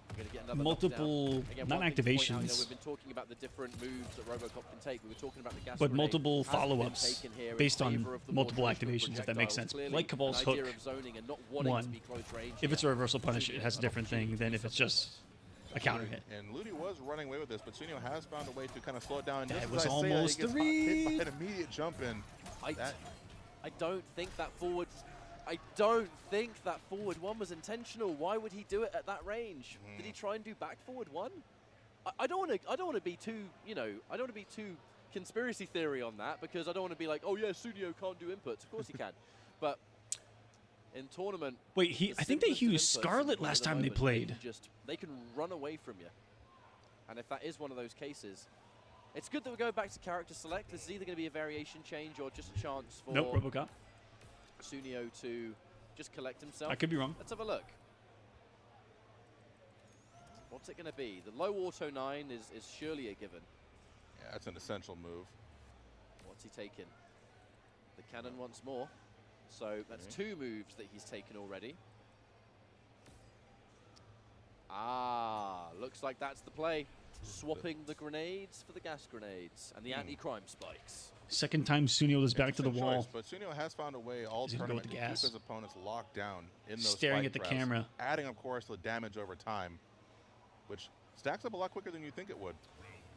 you're going to get another multiple, knockdown. Again, not one thing to point out, you know, activations, we've been talking about the different moves that RoboCop can take. We were talking about the gas but grenade. multiple Hasn't been follow-ups taken here in based on favor of the more multiple traditional activations, if that makes projectiles. sense. Clearly, Like Cabal's an idea hook, of zoning and not wanting one. to be close range If it's a here. reversal punish, it has a different thing than if it's just a counter hit. And Ludy was running away with this, but Suneo has found a way to kind of slow it down. And That just was as I say almost he gets the hit by read. an immediate jump in. I don't think that forward. I don't think that forward one was intentional. Why would he do it at that range? Did he try and do back forward one? I don't want to be too, I don't want to be too conspiracy theory on that, because I don't want to be like, oh yeah, Suneo can't do inputs. Of course he can, but in tournament. Wait, I think they simplest of used inputs Scarlet in the last time they moment, played. they can run away from you, and if that is one of those cases. It's good that we're going back to character select. This is either going to be a variation change or just a chance for Nope, RoboCop. Suneo to just collect himself. I could be wrong. Let's have a look. What's it going to be? The low auto 9 is surely a given. Yeah, that's an essential move. What's he taken? The cannon once more. So that's 2 moves that he's taken already. Ah, looks like that's the play. Swapping the grenades for the gas grenades and the anti-crime spikes. Second time Suneo is back to the Interesting wall. choice, but Suneo has found a way all He's gonna go tournament with to the keep gas. his opponents locked down in those Staring spike at the routes, camera. adding, of course, the damage over time, which stacks up a lot quicker than you think it would.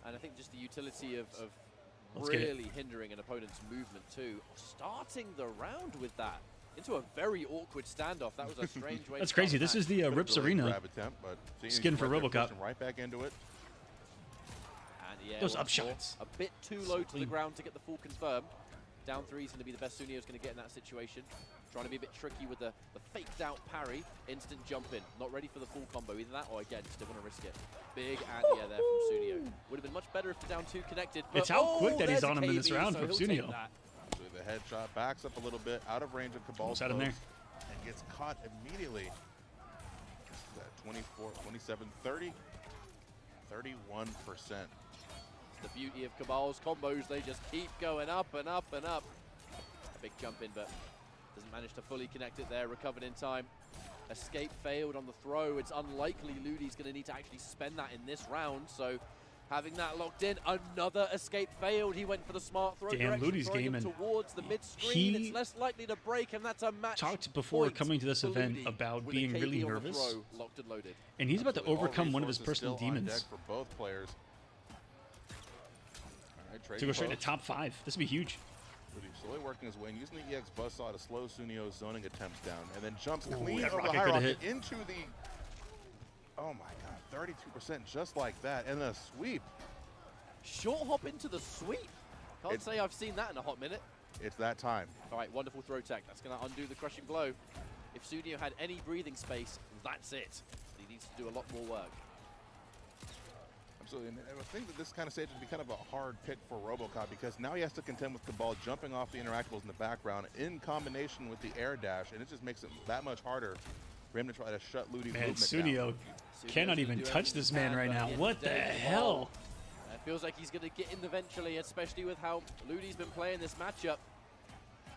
And I think just the utility of Let's get it. really hindering an opponent's movement too. Starting the round with that into a very awkward standoff. That was a strange way. That's to crazy. start This a is match. the Bit of Rips delayed Arena. grab attempt, but Suneo's Skin for right there, RoboCop. pushing right back into it. And yeah, Those once more, upshots. a bit too low to the clean. ground to get the full confirm. Down 3 is going to be the best Suneo's going to get in that situation. Trying to be a bit tricky with the faked out parry. Instant jump in. Not ready for the full combo. Either that or again, still want to risk it. Big anti-air there from Suneo. Would have been much better if the down 2 connected. But It's how quick that he's there's on him in this KB, round so from he'll take Suneo. that. So the headshot backs up a little bit, out of range of Cabal's Almost had him there. post, and gets caught immediately. 24, 27, 30, 31%. The beauty of Cabal's combos, they just keep going up and up and up. A big jump in, but doesn't manage to fully connect it there, recovered in time. Escape failed on the throw. It's unlikely Ludy's going to need to actually spend that in this round, so having that locked in, another escape failed. He went for the smart throw. Damn, direction, Ludy's throwing him gaming. towards the mid-screen. He It's less likely to break, and that's a match Talked before point coming to this for event Ludy about with a being KB really on the nervous. throw, locked and loaded. And he's about to Absolutely. All overcome one of his resources personal still on demons deck for both players. All right, to trading go straight to blows. top 5. This would be huge. Ludy slowly working his way and using the EX buzzsaw to slow Suneo's zoning attempts down, and then jumps Ooh, clean that over the rocket high coulda rocket hit. into the. Oh my God, 32% just like that, and a sweep. Short hop into the sweep. Can't It's- say I've seen that in a hot minute. It's that time. All right, wonderful throw tech. That's going to undo the crushing blow. If Suneo had any breathing space, that's it. He needs to do a lot more work. Absolutely, and I think that this kind of stage would be kind of a hard pick for RoboCop because now he has to contend with Cabal jumping off the interactables in the background in combination with the air dash, and it just makes it that much harder for him to try to shut Ludy's Man, movement Suneo down. cannot even touch this man right now. What the hell? It feels like he's going to get in eventually, especially with how Ludy's been playing this matchup.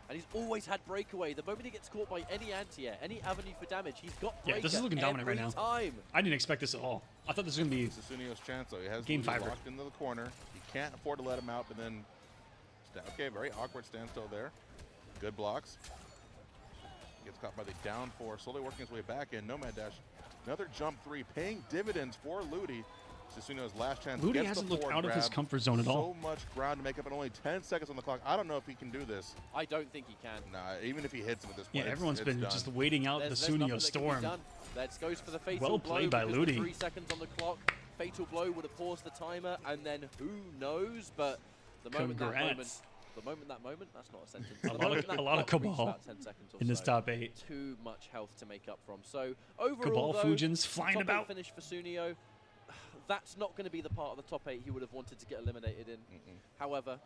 And he's always had breakaway. The moment he gets caught by any anti-air, any avenue for damage, he's got breaker. Yeah, this is looking dominant right now. Time. I didn't expect this at all. I thought this was going to be This is Suneo's chance, though. He has Game Ludy 5. locked into the corner. He can't afford to let him out, but then... Okay, very awkward standstill there. Good blocks. Gets caught by the down 4, slowly working his way back in. Nomad dash. Another jump 3, paying dividends for Ludy. Suneo's last chance. Ludy gets hasn't the looked forward out of his grab. comfort zone at all. So much ground to make up in only 10 seconds on the clock. I don't know if he can do this. I don't think he can. Nah, even if he hits him at this Yeah, point, everyone's it's been done. just waiting out There's the nothing Suneo that can be storm. done. Let's goes for the fatal Well blow played by because with Ludy. 3 seconds on the clock. Fatal blow would have paused the timer, and then who knows? But the moment that moment, Congrats. that's not a sentence. A The lot moment of- that a lot of clock reached Cabal about 10 seconds or in this so, top 8. Too much health to make up from. So overall, Cabal though, Fujins flying top 8 about. finish for Suneo. That's not going to be the part of the top 8 he would have wanted to get eliminated in. However,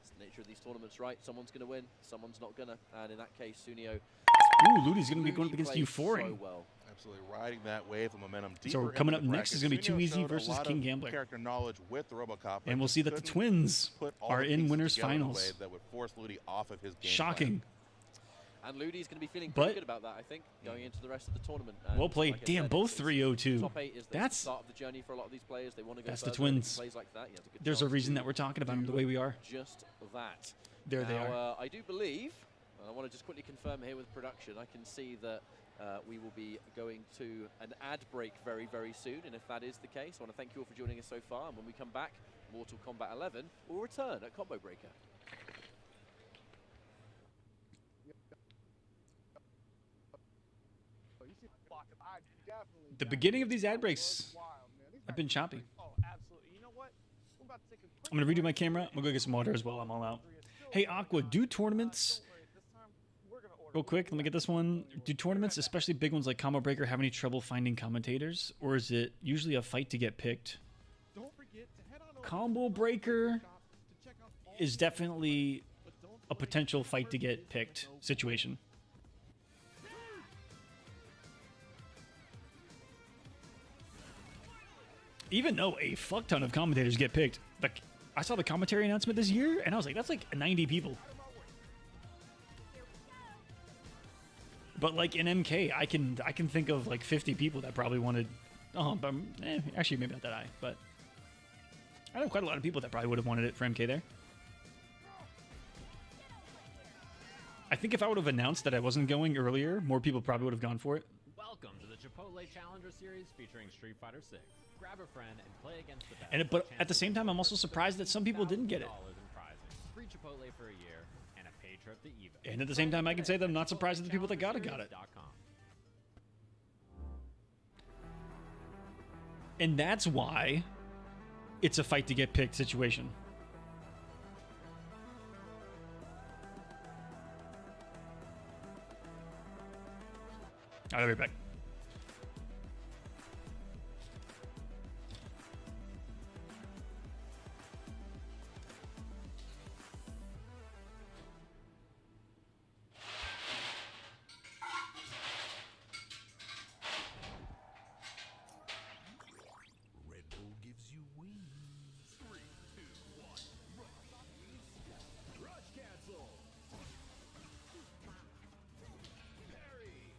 it's the nature of these tournaments, right? Someone's going to win, someone's not going to. And in that case, Suneo. Ooh, Ludy's going to be going up against played Euphoring. so well. Absolutely riding that wave of momentum. So deeper coming into up the next is bracket. going to be Suneo 2 Easy showed a versus lot King of Gambler. Character knowledge with the RoboCop, And we'll see that the couldn't twins put all are the in pieces winners together in a finals. way that would force Ludy off of his game Shocking. And Ludy's going to be feeling But- pretty good about that, I think, going into the rest of the tournament. And Well played. like I Damn, said, both it's 3-0-2. Top 8 is the That's start of the journey for a lot of these players. They want to go that's the further, and if he twins. plays like that, he has a good There's a chance reason to that we're talking about them the do way we are. Just that. There they are. I do believe, and I want to just quickly confirm here with production, I can see that we will be going to an ad break very, very soon. And if that is the case, I want to thank you all for joining us so far. And when we come back, Mortal Kombat 11 will return at Combo Breaker. The beginning of these ad breaks have been choppy. I'm going to redo my camera. I'm going to go get some water as well. I'm all out. Hey, Aqua, do tournaments... Real quick, let me get this one. Do tournaments, especially big ones like Combo Breaker, have any trouble finding commentators? Or is it usually a fight to get picked? Combo Breaker is definitely a potential fight to get picked situation. Even though a fuck ton of commentators get picked, like I saw the commentary announcement this year, and I was like, that's like 90 people. But like in MK, I can think of like 50 people that probably wanted. Oh, but actually maybe not that high, but I know quite a lot of people that probably would have wanted it for MK there. I think if I would have announced that I wasn't going earlier, more people probably would have gone for it. Welcome to the Chipotle Challenger Series featuring Street Fighter 6. Grab a friend and play against the best. But at the same time, I'm also surprised that some people didn't get it. $1,000 in prizes, free Chipotle for a year, and a paid trip to EVO. And at the same time, I can say that I'm not surprised that the people that got it. And that's why it's a fight to get picked situation. I'll be back. Red Bull gives you wings. 3, 2, 1, rush cancel. Parry.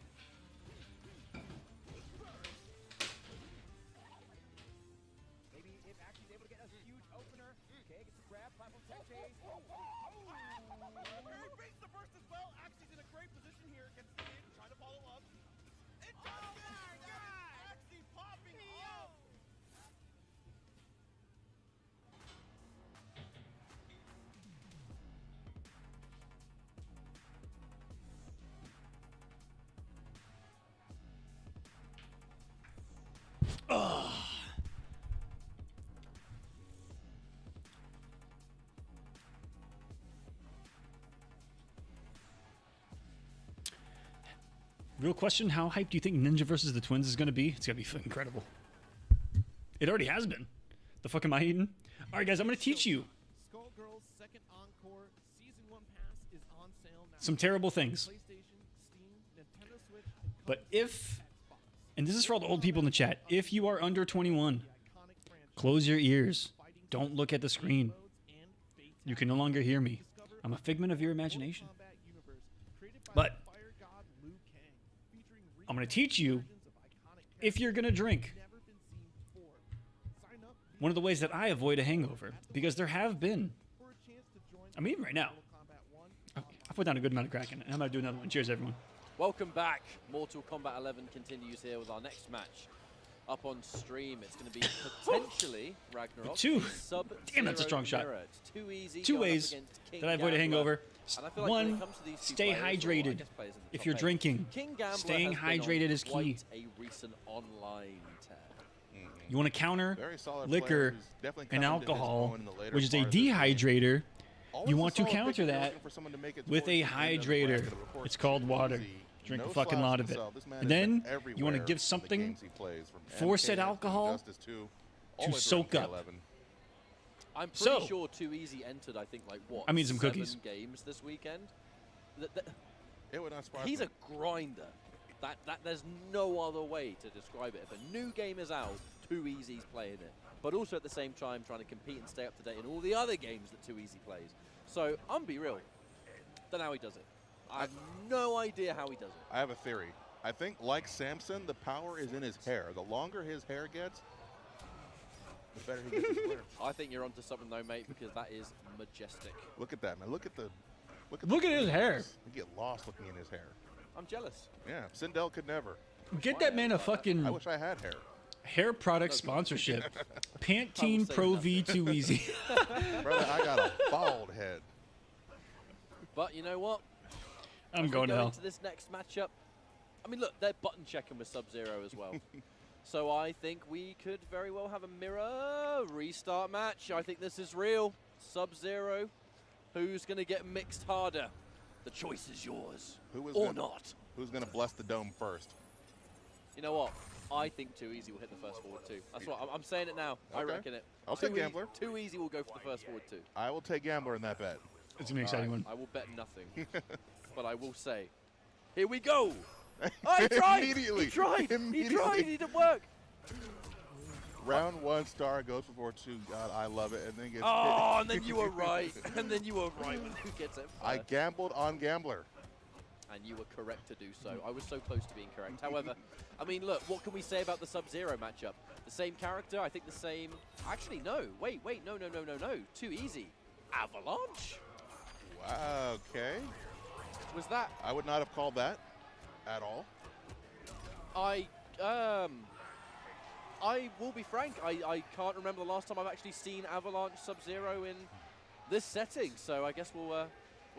Maybe if Axie's able to get a huge opener. Okay, gets the grab, platform tech chase. He beats the burst as well. Axie's in a great position here. Gets the in, trying to follow up. It's Axie popping off. Real question, how hyped do you think Ninja versus the Twins is going to be? It's going to be incredible. It already has been. The fuck am I eating? All right, guys, I'm gonna teach you Skullgirls Second Encore Season 1 Pass is on sale now. some terrible things. PlayStation, Steam, Nintendo Switch, and But if, and this is for all the old people in the chat, if you are under 21, close your ears. Don't look at the screen. You can no longer hear me. I'm a figment of your imagination. But I'm going to teach you if you're going to drink. One of the ways that I avoid a hangover, because there have been, I'm eating right now. I put down a good amount of Kraken. I'm going to do another one. Cheers, everyone. Welcome back. Mortal Kombat 11 continues here with our next match up on stream. It's going to be potentially Ragnarok. Damn, that's a strong shot. It's too easy. Two ways that I avoid a hangover. One, stay hydrated. If you're drinking, staying hydrated is key. A recent online tear. You want to counter Very liquor and alcohol, which is a dehydrator. You want to counter that with a hydrator. It's called water. Drink a fucking lot of it. And then you want to give something for said alcohol to soak up. I'm pretty sure Too Easy entered, I think, like, what, I mean, some 7 cookies. games this weekend? It would not surprise He's me. a grinder. There's no other way to describe it. If a new game is out, Too Easy's playing it. But also at the same time trying to compete and stay up to date in all the other games that Too Easy plays. So, I'm be real. Don't know how he does it. I have no idea how he does it. I have a theory. I think, like Samson, the power is in his hair. The longer his hair gets, the better he gets his player. I think you're onto something though, mate, because that is majestic. Look at that, man. Look at his hair. You get lost looking in his hair. I'm jealous. Yeah, Sindel could never. Get that man a fucking I wish I had hair. hair product sponsorship. Pantene Pro V Too Easy. Brother, I got a bald head. But you know what? I'm going to hell. Into this next matchup. I mean, look, they're button checking with Sub-Zero as well. So I think we could very well have a mirror restart match. I think this is real. Sub-Zero, who's going to get mixed harder? The choice is yours, not. Who's going to bless the dome first? You know what? I think Too Easy will hit the first forward too. That's what I'm saying it now. Okay. I reckon it. I'll take Gambler. Too Easy will go for the first forward too. I will take Gambler in that bet. It's going to be an exciting one. I will bet nothing. But I will say, here we go. Oh, he tried. Immediately. He tried. Immediately. He tried. He didn't work. Round 1 star goes before 2. God, I love it. And then gets Oh, and then you were right. And then you were right when who gets it first. I gambled on Gambler. And you were correct to do so. I was so close to being correct. However, I mean, look, what can we say about the Sub-Zero matchup? The same character, I think the same... Actually, no. Wait, no. Too Easy. Avalanche? Wow, okay. Was that... I would not have called that at all. I will be frank, I can't remember the last time I've actually seen Avalanche Sub-Zero in this setting, so I guess we'll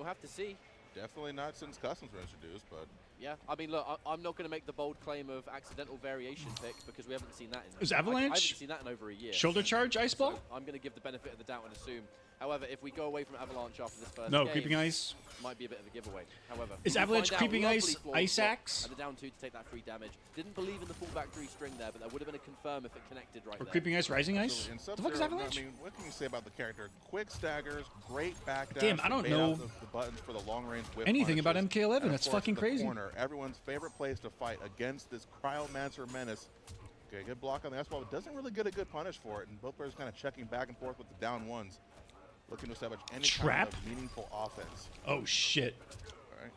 have to see. Definitely not since customs were introduced, but... Yeah, I mean, look, I'm not going to make the bold claim of accidental variation pick because we haven't seen that in... Is Avalanche? I haven't seen that in over a year. Shoulder charge, Ice Ball? So I'm going to give the benefit of the doubt and assume. However, if we go away from Avalanche after this first No, game, Creeping Ice. Might be a bit of a giveaway. However, Is we'll Avalanche find out. Creeping Lovely Ice floor Ice block Axe? And the down 2 to take that free damage. Didn't believe in the fullback 3 string there, but that would have been a confirm if it connected right Or there. Creeping Ice, Rising Ice? In The fuck is Avalanche? I mean, what can you say about the character? Quick staggers, great back dash. Damn, I don't know the buttons for the long range whip anything about punishes. MK11. And of That's course, fucking the crazy. Corner, everyone's favorite place to fight against this Cryomancer menace. Okay, good block on the S-ball, but doesn't really get a good punish for it, and both players kind of checking back and forth with the down ones, looking to establish any Trap? kind of meaningful offense. Oh, shit. All right.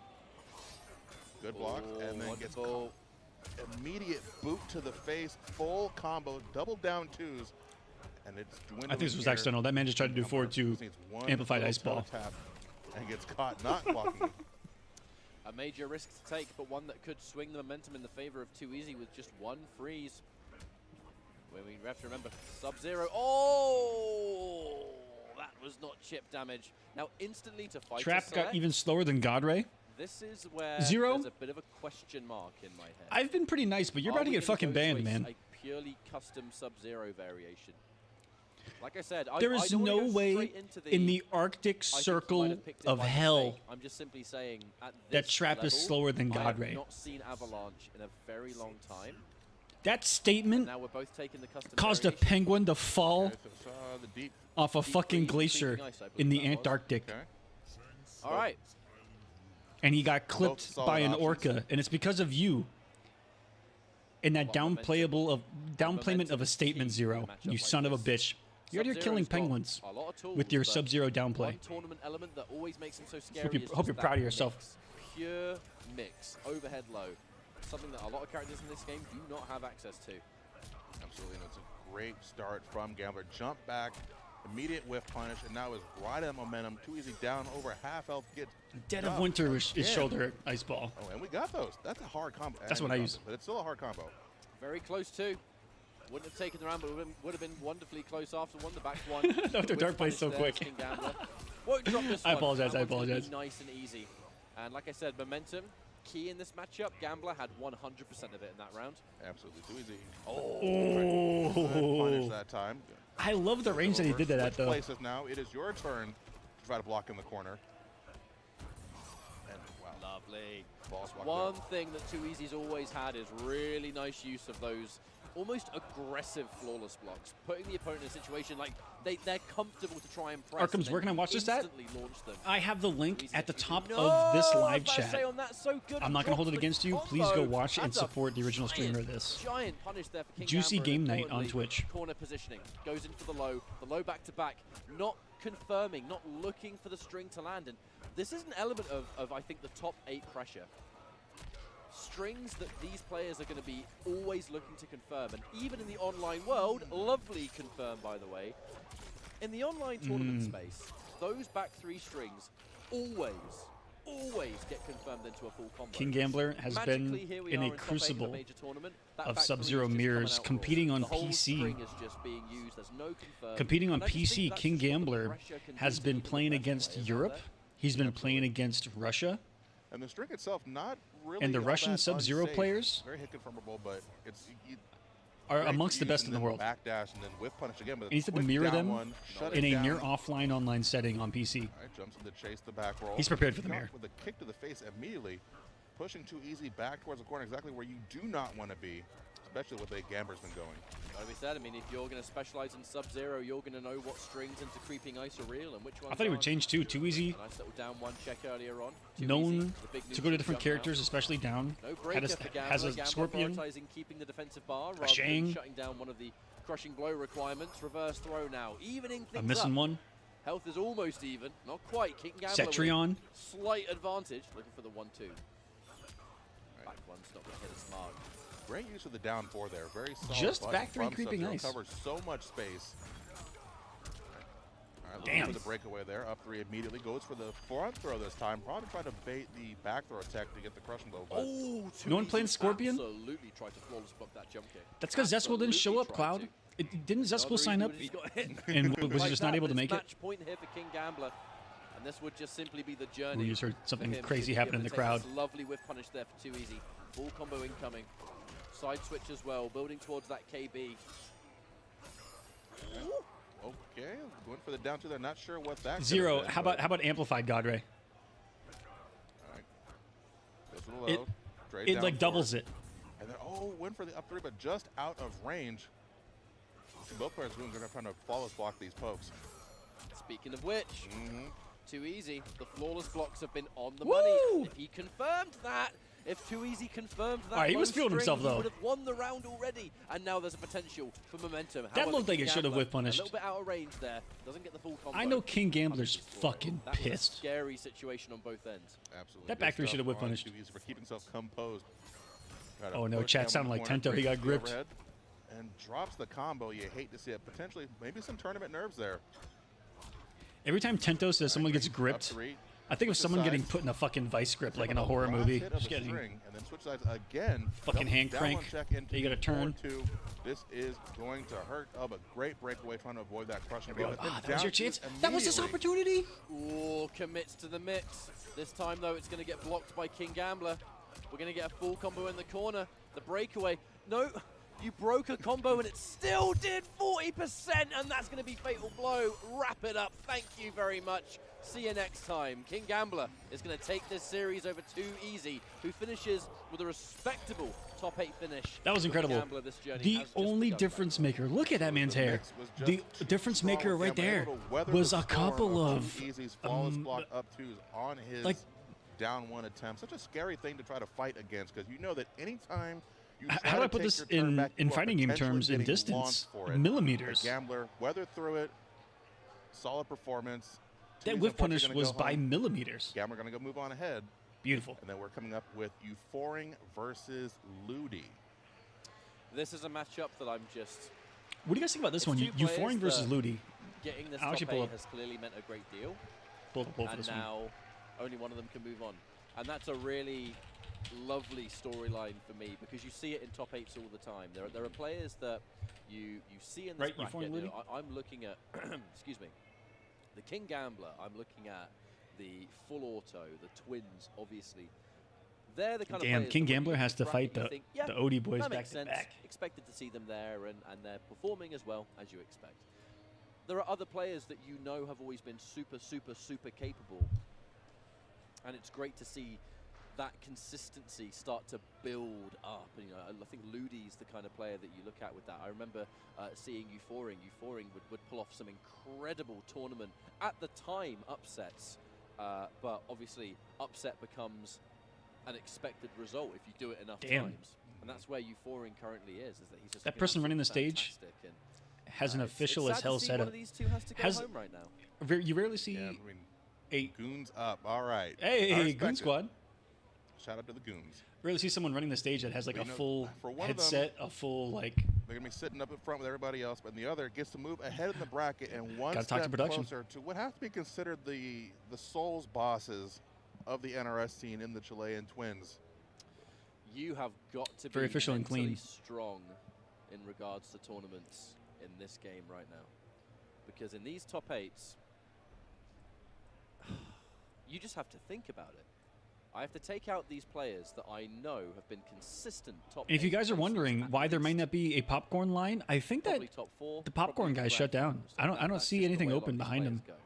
Good block, and then gets wonderful. immediate boot to the face, full combo, double down 2s, and it's dwindling. I think this was here. accidental. That man just tried to do forward 2 Just needs one amplified little Ice Ball. toe tap and gets caught not blocking. A major risk to take, but one that could swing the momentum in the favor of Too Easy with just one freeze. Where we have to remember, Sub-Zero. Oh! That was not chip damage. Now, instantly to fight Trap select, got even slower than Godray. this is where Zero? there's a bit of a question mark in my head. I've been pretty nice, but you're Are about to we get gonna fucking go to banned, a man. A purely custom Sub-Zero variation. Like I said, There I is don't wanna no go way straight into in the Arctic I think he might Circle have picked it of by hell mistake. I'm just simply saying at that this Trap is level, slower than I have Godray. not seen Avalanche in a very long time. That statement Now we're both taking the custom caused a variation. penguin to fall Okay, so the deep. off a Deep fucking freeze, glacier creeping ice, I believe in the that was. Antarctic. Okay. All right. And he got clipped solid by an options. orca, and it's because of you. And that Well, downplayment of a statement key in a zero, matchup you like son of a this. bitch. You're out here killing Sub-Zero's got penguins a lot of tools, with your but Sub-Zero downplay. One tournament element that always makes him so scary you- is hope just you're that proud of yourself. mix. Pure mix, overhead low. Something that a lot of characters in this game do not have access to. Absolutely, and it's a great start from Gambler. Jump back, immediate whiff punish, and now is right at momentum. Too easy down over half health. Get Dead of up Winter is again. shoulder ice ball. Oh, and we got those. That's a hard combo. That's And what I we use. got it, but it's still a hard combo. Very close too. Wouldn't have taken the round, but would have been wonderfully close after one. The back one. No, the With dark play's so punish there, quick. King Gambler. Won't drop this I one. apologize, That I one's gonna be apologize. Nice and easy. And like I said, momentum, key in this matchup. Gambler had 100% of it in that round. Absolutely, too easy. Oh, good punish that time. I love the range that he did that at, Switch though. places now. It is your turn to try to block in the corner. And wow, Lovely. ball swap One there. thing that Too Easy's always had is really nice use of those almost aggressive flawless blocks, putting the opponent in a situation like they're comfortable to try and press. Arkham's, and then where can I watch this at? instantly launch them. I have the link Easy at the actually top do- of this No, live I was about to chat. say on that, so good. I'm not going to hold it against you. Please go watch and That's a support the original streamer of giant, this. Giant punish there for King Juicy Gambler, Game and Night on importantly, Twitch. Corner positioning goes in for the low back to back, not confirming, not looking for the string to land. And this is an element of I think the top 8 pressure. Strings that these players are going to be always looking to confirm, and even in the online world, lovely confirm by the way. In the online tournament space, those back 3 strings always get confirmed into a full combo. King Gambler has Magically, been here we in are a top 8 of crucible major tournament. That of back 3 Sub-Zero is just mirrors, coming out competing raw. on The whole PC. string is just being used. There's no confirm. Competing on And I just PC, think that's King just what the Gambler pressure can has do to been even the playing best against players out Europe. there. He's been playing against Russia. And the string itself, not really. And the all Russian that Sub-Zero unsafe. players Very hit confirmable, but it's are great to amongst the use, best and in the then world. Backdash and then whiff punish again. But And he's had to quick mirror down them one, shut in it a down. near offline online setting on PC. All right, jumps in the chase, the back roll. He's prepared for the Caught mirror. with a kick to the face immediately, pushing Too Easy back towards the corner, exactly where you do not want to be, especially with the way Gambler's been going. Like we said, I mean, if you're going to specialize in Sub-Zero, you're going to know what strings into creeping ice are real and which ones I thought he would aren't. change too. Too Easy, A nice little down one check earlier on. Too Easy, known the big to go to neutral different jump characters, now. especially down. No breaker Has for a, Gambler. has a Gambler scorpion. prioritizing keeping the defensive bar rather Shang. than shutting down one of the crushing blow requirements. Reverse throw now, evening things I'm missing up. one. Health is almost even, not quite. King Gambler with a Cetrion. slight advantage, looking for the 1-2. Back one's not going to hit its mark. Great use of the down 4 there. Very solid. Just button back 3 from creeping Sub-Zero. ice. Covers so much space. All right, Damn. looking for the breakaway there. Up 3 immediately. Goes for the front throw this time. Probably trying to bait the back throw attack to get the crushing blow. But Oh, No one playing Scorpion? Absolutely tried to flawless block that jump kick. That's because Zeskull didn't show up, Absolutely tried Cloud. to. Didn't Zeskull Another sign reason up? he got hit. And was he Like just not that, able to but make it's it? Match point here for King Gambler. And this would just simply be the Ooh, journey. you just heard for something him crazy to be happen able in the to take crowd. this lovely whiff punish there for Too Easy. Full combo incoming. Side switch as well, building towards that KB. okay, going for the down 2 there. Not sure what that. could've Zero. been, How but- about amplified God Ray? All right. Goes for the It- low. Trade It down like 4. doubles it. And then, went for the up 3, but just out of range. See, both players doing good, trying to flawless block these pokes. Speaking of which, Mm-hmm. Too Easy, the flawless blocks have been on the Woo! money. If he confirmed that, if Too Easy confirmed that, Alright, he low was feeling string, himself, he though. would have won the round already. And now there's a potential for momentum. That However, looked like King it should have Gambler, whiff punished. A little bit out of range there. Doesn't get the full combo. I know King Gambler's Destroyed. fucking That was a pissed. scary situation on both ends. Absolutely. That Good back 3 stuff should have whip on punished. Too Easy for keeping himself composed. Got a Oh, no, push chat down sounded one like corner, Tento. He breaks got the gripped. overhead, and drops the combo. You hate to see it. Potentially, maybe some tournament nerves there. Every time Tento says someone gets Up gripped, 3. I think of Switches someone getting sides. put in a fucking vice grip like in a With horror last movie. hit of Just the getting string, and then switch sides again. Fucking Double hand down crank. one check into You gotta the turn. 4-2. This is going to hurt. Oh, but great breakaway trying to avoid that crushing blow. But then that was down your two chance. That was his immediately. opportunity. Ooh, commits to the mix. This time, though, it's going to get blocked by King Gambler. We're going to get a full combo in the corner. The breakaway. No, you broke a combo and it still did 40%, and that's going to be fatal blow. Wrap it up. Thank you very much. See you next time. King Gambler is going to take this series over Too Easy, who finishes with a respectable Top 8 finish. That was for the incredible. Gambler this journey The has just only begun. difference maker. Look at that man's hair. mix was just The too difference strong maker for right him, there able to weather was the a couple storm of Easy's flawless block up twos on his down one attempt. Such a scary thing to try to fight against, because you know that anytime you try how do I to put take this your turn in back, you are fighting game potentially terms in getting distance? launched for it. Millimeters. The Gambler weathered through it. Solid performance. That Tweez, whiff punish unfortunately, was gonna go by home. millimeters. Gambler going to go move on ahead. Beautiful. And then we're coming up with Euphoring versus Ludy. This is a matchup that I'm just... What do you guys think about this It's one? two Euphoring players versus that Ludy. Getting this I'll top actually pull 8 up- has clearly meant a great deal. Pull up both of And this one. now only one of them can move on. And that's a really lovely storyline for me, because you see it in top 8s all the time. There are players that you see in this Right, bracket. Euphoring You know, Ludy? I'm looking at, excuse me, the King Gambler. I'm looking at the Full Auto, the Twins, obviously. They're the kind Damn, of players King that when Gambler you has to bracket, fight you the think, yeah, OD boys that back makes to sense. back. Expected to see them there, and they're performing as well as you expect. There are other players that you know have always been super, super, super capable, and it's great to see that consistency start to build up. And, you know, I think Ludy's the kind of player that you look at with that. I remember seeing Euphoring. Euphoring would pull off some incredible tournament, at the time, upsets. But obviously, upset becomes an expected result if you do it enough Damn. times. And that's where Euphoring currently is that he's just That been person running the absolutely stage fantastic, and, has an it's official sad as hell to see one setup. of these two has to go Has- home right now. You rarely see Yeah, I mean, a Goons up. All right. I hey respect Goon it. Squad. Shout out to the Goons. Rarely see someone running the stage that has like But, a you know, full for one of them- headset, a full like. They're going to be sitting up in front with everybody else, but the other gets to move ahead in the bracket and one Gotta talk to step production. closer to what has to be considered the Souls bosses of the NRS scene in the Chilean Twins. You have got to Very be official and mentally clean. strong in regards to tournaments in this game right now. Because in these top 8s, you just have to think about it. I have to take out these players that I know have been consistent top And if you 8 guys are places wondering at why there might least. not be a popcorn line, I think that Probably top 4, the popcorn probably guys shut grand down. finals. I don't That's see just the anything way a lot open of these behind players them. go.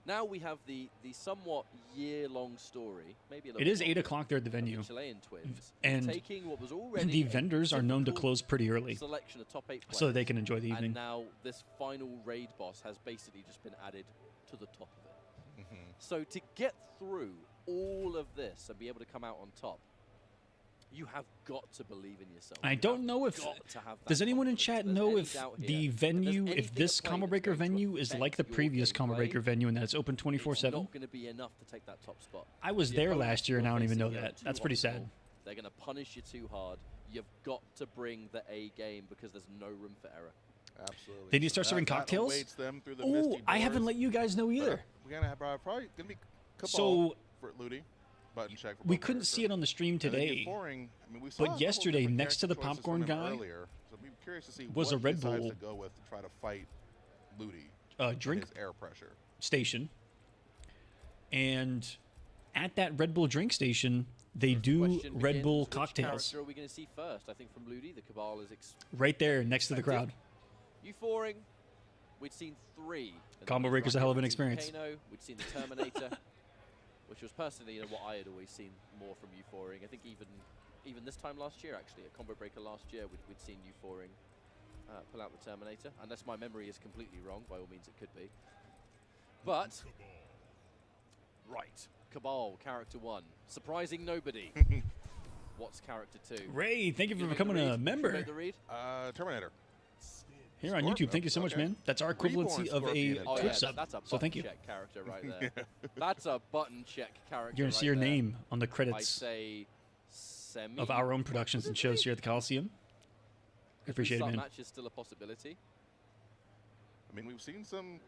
Now we have the somewhat year-long story, maybe a little It bit is 8 longer, o'clock there at the of venue, Chilean Twins, and taking what was already the a vendors are known to typical close pretty early, selection of top 8 players, so they can enjoy the and evening. now this final raid boss has basically just been added to the top of it. Mm-hmm. So to get through all of this and be able to come out on top, you have got to believe in yourself. I You don't have know if got to have that does anyone in confidence. chat If there's know any if doubt here, the if there's venue, if anything this at play Combo that's Breaker going to venue is affect like the your previous Combo gameplay, Breaker venue and that it's open it's 24/7. not going to be enough to take that top spot. I was The there opponents last year and I you're don't even know facing are that. too That's pretty sad. optimal. They're going to punish you too hard. You've got to bring the A game because there's no room for error. Absolutely. They need to start That- serving that cocktails? awaits them through the Oh, misty I haven't doors. let you guys know But either. We're going to have probably going to be Cabal So for Ludy. Button check for we both couldn't players. see it on the stream And then today. Euphoring, I mean, we saw but a couple yesterday, different next to the character choices popcorn from him guy earlier, so I'm curious to see was what a Red he decides Bull to go with to try to fight Ludy drink and his air pressure. station, and at that Red Bull drink station, they First do question Red begins, Bull which cocktails character are we going to see first? I think from Ludy, the Cabal is right there next to the crowd. Euphoring, we'd seen 3. Combo Breaker's a hell of an experience. Volcano, we'd seen the Terminator, which was personally what I had always seen more from Euphoring. I think even this time last year, actually, at Combo Breaker last year, we'd seen Euphoring pull out the Terminator. Unless my memory is completely wrong, by all means it could be. But, right, Cabal, character 1. Surprising nobody. What's character 2? Ray, thank you for make the becoming read? a Should we member make the read? Terminator. here on Scorpion, YouTube. Thank you so much, okay. man. That's our Reborn equivalency of a Scorpion. Oh, Twitch yeah, sub. that's a So thank button you. check character right there. That's a button check character. You're gonna see right your there. name on the I credits say semi of our own productions and shows here at the Kolosseum. I appreciate it, man. Match is still a possibility. I mean, we've seen some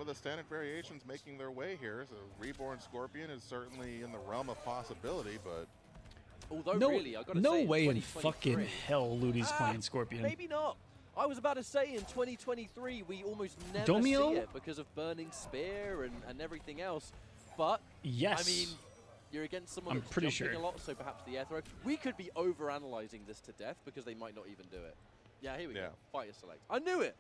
of the standard variations making their way here. So Reborn Scorpion is certainly in the realm of possibility, but Although No, really, I got to no say, way in 2023 fucking hell Ludy's playing Scorpion. Maybe not. I was about to say in 2023 we almost never Domio? see it because of Burning Spear and everything else. But Yes. I mean, you're against someone I'm that's pretty jumping sure. a lot, so perhaps the air throw. We could be over-analyzing this to death because they might not even do it. Yeah, here we go. Yeah. Fighter select. I knew it.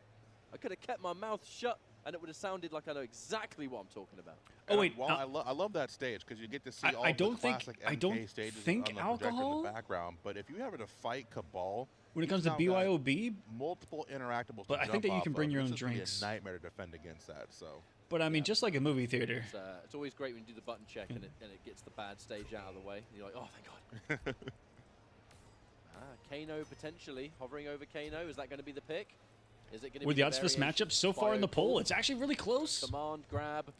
I could have kept my mouth shut and it would have sounded like I know exactly what I'm talking about. Oh wait, Well, I love that stage because you get to see all I the don't think classic I MK don't stages think on the projector in alcohol the background. But if you're having to fight Cabal, when it comes you've to now got BYOB. multiple interactables. But to I think jump that you off can bring of. your It's own just gonna be drinks. a nightmare to defend against that. So But I mean, Yeah. just like a movie theater. It's always great when you do the button check and it gets the bad stage out of the way. And you're like, oh, thank God. Kano potentially hovering over Kano. Is that going to be the pick? Is it going to With be the odds for this variation? matchup so far in the Bio poll, it's actually really close. Command grab.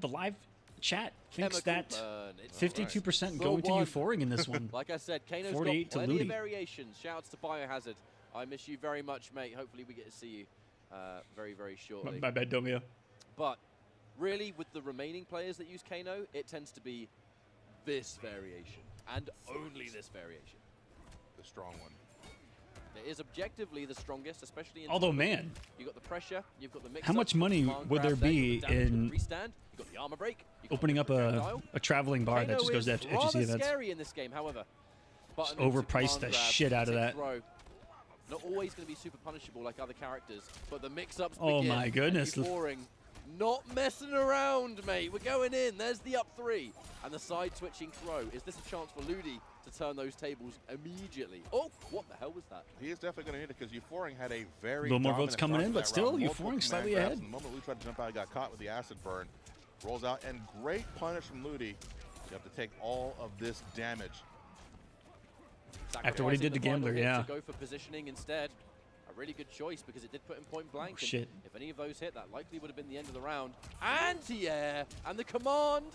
The live chat thinks Chemical that burn. It's 52% So going to one. Euphoring in this one. Like I said, Kano's 48 got to plenty of Ludy. variations. Shouts to Biohazard. I miss you very much, mate. Hopefully we get to see you very, very shortly. My bad, Domio. But really, with the remaining players that use Kano, it tends to be this variation and only this variation. the strong one. It is objectively the strongest, especially in. Although, man, You've got the pressure, you've got the mix. how much money would there be in restand? You've got the armor break. You've got opening the up projectile. a traveling bar that Kano just goes to is FGC rather events? scary in this game, however. Just Button into overpriced command the grab, shit out of tick that. throw. Not always going to be super punishable like other characters, but the mix-ups Oh begin, my and goodness. Euphoring, not messing around, mate. We're going in. There's the up three. And the side switching throw. Is this a chance for Ludy to turn those tables immediately? Oh, what the hell was that? He is definitely going to need it because Euphoring had a very Little more votes dominant coming start in, to but that still, round. Multiple Euphoring slightly command grabs, ahead. and the moment Ludy tried to jump out, he got caught with the acid burn. Rolls out, and great punish from Ludy. You have to take all of this damage. After what he did to Sacrificing the final Gambler, hit yeah. To go for positioning instead. A really good choice because it did put him point blank. Oh, and shit. If any of those hit, that likely would have been the end of the round. Anti-air and the command,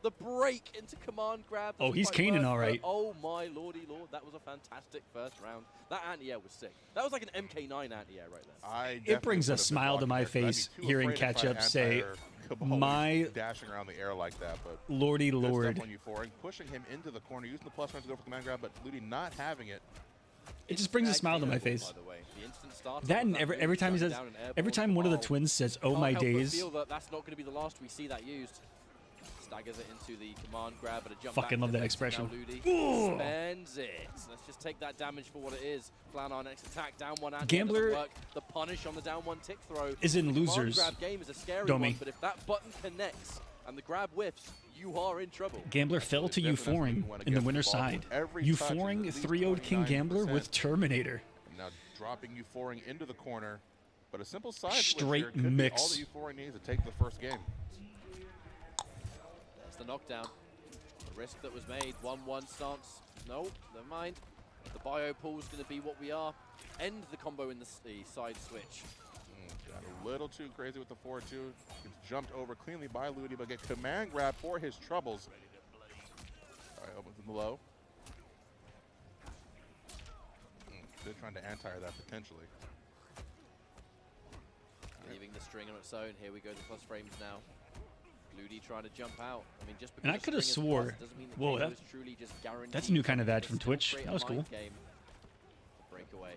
the break into command grab. Oh, doesn't he's quite caning work, all but right. Oh my lordy lord, that was a fantastic first round. That anti-air was sick. That was like an MK9 anti-air right there. It brings a smile to my face hearing catch-up say, my dashing around the air like that, but lordy good lord. stuff on Euphoring, pushing him into the corner, using the plus one to go for command grab, but Ludy not having it. It just brings a smile to my face. By the way. The instant starter That and of every time he shutting says, down an airborne every time one of the Cabal. twins says, "Oh Can't my help but days," feel that that's not going to be the last we see that used. Staggers it into the command grab, but a jump Fucking back love that defense. Now expression. Ludy spends it. Let's just take that damage for what it is. Plan our next attack. Down one. Gambler doesn't work. The punish on the down one tick throw. is in The command losers. grab game is a scary Domi. one, but if that button connects and the grab whiffs, you are in trouble. Gambler fell to Euphoring in the winner's side. Euphoring 3-0'd King Gambler with Terminator. And now dropping Euphoring into the corner, but a simple side Straight switch here could be mix. all that Euphoring needs to take the first game. There's the knockdown. The risk that was made. 1-1 stance. No, never mind. The bio pool's going to be what we are. End the combo in the side switch. Got a little too crazy with the 4-2. Gets jumped over cleanly by Ludy, but get command grab for his troubles. All right, opens in the low. They're trying to anti that potentially. Leaving the string on its own. Here we go, the plus frames now. Ludy trying to jump out. I mean, just because And I the could have string is swore. plus doesn't mean that Whoa, Kano that- is truly just guaranteed. that's a new kind of ad It's from still Twitch. straight That was up cool. mind game. Breakaway.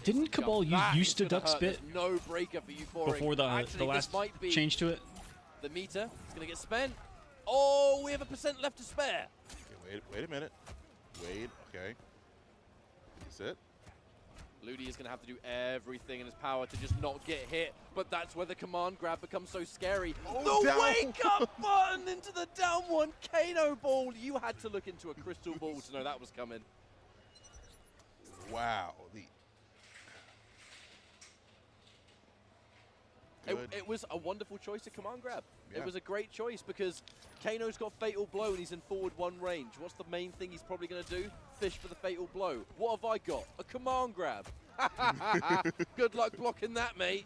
Didn't Jump Cabal back used to into the duck hurt. spit There's no breaker for Euphoring. before Actually, the this last might be change to it? the meter. It's going to get spent. Oh, we have a % left to spare. Okay, wait a minute. Wait, okay. Is it? Ludy is going to have to do everything in his power to just not get hit, but that's where the command grab becomes so scary. Oh, the down wake-up button into the down one Kano ball. You had to look into a crystal ball to know that was coming. Wow. It was a wonderful choice to command grab. Yeah. It was a great choice because Kano's got fatal blow and he's in forward one range. What's the main thing he's probably going to do? Fish for the fatal blow. What have I got? A command grab. Good luck blocking that, mate.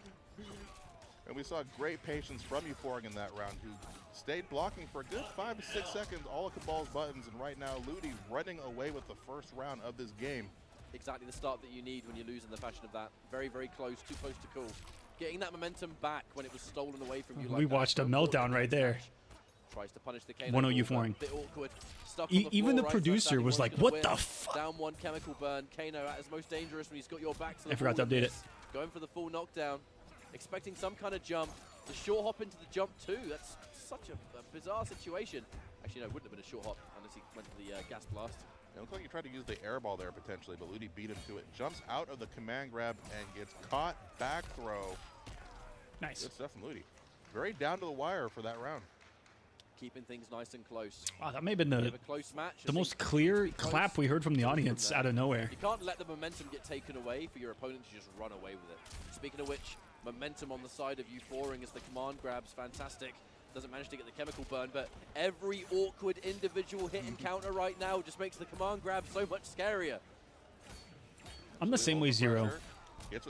And we saw great patience from Euphoring in that round, who stayed blocking for a good 5 to 6 seconds, all of Cabal's buttons, and right now Ludy running away with the first round of this game. Exactly the start that you need when you lose in the fashion of that. Very, very close, too close to call. Getting that momentum back when it was stolen away from you. We watched a meltdown right there. Tries to punish the Kano 1-0 ball, Euphoring. but a bit awkward. Stuck on the Even floor, the right producer side, was one's like, gonna "What win. the fuck?" Down one chemical burn. Kano at his most dangerous when he's got your back to the I forgot to ball update and it. miss. Going for the full knockdown. Expecting some kind of jump. The short hop into the jump too. That's such a bizarre situation. Actually, no, it wouldn't have been a short hop unless he went to the gas blast. It looks like he tried to use the air ball there potentially, but Ludy beat him to it. Jumps out of the command grab and gets caught. Back throw. Nice. Good stuff from Ludy. Very down to the wire for that round. Keeping things nice and close. Wow, that may have been We the have a close match. the I most think clear it's close. clap we heard from the Take it audience there. out of nowhere. You can't let the momentum get taken away for your opponent to just run away with it. Speaking of which, momentum on the side of Euphoring as the command grabs fantastic. Doesn't manage to get the chemical burn, but every awkward individual hit and counter right now just makes the command grab so much scarier. I'm the same way, Zero.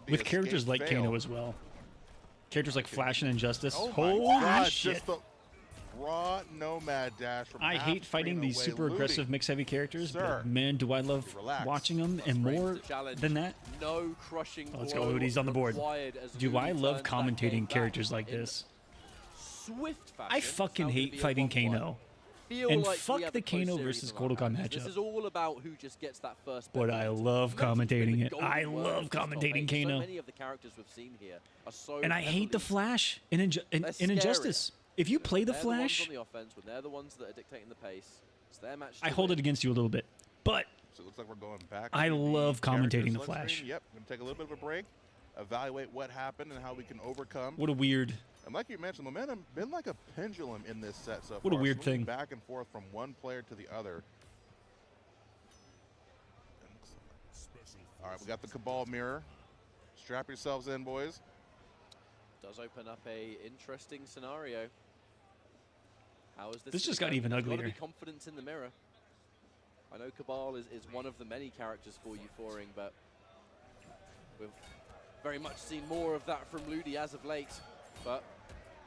With characters like Kano as well. Characters like Flash and Injustice. Oh my Holy God, shit. just the raw nomad dash from I half hate fighting screen these away. super Ludy. aggressive mix-heavy characters, Sir, but man, do I love relax. watching them Let's and raise more the challenge. than that. No crushing Let's go, blow Ludy's on the board. required as Do Ludy I love turns that game commentating back characters like in this? Swift fashion. I fucking Now gonna hate be a fighting 1-1. Kano. Feel And like fuck we have the a close Kano series versus in our Kodokan hands. This matchup. is all about who just gets that first But bet I right. love Momentum's been commentating the it. golden I word love of this top commentating eight. Kano. So many of the characters we've seen here are so And I hate the heavily- Flash in, They're in scarier. Injustice. If you play the They're the ones Flash, on the offense when they're the ones that are dictating the pace. It's their match. I to hold win. it against you a little bit. But So it looks like we're going back. I to the love character commentating the select Flash. screen. Yep, going to take a little bit of a break, evaluate what happened and how we can overcome. what a weird... And like you mentioned, momentum been like a pendulum in this set so far. What a weird swinging thing. Back and forth from one player to the other. All right, we got the Cabal mirror. Strap yourselves in, boys. Does open up a interesting scenario. How is this? This just gonna got go? even There's gotta uglier. be confidence in the mirror. I know Cabal is one of the many characters for Euphoring, but we've very much seen more of that from Ludy as of late. But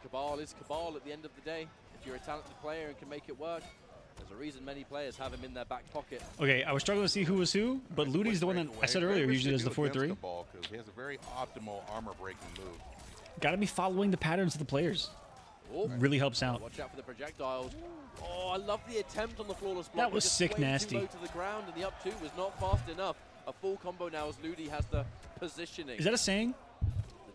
Cabal is Cabal at the end of the day. If you're a talented player and can make it work, there's a reason many players have him in their back pocket. Okay, I was struggling to see who was who, but Ludy's the one that I said earlier usually does the 4-3. Because he has a very optimal armor-breaking move. Gotta be following the patterns of the players. Oh, Really helps out. watch out for the projectiles. Oh, I love the attempt on the flawless block. That was Just sick way too nasty. low to the ground, and the up two was not fast enough. A full combo now as Ludy has the positioning. Is that a saying?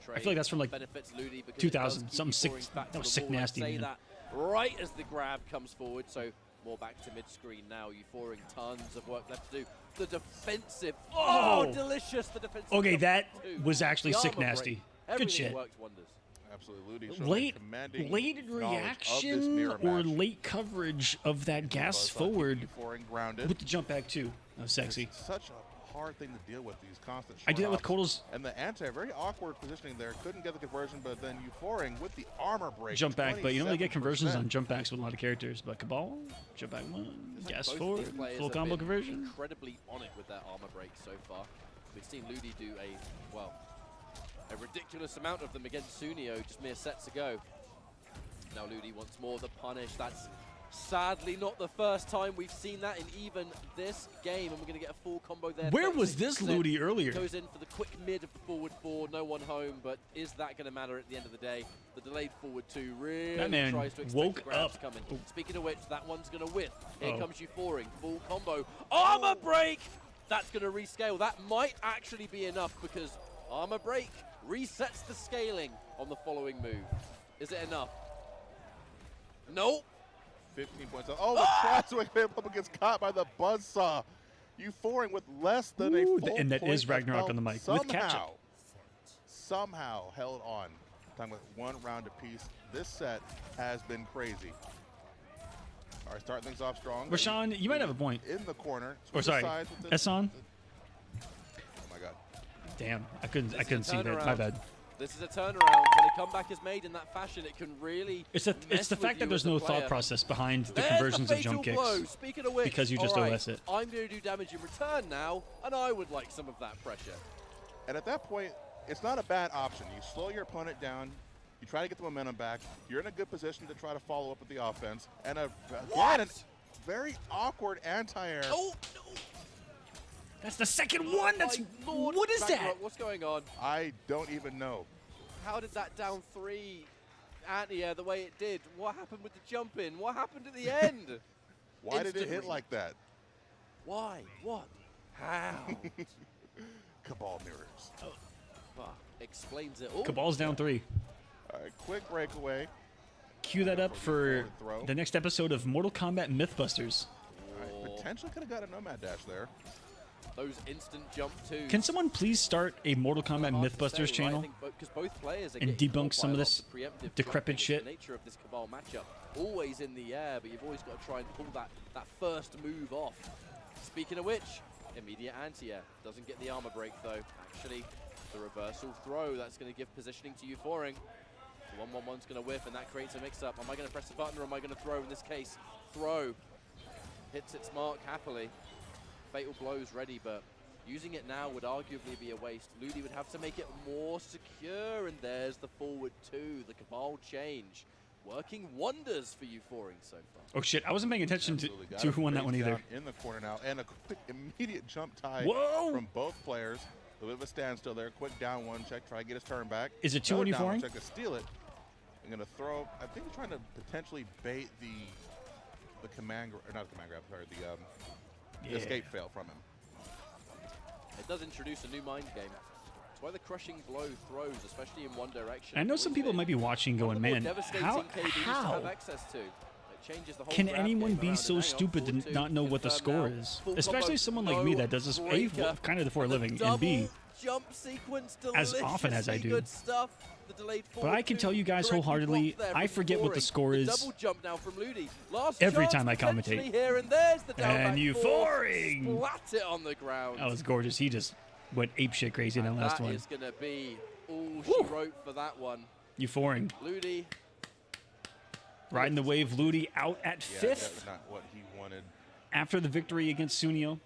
The I feel like that's from, like, benefits Ludy because 2000, it does keep something sick- Euphorings back that to was the sick ball. I'd nasty, say man. that right as the grab comes forward, so more back to mid-screen now. Euphoring tons of work left to do. The defensive, Oh! delicious! The defensive. Okay, jump that too. was actually The sick armor break. nasty. Good Everything shit. worked wonders. Absolutely, Ludy showing Late commanding knowledge of this reaction mirror or match. late coverage of that gas Buzz on keeping forward Euphoring grounded. with the jump back too. That was sexy. It's such a hard thing to deal with, these constant I did that with short hops. Kotal's And the anti, very awkward positioning there. Couldn't get the conversion, but then Euphoring with the armor break. jump back, but you don't really get conversions 27%. on jump backs with a lot of characters. But Cabal, jump back one, It's like gas both forward, these players full have combo been conversion. Incredibly on it with their armor break so far. We've seen Ludy do a ridiculous amount of them against Suneo just mere sets ago. Now Ludy wants more of the punish. That's sadly not the first time we've seen that in even this game, and we're going to get a full combo there. Where was this 36%. Ludy earlier? Goes in for the quick mid of the forward four, no one home, but is that going to matter at the end of the day? The delayed forward two really That man tries to expect woke the grabs up. coming. Oh. Speaking of which, that one's going to whiff. Here Oh. comes Euphoring, full combo. Armor break! That's going to rescale. That might actually be enough because armor break resets the scaling on the following move. Is it enough? Nope. 15 points. Oh, the crossway pickup gets caught by the buzzsaw. Euphoring with less than Ooh, a full and that point is Ragnarok of on the mic health. with catch-up. Somehow held on. Time with one round apiece. This set has been crazy. All right, starting things off strong. Rashawn, you might have a point. In the corner. Or switch sorry, sides with the- Esson. Oh my God. Damn, I couldn't This is a see that. My turnaround. bad. This is a turnaround. When a comeback is made in that fashion, it can really It's the mess fact with that you there's as a no player. thought process behind the There's conversions the of jump fatal blow. kicks. Speaking of which, because you just all right, OS it. I'm going to do damage in return now, and I would like some of that pressure. And at that point, it's not a bad option. You slow your opponent down. You try to get the momentum back. You're in a good position to try to follow up with the offense. And again, a very awkward anti-air. Oh, no. That's the second one. That's My Lord, what is that? Ragnarok, what's going on? I don't even know. How did that down three anti-air the way it did? What happened with the jump in? What happened at the end? Why did it hit Instantly. like that? Why? What? How? Cabal mirrors. Explains it all. Cabal's down 3. All right, quick breakaway. Cue that up for Forward throw. the next episode of Mortal Kombat Mythbusters. All right, potentially could have got a nomad dash there. those instant jump twos. Can someone please start a Mortal Kombat Hard to Mythbusters say, channel? right? Because both players are and getting debunk caught some by of a lot this preemptive decrepit jumping. It's shit? the nature of this Cabal matchup. Always in the air, but you've always got to try and pull that first move off. Speaking of which, immediate anti-air. Doesn't get the armor break though. Actually, the reversal throw, that's going to give positioning to Euphoring. The 1-1-1's going to whiff, and that creates a mix-up. Am I going to press the button, or am I going to throw? In this case, throw. Hits its mark happily. Fatal blows ready, but using it now would arguably be a waste. Ludy would have to make it more secure, and there's the forward two, the Cabal change. Working wonders for Euphoring so far. Oh shit, I wasn't paying attention to who won that one either. In the corner now, and a quick immediate jump tie Whoa! from both players. A bit of a standstill there. Quick down one check, try to get his turn back. Is it 2-1 down one Euphoring? check to steal it. I'm gonna throw. I think he's trying to potentially bait the command, or not the command grab, sorry, the escape fail from him. It does introduce a new mind game. That's why the crushing blow throws, especially in one direction. I know some people might be watching going, man, how can anyone be so stupid to not know what the score is? Especially someone like me that does this A, kind of for a living, and B, jump sequence, as often as I do. Good stuff. The delayed but I can tell you guys wholeheartedly, I forget what the score is double jump now from Ludy. every time I commentate. Here, and there's the and Euphoring! Splat it on the ground. That was gorgeous. He just went apeshit crazy in that last one. That is going to be all she wrote for that one. Euphoring. Ludy. Riding the wave, Ludy out at Yeah, 5th. that's not what he wanted. After the victory against Suneo.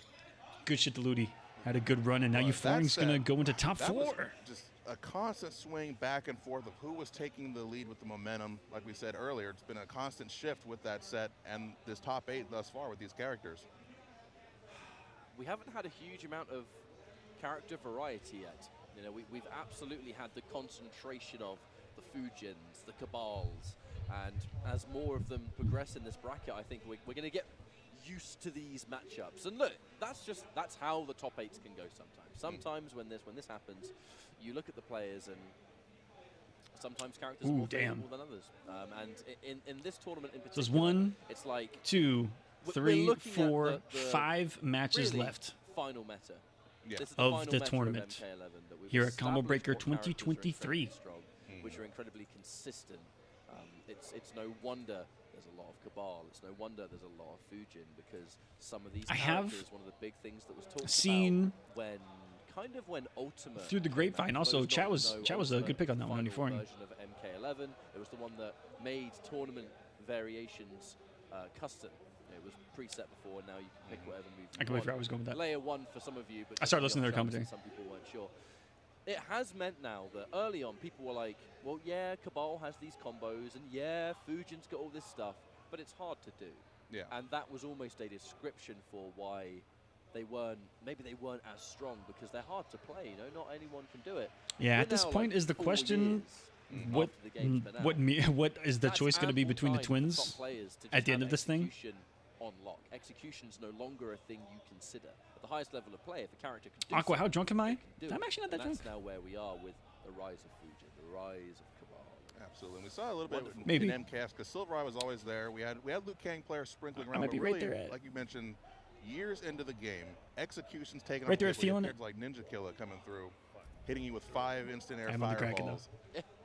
Good shit to Ludy. Had a good run, and now Euphoring's going to go into top 4. Just a constant swing back and forth of who was taking the lead with the momentum. Like we said earlier, it's been a constant shift with that set and this top 8 thus far with these characters. We haven't had a huge amount of character variety yet. You know, we've absolutely had the concentration of the Fujins, the Cabals, and as more of them progress in this bracket, I think we're going to get used to these matchups. And look, that's how the top 8s can go sometimes. Sometimes when this happens, you look at the players and sometimes characters are more favorable than others. And in this tournament in particular, There's 1, it's like 2, 3, 4, 5 matches really left. Final meta. Yeah. This is Of the final tournament meta of MK11 that we've here at Combo established Breaker what characters are 2023. incredibly strong, which are incredibly consistent. It's no wonder there's a lot of Cabal. It's no wonder there's a lot of Fujin, because some of these characters, one of the big things that was talked about when Ultima through the grapevine. Also, Chat was a good pick on that one on Euphoring. Version of MK11. It was the one that made tournament variations custom. It was preset before, and now you can pick whatever move you I can wait want. for I was going with that. Layer 1 for some of you, but I started listening to their commentary. some people weren't sure. It has meant now that early on people were like, well, yeah, Cabal has these combos, and yeah, Fujin's got all this stuff, but it's hard to do. Yeah. And that was almost a description for why maybe they weren't as strong, because they're hard to play. You know, not anyone can do it. Yeah, We're at this now, point like, is the 4 question, years what after the game's been out. what is the choice going to be ample between the time for twins top players to at just the end have of this thing? execution on lock. Execution's no longer a thing you consider. At the highest level of play, if a character can do Aqua, how something, drunk am I? they can do I'm it. actually not that And drunk. that's now where we are with the rise of Fujin, the rise of Cabal. Absolutely. We saw a little bit Maybe. in MKS because Silvereye was always there. We had Liu Kang players sprinkling around. might be but right really, there at- like you mentioned, years into the game, execution's taken Right there off at feeling it. like Ninja Killer coming through, hitting you with 5 instant air I'm on the Kraken, fireballs.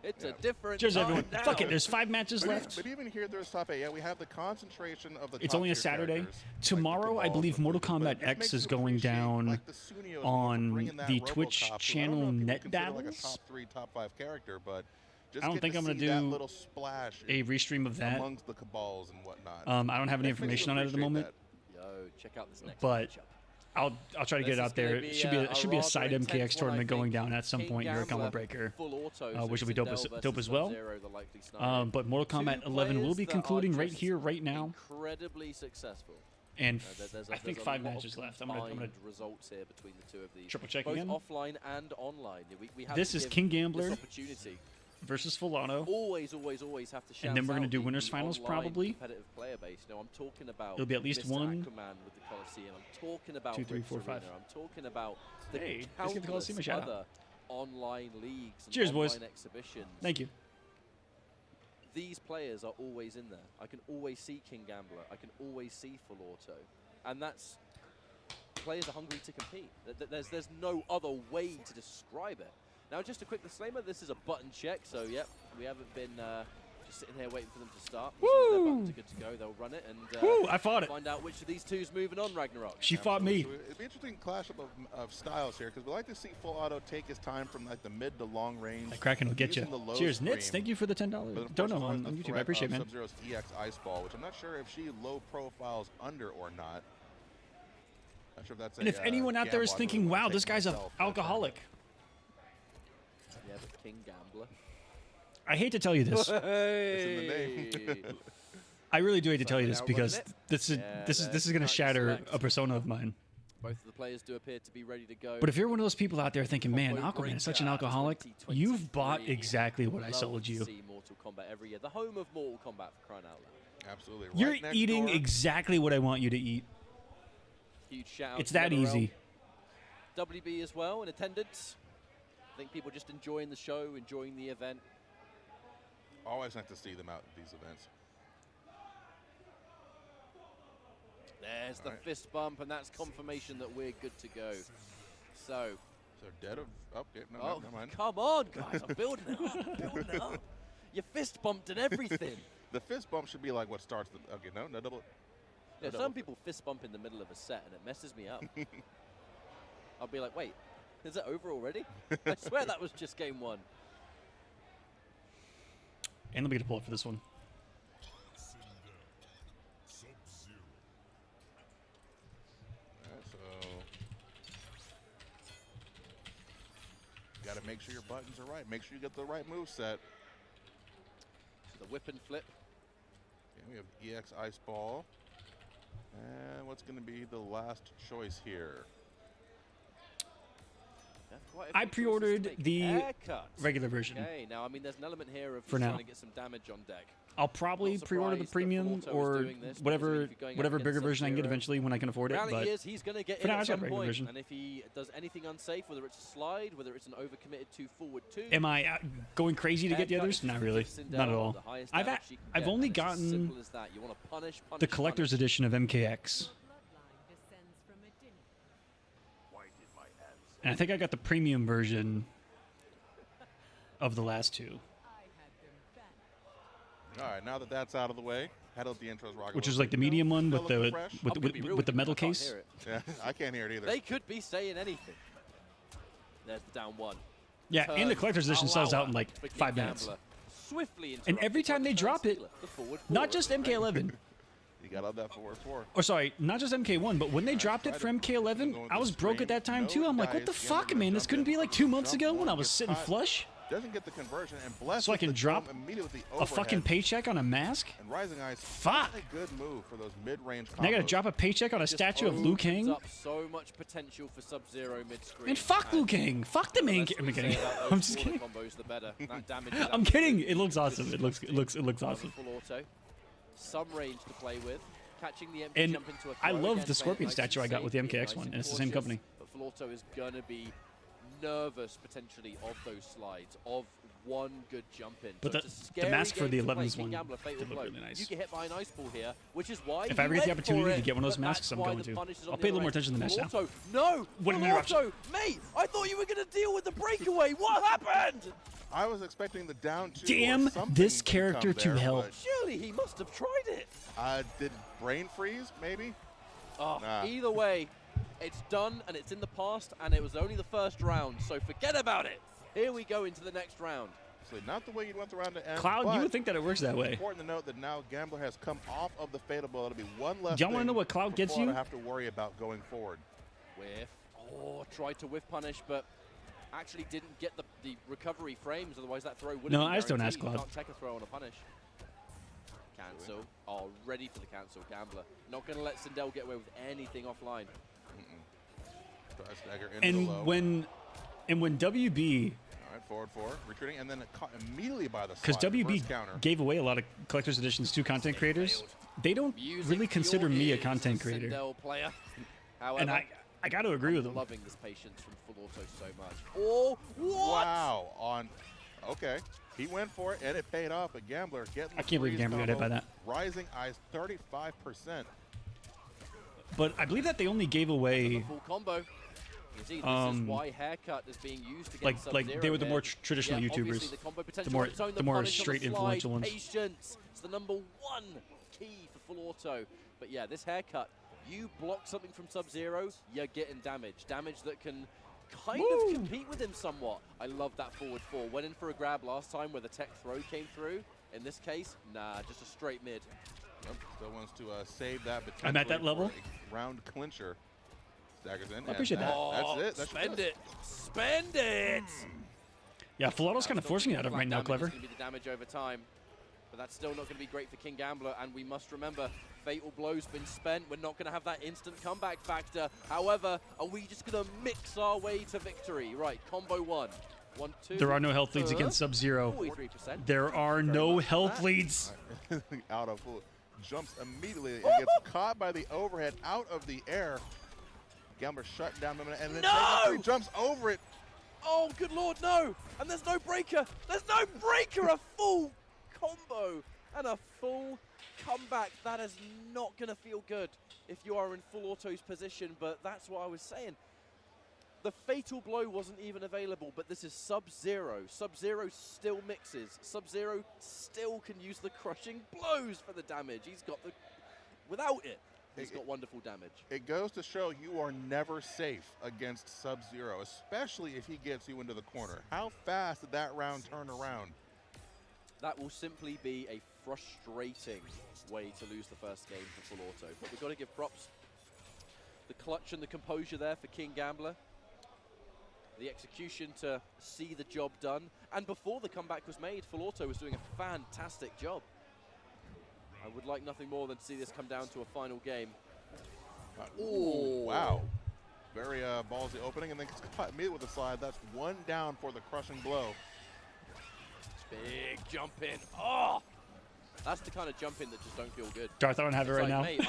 It's a different Cheers, time everyone. now. Fuck it, there's 5 matches But, left. but even here, there's top 8. Yeah, we have the concentration of the It's top only a tier Saturday. characters, like the Tomorrow, I Cabals, believe the Mortal Fujins, but Kombat it just X makes is you going appreciate, down like the Suneos on bringing that the RoboCop, Twitch who I don't channel know if people Net consider like a Battles. top 3, top 5 character, but just I don't get think to I'm going see to that do little splash a restream of that. amongst the Cabals and whatnot. I don't have any Makes you information on it at the appreciate moment, that. Yo, check out this next but matchup. I'll try to get This it is out there. gonna It be, should be a should be a rather side intense MKX one, I tournament going think. down at some King point here at Combo Gambler, Breaker, full auto, which so will be dope as Citadel dope versus as well. Sub-Zero, the likely scenario. But Mortal Two Kombat 11 will players be that are concluding right just here, right now, incredibly successful. and There's I think there's a 5 lot of matches left. I'm gonna combined results here between the two of these. triple check both again. offline and online. We have This to is give King Gambler this opportunity. versus Fulano. Always have to shout And then we're gonna out do the winners finals online probably. competitive player base. You know, I'm talking about It'll be at least one, MrAquaman with the Kolosseum. I'm talking about 2, 3, Rift 4, 5. Arena. I'm talking about the Hey, let's countless give the Kolosseum a shout out. other online leagues and Cheers, online boys. exhibitions. Thank you. These players are always in there. I can always see King Gambler. I can always see Full Auto. And that's players are hungry to compete. There's no other way to describe it. Now, just a quick disclaimer, this is a button check, so yep, we haven't been just sitting here waiting for them to start. As soon as their buttons are good to go, they'll run it and I fought it. find out which of these two is moving on, Ragnarok. She fought me. So it'd be an interesting clash of styles here, because we like to see Full Auto take his time from like the mid to long range. That Kraken will get you. using the low Cheers, Nits. screen. Thank you for the $10. But of course, Don't know there's always on the YouTube. threat I appreciate it, of man. Sub-Zero's EX Ice Ball, which I'm not sure if she low profiles under or not. Not sure if that's And if anyone out there is thinking, wow, this guy's an alcoholic, Yeah, but King Gambler. I hate to tell you this. Hey. I really do hate to tell you this Now because running this is Yeah, this is they're this is going to currently shatter select. a persona of mine. Both of the players do appear to be ready to go. But if you're one of those people out there thinking, man, Combo Aquaman is such an Breaker alcoholic, 2023. you've bought exactly what I Love sold to you. see Mortal Kombat every year. The home of Mortal Kombat, for crying out loud. Absolutely. You're Right next eating door. exactly what I want you to eat. Huge shout out It's to that NRL. easy. WB as well in attendance. I think people just enjoying the show, enjoying the event. Always nice to see them out at these events. There's the Alright. fist bump, and that's confirmation that we're good to go. So, So dead of. Oh, okay, no, oh, never mind. come on, guys. I'm building it up. I'm building it up. You fist bumped and everything. The fist bump should be like what starts the. Okay, no double. Yeah, no some double- people fist bump in the middle of a set, and it messes me up. I'll be like, wait, is it over already? I swear that was just game one. And let me get a pull up for this one. Alright, so got to make sure your buttons are right. Make sure you get the right move set. So the whip and flip. Okay, we have EX Ice Ball. And what's going to be the last choice here? That's quite a I few choices to pre-ordered make. the Haircut. regular version. Okay, now I mean there's an element here of For just now. trying to get some damage on deck. I'll probably Not pre-order the surprised that premium Full Auto is or doing this, because, I mean, whatever if you're going up whatever against bigger version I can get Sub-Zero, eventually when I can afford it. Reality But is he's going to get for in now, I at got some regular point, version. and if he does anything unsafe, whether it's a slide, whether it's an overcommitted 2-forward 2, am I going crazy to get the haircut others? is Not really. Sindel, Not at all. the highest I've damage a- she can I've get, only and it's as gotten simple as that. You want to punish, the collector's edition of MKX, and I think I got the premium version of the last two, All right, now that that's out of the way, how about the intros rock? a which little is like the bit? medium one Still with the looking fresh? with I'm the, gonna be real with the you, metal I can't case. hear it. Yeah, I can't hear it either. They could be saying anything. There's the down one. Yeah, and the Turn, collector's edition sells out in allow like for King 5 minutes. Gambler. Swiftly And every interrupted time by they the drop it, stealer, the forward Not four. just MK11. You got up that forward four. Or sorry, not just MK1, but when they dropped it for Try to MK11, go with I the was broke at screen. that time No too. I'm like, what the dice. fuck, Gambler man? This jump couldn't in. be like 2 months Jump ago when one, I was gets sitting caught. flush. Doesn't get the conversion and blessed So I with can the drop jump immediately with the A fucking overhead. paycheck on a mask? And Rising Ice, Fuck. a good move for those mid-range combos. Now I gotta drop a paycheck on a Just statue of Liu opens Kang? up so much potential for Sub-Zero mid-screen. And fuck Liu Kang. Fuck the main. I'm kidding. I'm just kidding. Combos, the better. That damage is I'm kidding. absolutely It looks awesome. It disgusting. looks awesome. Full auto. Some range to play with. Catching the empty And jump into a I throw, love again, the playing Scorpion nice statue I and got with safe, the being MKX nice one, and and it's the same cautious. company. But Full auto is gonna be nervous potentially of those slides, of one good jump in. But So the- it's a the scary mask for game the to play. 11's King one Gambler, fatal did look blow. really nice. You get hit by an ice ball here, which is why If you I ever get the went opportunity for to it, get one of those but masks, that's I'm why going the to. punish is I'll on pay a the little more right. attention to the match now. Full auto. No! What an Full interruption. auto! Mate, I thought you were going to deal with the breakaway. What happened? I was expecting the down two. Damn or something this to character come to there, hell. but, Surely he must have tried it. Did brain freeze, maybe? Oh, Nah. Either way, it's done and it's in the past, and it was only the first round, so forget about it. Here we go into the next round. So not the way you want the round to end. Cloud, but you would think that it works that way. important to note that now Gambler has come off of the fatal blow. It'll be one less Y'all wanna thing know what Cloud for gets Full Auto you? have to worry about going forward. Whiff. Oh, tried to whiff punish, but actually didn't get the recovery frames, otherwise that throw would have No, been I just don't ask guaranteed. Cloud. You can't take a throw on a punish. Cancel. Oh, ready for the cancel, Gambler. Not going to let Sindel get away with anything offline. Try to stagger into the low. And when WB, All right, forward four, retreating, and then it caught immediately by the because slide, WB reverse counter. gave away a lot of collector's editions to content creators, they don't Music really to consider your me a ears, content creator. Sindel player. However, And I got to agree with I'm them. loving this patience from Full Auto so much. Oh, what? Wow. Okay. He went for it, and it paid off. A Gambler getting I can't believe the Gambler got hit by combo. that. Rising Ice, 35%. but I believe that they only gave away Full combo. Indeed, this is why haircut is being used against like they were the more traditional YouTubers, The, combo the more straight influential ones. Patience. It's the #1 key for full auto. But yeah, this haircut, you block something from Sub-Zero, you're getting damage. Damage that can kind of compete with him somewhat. I love that forward 4. Went in for a grab last time where the tech throw came through. In this case, nah, just a straight mid. Still wants to save that. I'm at that level. Round clincher. Staggers in. I appreciate that. That's it. Spend it. Spend it. Yeah, Fulato's kind of forcing it out of him right now, Clever. It's going to be the damage over time. But that's still not going to be great for King Gambler. And we must remember, Fatal Blow's been spent. We're not going to have that instant comeback factor. However, are we just going to mix our way to victory? Right, combo 1. 1, 2. There are no health leads against Sub-Zero. 43%. There are no health leads. Out of full. Jumps immediately and gets caught by the overhead out of the air. Gambler shut down the minute and then jumps over it. Oh, good lord, no! And there's no breaker! There's no breaker! A full combo and a full comeback. That is not going to feel good if you are in full auto's position, but that's what I was saying. The fatal blow wasn't even available, but this is Sub-Zero. Sub-Zero still mixes. Sub-Zero still can use the crushing blows for the damage. He's got the... Without it, he's got wonderful damage. It goes to show you are never safe against Sub-Zero, especially if he gets you into the corner. How fast did that round turn around? That will simply be a frustrating way to lose the first game for full auto. But we've got to give props. The clutch and the composure there for King Gambler. The execution to see the job done. And before the comeback was made, full auto was doing a fantastic job. I would like nothing more than to see this come down to a final game. Ooh, wow. Very ballsy opening, and then gets caught immediately with the slide. That's 1 down for the crushing blow. Big jump in. Oh! That's the kind of jump in that just don't feel good. Darth, I don't have it right now. Mate,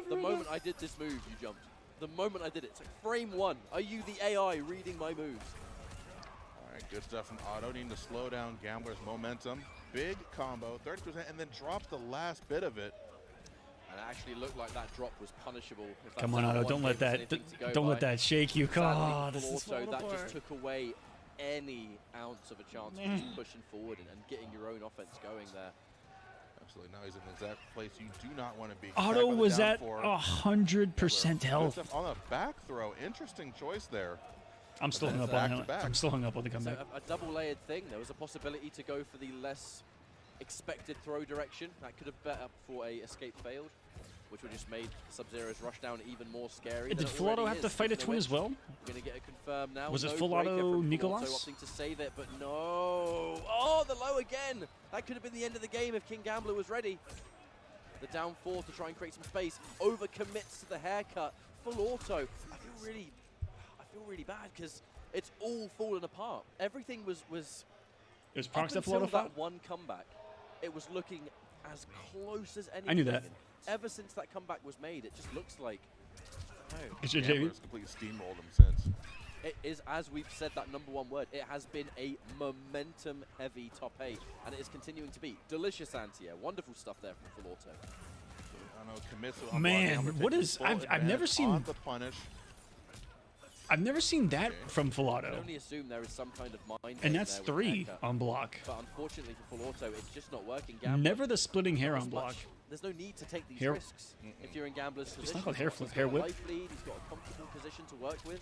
the moment I did this move, you jumped. The moment I did it, it's like frame 1. Are you the AI reading my moves? All right, good stuff from Otto. Needing to slow down Gambler's momentum. Big combo, 30%, and then drops the last bit of it. And it actually looked like that drop was punishable. Come on, Otto, don't let that shake you. God, this is also that just took away any ounce of a chance of just pushing forward and getting your own offense going there. Absolutely, now he's in the exact place you do not want to be. Otto was at 100% health. On the back throw, interesting choice there. I'm still hung up on him. I'm still hung up on the comeback. So a double-layered thing. There was a possibility to go for the less expected throw direction. That could have bet up for a escape failed, which would just made Sub-Zero's rush down even more scary. Did full auto have to fight a twin as well? We're going to get it confirmed now. Was it full auto Nicolas? Opting to save it, but no. Oh, the low again. That could have been the end of the game if King Gambler was ready. The down 4 to try and create some space. Overcommits to the haircut. Full auto. I feel really bad because it's all fallen apart. Everything was It was Procs that full auto that one comeback. It was looking as close as anything. I knew that. Ever since that comeback was made, it just looks like Gambler's completely steamrolled him since. it is, as we've said, that #1 word. It has been a momentum-heavy top 8, and it is continuing to be. Delicious anti-air. Wonderful stuff there from full auto. I know, commits to Man, what is... I've never seen... the punish. I've never seen that from full I auto. can only assume there is some kind of mind. And that's there with 3 haircut. on block. But unfortunately for full auto, it's just not working. Gambler, Never the splitting hair not on as block. much. There's no need to take these Hair- risks if you're in Gambler's position. It's not called hair flip, He's hair got a whip. life lead, he's got a comfortable position to work with.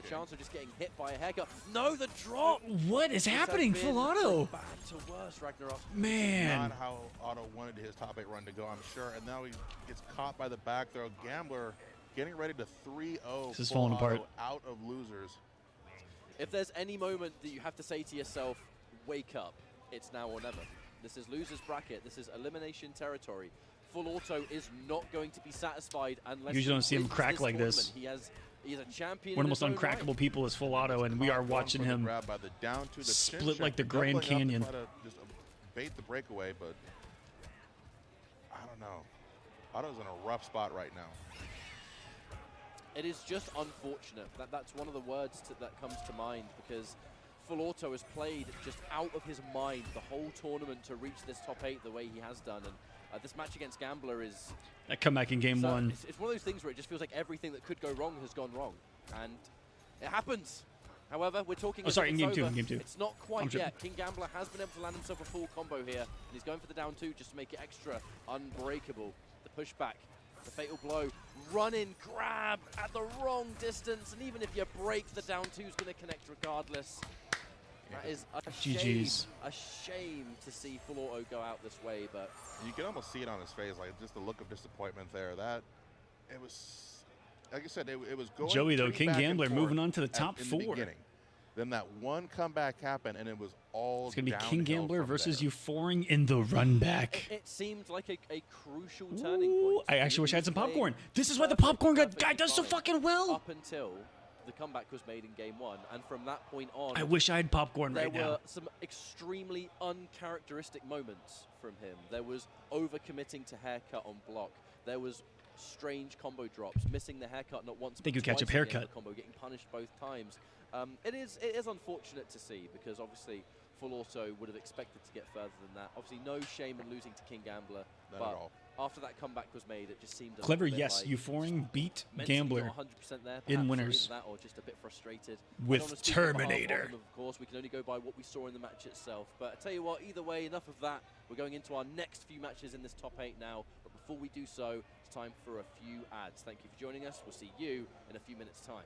The chance of just getting hit by a haircut. No, the drop! What is This has happening, been full auto? from bad to worse, Ragnarok. Man. Not how Otto wanted his top 8 run to go, I'm sure. And now he gets caught by the back throw. Gambler getting ready to 3-0 This is full falling auto apart. out of losers. If there's any moment that you have to say to yourself, wake up, it's now or never. This is loser's bracket. This is elimination territory. Full auto is not going to be satisfied unless Usually don't see him wins crack like this. tournament. He is a champion. One of in the most his own uncrackable right. people is full auto, and we are watching him Grab by the down to the chin split check, like the Grand doubling up to Canyon. try to just bait the breakaway, but I don't know. Otto's in a rough spot right now. It is just unfortunate. That's one of the words that comes to mind because full auto has played just out of his mind the whole tournament to reach this top 8 the way he has done. And This match against Gambler is... That comeback in game one. It's one of those things where it just feels like everything that could go wrong has gone wrong. And it happens. However, we're talking... Oh, sorry, in game two, over. in game two. It's not quite yet. King Gambler has been able to land himself a full combo here. And he's going for the down two just to make it extra unbreakable. The pushback, the fatal blow, run in, grab at the wrong distance. And even if you break, the down two is going to connect regardless. That is a shame to see full auto go out this way, but... You can almost see it on his face, like just the look of disappointment there. That, it was, like I said, it was going Joey, though, pretty King back and Gambler forth moving on to the top in four. the beginning. Then that one comeback happened, and it was all It's going to be downhill King Gambler from versus there. Euphoring in the run back. It seemed like a crucial turning point. I actually wish I had some Playing popcorn. This is why the popcorn guy does so fine fucking well. Up until the comeback was made in game one, and from that point on, I wish I had popcorn there right were now. some extremely uncharacteristic moments from him. There was overcommitting to haircut on block. There was strange combo drops, missing the haircut not once. Thank you, but Ketchup. twice at the end of Haircut. the combo, getting punished both times. It is unfortunate to see because obviously full auto would have expected to get further than that. Obviously, no shame in losing to King Gambler, Not but at all. after that comeback was made, it just seemed a Clever, little bit yes. like Euphoring beat mentally Gambler not 100% there, in perhaps, or winners. either that or just a bit frustrated. With I don't wanna speak on behalf of Terminator. him, of course, we can only go by what we saw in the match itself. But I tell you what, either way, enough of that. We're going into our next few matches in this top 8 now. But before we do so, it's time for a few ads. Thank you for joining us. We'll see you in a few minutes' time.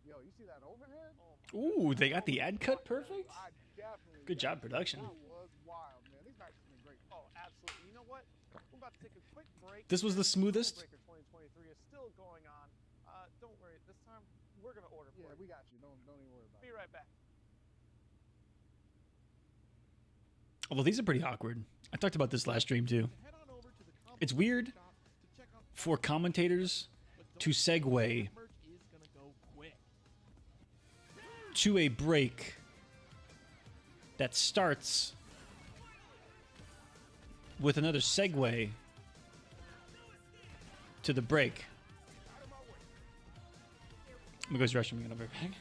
Yo, you see that overhead? Ooh, they got the ad cut perfect. I definitely Good job, production. That was wild, man. These matches have been great. Oh, absolutely. You know what? We're about to take a quick break. This was the smoothest. Breaker 2023 is still going on. Don't worry. This time we're gonna order for you. Yeah, we got you. Don't even worry about it. Be right back. Although these are pretty awkward. I talked about this last stream too. It's weird for commentators to segue to a break that starts with another segue to the break. I'm gonna go to the restroom and I'll be right back.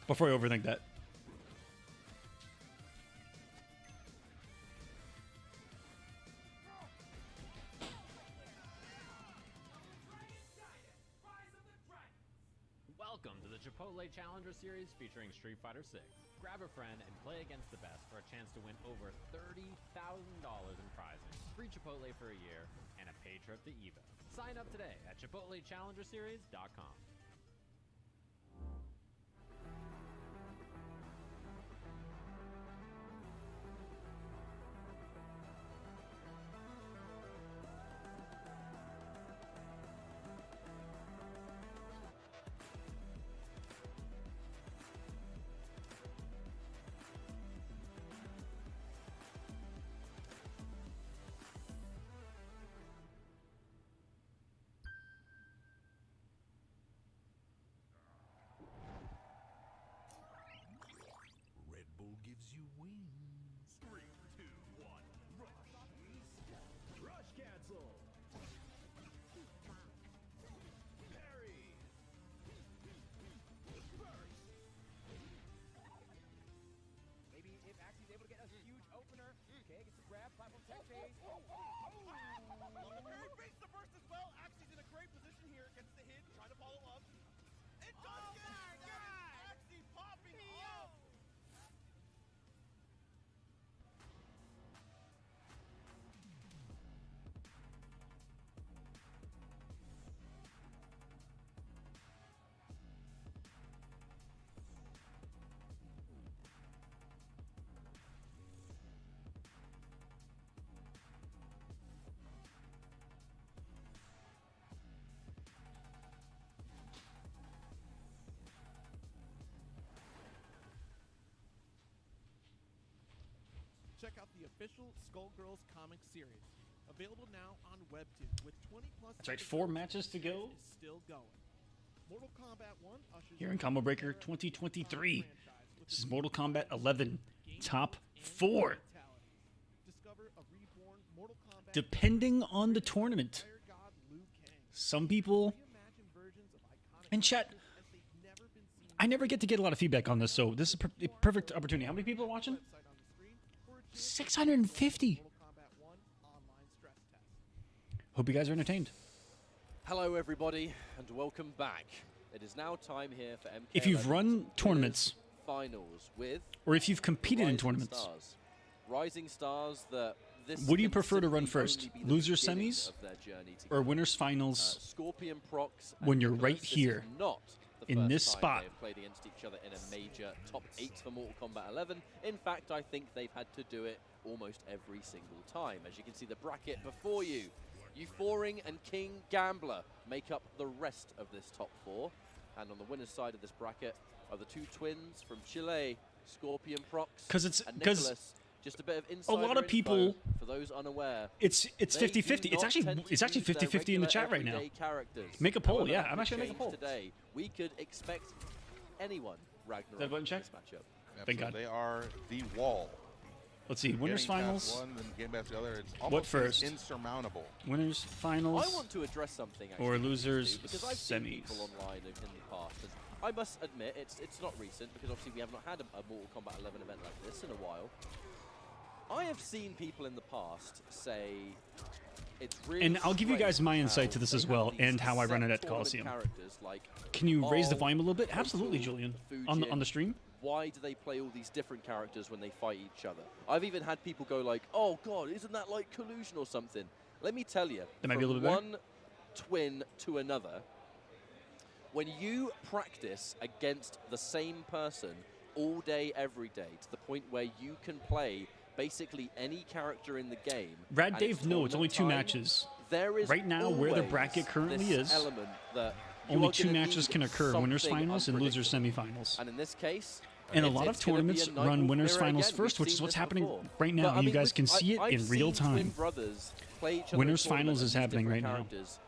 Before I overthink that. Welcome to the Chipotle Challenger Series featuring Street Fighter 6. Grab a friend and play against the best for a chance to win over $30,000 in prizes, free Chipotle for a year, and a paid trip to EVO. Sign up today at ChipotleChallengerSeries.com. Red Bull gives you wings. 3, 2, 1, rush. Rush cancel. Parry. Burst. Maybe if Axie's able to get a huge opener. Okay, gets the grab, platform tech phase. Baits the burst as well. Axie's in a great position here. Gets the hit, trying to follow up. It does get it! Axie popping off! Check out the official Skullgirls comic series. Available now on Webtoon with 20 plus. That's right, 4 matches to go. Is still going. Mortal Kombat 1 ushers Here in Combo Breaker 2023. This is Mortal Kombat 11, top 4. Discover a reborn Mortal Kombat Depending on the tournament. Fire God Liu Kang. Some people Reimagine versions of iconic in chat, characters as they've never been seen I never get to get a lot of feedback on this, so this is a perfect opportunity. How many people are watching? 650. Hope you guys are entertained. Hello, everybody, and welcome back. It is now time here for MK11 If you've run tournaments, finals with, or if you've competed in tournaments, Rising Stars that this what do you can prefer to run simply first? only be the Losers beginning semis of their journey or together. winners finals Scorpion Procs and when you're Nicolas, right this here is not the in first this time spot? they have played against each other in a major top 8 for Mortal Kombat 11. In fact, I think they've had to do it almost every single time. As you can see, the bracket before you, Euphoring and King Gambler make up the rest of this top 4. And on the winner's side of this bracket are the two twins from Chile, Scorpion Procs and Nicolas. Just a bit of insider lot of people, info for those unaware. It's 50-50. It's actually 50-50 in the chat right now. Make a poll, yeah. I'm actually gonna make a poll. Today, we could expect anyone Ragnarok that button check? this matchup. Thank God. They are the wall. Let's see. Winners finals. One, then getting back to the other. It's What almost first? Insurmountable. Winners finals. I want to address something actually, or losers because I've seen semis. people online in the past. And I must admit, it's not recent because obviously we have not had a Mortal Kombat 11 event like this in a while. I have seen people in the past say it's really And I'll give you guys my strange insight to this how as they well, have these and how I run it at set Kolosseum. tournament characters like Can you raise the Paul, volume a little bit? Absolutely, Julian. On the stream. Why do they play all these different characters when they fight each other? I've even had people go like, "Oh God, isn't that like collusion or something?" Let me tell you, That might be a from little bit better. one twin to another, when you practice against the same person all day, every day, to the point where you can play basically any character in the game. Rad and Dave, no, it's only 2 tournament matches. There is Right now, where the always bracket currently this is, element that you only are 2 gonna matches need can occur: winners something finals and losers unpredictable. semifinals. And in this case, And a lot of it's gonna be tournaments a Night run Wolf winners mirror finals again. first, We've which is seen what's this happening before. right now. But, I You mean, guys can see it I've in real seen twin time. brothers play each other Winners in tournaments finals is and use happening different right now. characters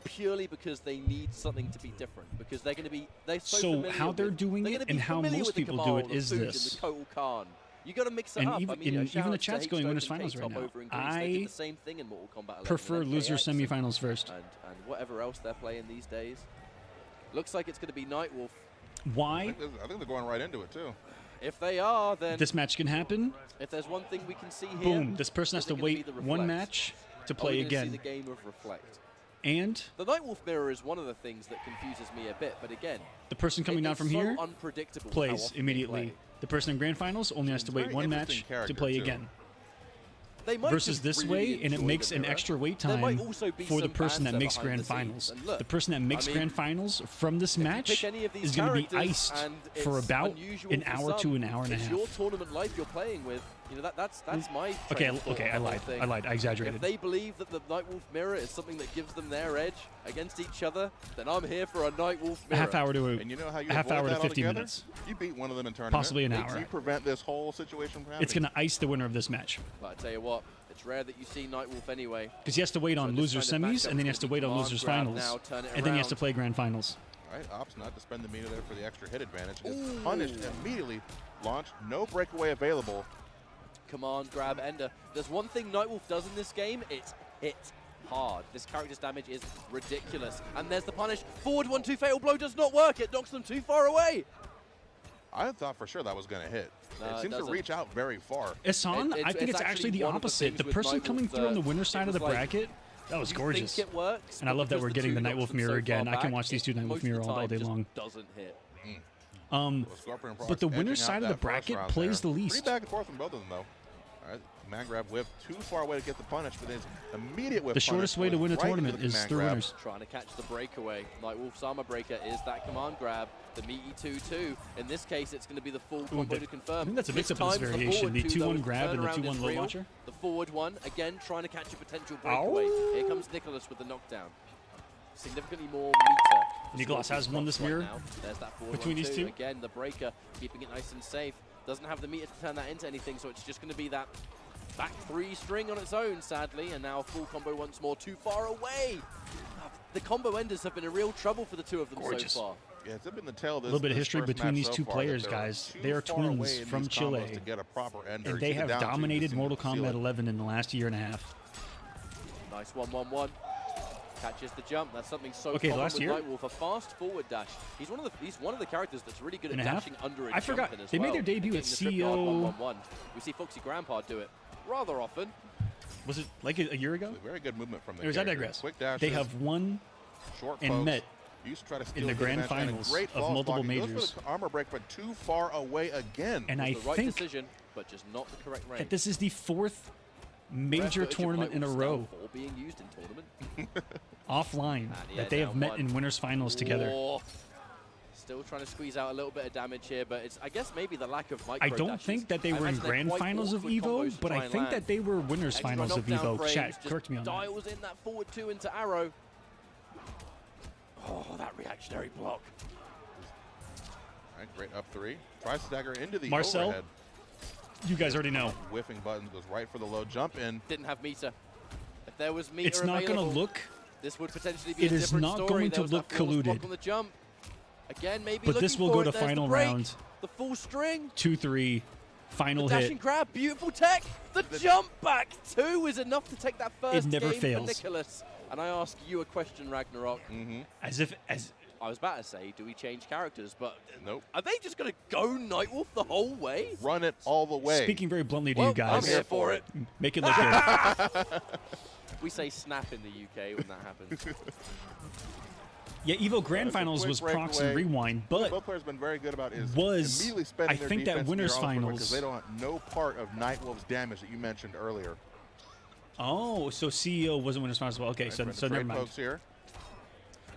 purely because they need something to be different, because they're going to be so So familiar how they're with- doing they're it gonna be and how familiar most with the people do Kamal, it the is Food, this. and the Kotal Khan. You got to mix it And up. even- I mean, you know, and shout even the out to chat's going H-Stoke winners and finals K-Top right now. over in Greece. They did I the same thing in Mortal Kombat 11 prefer and loser MKX semifinals first. and whatever else they're playing these days. Looks like it's going to be Nightwolf. Why? I think they're going right into it too. If they are, then This match can happen. if there's one thing we can see here, Boom. This person has is to it gonna be wait the one Reflect? match to Are we play gonna see again. the game of Reflect? And The Nightwolf mirror is one of the things that confuses me a bit, but again, the person coming down it's from so here unpredictable how plays often they immediately. play. The person in grand finals only has to wait Very one interesting match to character, play too. again. They might Versus just this really way, and it enjoy makes the an mirror. extra wait There might time also be for the some person that banter makes behind grand the scenes. finals. And look, The person that makes I mean, grand finals from this if you match pick any of these is going to be characters iced and for it's about unusual an for hour to some, an hour and a it's half. your tournament life you're playing with. You know, that's my Okay, train of thought okay, on I the whole lied. thing. I lied. I exaggerated. If they believe that the Nightwolf mirror is something that gives them their edge against each other, then I'm here for a Nightwolf A mirror. half hour to And you know how you a half avoid hour to that 50 altogether? minutes. You beat one of them in tournament. Possibly an hour. You prevent this whole situation from happening. It's going to ice the winner of this match But I tell you what, it's rare that you see Nightwolf anyway. because he has to wait So on this losers kind of semis matchup and then he is has to gonna wait be on command losers grab finals, now, turn it and then he has to around. play grand finals. All right, Ops not to spend the meter there for the extra hit advantage. Is punished immediately. Launch, no breakaway available. Command grab ender. There's one thing Nightwolf does in this game, it's hit hard. This character's damage is ridiculous. And there's the punish. Forward 1-2 fatal blow does not work. It knocks them too far away. I thought for sure that was going to hit. No, it it seems to doesn't. reach out very far. Isan, It- I think it's actually the one of the opposite. things The with person Nightwolf coming through on the that winner's side of it the was like, bracket, that was you gorgeous. think it works, And I but love that because we're getting the two knocks Nightwolf them mirror so again. far I can back, watch these two it Nightwolf most of mirror the all time day just long. doesn't hit. Scorpion and But the Procs winner's edging side out of the that first bracket round plays there. the least. Pretty back and forth from both of them, though. All right, command grab whiff, too far away to get the punish, but then immediate whiff. The shortest way to win a right into tournament the is command through grab. winners. Trying to catch the breakaway. Nightwolf's armor breaker is that command grab. The meaty 2-2. In this case, it's going to be the full combo to confirm. I think that's a This mix-up in this time, variation. The forward two, 2-1 though, grab and the turnaround 2-1 is low real. launcher. The forward one, again, trying to catch a potential breakaway. Here comes Nicolas with the knockdown. Significantly more meter. for Nicolas has Scorpion won this Procs right mirror now. There's that forward between one these too. two. Again, the breaker, keeping it nice and safe. Doesn't have the meter to turn that into anything, so it's just going to be that back 3 string on its own, sadly. And now full combo once more, too far away. The combo enders have been a real trouble for the two of them Gorgeous. so far. Yeah, it's been the tale. A little bit of history between these two players, guys. They are twins from Chile, and they have dominated Mortal Kombat 11 in the last year and a half. Nice 1-1-1. Catches the jump. That's something so Okay, common last with year? Nightwolf, a fast forward dash. He's one of the characters that's really good at And a half? dashing under a I jump forgot. in as They well. made their debut Getting at the trip guard CO 1-1-1. We see Foxy Grandpa do it rather often. Was it like a year ago? It's a very good movement from the Or is that character. digress? Quick dashes, They have won short and pokes. met Used to try to in steal the hit grand advantage, and a finals great of balls multiple blocking. Goes majors. for the armor break, but too far away again. And It I was the right think decision, but just not the correct range. that this is the 4th major Rare footage of tournament in a Nightwolf's row downfall being used in tournament. offline yeah, that they have down met one. in winners finals together. Oh, still trying to squeeze out a little bit of damage here, but it's, I guess, maybe the lack of micro I don't dashes. think that they I were in imagine they're grand quite finals of awkward combos Evo, to but try I and think land. that they were winners Extra finals of knockdown Evo. frames Chat, just correct me on that. dials in that forward 2 into Arrow. Oh, that reactionary block. All right, great up 3. Tries to dagger into the Marcel, overhead. you guys already know. Whiffing buttons, goes right for the low jump in. Didn't have meter. If there was meter It's not going to available, look, this would potentially be it a is different not story. going There to was that look flawless block colluded. on the jump. Again, maybe but this looking will for go it. to There's the final break, round. The full string. 2-3, final The dash hit. and grab, beautiful tech. The jump back 2 is enough to take that first never game fails. for Nicolas. And I ask you a question, Ragnarok. As I was about to say, do we change characters? But nope. Are they just going to go Nightwolf the whole way? Run it all the way. Speaking very bluntly to Well, you guys, I'm here for it. Make it look good. We say snap in the UK when that happens. Yeah, Evo Grand It's a Finals quick was Procs and breakaway. Rewind, but both players have been very good about is was, immediately spending I their think that defense winners in their own finals- because they don't have no part of Nightwolf's damage that you mentioned earlier. oh, so CEO wasn't winners finals as well. Okay, Right, so friend, so the never trade mind. folks here.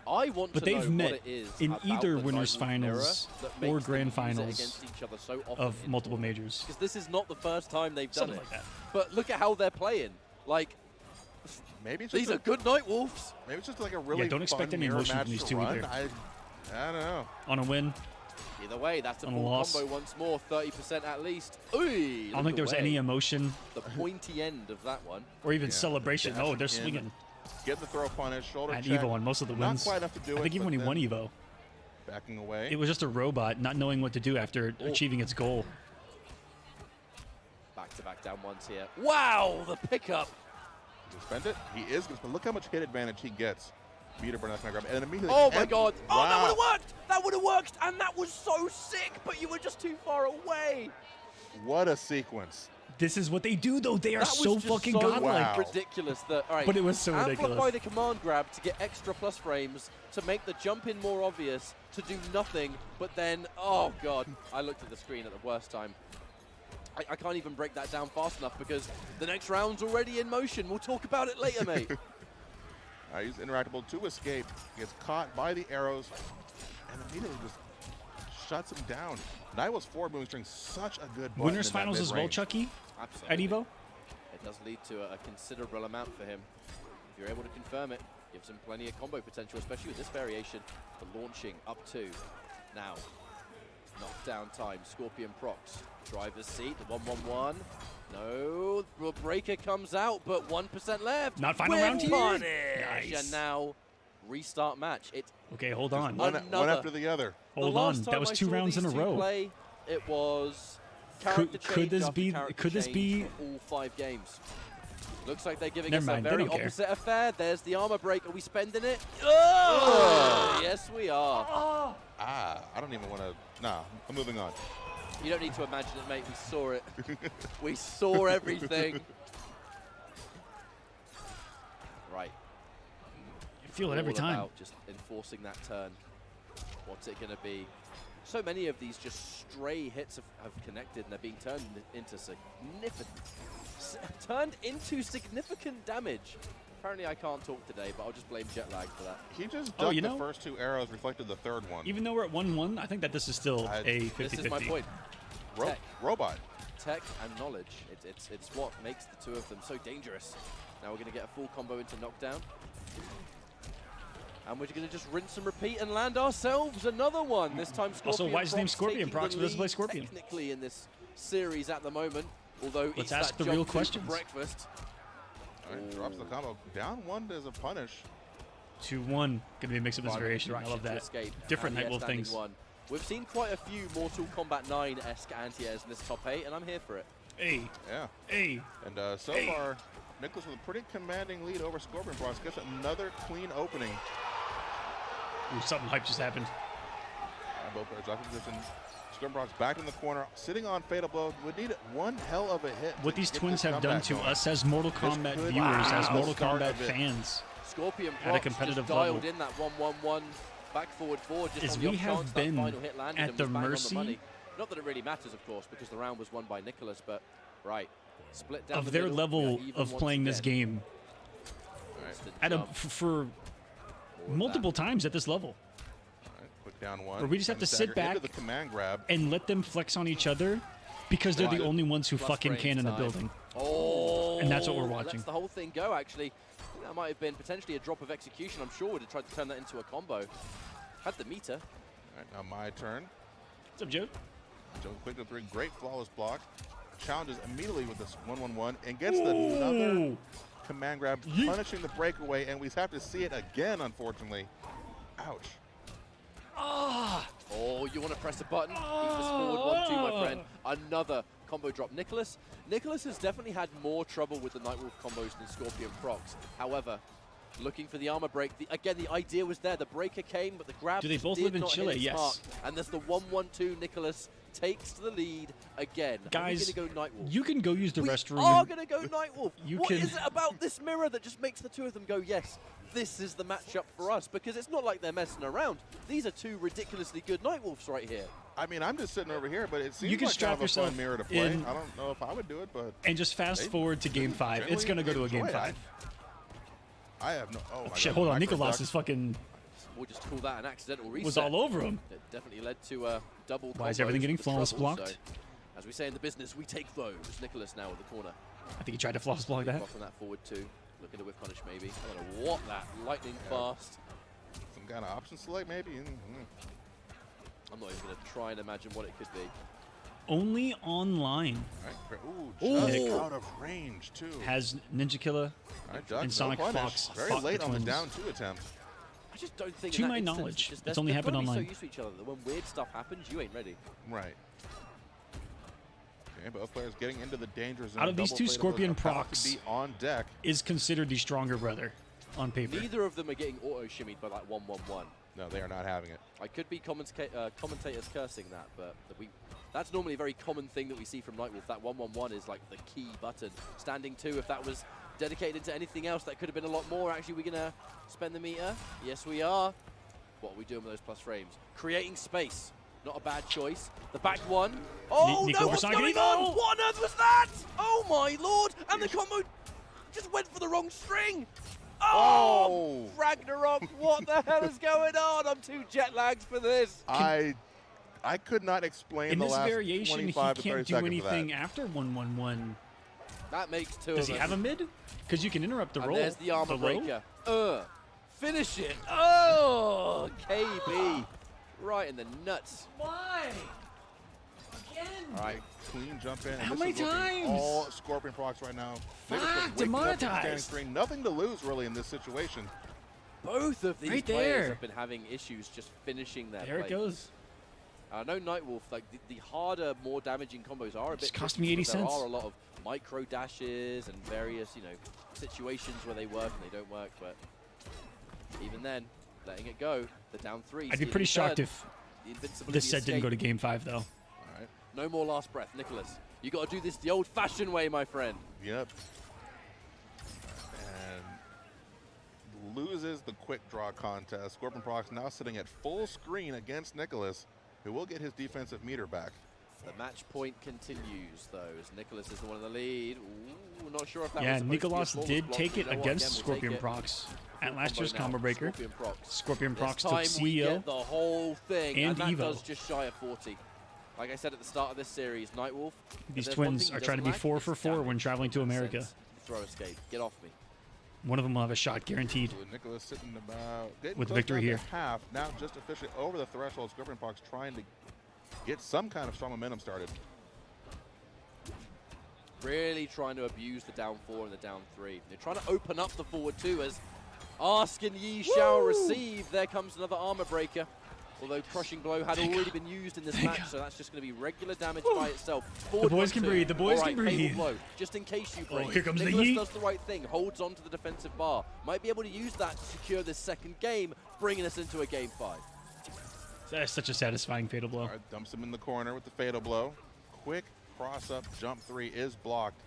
I want But to know they've met what it is in about either the winners Nightwolf finals era that or makes them grand use it finals against each other so often of multiple majors. Because this is not the first time they've done Something it. like that. But look at how they're playing. Like, Maybe it's just these are good Nightwolves. Maybe it's just like a really don't expect fun any mirror emotion match from these to two run. either. I don't know. On a win, Either way, that's a On a full loss. combo once more, 30% at least. Ooh, I don't think there was any emotion The pointy end of that one. or even Yeah, celebration. dashing Oh, they're in, swinging Get the throw punish, shoulder at check. Evo on most of the Not wins. quite enough to do I it, think even but when he won then Evo, backing away. it was just a robot not knowing what to do after achieving its goal. Back-to-back down ones here. Wow, the pickup. He spent it. He is going to look how much hit advantage he gets. Meter burn, that's going to grab. And immediately. Oh my god. Wow. Oh, that would have worked. That would have worked. And that was so sick, but you were just too far away. What a sequence. This is what they do, though. They are That was so just fucking so godlike. ridiculous that, all right, But it was so amplify ridiculous. the command grab to get extra plus frames, to make the jump in more obvious, to do nothing, but then, oh god, I looked at the screen at the worst time. I can't even break that down fast enough because the next round's already in motion. We'll talk about it later, mate. He's interactable to escape. Gets caught by the arrows and immediately just shuts him down. Nightwolf's forward moving string such a good button Winners in that finals as well, mid-range. Chucky, Absolutely. at Evo. It does lead to a considerable amount for him. If you're able to confirm it, gives him plenty of combo potential, especially with this variation for launching up to. Now, knockdown time, Scorpion Procs. Driver's seat, the 1-1-1. No, the breaker comes out, but 1% left. Not final With round here. punish. Nice. And now, restart match. It's Okay, hold on. One Another. after the other. Hold the on. last That time was I 2 saw rounds in a these two row. Play, it was Could character this change be- after character could this change be- for all 5 games? Looks like they're giving Never us mind, a they very don't care. opposite affair. There's the armor break. Are we spending it? Oh! Yes, we are. I don't even want to. Nah, I'm moving on. You don't need to imagine it, mate. We saw it. We saw everything. Right. You feel it every All time. about just enforcing that turn. What's it going to be? So many of these just stray hits have connected, and they're being turned into significant damage. Apparently, I can't talk today, but I'll just blame jet lag for that. He just Oh, ducked you the know- first 2 arrows, reflected the third one. Even though we're at 1-1, I think that this is still a 50-50. This is my point. Tech. Robot. Tech and knowledge. It's what makes the two of them so dangerous. Now we're going to get a full combo into knockdown. And we're going to just rinse and repeat and land ourselves another one. This time Scorpion Also, why is his name Procs Scorpion taking the Procs, but doesn't play lead Scorpion? technically in this series at the moment. Although Let's it's ask that the real jump food for questions. breakfast. All right, drops the combo. Down 1 as a punish. 2-1. Going to be a mix of this Fun variation. I interaction love to that. escape. Different And Nightwolf standing things. one. We've seen quite a few Mortal Kombat 9-esque anti-airs in this top 8, and I'm here for it. Hey, Yeah. hey. And so Hey. far, Nicolas with a pretty commanding lead over Scorpion Procs. Gets another clean opening. Ooh, something hype just happened. Both players off position. Scorpion Procs back in the corner, sitting on Fatal Blow. Would need one hell of a hit. What these twins have done to us as Mortal Kombat viewers, as Mortal Kombat fans, Scorpion at a Procs competitive just dialed level, in that 1-1-1 back forward forward just is on the we off have chance that been final hit landed at and the was bang on the mercy money. Not that it really matters, of course, because the round was won by Nicolas, but right, split down of the their middle, level we are even of once playing this again. game Instant at a, jump. for multiple times at this level. Quick down one. Where we just have to sit back into the command grab. and let them flex on each other because they're the only ones who Plus fucking range can in the time. building. Oh, And that's what we're watching. Lets the whole thing go, actually. I think that might have been potentially a drop of execution. I'm sure would have tried to turn that into a combo. Had the meter. All right, now my turn. What's up, Joe? Joe quick to 3, great flawless block. Challenges immediately with this 1-1-1 and gets another command grab, punishing the breakaway, and we have to see it again, unfortunately. Ouch. Oh, you want to press a button? Eat this forward 1-2, my friend. Another combo drop. Nicolas has definitely had more trouble with the Nightwolf combos than Scorpion Procs. However, looking for the armor break. Again, the idea was there. The breaker came, but the grab Do they both did live in not Chile? hit its Yes. mark. And there's the 1-1-2. Nicolas takes the lead again. Guys, are we going to go Nightwolf? you can go use the We restroom. are going to go Nightwolf. You What can- is it about this mirror that just makes the two of them go, yes, this is the matchup for us? Because it's not like they're messing around. These are two ridiculously good Nightwolves right here. I mean, I'm just sitting over here, but it seems You can like strap kind of a yourself fun mirror to play. in- I don't know if I would do it, but And just fast They forward to game 5. It's going to go to a game enjoy it. 5. I have no. Oh, my Shit, God, hold on. micro Nicolas duck. is fucking We'll just call that an accidental reset. was all over him. It definitely led to a double. Why is combos everything getting with the flawless trouble, blocked? so, as we say in the business, we take those. Nicolas now in the corner. I think he tried to flawless block that. Block on that forward two. Looking to whip punish maybe. I don't know what that lightning fast. Some kind of option select, maybe. I'm not even going to try and imagine what it could be. Only online All right. Ooh. Just out of range too. has Ninja Killer All right, Duck, and no Sonic punish. Fox Very fought late the on the twins. down 2 attempt. I just don't think. To in that my instance, knowledge, just, it's only they've happened gotta be online. so used to each other that when weird stuff happens, you ain't ready. Right. Okay, both players getting into the danger zone. Out of these Double two, play to Scorpion both about to Procs be on deck. is considered the stronger brother on paper. Neither of them are getting auto shimmied by that 1-1-1. No, they are not having it. I could be commentators cursing that, but that's normally a very common thing that we see from Nightwolf. That 1-1-1 is like the key button. Standing 2, if that was dedicated to anything else, that could have been a lot more. Actually, we're going to spend the meter. Yes, we are. What are we doing with those plus frames? Creating space. Not a bad choice. The back one. Oh, Nico no, what's Versaghi, going Nico! on? What on earth was that? Oh, my Lord. And the combo just went for the wrong string. Oh, Ragnarok, what the hell is going on? I'm too jet lagged for this. I could not explain In the this last variation, he 25 to 30 can't do seconds of that. anything after 1-1-1. That makes two Does of he us. have a mid? Because you can interrupt the And roll. there's the armor low. breaker. Finish it. Oh, KB. Right in the nuts. Why? Again? All right, clean jump in. And How this many is looking times? all Scorpion Procs right now. Fuck, Nicolas waking up to the standing demonetized. screen. Nothing to lose really in this situation. Both of these Right players there. have been having issues just finishing their There it play. goes. I know Nightwolf, like the harder, more damaging combos are a bit Just cost tricky, me 80 but there cents. are a lot of micro dashes and various, situations where they work and they don't work, but even then, letting it go, the down 3. I'd be stealing pretty shocked third, if the invincibility this set didn't go to escape. game 5, though. All right. No more last breath, Nicolas. You got to do this the old-fashioned way, my friend. Yep. And loses the quick draw contest. Scorpion Procs now sitting at full screen against Nicolas, who will get his defensive meter back. The match point continues, though, as Nicolas is the one in the lead. Ooh, not sure if that Yeah, was supposed Nicolas to be a did flawless take block. it You know what? against Again, we'll Scorpion take it. Procs at last Combo year's now. Combo Breaker. Scorpion Procs. Scorpion This Procs took time we CEO. get the whole thing, and and that Evo. does just shy of 40. Like I said at the start of this series, Nightwolf. if These there's one twins thing he are trying to be doesn't 4 lack, for it's 4 when damage. traveling to America. Sense. Throw escape. Get off me. One of them will have a shot guaranteed. So Nicolas sitting about getting With close victory down to here. half. Now just officially over the threshold. Scorpion Procs trying to get some kind of strong momentum started. Really trying to abuse the down 4 and the down 3. They're trying to open up the forward 2 as ask and ye shall receive. There comes another armor breaker. Although Crushing Blow had already been used in this match, so that's just going to be regular damage by itself. The boys can breathe. The boys can breathe. Blow, just in case you break. Oh, here comes Nicolas the yeet. does the right thing, holds on to the defensive bar. Might be able to use that to secure this second game, bringing us into a game 5. That's such a satisfying fatal blow. All right, dumps him in the corner with the fatal blow. Quick cross up, jump 3 is blocked.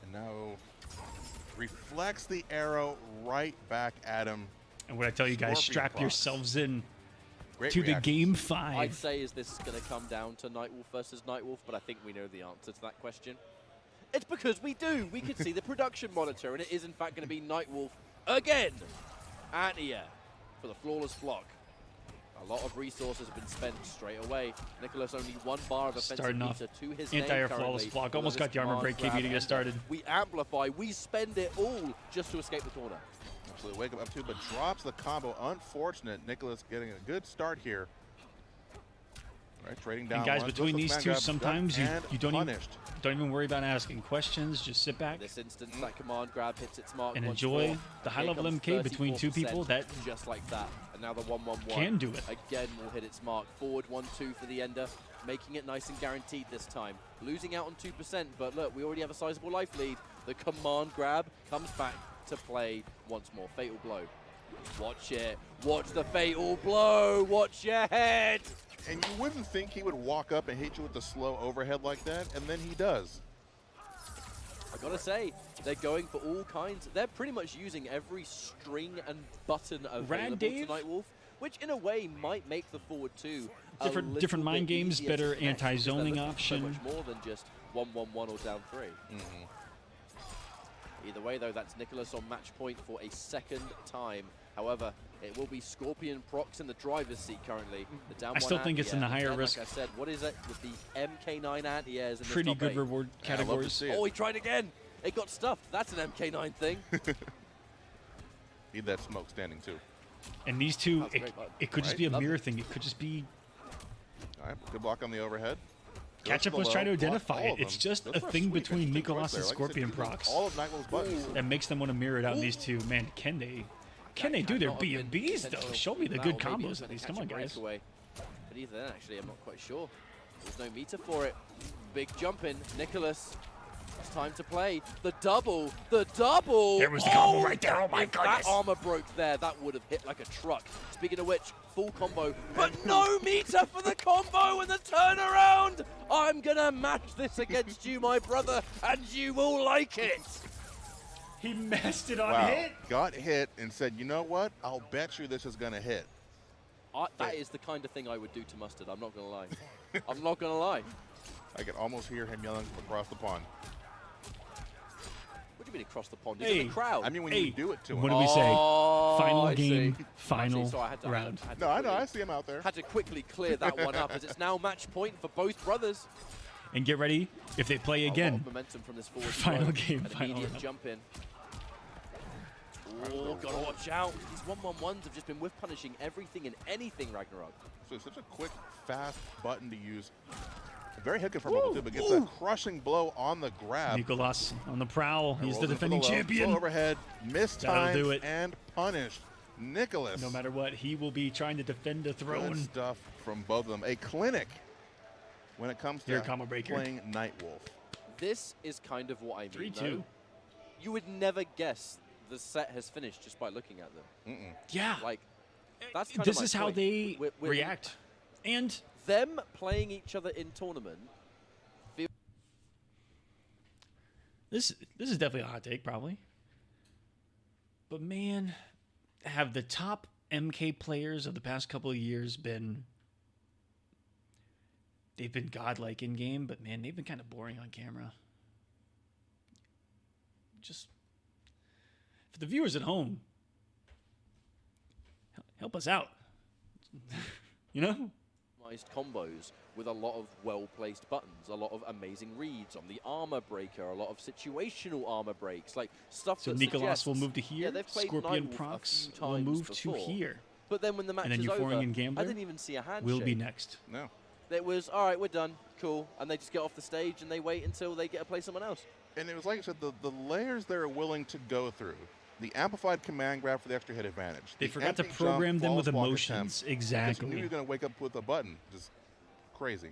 And now reflects the arrow right back at him. And what I tell you guys, Scorpion strap Procs. yourselves in Great to the reaction. game I'd 5. say, is this going to come down to Nightwolf versus Nightwolf? But I think we know the answer to that question. It's because we do. We could see the production monitor, and it is in fact going to be Nightwolf again. Anti-air for the flawless block. A lot of resources have been spent straight away. Nicolas only 1 bar of offensive Starting off meter to his name anti-air currently. flawless block. Although Almost this got the armor command break grab KB to get ender, started. We amplify, we spend it all just to escape the corner. Absolutely wake up 2, but drops the combo. Unfortunate. Nicolas getting a good start here. All right, trading down. And guys, one. between Goes these for two, command grab, sometimes and you don't punished. even worry about asking questions. Just sit back In this instance, that command grab hits its mark and once enjoy more. the Here high-level comes MK between 2 people. 34%, That just like that. And now the 1-1-1 can do it. again will hit its mark. Forward 1-2 for the ender, making it nice and guaranteed this time. Losing out on 2%, but look, we already have a sizable life lead. The command grab comes back to play once more. Fatal blow. Watch it. Watch the fatal blow. Watch your head. And you wouldn't think he would walk up and hit you with the slow overhead like that, and then he does. I gotta say, they're going for all kinds. They're pretty much using every string and button available to Dave. Nightwolf, which in a way might make the forward 2 different mind games, better anti-zoning option. So much more than just 1-1-1 or down 3. Either way, though, that's Nicolas on match point for a second time. However, it will be Scorpion Procs in the driver's seat currently. The down I still think it's in the higher again, risk. Like I said, what is it with the MK9 anti-airs in this Pretty top good 8? reward Yeah, I'd love to categories. see it. Oh, he tried again. It got stuffed. That's an MK9 thing. Need that smoke standing too. And these two, That's a great button. it could just Right, be a love mirror it. thing. It could just be All right, good block on the overhead. Goes Ketchup to the was low, trying to block identify all it. of It's them. just Those a are thing sweet between interesting Nicolas choice and there. Like I said, Scorpion he knows Procs all of Nightwolf's buttons. that makes them want to mirror it out in these two. Man, can they do their B&Bs though? Show me the good combos of these. Come on, guys. But even then, actually, I'm not quite sure. There's no meter for it. Big jump in. Nicolas. It's time to play. The double. The double. There was the combo right there. Oh my if goodness. that armor broke there, that would have hit like a truck. Speaking of which, full combo, but no meter for the combo and the turnaround. I'm going to match this against you, my brother, and you will like it. He messed it on Wow. hit. Got hit and said, you know what? I'll bet you this is going to hit. That is the kind of thing I would do to Mustard. I'm not going to lie. I'm not going to lie. I can almost hear him yelling from across the pond. What do you mean across the pond? He's Hey. in the crowd. I mean, when you do it to him. What do we say? Oh, Final I game, see. final Actually, so I had to- round. had to No, I know. quickly- I see him out there. Had to quickly clear that one up as it's now match point for both brothers. And get ready if they play A lot again. of momentum from this forward Final throw. game, An final immediate round. jump in. Oh, gotta watch out. These 1-1-1s have just been whiff punishing everything and anything, Ragnarok. So it's such a quick, fast button to use. Very hooking for Mobile too, but gets a crushing blow on the grab. Nicolas on the prowl. He's Rolls the in for defending low, champion. slow overhead, missed That'll do times it. and punished. Nicolas. No matter what, he will be trying to defend the Good throne. stuff from both of them. A clinic when it comes Here, to combo breaker. playing Nightwolf. This is kind of what I mean. 3-2. though. You would never guess the set has finished just by looking at them. Yeah. Like, that's kind This of my is how point. they We're- react. And Them playing each other in tournament. this is definitely a hot take, probably. But man, have the top MK players of the past couple of years been... They've been godlike in game, but man, they've been kind of boring on camera. Just for the viewers at home, help us out. You know? Combos with a lot of well-placed buttons, a lot of amazing reads on the armor breaker, a lot of situational armor breaks, like stuff So that Nicolas will suggests- move to here. Yeah, they've played Scorpion Nightwolf a Procs few will times move to before. here. But then when the match And then is Euphoring over, and Gambler I didn't even see a handshake. will be next. No. It was, all right, we're done, cool. And they just get off the stage and they wait until they get to play someone else. And it was like I said, the layers they're willing to go through The amplified command grab for the extra hit advantage. They The forgot to empty program jump, them with false block emotions. attempt, because Exactly. you knew you were going to wake up with a button. Just crazy.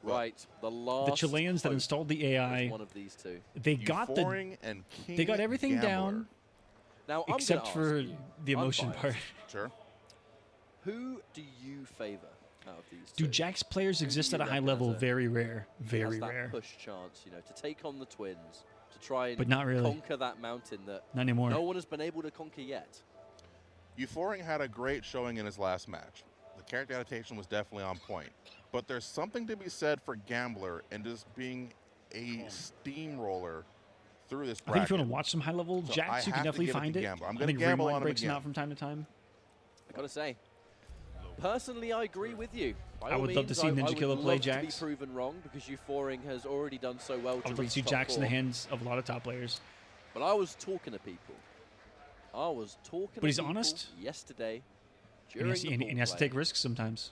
Right, the last. The Chileans that hope installed the is AI, one of these two. they got Euphoring and King they got everything Gambler. down Now, I'm except gonna for ask you, the emotion unbiased, part. Sure. Who do you favor out of these Do two? Jax players Who do exist you at a high reckon level? has a- Very rare. has Very that rare. push chance, you know, to take on the Twins, to try and But not really. conquer that mountain that Not anymore. no one has been able to conquer yet. Euphoring had a great showing in his last match. The character adaptation was definitely on point. But there's something to be said for Gambler and just being a steamroller through this I think bracket. if you want to watch some high level So I Jax, you can have to definitely give it find to it. Gambler. I'm I gonna think gamble Rewind on him breaks them again. out from time to time. I gotta say, personally, I agree with you. By I all would love to means, see I Ninja would Killer play love Jax. To be proven wrong because Euphoring has already done so well. I would love to see Jax in the hands of a lot of top players. But I was talking to people. I was talking. But he's to people honest. yesterday. And During he has to take risks sometimes.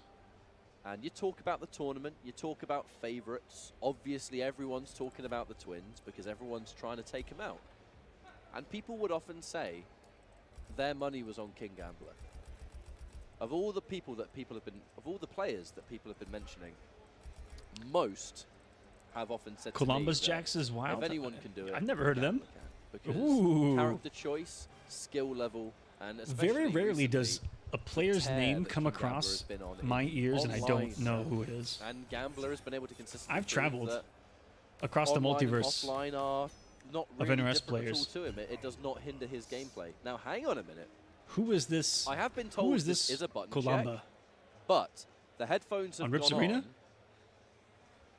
And you talk about the tournament, you talk about favorites. Obviously, everyone's talking about the Twins because everyone's trying to take them out. And people would often say their money was on King Gambler. Of all the people that people have been, of all the players that people have been mentioning, most have often said Columbus to me that Jax is wild. if anyone can do it, I've never heard of them. Gambler can. Ooh. Because character choice, skill level, and especially Very rarely recently, does a player's tear name that come King Gambler across has been on my in ears and I online, don't know who it is. And Gambler has been able to consistently I've prove traveled that across the online and multiverse offline are not of really NRS different players. at all to him. It does not hinder his gameplay. Now, hang on a minute. Who is this? I have been told Who is this this is a button Columba? check, but the headphones have On Rips gone Arena?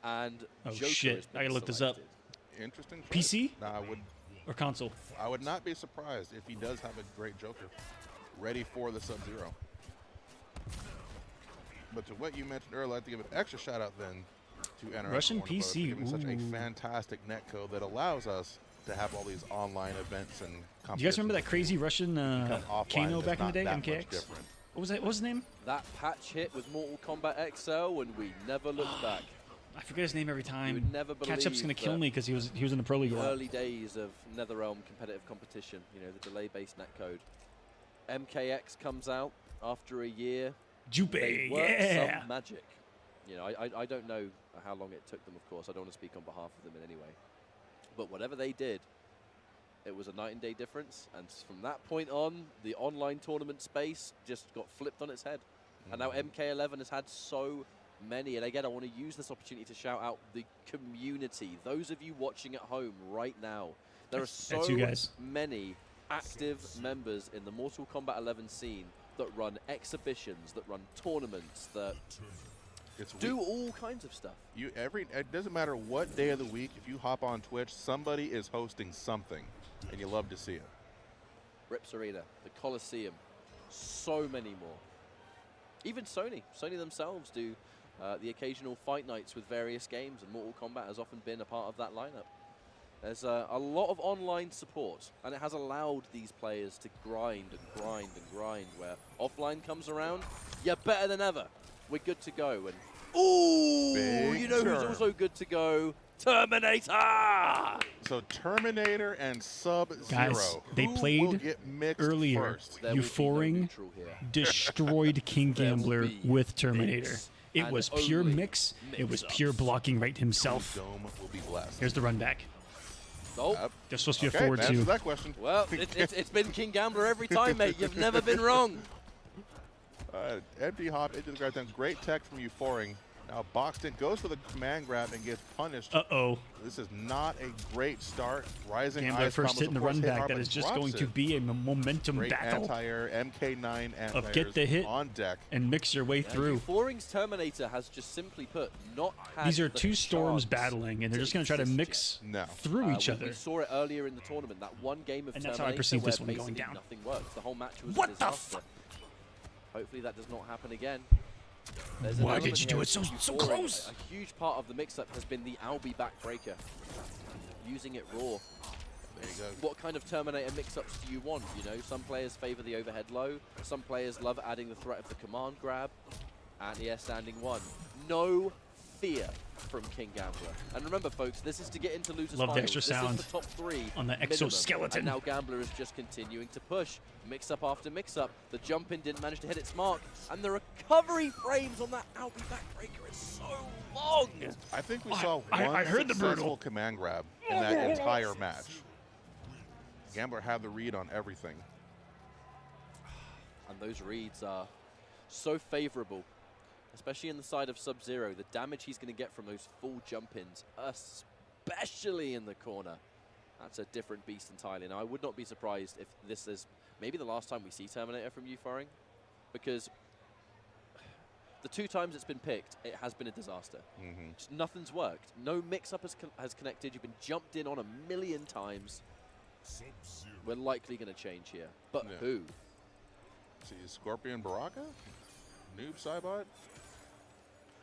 on, and Oh Joker shit! has been I gotta look this up. selected. Interesting choice. PC Nah, or console? I would not be surprised if he does have a great Joker ready for the Sub-Zero. But to what you mentioned earlier, I'd like to give an extra shout out then to NRS Russian Warner Brothers for PC, giving such a ooh. fantastic netcode that allows us to have all these online events and competitions. Do you guys remember that crazy Russian become offline, Kano just back in the not day? that much MKX. different. What was that? What was his name? That patch hit with Mortal Kombat XL, and we never looked back. I forget his name every You time. would never Catch up's gonna believe kill that me because he was in the pro league a lot. Early days of NetherRealm competitive competition, you know, the delay-based netcode. MKX comes out after a year. Jupe, They worked yeah. some magic. You know, I don't know how long it took them, of course. I don't want to speak on behalf of them in any way. But whatever they did, it was a night and day difference. And from that point on, the online tournament space just got flipped on its head. And now MK11 has had so many. And again, I want to use this opportunity to shout out the community. Those of you watching at home right now, there are so you guys. many active members in the Mortal Kombat 11 scene that run exhibitions, that run tournaments, that do all kinds of stuff. It doesn't matter what day of the week, if you hop on Twitch, somebody is hosting something, and you love to see it. Rips Arena, the Kolosseum, so many more. Even Sony themselves do the occasional fight nights with various games, and Mortal Kombat has often been a part of that lineup. There's a lot of online support, and it has allowed these players to grind and grind and grind, where offline comes around, you're better than ever. We're good to go. And ooh, Big you know who's turn. also good to go? Terminator! So Terminator and Sub-Zero. Guys, they Who will played get mixed earlier. first? There will be no Euphoring neutral here. destroyed King There will Gambler be with Terminator. mix It and was pure only mix. It was pure mix-ups. blocking right himself. Dome will be blessed. Here's the run back. Oh, They're supposed to be a Okay, forward answer two. that question. well, it's been King Gambler every time, mate. You've never been wrong. Empty hop into the grab. Then great tech from Euphoring. Now Boxton goes for the command grab and gets punished. Uh-oh. This is not a great start. Rising Gambler Ice first combos, hitting the of course, run hit back. hard, That but is just drops going to it. be a momentum Great battle anti-air, MK9 anti-airs of get the hit on deck. and mix your way Yeah, through. Euphoring's Terminator has just simply put not had These are the two storms chance battling, and they're just going to try to exist mix No. through each we, other. We saw it earlier in the tournament, that one game of And Terminator that's how I perceive where this one going basically down. nothing worked. The whole match was What a the disaster. Hopefully that does not happen again. There's an Why element did you do here it so of Euphoring. close? A huge part of the mix-up has been the Albi backbreaker. Using it raw. There you go. What kind of Terminator mix-ups do you want? You know, some players favor the overhead low. Some players love adding the threat of the command grab. Anti-air standing one. No fear from King Gambler. And remember, folks, this is to get into losers Love the finals. extra This sound is the top 3 on the minimum. exoskeleton. And now Gambler is just continuing to push. Mix-up after mix-up. The jump-in didn't manage to hit its mark. And the recovery frames on that out-be backbreaker is so long. I think we saw I heard the successful brutal command grab in that entire match. Gambler had the read on everything. And those reads are so favorable, especially in the side of Sub-Zero. The damage he's going to get from those full jump-ins, especially in the corner. That's a different beast entirely. Now, I would not be surprised if this is maybe the last time we see Terminator from Euphoring, because the 2 times it's been picked, it has been a disaster. Just nothing's worked. No mix-up has connected. You've been jumped in on a million times. We're likely going to change here. But who? See, Scorpion Baraka? Noob Cybot?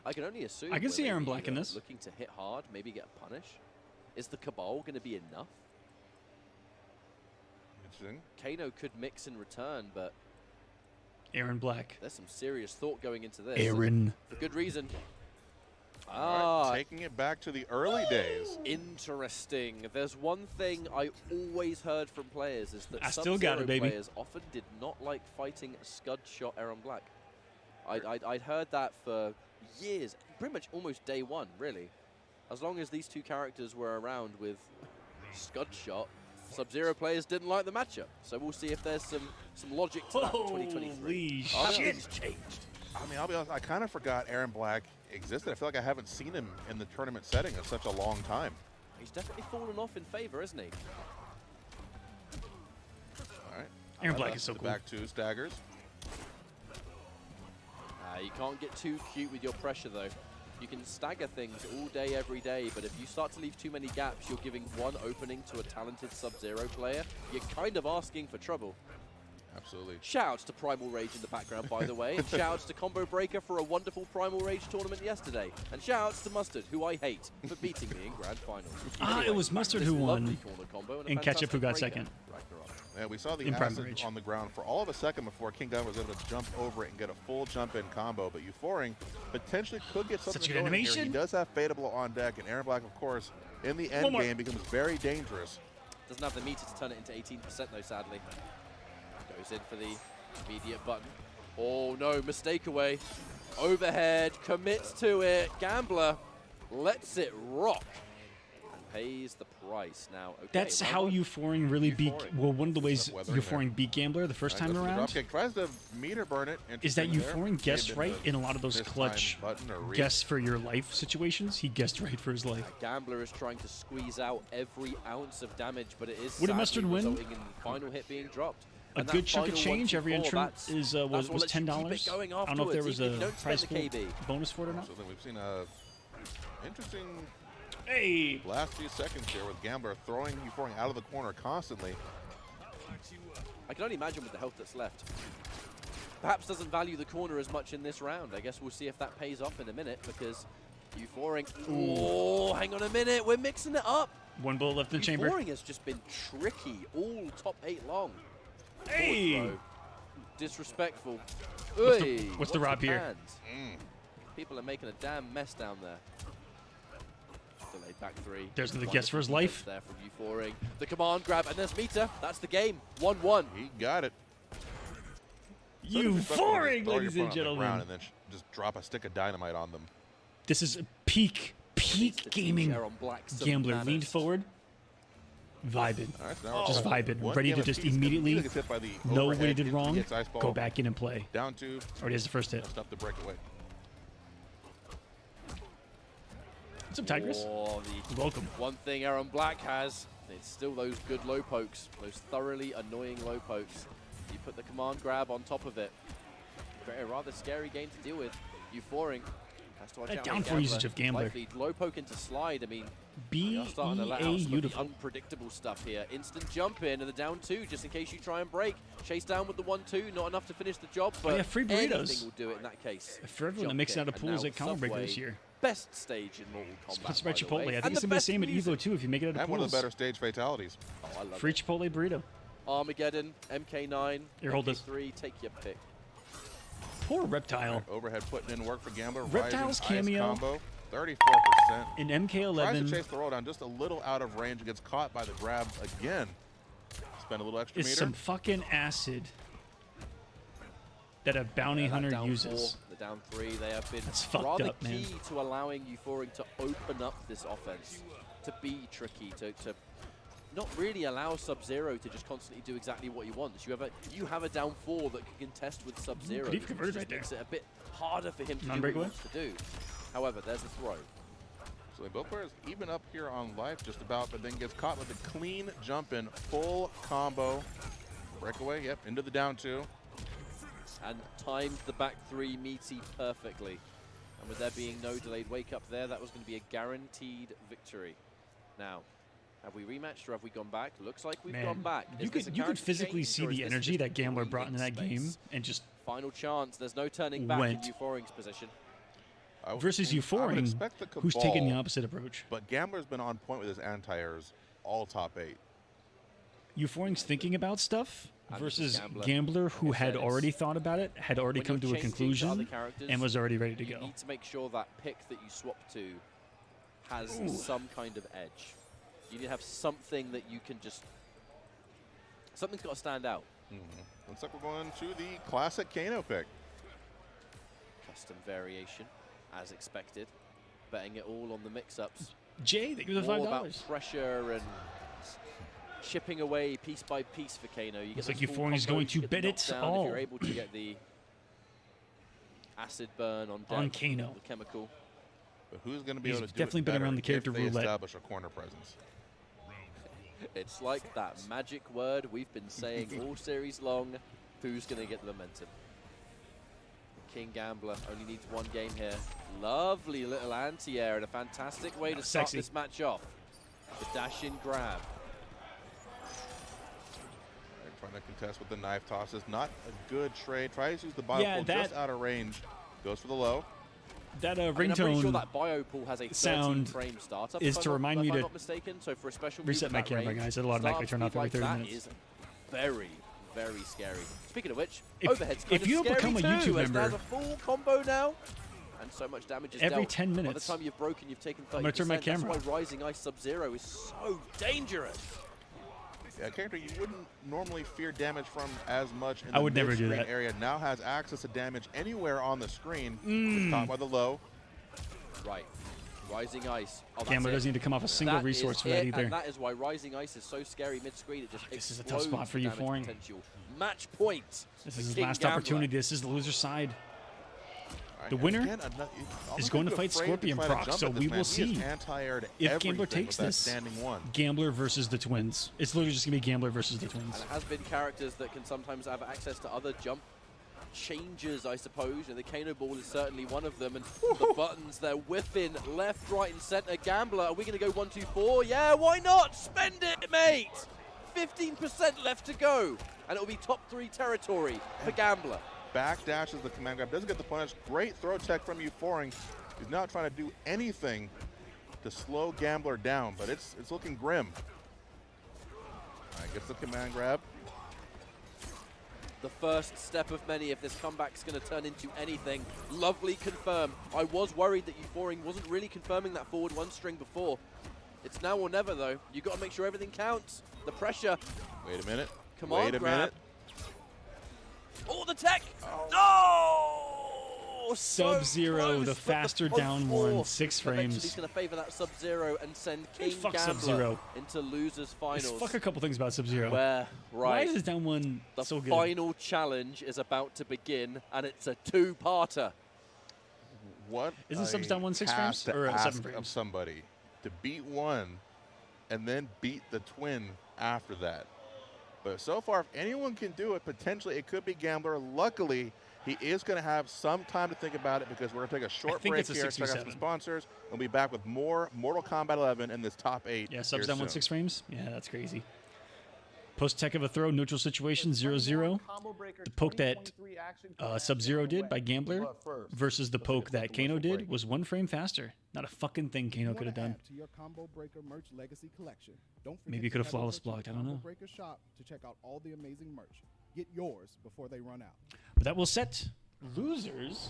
I can only assume. I can see we're Aaron maybe, Black in this. Looking to hit hard, maybe get a punish. Is the Cabal going to be enough? Interesting. Kano could mix in return, but Aaron Black. there's some serious thought going into this. Aaron. For good reason. All right, taking it back to the early days. Interesting. There's one thing I always heard from players is that I still got it, baby. players often did not like fighting Scud shot Aaron Black. I'd heard that for years, pretty much almost day 1, really. As long as these 2 characters were around with Scud shot, Sub-Zero players didn't like the matchup. So we'll see if there's some logic to that in 2023. Shit. Changed. I mean, I'll be honest, I kind of forgot Aaron Black existed. I feel like I haven't seen him in the tournament setting in such a long time. He's definitely fallen off in favor, isn't he? All right. Aaron Black is so cool. Back 2 staggers. You can't get too cute with your pressure, though. You can stagger things all day, every day, but if you start to leave too many gaps, you're giving one opening to a talented Sub-Zero player. You're kind of asking for trouble. Absolutely. Shoutouts to Primal Rage in the background, by the way. And shoutouts to Combo Breaker for a wonderful Primal Rage tournament yesterday. And shoutouts to Mustard, who I hate, for beating me in Grand Finals. It was Mustard who won, and Ketchup who got breaker. second. Yeah, we saw the In Primal acid Rage. on the ground for all of a second before King Gun was able to jump over it and get a full jump-in combo. But Euphoring potentially could get something Such good going here. animation. He does have Fadeable on deck, and Aaron Black, of course, in the end game becomes very dangerous. Doesn't have the meter to turn it into 18% though, sadly. Goes in for the immediate button. Oh no, mistake away. Overhead, commits to it. Gambler lets it rock and pays the price. Now, okay, That's how Euphoring really beat. Well, one of the ways Euphoring beat Gambler the first time around Tries to meter burn it. is that Interesting there. Euphoring guessed Maybe right in a lot of those missed clutch time button or read. guess for your life situations. He guessed right for his life. Gambler is trying to squeeze out every ounce of damage, but it is Would a sadly Mustard win? resulting in the final hit being dropped. A And good that chunk of final change every 1-2-4, entrant that's was what lets you $10. keep it going I don't know if there was afterwards, even if you a don't prize spend pool the KB. bonus for it or not. So then we've seen a interesting Hey! last few seconds here with Gambler throwing Euphoring out of the corner constantly. I can only imagine with the health that's left. Perhaps doesn't value the corner as much in this round. I guess we'll see if that pays off in a minute because Euphoring. Oh, hang on a minute. We're mixing it up. One bullet left in the chamber. Euphoring has just been tricky all top 8 long. Hey! Forward throw. Disrespectful. What's the rob here? Hands? People are making a damn mess down there. Delayed back 3. There's the guess for his life. There from Euphoring. The command grab, and there's meter. That's the game. 1-1. He got it. Euphoring, Throw your ladies opponent and on the gentlemen. ground and then just drop a stick of dynamite on them. This is peak gaming. Aaron Black, some Gambler manners. leaned forward, vibing, All right, so now just vibing, one ready to game just apiece. immediately Gets hit by the know what he overhead did into wrong, the ice ball. go back in and play. Down 2. Already has the first hit. Stuff the breakaway. What's up, Tigress? Oh, Welcome. One thing Aaron Black has, it's still those good low pokes, those thoroughly annoying low pokes. You put the command grab on top of it. A rather scary game to deal with. Euphoring has to watch That out. down for for usage of Gambler. Likely low poke into slide. I mean, we are starting to let out B-E-A some of the beautiful. unpredictable stuff here. Instant jump in and the down 2 just in case you try and break. Chase down with the 1-2, not enough to finish the job, but yeah, free burritos. anything will do it in that case. For everyone that Jump makes it kick. out of And pools now at Counter Breaker this Subway, year. Best stage in Mortal Kombat. Sponsored by by the Chipotle. way. I think And it's the going to be the best same at music. Evo too if you make it out of And pools. one of the better stage fatalities. Oh, I love Free it. Chipotle burrito. Armageddon, MK9, Here, hold this. MK3, take your pick. Poor Reptile. Overhead putting in work for Gambler. Reptile's Rising ice cameo combo. 34%. In Tries to MK11 chase the roll down just a little out of range. Gets caught by the grab again. Spend a little extra is meter. some fucking acid that a bounty hunter down uses. 4, the down 3, they have been That's fucked rather up, man. key to allowing Euphoring to open up this offense, to be tricky, to not really allow Sub-Zero to just constantly do exactly what he wants. You have a down 4 that can contest with Sub-Zero, Could he which converted just right there? makes it a bit harder for him to do what he Non-breakaway? wants to do. However, there's the throw. So they both players even up here on life just about, but then gets caught with a clean jump in, full combo. Breakaway, yep, into the down 2. And timed the back 3 meaty perfectly. And with there being no delayed wake up there, that was going to be a guaranteed victory. Now, have we rematched or have we gone back? Looks like we've gone back. You could physically see the energy that Gambler brought into that game and just final chance. There's no turning back in went. Euphoring's position. Versus Euphoring, who's taking the opposite approach. But Gambler's been on point with his anti-airs all top 8. Euphoring's thinking about stuff And versus Gambler. Gambler, who Like I had said, already thought about it, had already when come you're to a changing to conclusion, other characters, and was already ready to you go. need to make sure that pick that you swap to has some kind of edge. You need to have something that you can just... Something's got to stand out. Looks like we're going to the classic Kano pick. Custom variation, as expected. Betting it all on the mix-ups. Jay, thank you for the More $5. about pressure and chipping away piece by piece for Kano. You Looks get like those full Euphoring is combos, going to you get the bet it knockdown all. If you're able to get the acid burn on deck, On Kano. the chemical. But who's going to be He's able to do definitely it been better around the character if they roulette. establish a corner presence? It's like that magic word we've been saying all series long. Who's going to get the momentum? King Gambler only needs one game here. Lovely little anti-air and a fantastic way to start Sexy. this match off. The dash-in grab. They're trying to contest with the knife tosses. Not a good trade. Tries to use the bio just out of range. Goes for the low. That I'm pretty sure ringtone that biopool has a 13 sound frame startup. is if to I'm remind not, me if I'm to not mistaken. So for a special move reset at my that camera, range, guys. It'll automatically start turn off speed every like 30 that minutes. is very, very scary. Speaking of which, If- overhead's kind if of you scary become a too, YouTube as member- there's a full combo now, and so much damage is Every dealt. 10 By minutes, the time you've broken, you've taken 30%. I'm gonna turn my camera That's why Rising Ice Sub-Zero is so dangerous. Yeah, a character you wouldn't normally fear damage from as much in I the would never do mid-screen that. area now has access to damage anywhere on the screen. Gets caught by the low. Right. Rising Ice. Oh, that's Gambler it. doesn't need to come off a single That resource is for that it, either. And that is why Rising Ice is so scary mid-screen. It just This is a tough spot explodes for the damage Euphoring. potential. Match point. This for is his King last Gambler. opportunity. This is the loser side. Right, The and winner again, is going to fight Scorpion Procs, so we will see if Gambler takes this. Standing one. Gambler versus the Twins. It's literally just going to be Gambler versus the Twins. And it has been characters that can sometimes have access to other jump changes, I suppose. And the Kano Ball is certainly one of them. And the buttons, they're whiffing left, right, and center. Gambler, are we going to go 1, 2, 4? Yeah, why not? Spend it, mate! 15% left to go. And it'll be top 3 territory for Gambler. Back dashes the command grab. Doesn't get the punish. Great throw tech from Euphoring. He's not trying to do anything to slow Gambler down, but it's looking grim. All right, gets the command grab. The first step of many if this comeback's going to turn into anything. Lovely confirm. I was worried that Euphoring wasn't really confirming that forward 1 string before. It's now or never, though. You've got to make sure everything counts. The pressure. Wait a minute. Come Wait on, a grab. minute. Oh, the tech! No! So Sub-Zero, close, the but faster front down four one, 6 Eventually, frames. he's going to favor that Sub-Zero and send Hey, King fuck Gambler Sub-Zero. into losers Let's finals. fuck a couple things about Sub-Zero. Where, Why right, is this down one the so good? final challenge is about to begin, and it's a 2-parter. What Isn't subs a down 1 6 task frames? to Or ask 7 of frames? somebody to beat one and then beat the twin after that. But so far, if anyone can do it, potentially it could be Gambler. Luckily, he is going to have some time to think about it because we're going to take a short think break it's a here, check out 6v7. some sponsors. We'll be back with more Mortal Kombat 11 in this top 8. Yeah, subs here down 1 soon. 6 frames? Yeah, that's crazy. Post tech of a throw, neutral situation, 0-0. The poke that Sub-Zero did by Gambler versus the poke that Kano did was 1 frame faster. Not a fucking thing Kano could have done. To your Combo Breaker merch legacy collection. Don't forget Maybe he to could have head over flawless to blocked, I the don't know. Combo Breaker shop to check out all the amazing merch. Get yours before they run out. But that will set losers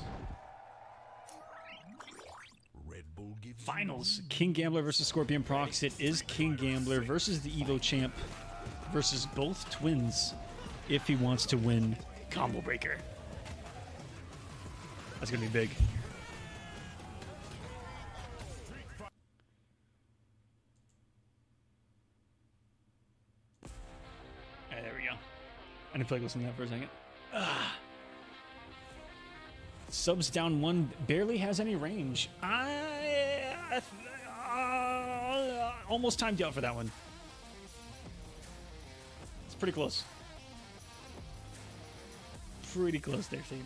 Finals, King Gambler versus Scorpion Procs. It is King Gambler versus the Evo champ versus both twins if he wants to win Combo Breaker. That's going to be big. Alright, there we go. I didn't feel like listening to that for a second. Subs down 1, barely has any range. Almost timed you out for that one. It's pretty close. Pretty close there, Saber.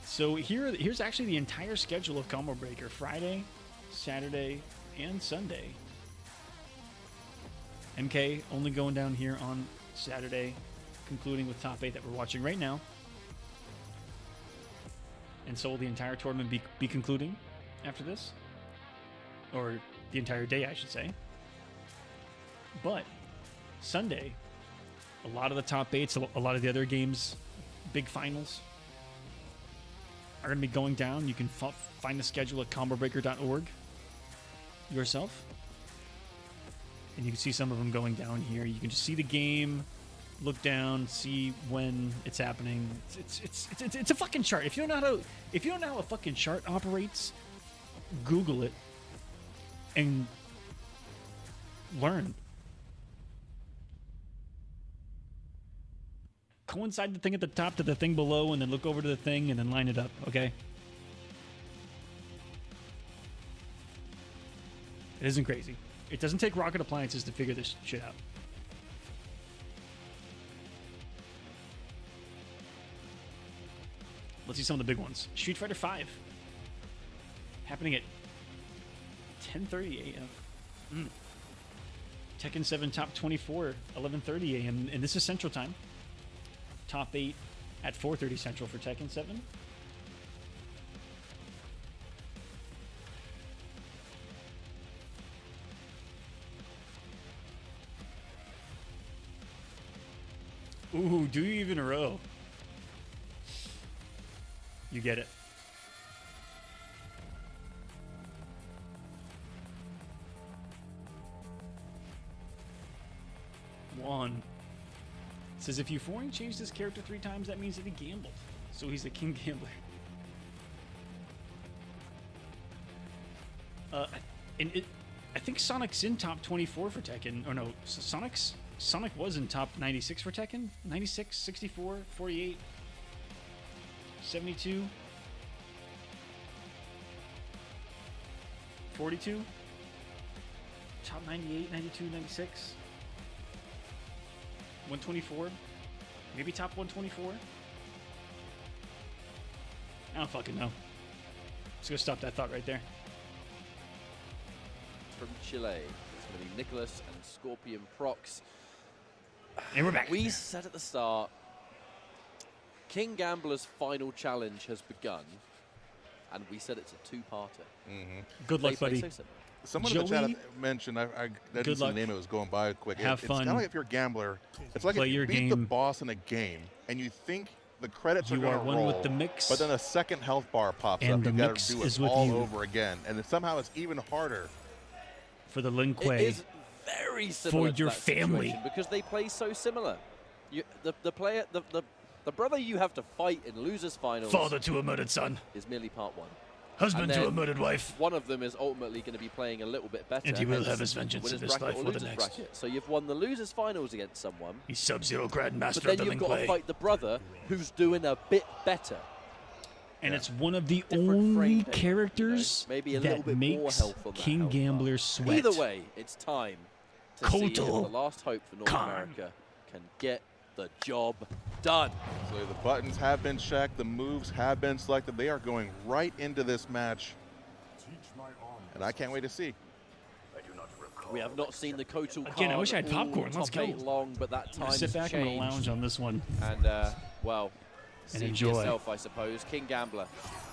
So here's actually the entire schedule of Combo Breaker. Friday, Saturday, and Sunday. MK only going down here on Saturday, concluding with top 8 that we're watching right now. And so will the entire tournament be concluding after this? Or the entire day, I should say. But Sunday, a lot of the top 8s, a lot of the other games, big finals, are going to be going down. You can find the schedule at combobreaker.org yourself. And you can see some of them going down here. You can just see the game, look down, see when it's happening. It's a fucking chart. If you don't know how a fucking chart operates, Google it and learn. Coincide the thing at the top to the thing below, and then look over to the thing, and then line it up. Okay. It isn't crazy. It doesn't take rocket appliances to figure this shit out. Let's see some of the big ones. Street Fighter V. Happening at 10:30 a.m. Tekken 7 Top 24, 11:30 a.m. And this is Central Time. Top 8 at 4:30 Central for Tekken 7. Ooh, do you even row? You get it. One. It says if Euphoring changed his character 3 times, that means that he gambled. So he's a king gambler. I think Sonic's in top 24 for Tekken. Or no, Sonic was in top 96 for Tekken. 96, 64, 48, 72, 42, top 98, 92, 96, 124, maybe top 124. I don't fucking know. Let's go stop that thought right there. From Chile, it's going to be Nicolas and Scorpion Procs. And we're back. We said at the start, King Gambler's final challenge has begun, and we said it's a 2-parter. Mm-hmm. Good luck, buddy. Someone in the chat mentioned, I didn't see the name, it was going by quick. Have fun. It's kind of like if you're a gambler, it's like if you beat the boss in a game, and you think the credits are going to roll, with the mix, but then a second health bar pops up, you got to do it all over again, and somehow it's even harder. For the Lin Kuei. It is very similar for your to that family, because they play so similar. The brother you have to fight in losers finals, father to a murdered son, is merely part 1. Husband to a murdered wife. One of them is ultimately going to be playing a little bit better, and he will have his vengeance in this life or the next. Bracket. So you've won the losers finals against someone. He's Sub-Zero Grandmaster but then of the you've got Lin to Kuei. fight the brother who's doing a bit better. And it's one of the only characters maybe a that little bit more makes health on that King health Gambler bar. sweat. Either way, it's time to see if the Kotal last hope for North Khan. America can get the job done. So the buttons have been checked, the moves have been selected. They are going right into this match, and I can't wait to see. We have not seen the Kotal Khan. Again, I wish I had popcorn. Let's top go. 8 long, but that time Sit back changed. and lounge on this one. And, well, And see enjoy. for yourself, I suppose. King Gambler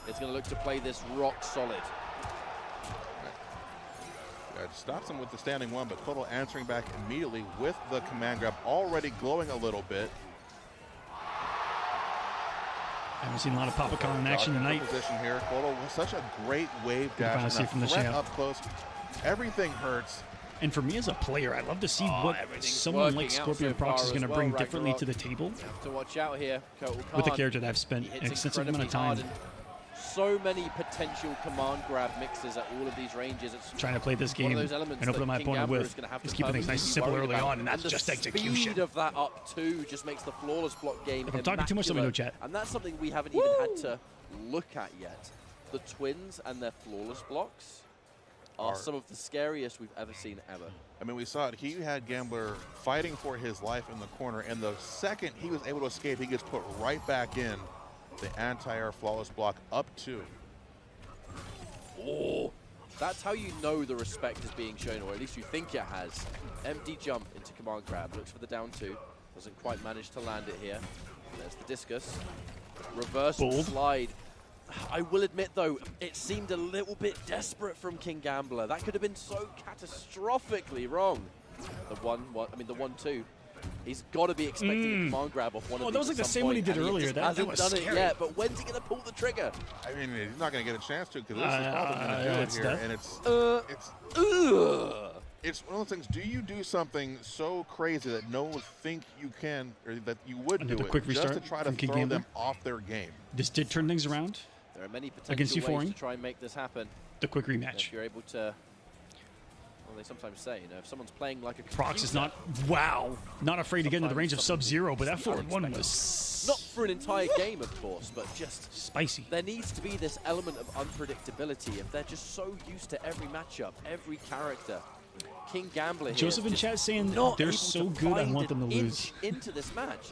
is going to look to play this rock solid. Stops him with the standing 1, but Kotal answering back immediately with the command grab, already glowing a little bit. I haven't seen a lot of Popicon in action tonight. Position here. Kodo was such a great wave dash. See from the threat champ. up close. Everything hurts. And for me as a player, I'd love to see what someone like Scorpion Procs is going to bring differently to the table. Have to watch out here. With a character that I've spent an extensive amount of time. So many potential command grab mixes at all of these ranges. It's trying to play this game and open my opponent with is keeping things nice and simple early on, and that's just execution. The speed of that up two just makes the flawless block game If I'm talking too much, let me know, chat. And that's something we haven't even had to look at yet. The Twins and their flawless blocks are some of the scariest we've ever seen ever. I mean, we saw it. He had Gambler fighting for his life in the corner, and the second he was able to escape, he gets put right back in. The anti-air flawless block up two. Oh, that's how you know the respect is being shown, or at least you think it has. Empty jump into command grab, looks for the down two, doesn't quite manage to land it here. There's the discus. Reversal slide. I will admit though, it seemed a little bit desperate from King Gambler. That could have been so catastrophically wrong. The 1-2. He's got to be expecting a command grab off one of these. That was like the same one he did earlier. That was done scary. it yet, but when's he going to pull the trigger? I mean, he's not going to get a chance to because this is probably going to do it here. And it's one of those things. Do you do something so crazy that no one would think you can, or that you would do it, just to try to throw them off their game? This did turn things around. There are many against potential ways Euphoring to try and make this happen. The quick rematch. If you're able to, well, they sometimes say, you know, if someone's playing like a Procs is not, not afraid to get into the range of Sub-Zero, but that forward one was... Not for an entire game, of course, but just... Spicy. There needs to be this element of unpredictability if they're just so used to every matchup, every character. King Gambler here. Joseph in chat saying they're so good, I want them to lose. Into this match.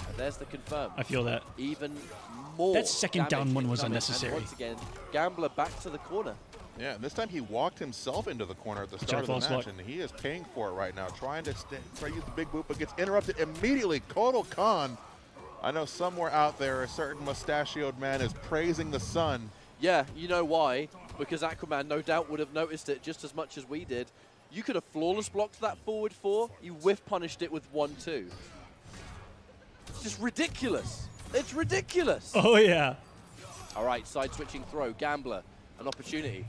And there's the confirm. I feel that. Even more. That second down one was unnecessary. And once again, Gambler back to the corner. Yeah, this time he walked himself into the corner at the start of the match, and he is paying for it right now, trying to use the big boot, but gets interrupted immediately. Kotal Khan, I know somewhere out there a certain mustachioed man is praising the sun. Yeah, you know why? Because Aquaman no doubt would have noticed it just as much as we did. You could have flawless blocked that forward four. You whiff punished it with 1-2. It's just ridiculous. It's ridiculous. Oh, yeah. All right, side switching throw. Gambler, an opportunity.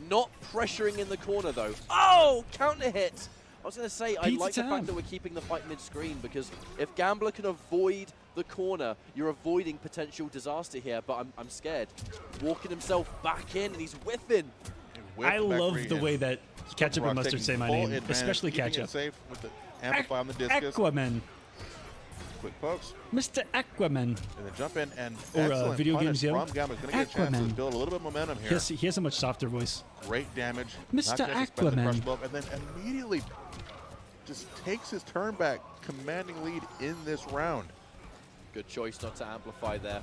Not pressuring in the corner, though. Oh, counter hit. I was going to say, I like the fact that we're keeping the fight mid-screen, because if Gambler can avoid the corner, you're avoiding potential disaster here, but I'm scared. Walking himself back in, and he's whiffing. I love the way that Ketchup and Mustard say my name, especially Ketchup. Safe with the amplify on the discus. Aquaman. Quick pokes. Mr. Aquaman. And then jump in and or video games, from Gambler. Going to get a chance to build a little bit of momentum here. He has a much softer voice. Great damage. Mr. Aquaman. And then immediately just takes his turn back, commanding lead in this round. Good choice not to amplify there.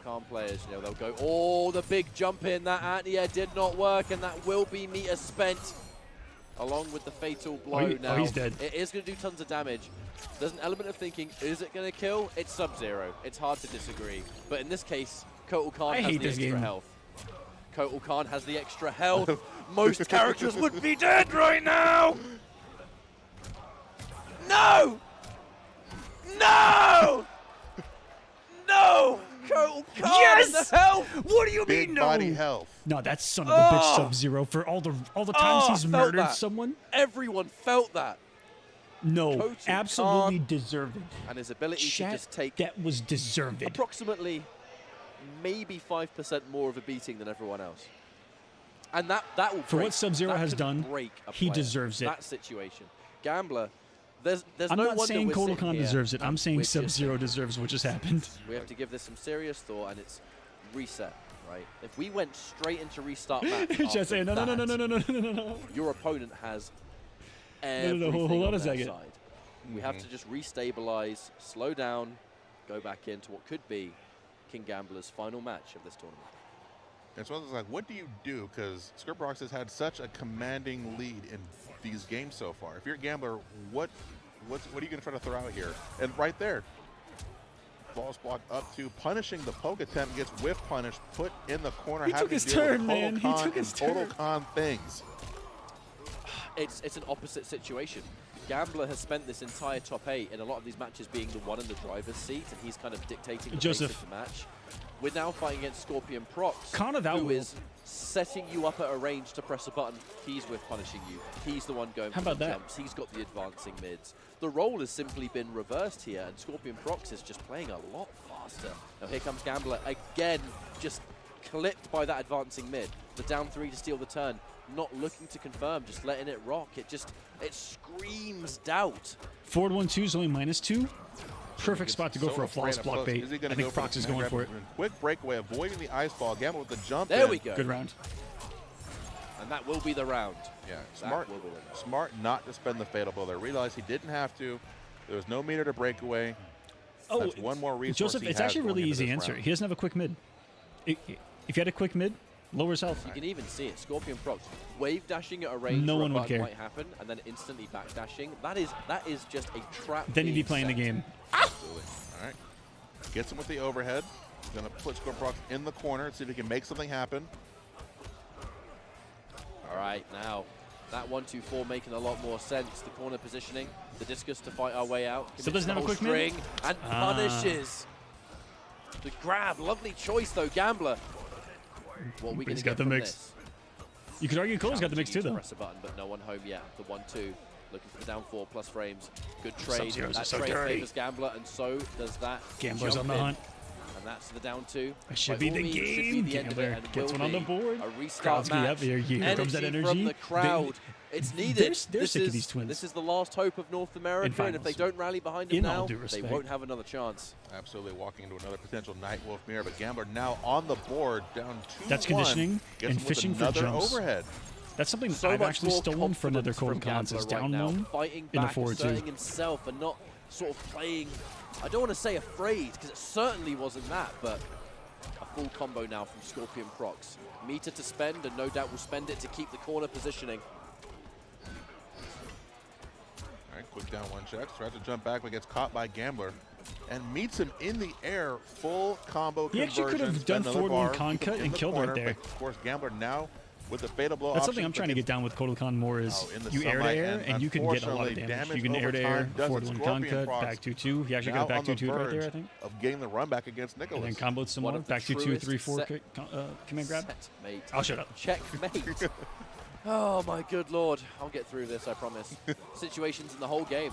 Khan players, you know, they'll go, oh, the big jump in. That anti-air did not work, and that will be meter spent along with the fatal blow now. Oh, he's dead. It is going to do tons of damage. There's an element of thinking, is it going to kill? It's Sub-Zero. It's hard to disagree. But in this case, Kotal Khan has the extra health. Kotal Khan has the extra health. Most characters would be dead right now! No! No! No! Kotal Khan yes! the health! What do you Big mean, body health. No, that son of a bitch Sub-Zero for all the times he's murdered someone. Everyone felt that. No, Kotal absolutely Khan deserved. And his ability to just take that was deserved. Approximately maybe 5% more of a beating than everyone else. And that will for break, what Sub-Zero has done, he player. deserves it. That situation. Gambler, there's I'm no not wonder saying we're Kotal sitting Khan here. deserves it. I'm saying Sub-Zero deserves what just happened. We have to give this some serious thought, and it's reset, right? If we went straight into restart match, just saying no. Your opponent has everything hold on on a their second. side. We have to just restabilize, slow down, go back into what could be King Gambler's final match of this tournament. And so it's like, what do you do? Because Procs has had such a commanding lead in these games so far. If you're a Gambler, what are you going to try to throw out here? And right there, false block up to punishing the poke attempt, gets whiff punished, put in the corner. He took his turn, man. He took his turn. Kotal Khan things. It's an opposite situation. Gambler has spent this entire top 8 in a lot of these matches being the one in the driver's seat, and he's kind of dictating the pace of the match. We're now fighting against Scorpion Procs, who is setting you up at a range to press a button. He's with punishing you. He's the one going for the jumps. He's got the advancing mids. The role has simply been reversed here, and Scorpion Procs is just playing a lot faster. Now here comes Gambler again, just clipped by that advancing mid. The down 3 to steal the turn. Not looking to confirm, just letting it rock. It screams doubt. Forward 1-2 is only -2. Perfect spot to go for a flawless block bait. I think Procs is going for it. Quick breakaway, avoiding the ice ball. Gambler with the jump. There we go. Good round. And that will be the round. Yeah, smart not to spend the fatal blow there. Realized he didn't have to. There was no meter to break away. Oh, that's one more resource. Joseph, it's actually a really easy answer. He doesn't have a quick mid. If you had a quick mid, lowers health. You can even see it. Scorpion Procs wave dashing at a range no where one a would button care. might happen, and then instantly back dashing. That is just a trap. Then he'd be playing the game. Absolutely. All right. Gets him with the overhead. Going to put Scorpion Procs in the corner and see if he can make something happen. All right, now that 1-2-4 making a lot more sense. The corner positioning, the discus to fight our way out. So doesn't have a quick string and punishes the grab. Lovely choice though, Gambler. What are we going to get the from mix. this? You could argue Cole's got the mix too, though. Press a button, but no one home yet. The 1-2, looking for the down 4 plus frames. Good trade. That so trade dirty. favors Gambler, and so does that. Gambler's on the hunt. And that's the down 2. It should be the game. Gambler gets one on the board. A restart match. Here comes that energy from the crowd. It's needed. They're sick of these twins. This is the last hope of North America, and if they don't rally behind them now, they won't have another chance. Absolutely walking into another potential Nightwolf mirror, but Gambler now on the board, down 2-1. That's conditioning and fishing for jumps. Overhead. That's something I've actually stolen from other Cold Cons is down one fighting in the back, forward asserting two. himself and not sort of playing, I don't want to say afraid, because it certainly wasn't that, but a full combo now from Scorpion Procs. Meter to spend, and no doubt will spend it to keep the corner positioning. All right, quick down 1 checks, tries to jump back, but gets caught by Gambler and meets him in the air. Full combo He actually could have done forward 1 con cut and killed right there. Of course, Gambler now with the fatal blow. That's something I'm trying to get down with Kodokan more is you air to air and you can get a lot of damage. You can air to air, forward 1 con cut, back 2-2. He actually got back 2-2 right there, I think. Of getting the run back against Nicolas. And then comboed some more, back 2-2, 3-4 command grab. I'll shut up. Checkmate. Oh my good lord. I'll get through this, I promise. Situations in the whole game.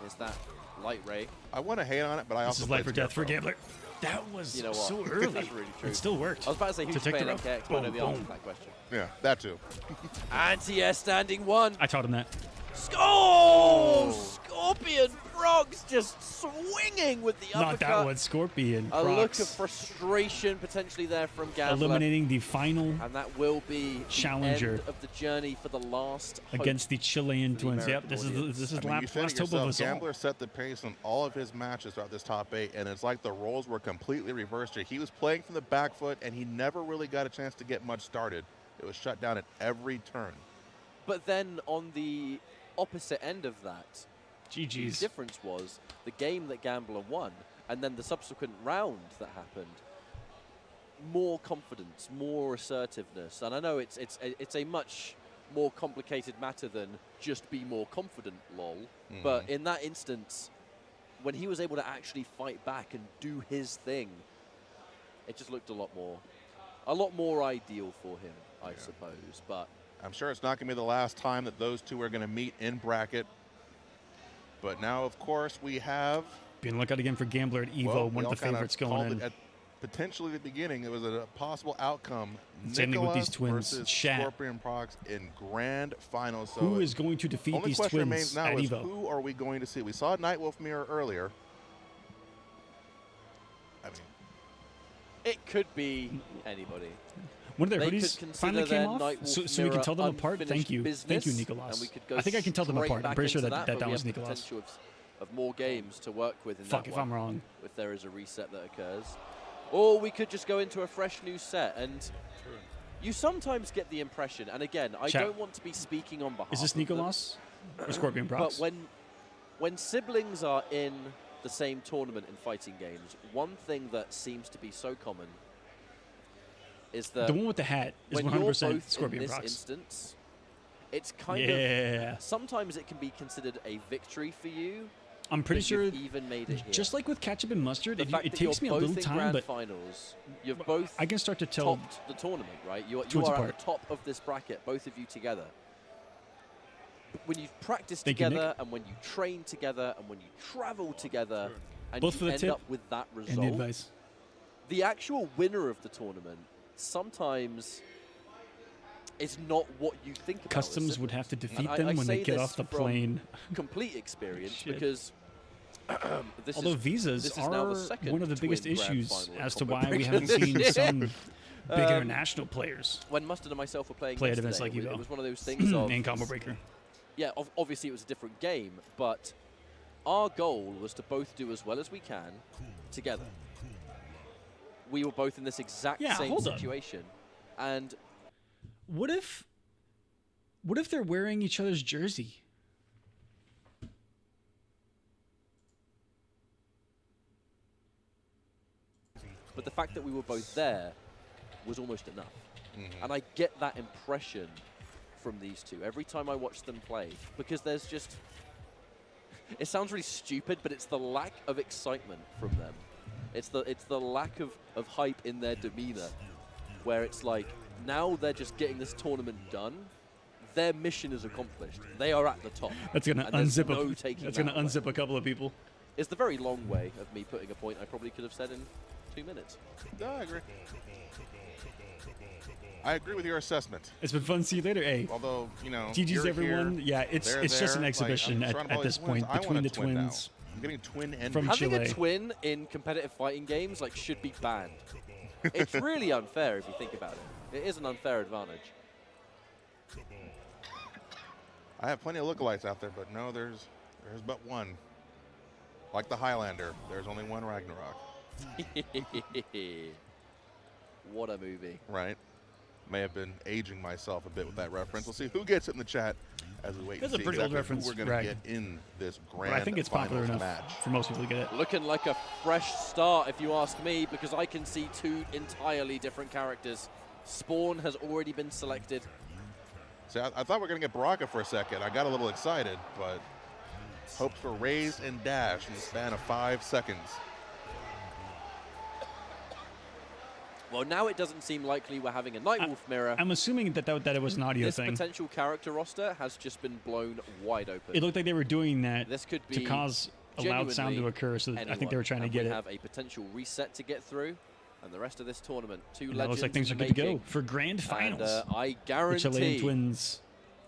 Is that light ray? I want to hate on it, but I also This is life or death for Gambler. That was so early. That's really true. It still worked. I was about to say who's playing MKX, but I know the answer to that question. Yeah, that too. Anti-air standing 1. I taught him that. Scorpion Procs just swinging with the uppercut. Not that one, Scorpion A Procs. look of frustration potentially there from Gambler. Eliminating the final and that will be challenger the end of the journey for the last against the Chilean twins. Yep, this is last hope of us all. Gambler set the pace on all of his matches throughout this top 8, and it's like the roles were completely reversed here. He was playing from the back foot, and he never really got a chance to get much started. It was shut down at every turn. But then on the opposite end of that, GG's. The difference was the game that Gambler won, and then the subsequent round that happened. More confidence, more assertiveness, and I know it's a much more complicated matter than just be more confident, lol. But in that instance, when he was able to actually fight back and do his thing, it just looked a lot more ideal for him, I suppose. But I'm sure it's not going to be the last time that those two are going to meet in bracket. But now, of course, we have... Be on the lookout again for Gambler at EVO, one of the favorites going in. At potentially the beginning, it was a possible outcome. Same thing with these twins. Versus Scorpion Procs in grand finals. So who is going to defeat these twins remains now at is EVO? Who are we going to see? We saw Nightwolf Mirror earlier. I mean... It could be anybody. One of their hoodies finally came off, so we can tell them apart. Thank you, Nicolas. I think I can tell them apart. I'm pretty sure that was Nicolas. Of more games to work with in Fuck that if one, I'm wrong. if there is a reset that occurs. Or we could just go into a fresh new set, and you sometimes get the impression, and again, I don't want to be speaking on behalf Is this of Nicolas or Scorpion Procs? But when siblings are in the same tournament in fighting games, one thing that seems to be so common is that the one with the hat is when 100% you're both Scorpion in this Procs. instance, it's kind of, sometimes it can be considered a victory for you. I'm pretty sure, even made it here. Just like with ketchup and mustard, it takes me a little time, but finals, you've both I can start to tell topped the tournament, right? You are apart. at the top of this bracket, both of you together. When you practice together, and when you train together, and when you travel together, and both you for the end tip up with that result, and the advice. The actual winner of the tournament sometimes is not what you think about. Customs would have to defeat them I when they get this off the from plane. Complete experience, because although visas are one of the biggest issues as to why we haven't Breaker. seen some big international players When Mustard and myself were playing play at events yesterday, like Evo. it was one of those things of and Combo Breaker. Yeah, obviously it was a different game, but our goal was to both do as well as we can together. We were both in this exact same situation, and what if they're wearing each other's jersey? But the fact that we were both there was almost enough. And I get that impression from these two every time I watch them play, because there's just, it sounds really stupid, but it's the lack of excitement from them. It's the lack of hype in their demeanor, where it's like, now they're just getting this tournament done. Their mission is accomplished. They are at the top. That's gonna unzip a couple of people. It's the very long way of me putting a point I probably could have said in 2 minutes. No, I agree. I agree with your assessment. It's been fun. See you later, A. Although, you know, GG's everyone. Here, yeah, it's just an exhibition at this point between the twins. I'm getting twin and from Having Chile. A twin in competitive fighting games should be banned. It's really unfair if you think about it. It is an unfair advantage. I have plenty of lookalikes out there, but no, there's but one. Like the Highlander, there's only one Ragnarok. What a movie. Right. May have been aging myself a bit with that reference. We'll see who gets it in the chat as we wait That's to see a pretty exactly old reference, who we're going to get in this grand I think it's popular enough match. for most people to get it. Looking like a fresh start, if you ask me, because I can see two entirely different characters. Spawn has already been selected. See, I thought we were going to get Baraka for a second. I got a little excited, but hopes were raised and dashed in the span of 5 seconds. Well, now it doesn't seem likely we're having a Nightwolf mirror. I'm assuming that it was an audio thing. This potential character roster has just been blown wide open. It looked like they were doing that this could be to cause a loud sound to occur, so I think they were trying to get it. We have a potential reset to get through, and the rest of this tournament, two It legends looks like things are good to go for grand finals. And, I guarantee the Chilean twins,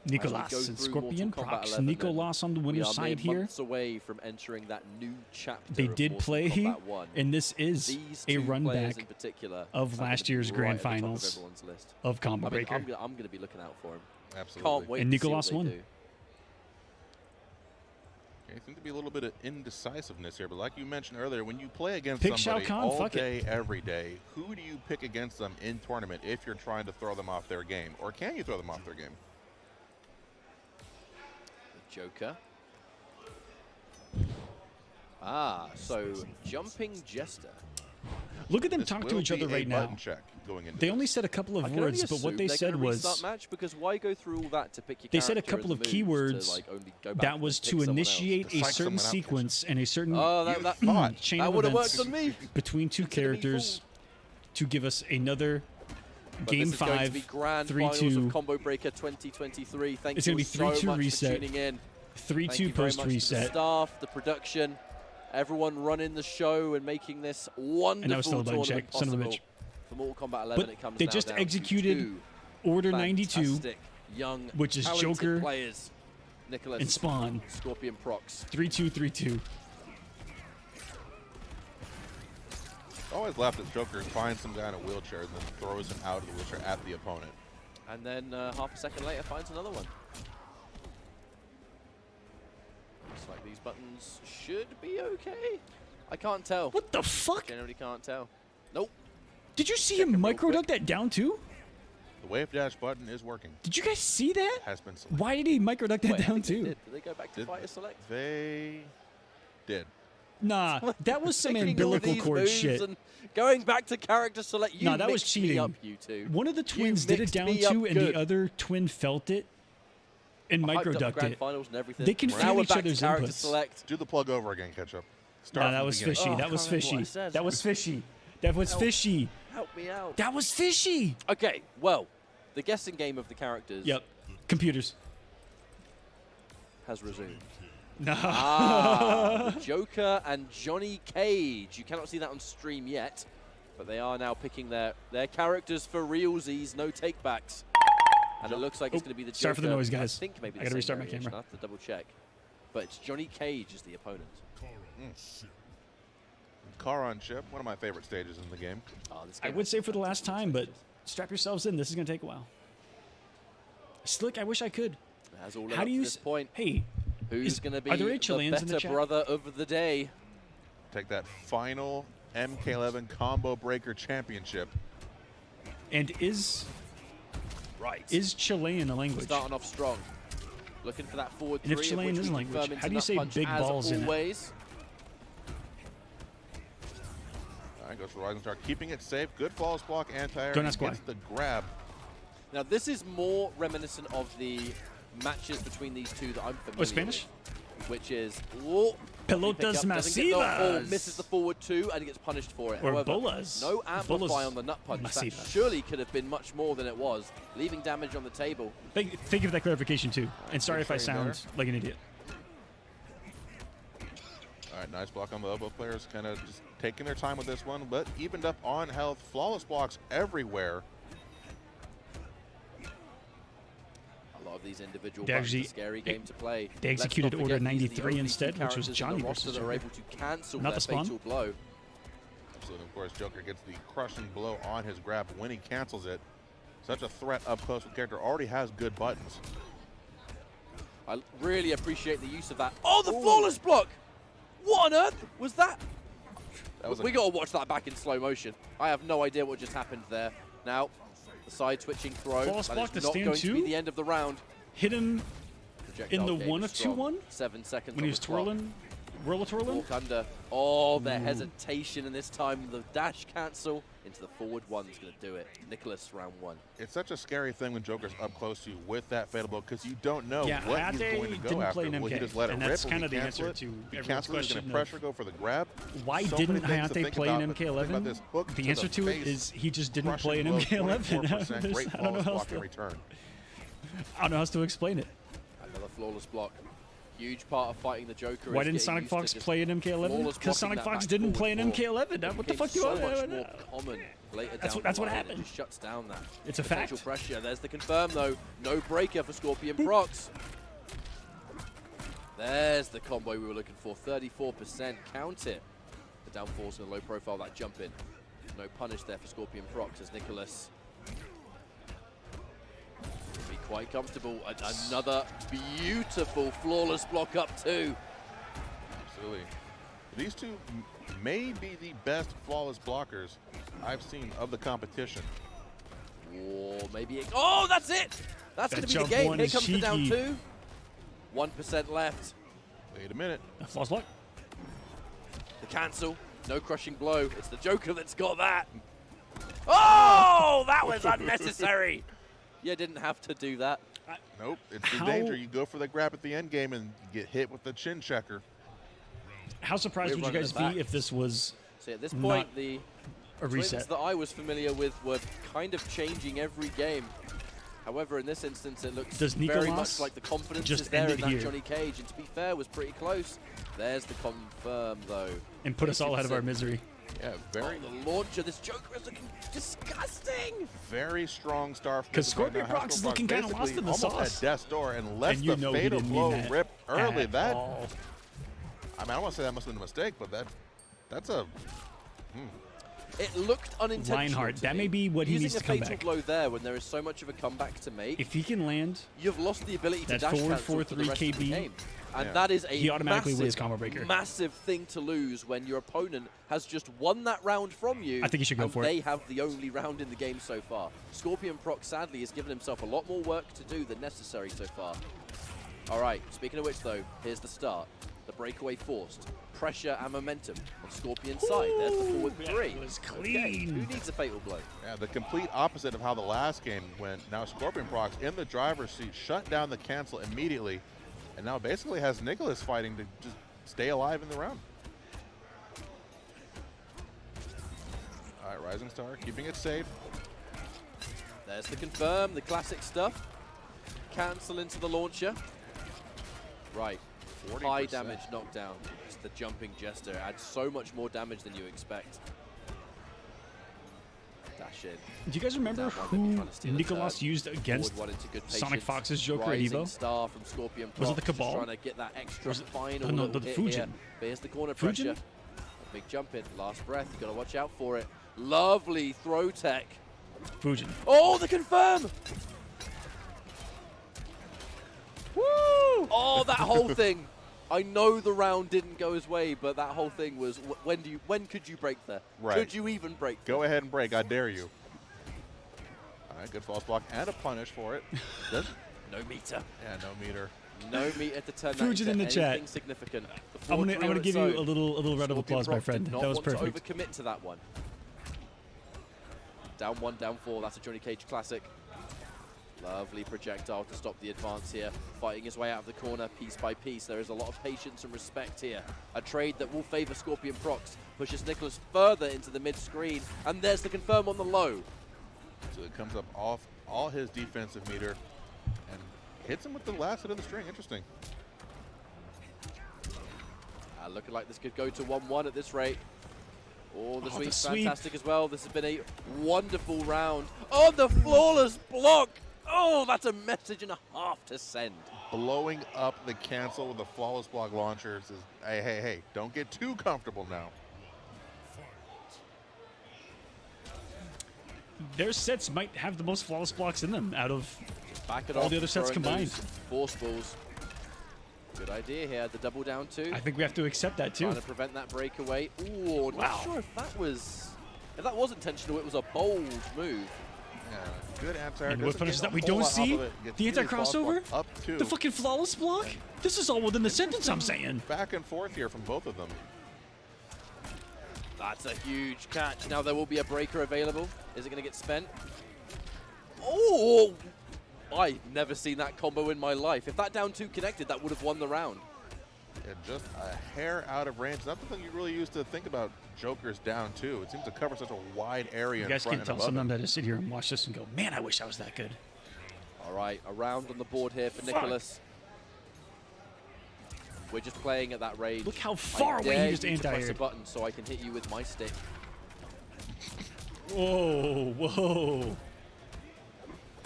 Nicolas and Scorpion, Procs. Nicolas on the winner's side here. Months away from entering that new chapter. They did play, and this is a run back of last year's grand finals of Combo Breaker. I'm going to be looking out for him. Absolutely. Can't wait and to Nicolas see what won. they do. There seems to be a little bit of indecisiveness here, but like you mentioned earlier, when you play against pick somebody Shao Kahn, all fuck day, every day, who do you pick against them in tournament if you're trying to throw them off their game? Or can you throw them off their game? Joker. So Jumping Jester. Look at them talk to each other right now. They only said a couple of words, but what they said was match, because why go through all that to pick your they said a couple of keywords that was to initiate a certain sequence and a certain chain of events between two characters to give us another Game 5, 3-2 Combo Breaker 2023. Thank it's you going to be 3-2 so much reset. for tuning in. 3-2 post reset. The staff, the production, everyone running the show and making this wonderful tournament possible. For Mortal Kombat 11, it comes they just down executed to Order 92, young, which is Joker players. Nicolas and Spawn. Scorpion Procs. 3-2, 3-2. Always laughed at Joker finds some guy in a wheelchair and then throws him out of the wheelchair at the opponent. And then half a second later finds another one. Looks like these buttons should be okay. I can't tell. What the fuck? Generally can't tell. Nope. Did you see him micro-duck that down too? The wave dash button is working. Did you guys see that? Has been selected. Why did he micro-duck that down too? Did they go back to fighter select? They did. Nah, that was some umbilical cord shit. Going back to character select, you nah, that was cheating. Up, you two. One of the twins did it down too, and the other twin felt it. and hyped up the microduct grand it. finals and everything. They can Now feel we're each back to other's character inputs. select. Do the plug over again, Ketchup. No, Start that from was the beginning. fishy. Oh, That was I can't remember what I fishy. said. That was fishy. That was fishy. Help me out. That was fishy. Okay, well, the guessing game of the characters Yep. Computers. has resumed. No. The Joker and Johnny Cage. You cannot see that on stream yet, but they are now picking their characters for realsies, no takebacks. And it looks like it's going to be the Joker. Sorry for the noise, guys. I think maybe I gotta the restart same my variation. camera. I have to double check. But it's Johnny Cage is the opponent. Car on chip, one of my favorite stages in the game. Oh, this I game would has say for the last fantastic time, but stages. strap yourselves in. This is going to take a while. Slick, I wish I could. It has all led How up do to you this point. Hey, Who's going to be are there any the Chileans in the better chat? brother of the day? Take that final MK11 Combo Breaker Championship. and is Chilean a language? Starting off strong. Looking for that forward And if three, of Chilean which is we language, confirm how into do you Nut say Punch big as balls in it? always. All right, goes for Rising Star, keeping it safe. Good false block, anti-air. Don't ask why. Gets the grab. Now this is more reminiscent of the matches between these two that I'm familiar Oh, Spanish? with, which is whoa, Pelotas doesn't get the- masivas. or misses the forward two and gets punished for it. Or However, bolas. no amplify Bolas on the nut punch. That masiva. surely could have been much more than it was, leaving damage on the table. Thank you for that clarification, too. And sorry if I Good training sound like an idiot. All right, nice block on the elbow players. Kind of just taking their time with this one, but evened up on health. Flawless blocks everywhere. A lot of these individual They buttons are actually- a scary game to play. they Let's not executed Order forget these are the 93 only two instead, which was characters in Johnny the roster versus that are Joker. able to cancel Not their the spawn. fatal blow. Absolutely, of course, Joker gets the crushing blow on his grab when he cancels it. Such a threat up close with the character. Already has good buttons. I really appreciate the use of that. Oh, the flawless block! What on earth was that? That was We got to watch that back in slow motion. I have no idea what just happened there. Now, the side switching throw. Flawless That block is to not stand going to be two? the end of the round. Hit him Projectile in the game 1 is of strong. 2-1 7 seconds when on he was the clock. twirling, twirling. Walk under. Oh, their hesitation, and this time the dash cancel into the forward one is going to do it. Nicolas, round 1. It's such a scary thing when Joker's up close to you with that fatal blow because you don't know Yeah, what he's Ade going to go didn't after. play an Will he MK, just let it and rip? that's Will kind he of the cancel answer it? to He everyone's cancels it, he's going question to of pressure go for the grab. Why So didn't many things to Hayate think play about, an but think about MK11? this hook The to answer to it face, is he just didn't crushing play an blow, MK11. 24%, great I don't know flawless how else block in to, return. I don't know how else to explain it. Another flawless block. Huge part of fighting the Joker. Why is didn't getting Sonic used to Fox just play an MK11? flawless Because Sonic blocking that Fox back didn't forward play an four. MK11. It What the fuck do became you so want? much more common later That's down what the line, happened. and it just shuts down that It's a potential fact. pressure. There's the confirm though. No breaker for Scorpion Procs. There's the combo we were looking for. 34%. Count it. The down force and a low profile that jump in. No punish there for Scorpion Procs as Nicolas will be quite comfortable. Another beautiful flawless block up too. Absolutely. These two may be the best flawless blockers I've seen of the competition. Or maybe it. Oh, that's it! That's That going to be the jump game. one Here is comes the down cheeky. 2. 1% left. Wait a minute. Flawless block. The cancel. No crushing blow. It's the Joker that's got that. Oh, that was unnecessary. You didn't have to do that. Nope, it's the How- danger. You go for the grab at the end game and get hit with the chin checker. How surprised We're would you running guys it back. be if this was So at this Not point, the a twins reset? that I was familiar with were kind of changing every game. However, in this instance, it looks Does very Nicolas much like the confidence just is there end in it that here? Johnny Cage. And to be fair, was pretty close. There's the confirm, though. And put us all out of our 80%. misery. Yeah, very, Oh, the launcher. This Joker is looking disgusting. very strong star. 'Cause Scorpion Now, Procs is Scorpion looking kinda basically lost in the almost sauce. at death's door and left And you the know he fatal didn't mean blow that rip early. at That all. I mean, I don't want to say that must have been a mistake, but that's a It looked unintentional. Reinhardt, to that me. may be what he Using needs a to come fatal back. blow there when there is so much of a comeback to make, If he can land, you've lost the ability to that dash forward cancel for the 4-3 rest of the KB, game. And Yeah. that is a he automatically wins massive, Combo Breaker. massive thing to lose when your opponent has just won that round from you. I think he should go and for it. they have the only round in the game so far. Scorpion Proc sadly has given himself a lot more work to do than necessary so far. All right, speaking of which though, here's the start. The breakaway forced. Pressure and momentum on Scorpion's side. There's the forward three. That was Okay, clean. who needs a fatal blow? Yeah, the complete opposite of how the last game went. Now Scorpion Procs in the driver's seat, shut down the cancel immediately, and now basically has Nicolas fighting to just stay alive in the round. All right, Rising Star keeping it safe. There's the confirm, the classic stuff. Cancel into the launcher. Right, 40%. high damage knockdown. It's the jumping jester. Adds so much more damage than you expect. Dash in. Do you guys remember who Nicolas used against Sonic Fox's Joker at Evo? Star from Scorpion Was it the Procs, Cabal? just trying to get that extra final no, little the hit Fujin. here. But here's the corner Fujin? pressure. A big jump in, last breath. You gotta watch out for it. Lovely throw tech. Fujin. Oh, the confirm! Woo! Oh, that whole thing. I know the round didn't go his way, but that whole thing was when could you break there? Right. Could you even break there? Go ahead and break, I dare you. All right, good false block and a punish for it. Good. No meter. Yeah, no meter. No meter to turn that Fujin into in the chat. anything significant. The I'm 4-3 gonna on give its you own. a little round of Scorpion applause, my Procs friend. did not That was want perfect. to overcommit to that one. Down 1, down 4. That's a Johnny Cage classic. Lovely projectile to stop the advance here. Fighting his way out of the corner piece by piece. There is a lot of patience and respect here. A trade that will favor Scorpion Procs. Pushes Nicolas further into the mid-screen. And there's the confirm on the low. So it comes up off all his defensive meter and hits him with the last hit of the string. Interesting. Looking like this could go to 1-1 at this rate. Oh, the sweep's sweep. fantastic as well. This has been a wonderful round. Oh, the flawless block. Oh, that's a message and a half to send. Blowing up the cancel with the flawless block launchers is, hey, don't get too comfortable now. Their sets might have the most flawless blocks in them out of Back it all off, the other sets throwing combined. those force balls. Good idea here. The double down 2. I think we have to accept that too. Trying to prevent that breakaway. Ooh, not Wow. sure if that was intentional. It was a bold move. Yeah, good anti-air. And what Doesn't punishes get a that we whole don't lot off see? of it. Gets The really flawless anti-crossover? block Up to The fucking flawless block? This is all within the sentence, I'm saying. back and forth here from both of them. That's a huge catch. Now there will be a breaker available. Is it going to get spent? Oh! I've never seen that combo in my life. If that down 2 connected, that would have won the round. Yeah, just a hair out of range. Not something you really used to think about Joker's down too. It seems to cover such a wide area You in guys front can't and tell. above Sometimes him. I just sit here and watch this and go, man, I wish I was that good. All right, a round on the board here for Fuck. Nicolas. We're just playing at that range. Look how far I away dare he just you to press a anti-aired. button so I can hit you with my stick. Whoa, whoa.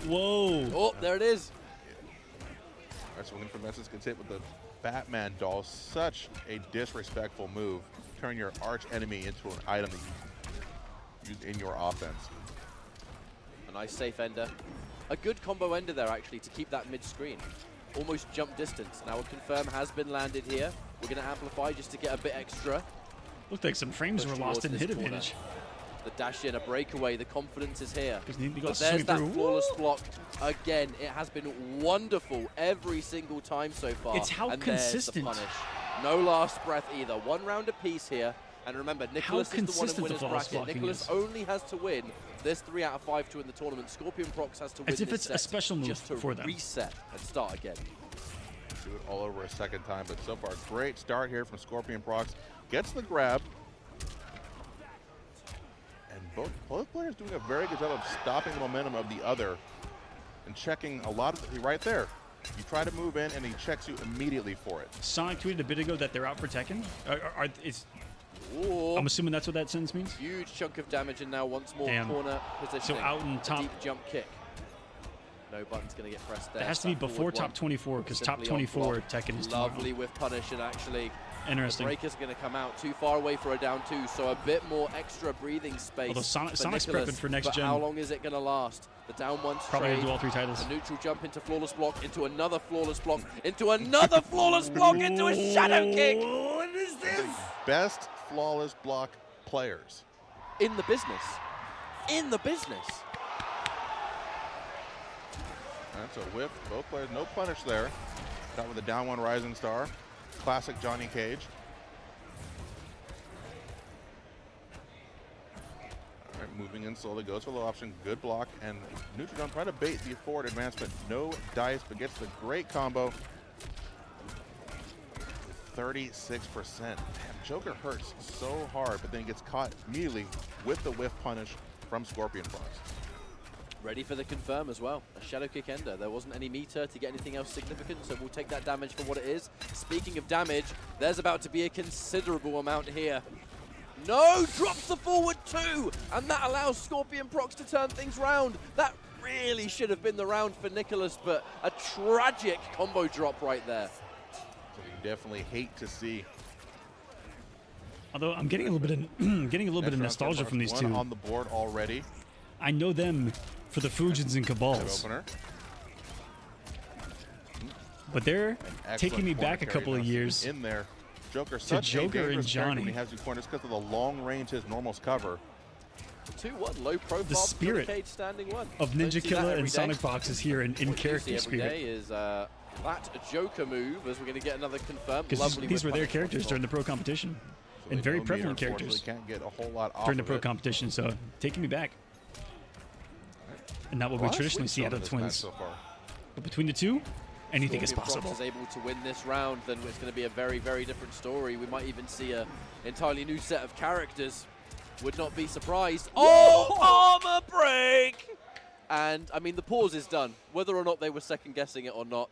Whoa. Oh, there it is. All right, swinging for Messis gets hit with the Batman doll. Such a disrespectful move. Turn your arch enemy into an item that you use in your offense. A nice safe ender. A good combo ender there, actually, to keep that mid-screen. Almost jump distance. Now a confirm has been landed here. We're going to amplify just to get a bit extra. Looked like some frames Push were lost towards in this hit corner. advantage. The dash in, a breakaway, the confidence is here. Because he got But there's sweep that through. flawless block. Again, it has been wonderful every single time so far. It's how and consistent. There's the punish. No last breath either. 1 round apiece here. And remember, Nicolas is the one in consistent the winner's flawless bracket. blocking Nicolas is. only has to win this 3 out of 5 to win the tournament. Scorpion Procs has to win As if this it's a set special move just to for them. reset and start again. Do it all over a second time, but so far, great start here from Scorpion Procs. Gets the grab. And both players doing a very good job of stopping the momentum of the other and checking a lot of right there. You try to move in, and he checks you immediately for it. Sonic tweeted a bit ago that they're out for Tekken. Ooh. I'm assuming that's what that sentence means. Huge chunk of damage, and now once more Damn. corner positioning. So out in A top. deep jump kick. No button's going to get pressed there. That has to be That before forward top one 24, because top simply on 24 block. Tekken is tomorrow. Lovely with punish, and actually the Interesting. breaker's going to come out too far away for a down 2, so a bit more extra breathing space. Although Sonic's Nicolas, prepping for next but gen. how long is it going to last? The down 1 Probably gonna straight. do all 3 titles. A neutral jump into flawless block, into another flawless block, into another flawless block, into a shadow kick. What is this? Best flawless block players. In the business. In the business. That's a whiff. Both players, no punish there. Got with a down 1 Rising Star. Classic Johnny Cage. All right, moving in slowly, goes for the option, good block, and Neutrodon trying to bait the forward advancement. No dice, but gets the great combo. 36%. Damn, Joker hurts so hard, but then gets caught immediately with the whiff punish from Scorpion Procs. Ready for the confirm as well. A shadow kick ender. There wasn't any meter to get anything else significant, so we'll take that damage for what it is. Speaking of damage, there's about to be a considerable amount here. No, drops the forward 2, and that allows Scorpion Procs to turn things round. That really should have been the round for Nicolas, but a tragic combo drop right there. So you definitely hate to see. Although I'm getting a little bit of nostalgia from these two. On the board already. I know them for the Fujins and Cabals, but they're taking me back a couple of years in there. Joker, to Joker and Johnny. When he has you corners because of the long range his normals cover. 2-1, low profile. The spirit standing one. of Ninja Killer and Sonic Box is here in character spirit. Every day is that Joker move, as we're going to get another confirmed. Because these were their characters during the pro competition, so and very prevalent characters can't get a whole lot off during the pro competition. So taking me back, and not what we traditionally see out of the twins. So far. But between the two, anything is possible. If is able to win this round, then it's going to be a very, very different story. We might even see an entirely new set of characters. Would not be surprised. Oh, armor break! And I mean, the pause is done. Whether or not they were second guessing it or not,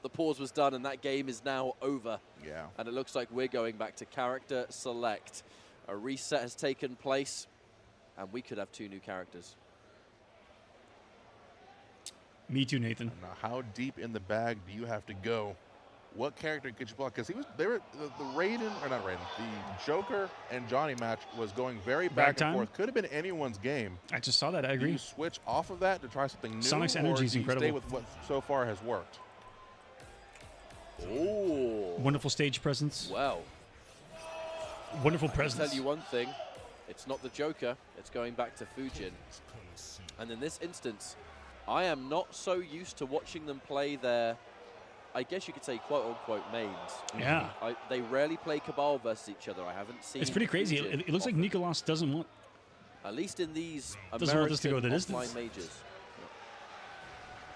the pause was done, and that game is now over. Yeah. And it looks like we're going back to character select. A reset has taken place, and we could have 2 new characters. Me too, Nathan. Now, how deep in the bag do you have to go? What character could you block? Because the Raiden, or not Raiden, the Joker and Johnny match was going very back and forth. Could have been anyone's game. I just saw that. I agree. Do you switch off of that to try something new? Sonic's energy is incredible. Stay with what so far has worked. Oh. Wonderful stage presence. Well. Wonderful presence. I'll tell you one thing. It's not the Joker. It's going back to Fujin. And in this instance, I am not so used to watching them play their, I guess you could say, quote-unquote mains. Yeah. They rarely play Cabal versus each other. I haven't seen. It's pretty crazy. It looks like Nicolas doesn't want. At least in these doesn't want us to go the American distance. offline majors.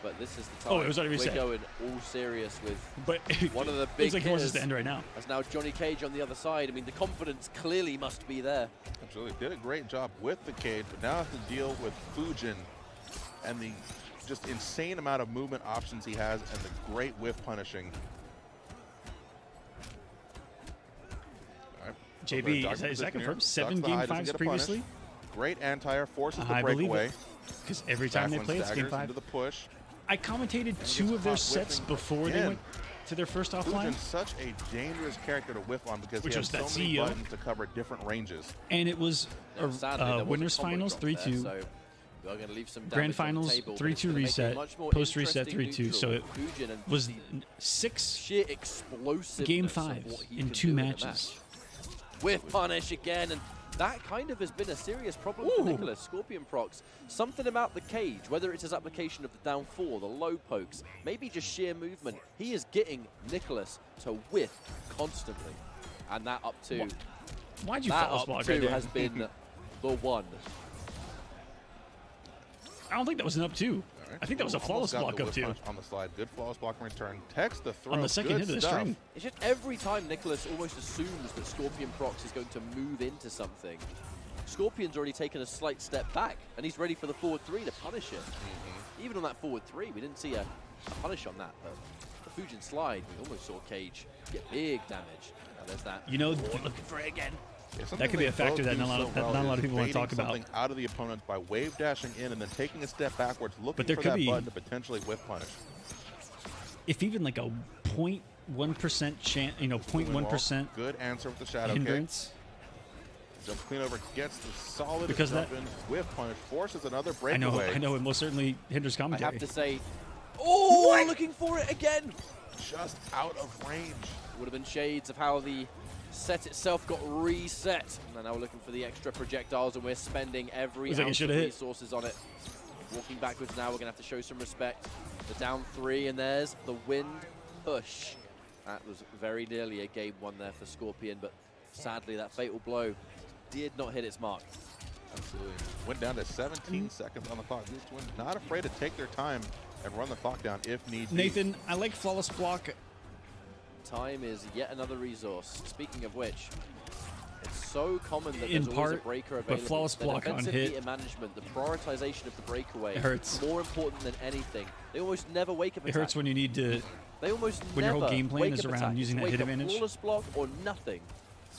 But this is the time. Oh, it was already reset. We're going all serious with but one of the big looks like he wants us to end right now. As now Johnny Cage on the other side. I mean, the confidence clearly must be there. Absolutely. Did a great job with the cage, but now has to deal with Fujin and the just insane amount of movement options he has and the great whiff punishing. All right. JB, is that confirmed? 7 game 5s previously? Great anti-air, forces the I breakaway. Because every time they play, it's game 5. Into the push. I commentated 2 of their sets before they went to their first offline. Fujin's such a dangerous character to whiff on because Which he has was so that many CEO. buttons to cover different ranges. And it was Sadly, winners finals 3-2. So we're going to leave some Grand damage on the finals table, 3-2 reset. Post reset 3-2. So it was 6 sheer explosiveness game of 5 what he in can 2 do matches. With punish again, and that kind of has been a serious problem for Nicolas. Scorpion Procs, something about the cage, whether it's his application of the down 4, the low pokes, maybe just sheer movement, he is getting Nicolas to whiff constantly. And that up 2. Why'd you that flawless up block 2 right there? has been the one. I don't think that was an up 2. Right. I think that was a flawless block up 2. On the slide, good flawless block and return. Text the throw. On the second good hit of the stuff. string. It's just every time Nicolas almost assumes that Scorpion Procs is going to move into something, Scorpion's already taken a slight step back, and he's ready for the forward 3 to punish it. Even on that forward 3, we didn't see a punish on that, but the Fujin slide, we almost saw Cage get big damage. And there's that. You know, looking for it again. Yeah, that could be a factor that not a lot of people want to talk about. Something out of the opponent by wave dashing in and then taking a step backwards, looking there for could that be, button to potentially whiff punish. If even like a 0.1% chance, 0.1% good answer with the shadow hindrance. Kick. Jump clean over, gets the solid because jump in, whiff punish, forces another I breakaway. know, it most certainly hinders commentary. I have to say, oh, looking for it again. Just out of range. Would have been shades of how the set itself got reset. And now we're looking for the extra projectiles, and we're spending every ounce of resources on it. Walking backwards now, we're going to have to show some respect. The down 3, and there's the wind push. That was very nearly a game one there for Scorpion, but sadly that fatal blow did not hit its mark. Absolutely. Went down to 17 seconds on the clock. These twins not afraid to take their time and run the clock down if need be. Nathan, I like flawless block. Time is yet another resource. Speaking of which, it's so common that In there's always part, a breaker but available. flawless The block on defensive hit. meter management, the prioritization of the breakaway, It hurts. more important than anything. They almost never wake up It attack. hurts when you need to, They almost when your never whole game plan wake is up around attack. using It's that hit wake up advantage. flawless block or nothing.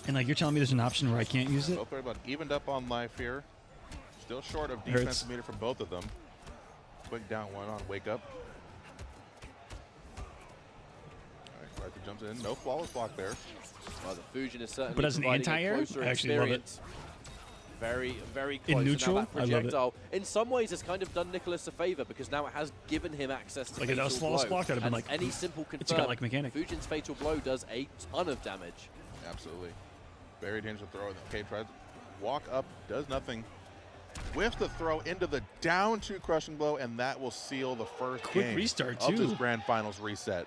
and like you're telling me there's an option where I can't use it. Both are about evened up on life here. Still short of Hurts. defensive meter for both of them. Quick down one on wake up. All right, Parsa jumps in. No flawless block there. Well, the Fusion is certainly But as an providing a anti-air, closer I actually love it. experience. Very, very close. In And now neutral, that I love it. projectile, in some ways, has kind of done Nicolas a favor because now it has given him access to Like, if that was fatal flawless blow. block, I'd have been And like, any simple it's a confirm, godlike mechanic. Fusion's fatal blow does a ton of damage. Absolutely. Very dangerous throw. Okay, tries to walk up, does nothing. Whiffs the throw into the down 2 crushing blow, and that will seal the first Quick game restart, of this too. grand finals reset.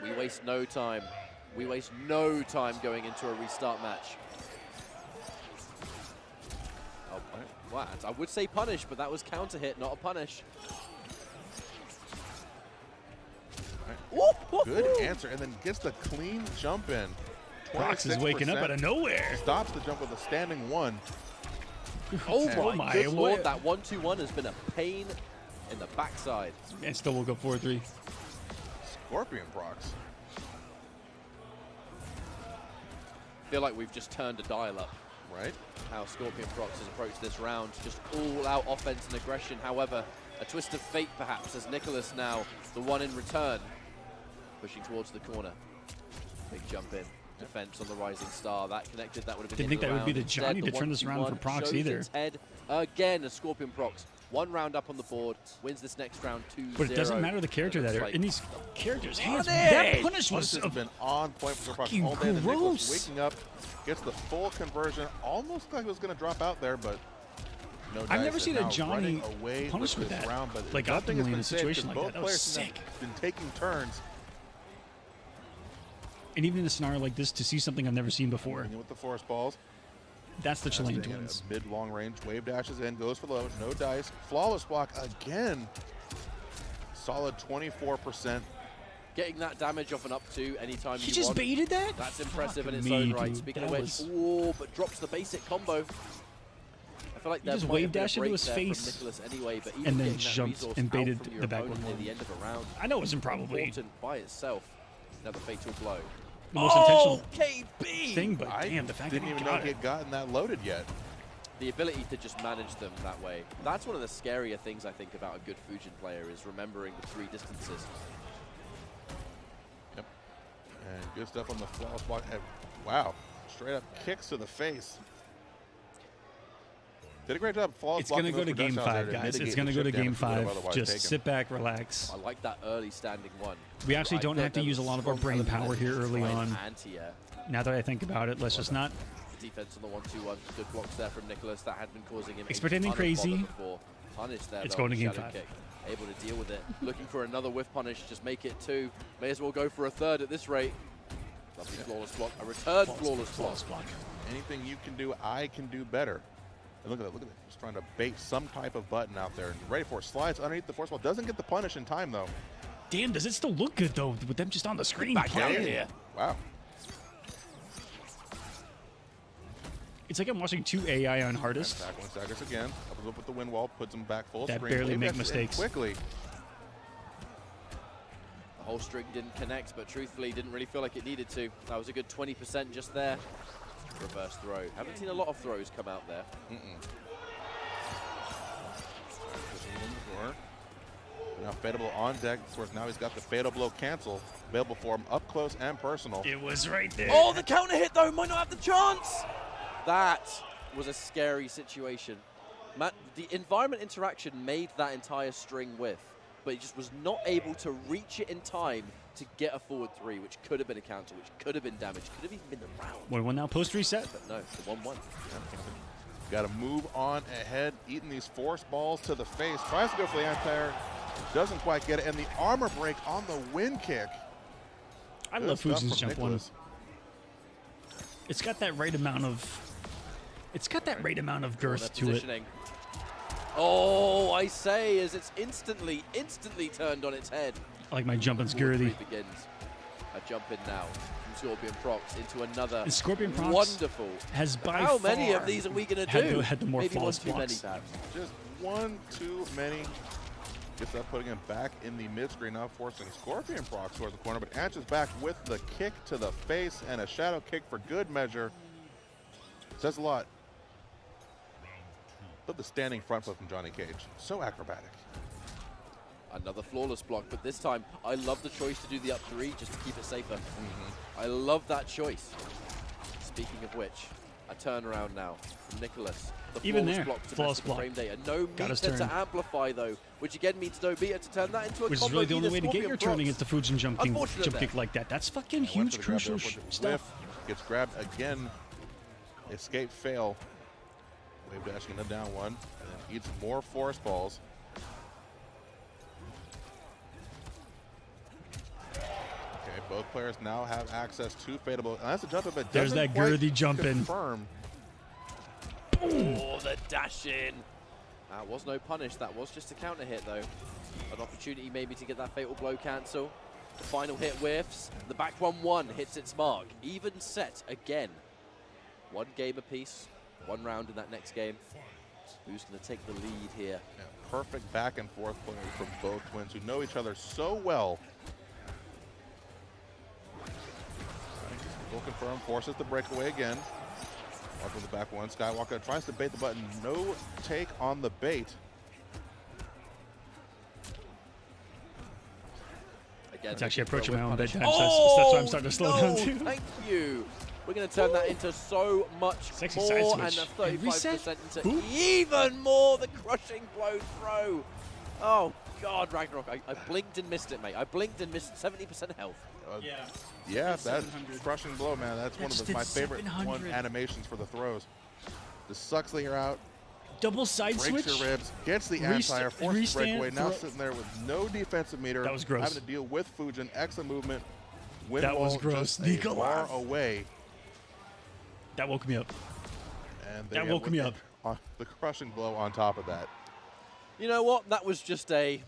We waste no time. We waste no time going into a restart match. Oh, wow. I would say punish, but that was counter hit, not a punish. Good answer, and then gets the clean jump in. Procs is waking up 26%. out of nowhere. Stops the jump with a standing 1. Oh my good lord, what- that 1-2-1 has been a pain in the backside. And still woke up 4-3. Scorpion Procs. Feel like we've just turned a dial up. Right. How Scorpion Procs has approached this round, just all out offense and aggression. However, a twist of fate perhaps as Nicolas now the one in return, pushing towards the corner. Big jump in. Defense on the Rising Star. That connected. That would have been Didn't think the that would be round. the Instead, Johnny the to turn this around for 1-2-1 Procs shows either. its head again as Scorpion Procs. 1 round up on the board, wins this next round 2-0. But it doesn't matter the character And that it's are like, in these characters' hands. Punish! That punish was This has been on point for Procs fucking all day. The Nicolas gross. waking up, gets the full conversion. Almost like it was going to drop out there, but no dice. I've never And seen a now Johnny running away punish with this that. round, but Like, nothing has optimally in been a saved situation because like that. both That was players have sick. been taking turns. And even in a scenario like this, to see something I've never seen before, With the force balls. that's the Chilean Staying at twins. a mid-long range. Wave dashes in, goes for low, no dice. Flawless block again. Solid 24%. Getting that damage off and up to anytime He you just want. baited that? That's impressive in Fuck its me, own right. dude. Speaking That of which, was- ooh, but drops the basic combo. I feel like He there just might wave have been a dashed into break his there face from Nicolas anyway, but even and then getting that jumped resource and out baited from your the back opponent one. near the end of a round. I know it wasn't probably Important by itself. Now the fatal blow. the most intentional KB! thing, but I damn, the fact that didn't he even know got he it. had gotten that loaded yet. The ability to just manage them that way. That's one of the scarier things I think about a good Fusion player is remembering the 3 distances. Yep. And good stuff on the flawless block. And wow, straight up kicks to the face. Did a great job. Flawless It's going to blocking go to those game projectiles 5, there to guys. It's mitigate going to the go to chip game damage we would have 5. otherwise Just taken. sit back, relax. I like that early standing 1. We actually I don't thought have to there use a was lot of our strong brain power elements here to early try and on. anti-air. Now that I think about it, let's just not Defense on the 1-2-1. Good blocks there from Nicolas. That had been causing him expect a anything ton of crazy. bother before. Punish there, It's though, going to game shadow 5. kick. Able to deal with it. Looking for another whiff punish. Just make it 2. May as well go for a 3rd at this rate. Lovely flawless block. A return flawless block. Anything you can do, I can do better. And look at that, look at that. Just trying to bait some type of button out there. And ready for it. Slides underneath the force ball. Doesn't get the punish in time, though. Damn, does it still look good, though, with them just on the screen? Back down playing? here. Wow. It's like I'm watching 2 AI on hardest. Back one Sagas again. Up with the wind wall. Puts him back full That screen. barely Wave make dashes in mistakes. Quickly. The whole string didn't connect, but truthfully didn't really feel like it needed to. That was a good 20% just there. Reverse throw. Haven't seen a lot of throws come out there. Now fadeable on deck. Of course, now he's got the fatal blow cancel available for him up close and personal. It was right there. Oh, the counter hit though might not have the chance. That was a scary situation. Matt, the environment interaction made that entire string whiff, but he just was not able to reach it in time to get a forward 3, which could have been a counter, which could have been damage, could have even been the round. 1-1 now, post reset. But no, the 1-1. Got to move on ahead, eating these force balls to the face. Tries to go for the anti-air, doesn't quite get it, and the armor break on the wind kick. I Good love stuff Fujin's from jump Nicolas. one. It's got that right amount of. It's got that right amount of girth to it. Positioning. Oh, I say, as it's instantly turned on its head. I like my jump and Before Scurdy. three begins. A jump in now from Scorpion Procs into another And Scorpion Procs wonderful. has by How far many of these are we going to do? had the more Maybe one false too many, blocks. perhaps. Just one too many. Gets that, putting him back in the mid screen, now forcing Scorpion Procs towards the corner, but Anch is back with the kick to the face and a shadow kick for good measure. Says a lot. Love the standing front flip from Johnny Cage. So acrobatic. Another flawless block, but this time I love the choice to do the up three just to keep it safer. I love that choice. Speaking of which, a turnaround now from Nicolas. The Even flawless there, block to flawless mess with the block. frame data. No Got his meter to turn. amplify though, which again means no meter to turn that into a Which is combo. really the only either way to get Scorpion your turn Procs. against the Fujin jump Unfortunate kick there. like that. That's fucking Yeah, went huge, for the grab crucial there, unfortunate stuff. whiff. Gets grabbed again. Escape fail. Wave dashing into down one. And then eats more force balls. Okay, both players now have access to fadeable. And that's a jump in, but There's doesn't that quite girthy jump in. confirm. Oh, the dash in. That was no punish. That was just a counter hit, though. An opportunity maybe to get that fatal blow cancel. The final hit whiffs. The back 1-1 hits its mark. Even set again. One game apiece. One round in that next game. Who's going to take the lead here? Yeah, perfect back and forth play from both twins who know each other so well. Will confirm, forces the breakaway again. Up in the back one, Skywalker tries to bait the button. No take on the bait. Again, It's actually looking for a approaching my whip own punish. bedtime, so that's why I'm starting to slow no, down too. Thank you. We're going to turn that into so much Sexy more, side and switch. a And reset. 35% into Boop. even more. The crushing blow throw. Oh God, Ragnarok! I blinked and missed it, mate. I blinked and missed 70% health. Yeah, that crushing blow, man. That's one of my favorite animations for the throws. Just sucks the air out. Double side breaks switch. your ribs, gets the anti-air, forces the breakaway. Now sitting there with no defensive meter. That was gross. Having to deal with Fujin, X movement. Wind That was wall gross. just a Nicolas. bar away. That woke me up. And That woke me up. The crushing blow on top of that. You know what? That was just a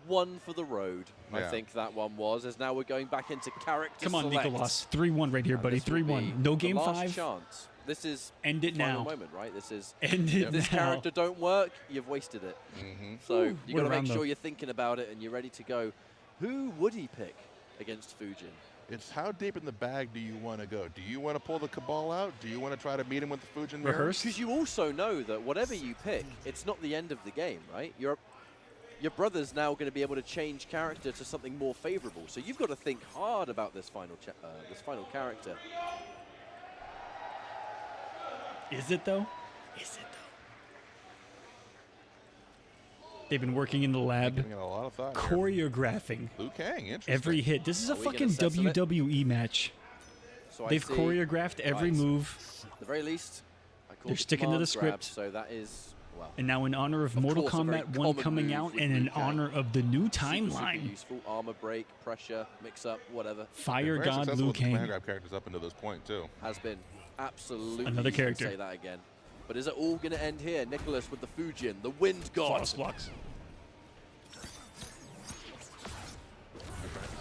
one for the road. I Yeah. think that one was. As now we're going back into character Come on, select. Nicolas. 3-1 right here, And buddy. this will be 3-1. No the game last 5. chance. This is End it final now. moment, right? This is End it if this now. character don't work, you've wasted it. So Ooh, you what got a to make round, sure though. you're thinking about it and you're ready to go. Who would he pick against Fujin? It's how deep in the bag do you want to go? Do you want to pull the Cabal out? Do you want to try to meet him with the Fujin mirror? Rehearse? Because you also know that whatever you pick, it's not the end of the game, right? Your brother's now going to be able to change character to something more favorable. So you've got to think hard about this final character. Is it though? Is it though? They've been working in the lab, Giving it a lot of thought. here. choreographing Liu Kang, interesting. every hit. This is a Are we gonna fucking censor it? WWE match. So I They've see- choreographed every right. move, At the very least, I call They're it sticking to the command grab, script. so that is, well, and now in honor of Of Mortal course, a very Kombat 1 common coming move out, with and Liu in Kang. honor of the new super timeline, useful. Armor break, pressure, mix up, whatever. Fire Very God successful Liu with the command Kang. grab characters up until this point too. Has been absolutely. Another you can character. Say that again. But is it all going to end here? Nicolas with the Fujin, the wind god. False blocks.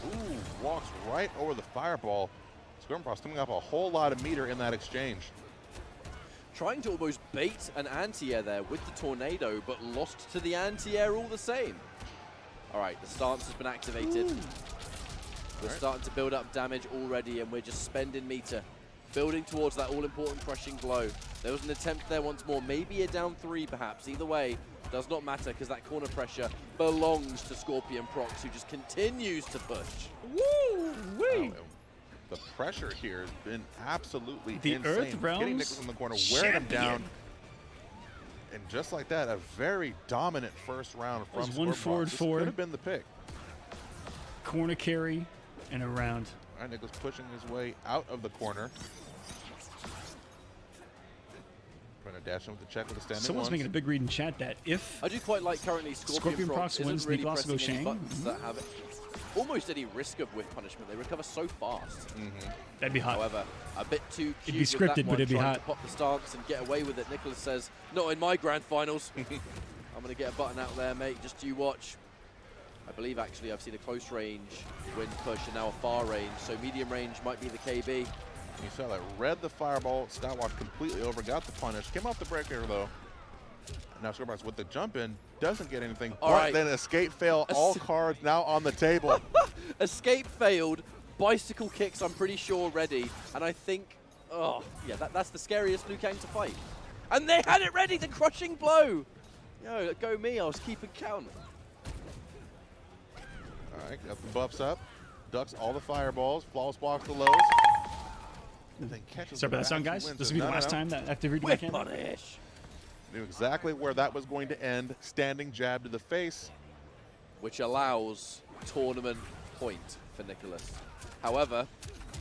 Ooh, walks right over the fireball. Scorpion coming up a whole lot of meter in that exchange. Trying to almost bait an anti-air there with the tornado, but lost to the anti-air all the same. All right, the stance has been activated. We're starting to build up damage already, and we're just spending meter. Building towards that all-important crushing blow. There was an attempt there once more, maybe a down 3 perhaps. Either way, does not matter because that corner pressure belongs to Scorpion Procs, who just continues to push. Woo-wee! The pressure here has been absolutely The insane. Earth Realms Getting Nicolas in the corner, wearing him down. champion. And just like that, a very dominant first round from was one Scorpion forward Procs. This four. could have been the pick. Corner carry and around. All right, Nicolas pushing his way out of the corner. Trying to dash in with the check with the standing Someone's ones. making a big read in chat that if I do quite like currently Scorpion Scorpion Procs Procs isn't wins, really Nicolas will pressing any Shang. buttons that have almost any risk of whiff punishment. They recover so fast. That'd be hot. However, a bit too cute It'd be with scripted, that but one, it'd be trying hot. to pop the stance and get away with it. Nicolas says, not in my grand finals. I'm going to get a button out there, mate. Just you watch. I believe, actually, I've seen a close range wind push and now a far range. So medium range might be the KB. You saw that. Read the fireball. Skywatch completely over. Got the punish. Came off the breaker, though. Now Scorpions with the jump in doesn't get anything. All but right. then escape fail. All cards now on the table. Escape failed. Bicycle kicks, I'm pretty sure, ready. And I think, oh, yeah, that's the scariest Liu Kang to fight. And they had it ready, the crushing blow. Yo, go me, I was keeping count. All right, got the buffs up. Ducks all the fireballs. Flawless blocks the lows. And then catches Sorry the about that sound, back guys. and This wins will be it. the last time that I have to redo my Whiff camera. punish. Knew exactly where that was going to end. Standing jab to the face. Which allows tournament point for Nicolas. However,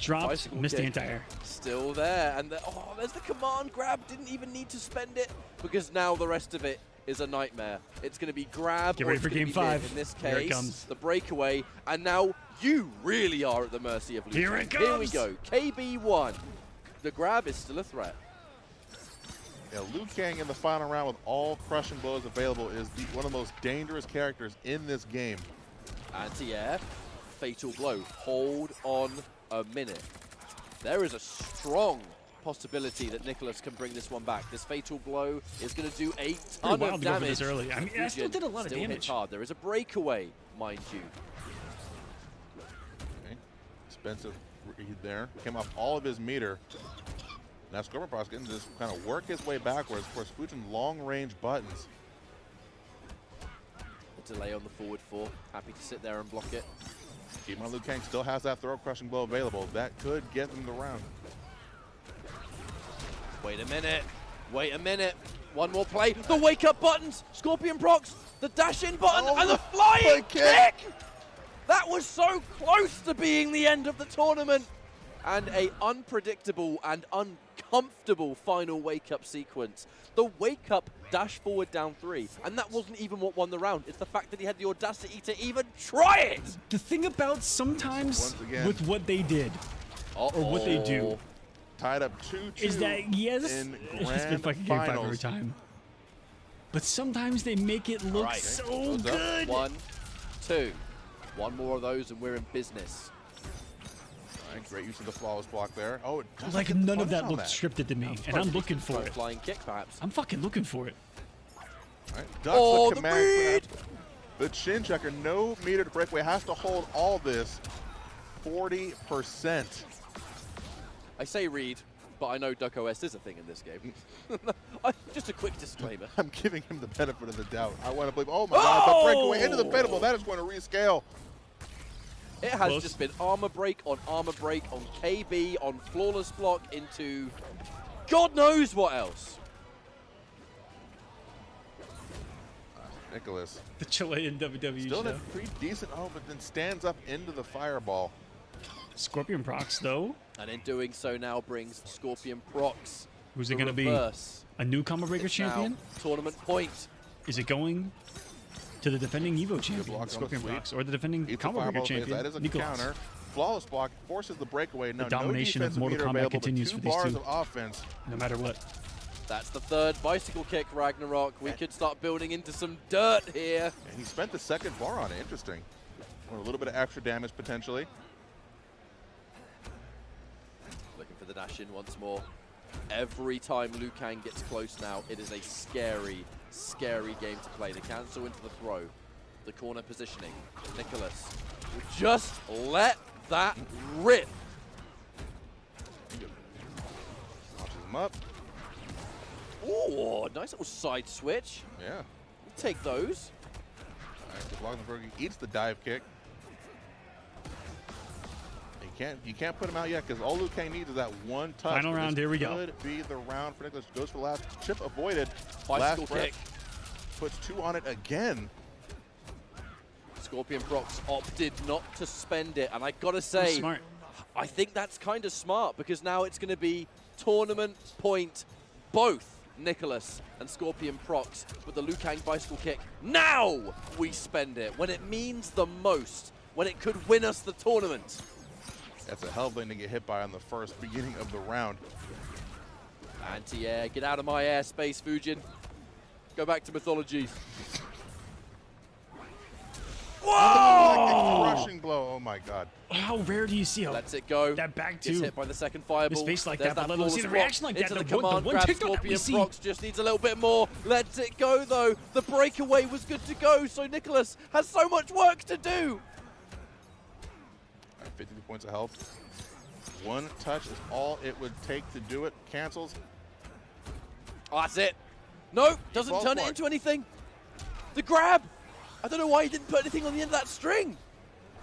Dropped, bicycle missed the kick entire. still there. And there's the command grab. Didn't even need to spend it because now the rest of it is a nightmare. It's going to be grab. Get or ready it's for gonna game be 5. hit. In this Here it case, comes. the breakaway. And now you really are at the mercy of Ludy. Here it Here we comes. go. KB1. The grab is still a threat. Yeah, Liu Kang in the final round with all crushing blows available is one of the most dangerous characters in this game. Anti-air. Fatal blow. Hold on a minute. There is a strong possibility that Nicolas can bring this one back. This fatal blow is going to do a ton wild of to go for damage. this early. I mean, I still did a lot of Still hits damage. hard. There is a breakaway, mind you. Okay. Expensive read there. Came off all of his meter. Now Scorpion Procs getting to just kind of work his way backwards. Of course, Fujin long-range buttons. A delay on the forward four. Happy to sit there and block it. Keep on Liu Kang still has that throat crushing blow available. That could get them the round. Wait a minute. Wait a minute. One more play. The wake-up buttons. Scorpion Procs. The dash-in button. Oh, and the the flying kick. kick. That was so close to being the end of the tournament. And a unpredictable and uncomfortable final wake-up sequence. The wake-up dash forward down 3. And that wasn't even what won the round. It's the fact that he had the audacity to even try it. The thing about sometimes Once again. with what they did or what they do Tied up 2-2 is that, yes, in it's just been grand fucking game 5 every finals. time. But sometimes they make it look Right. so Goes up. good. 1, 2. One more of those and we're in business. All right, great use of the flawless block there. Oh, it doesn't Like get the none of punish that on looked scripted to me, and I'm looking for it. Flying kick, perhaps. I'm fucking looking for it. All right, ducks Oh, the the command read! grab. The chin checker, no meter to breakaway, has to hold all this 40%. I say read, but I know DuckOS is a thing in this game. Just a quick disclaimer. I'm giving him the benefit of the doubt. I want to believe, oh my God, the breakaway into the Venable. That is going to rescale. It has Close. just been armor break on KB, on flawless block into God knows what else. Nicolas The Chilean WWE still in show. a pretty decent, but then stands up into the fireball. Scorpion Procs, though. And in doing so now brings Scorpion Procs. Who's the it going to be? reverse. A new Combo Breaker It's champion? now tournament point. Is it going to the defending Evo block champion, on the Scorpion sweep. Procs, or the defending Eats the Combo Breaker fireball face. champion, That is a Nicolas? counter. Flawless block forces the breakaway. Now, domination no of defensive Mortal meter Kombat available, continues but for two these bars two. of offense. No matter what. That's the third bicycle kick, Ragnarok. We could start building into some dirt here. And he spent the second bar on it. Interesting. Or a little bit of extra damage potentially. Looking for the dash in once more. Every time Liu Kang gets close now, it is a scary, scary game to play. The cancel into the throw. The corner positioning. Nicolas will just let that rip. Launches him up. Ooh, nice little side switch. Yeah. We'll take those. All right, good block on the Fergie. Eats the dive kick. You can't put him out yet because all Liu Kang needs is that one touch. Final but round, this here we go. Could be the round for Nicolas. Goes for the last chip avoided. Bicycle last breath. kick. Puts 2 on it again. Scorpion Procs opted not to spend it, and I gotta say, Smart. I think that's kind of smart because now it's going to be tournament point both Nicolas and Scorpion Procs with the Liu Kang bicycle kick. Now we spend it when it means the most when it could win us the tournament. That's a hell of a thing to get hit by on the first beginning of the round. Anti-air, get out of my airspace, Fujin. Go back to mythology. Whoa! Like a crushing blow. Oh my God. How rare do you see Lets it go. that back Gets two? hit by the second fireball. His face like There's that, but let him see the flawless reaction block like that. into The the one command grab. TikTok that we Scorpion see. Procs just needs a little bit more. Lets it go though. The breakaway was good to go, so Nicolas has so much work to do. 50 points of health. One touch is all it would take to do it. Cancels. Oh, that's it. No, doesn't turn it into anything. The grab. I don't know why he didn't put anything on the end of that string.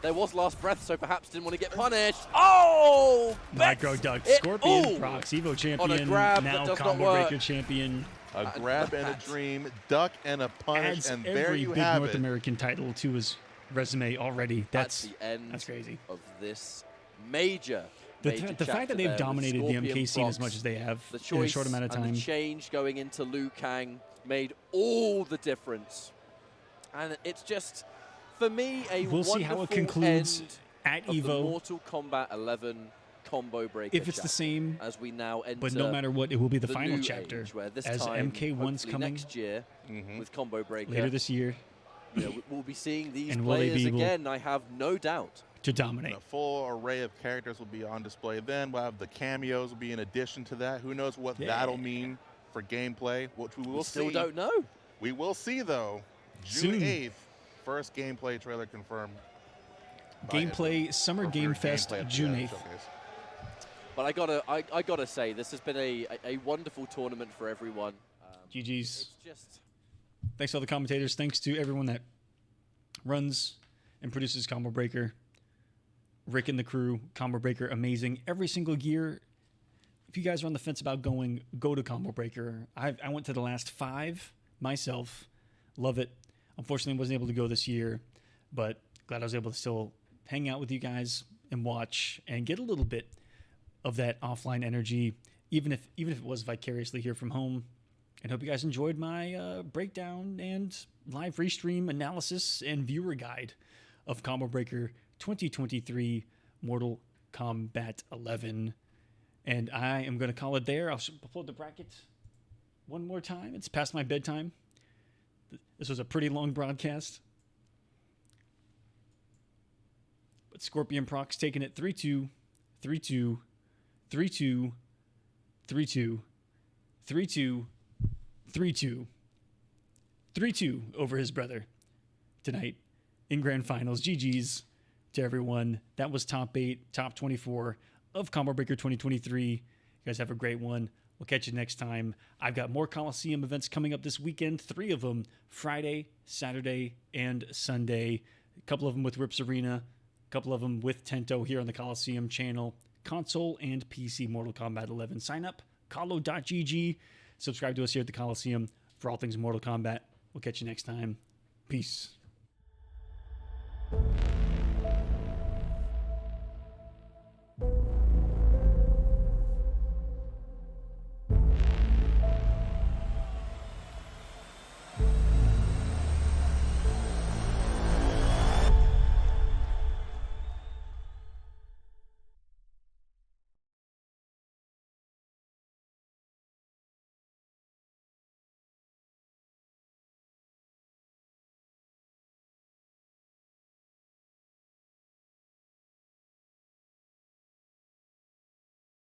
There was last breath, so perhaps didn't want to get punished. Oh! Micro duck. Scorpion, Procs, Evo champion, on a grab now that does combo not work. breaker champion. A grab and a dream, duck and a punish, Adds and there every you big have North it. American title to his resume already. That's the end that's crazy. of this major The fact that they've dominated the MK scene as Procs, much as they have the in a choice short amount of and time. the change going into Liu Kang made all the difference. And it's just, for me, a We'll see how it concludes end at of the Evo. Mortal Kombat 11 combo breaker If it's the same, as we now enter but no matter what, it will be the final new chapter age, where this as time, MK1's hopefully coming next year with combo breaker later this year you know, we'll be seeing these And will they players be able again, I have no doubt. to dominate. A full array of characters will be on display. Then we'll have the cameos will be in addition to that. Who knows what that'll mean for gameplay, which we will see. Still don't know. We will see, though, Soon. June 8th, first gameplay trailer confirmed. Gameplay, Summer Game Fest, June 8th. But I gotta say, this has been a wonderful tournament for everyone. GG's. It's just Thanks to all the commentators. Thanks to everyone that runs and produces Combo Breaker. Rick and the crew, Combo Breaker, amazing. Every single year, if you guys are on the fence about going, go to Combo Breaker. I went to the last 5 myself. Love it. Unfortunately, wasn't able to go this year, but glad I was able to still hang out with you guys and watch and get a little bit of that offline energy, even if it was vicariously here from home. And hope you guys enjoyed my breakdown and live restream analysis and viewer guide of Combo Breaker 2023 Mortal Kombat 11. And I am going to call it there. I'll pull the bracket one more time. It's past my bedtime. This was a pretty long broadcast. But Scorpion Procs taking it 3-2, 3-2, 3-2, 3-2, 3-2, 3-2, 3-2 over his brother tonight in Grand Finals. GG's to everyone. That was top 8, top 24 of Combo Breaker 2023. You guys have a great one. We'll catch you next time. I've got more Kolosseum events coming up this weekend. 3 of them, Friday, Saturday, and Sunday. A couple of them with Rips Arena. A couple of them with Tento here on the Kolosseum channel. Console and PC Mortal Kombat 11. Sign up, Colo.gg. Subscribe to us here at the Kolosseum for all things Mortal Kombat. We'll catch you next time. Peace.